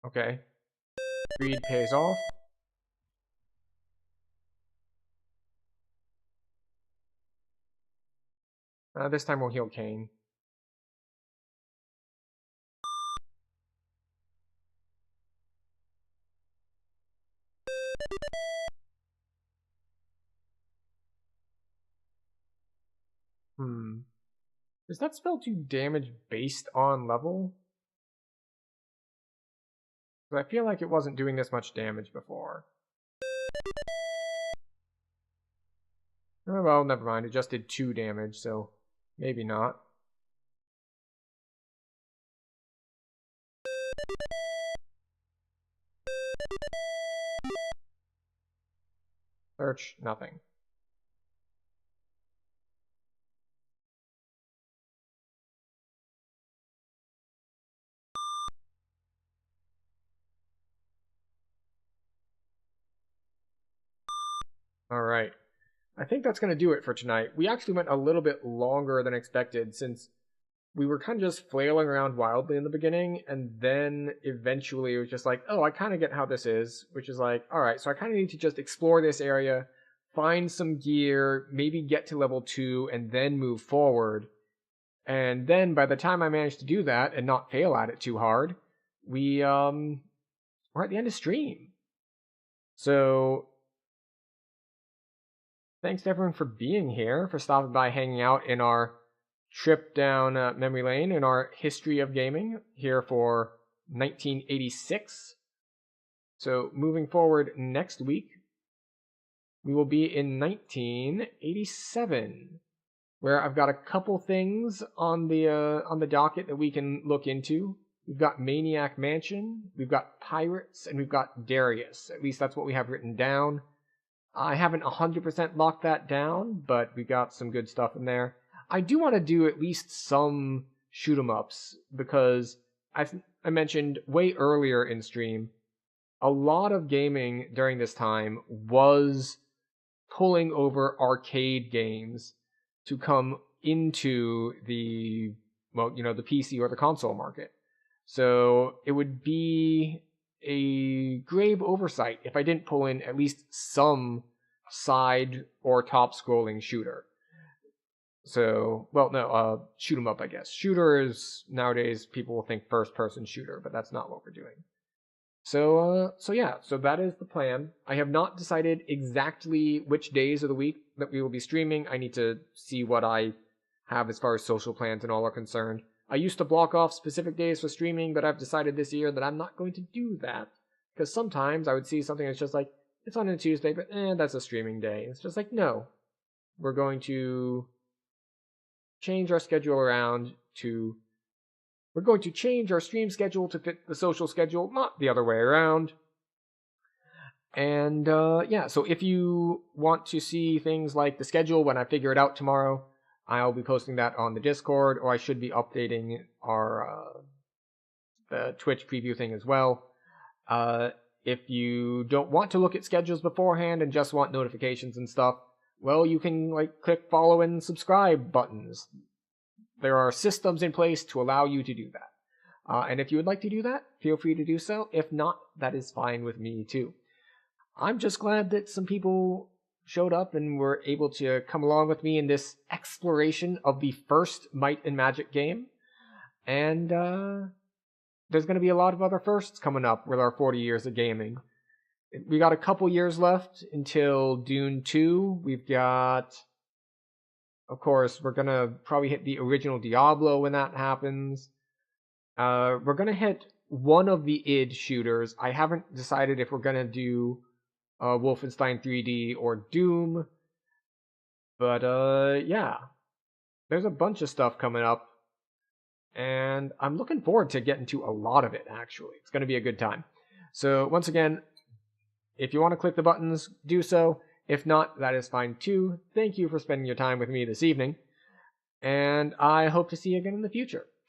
Okay. Greed pays off. This time we'll heal Kane. Does that spell do damage based on level? I feel like it wasn't doing this much damage before. Oh, well, never mind. It just did 2 damage, so maybe not. Search, nothing. Alright. I think that's going to do it for tonight. We actually went a little bit longer than expected since we were kind of just flailing around wildly in the beginning, and then eventually it was just like, oh, I kind of get how this is, which is like, alright, so I kind of need to just explore this area, find some gear, maybe get to level 2, and then move forward. And then by the time I managed to do that and not fail at it too hard, we're at the end of stream. So thanks to everyone for being here, for stopping by, hanging out in our trip down memory lane in our history of gaming here for 1986. So moving forward next week, we will be in 1987, where I've got a couple things on the docket that we can look into. We've got Maniac Mansion, we've got Pirates, and we've got Darius. At least that's what we have written down. I haven't 100% locked that down, but we got some good stuff in there. I do want to do at least some shoot 'em ups, because I mentioned way earlier in stream, a lot of gaming during this time was pulling over arcade games to come into the, well, the PC or the console market. So it would be a grave oversight if I didn't pull in at least some side or top scrolling shooter. So, well, no, shoot 'em up, I guess. Shooter is, nowadays, people will think first person shooter, but that's not what we're doing. So yeah, so that is the plan. I have not decided exactly which days of the week that we will be streaming. I need to see what I have as far as social plans and all are concerned. I used to block off specific days for streaming, but I've decided this year that I'm not going to do that. Because sometimes I would see something that's just like, it's on a Tuesday, but that's a streaming day. It's just like, no. We're going to change our schedule around to... We're going to change our stream schedule to fit the social schedule, not the other way around. And yeah, so if you want to see things like the schedule when I figure it out tomorrow, I'll be posting that on the Discord, or I should be updating our the Twitch preview thing as well. If you don't want to look at schedules beforehand and just want notifications and stuff, well, you can click follow and subscribe buttons. There are systems in place to allow you to do that. And if you would like to do that, feel free to do so. If not, that is fine with me too. I'm just glad that some people showed up and were able to come along with me in this exploration of the first Might and Magic game. And there's going to be a lot of other firsts coming up with our 40 years of gaming. We got a couple years left until Dune II. We've got, of course, we're going to probably hit the original Diablo when that happens. We're going to hit one of the id shooters. I haven't decided if we're going to do Wolfenstein 3D or Doom. But yeah, there's a bunch of stuff coming up. And I'm looking forward to getting to a lot of it, actually. It's going to be a good time. So once again, if you want to click the buttons, do so. If not, that is fine too. Thank you for spending your time with me this evening. And I hope to see you again in the future.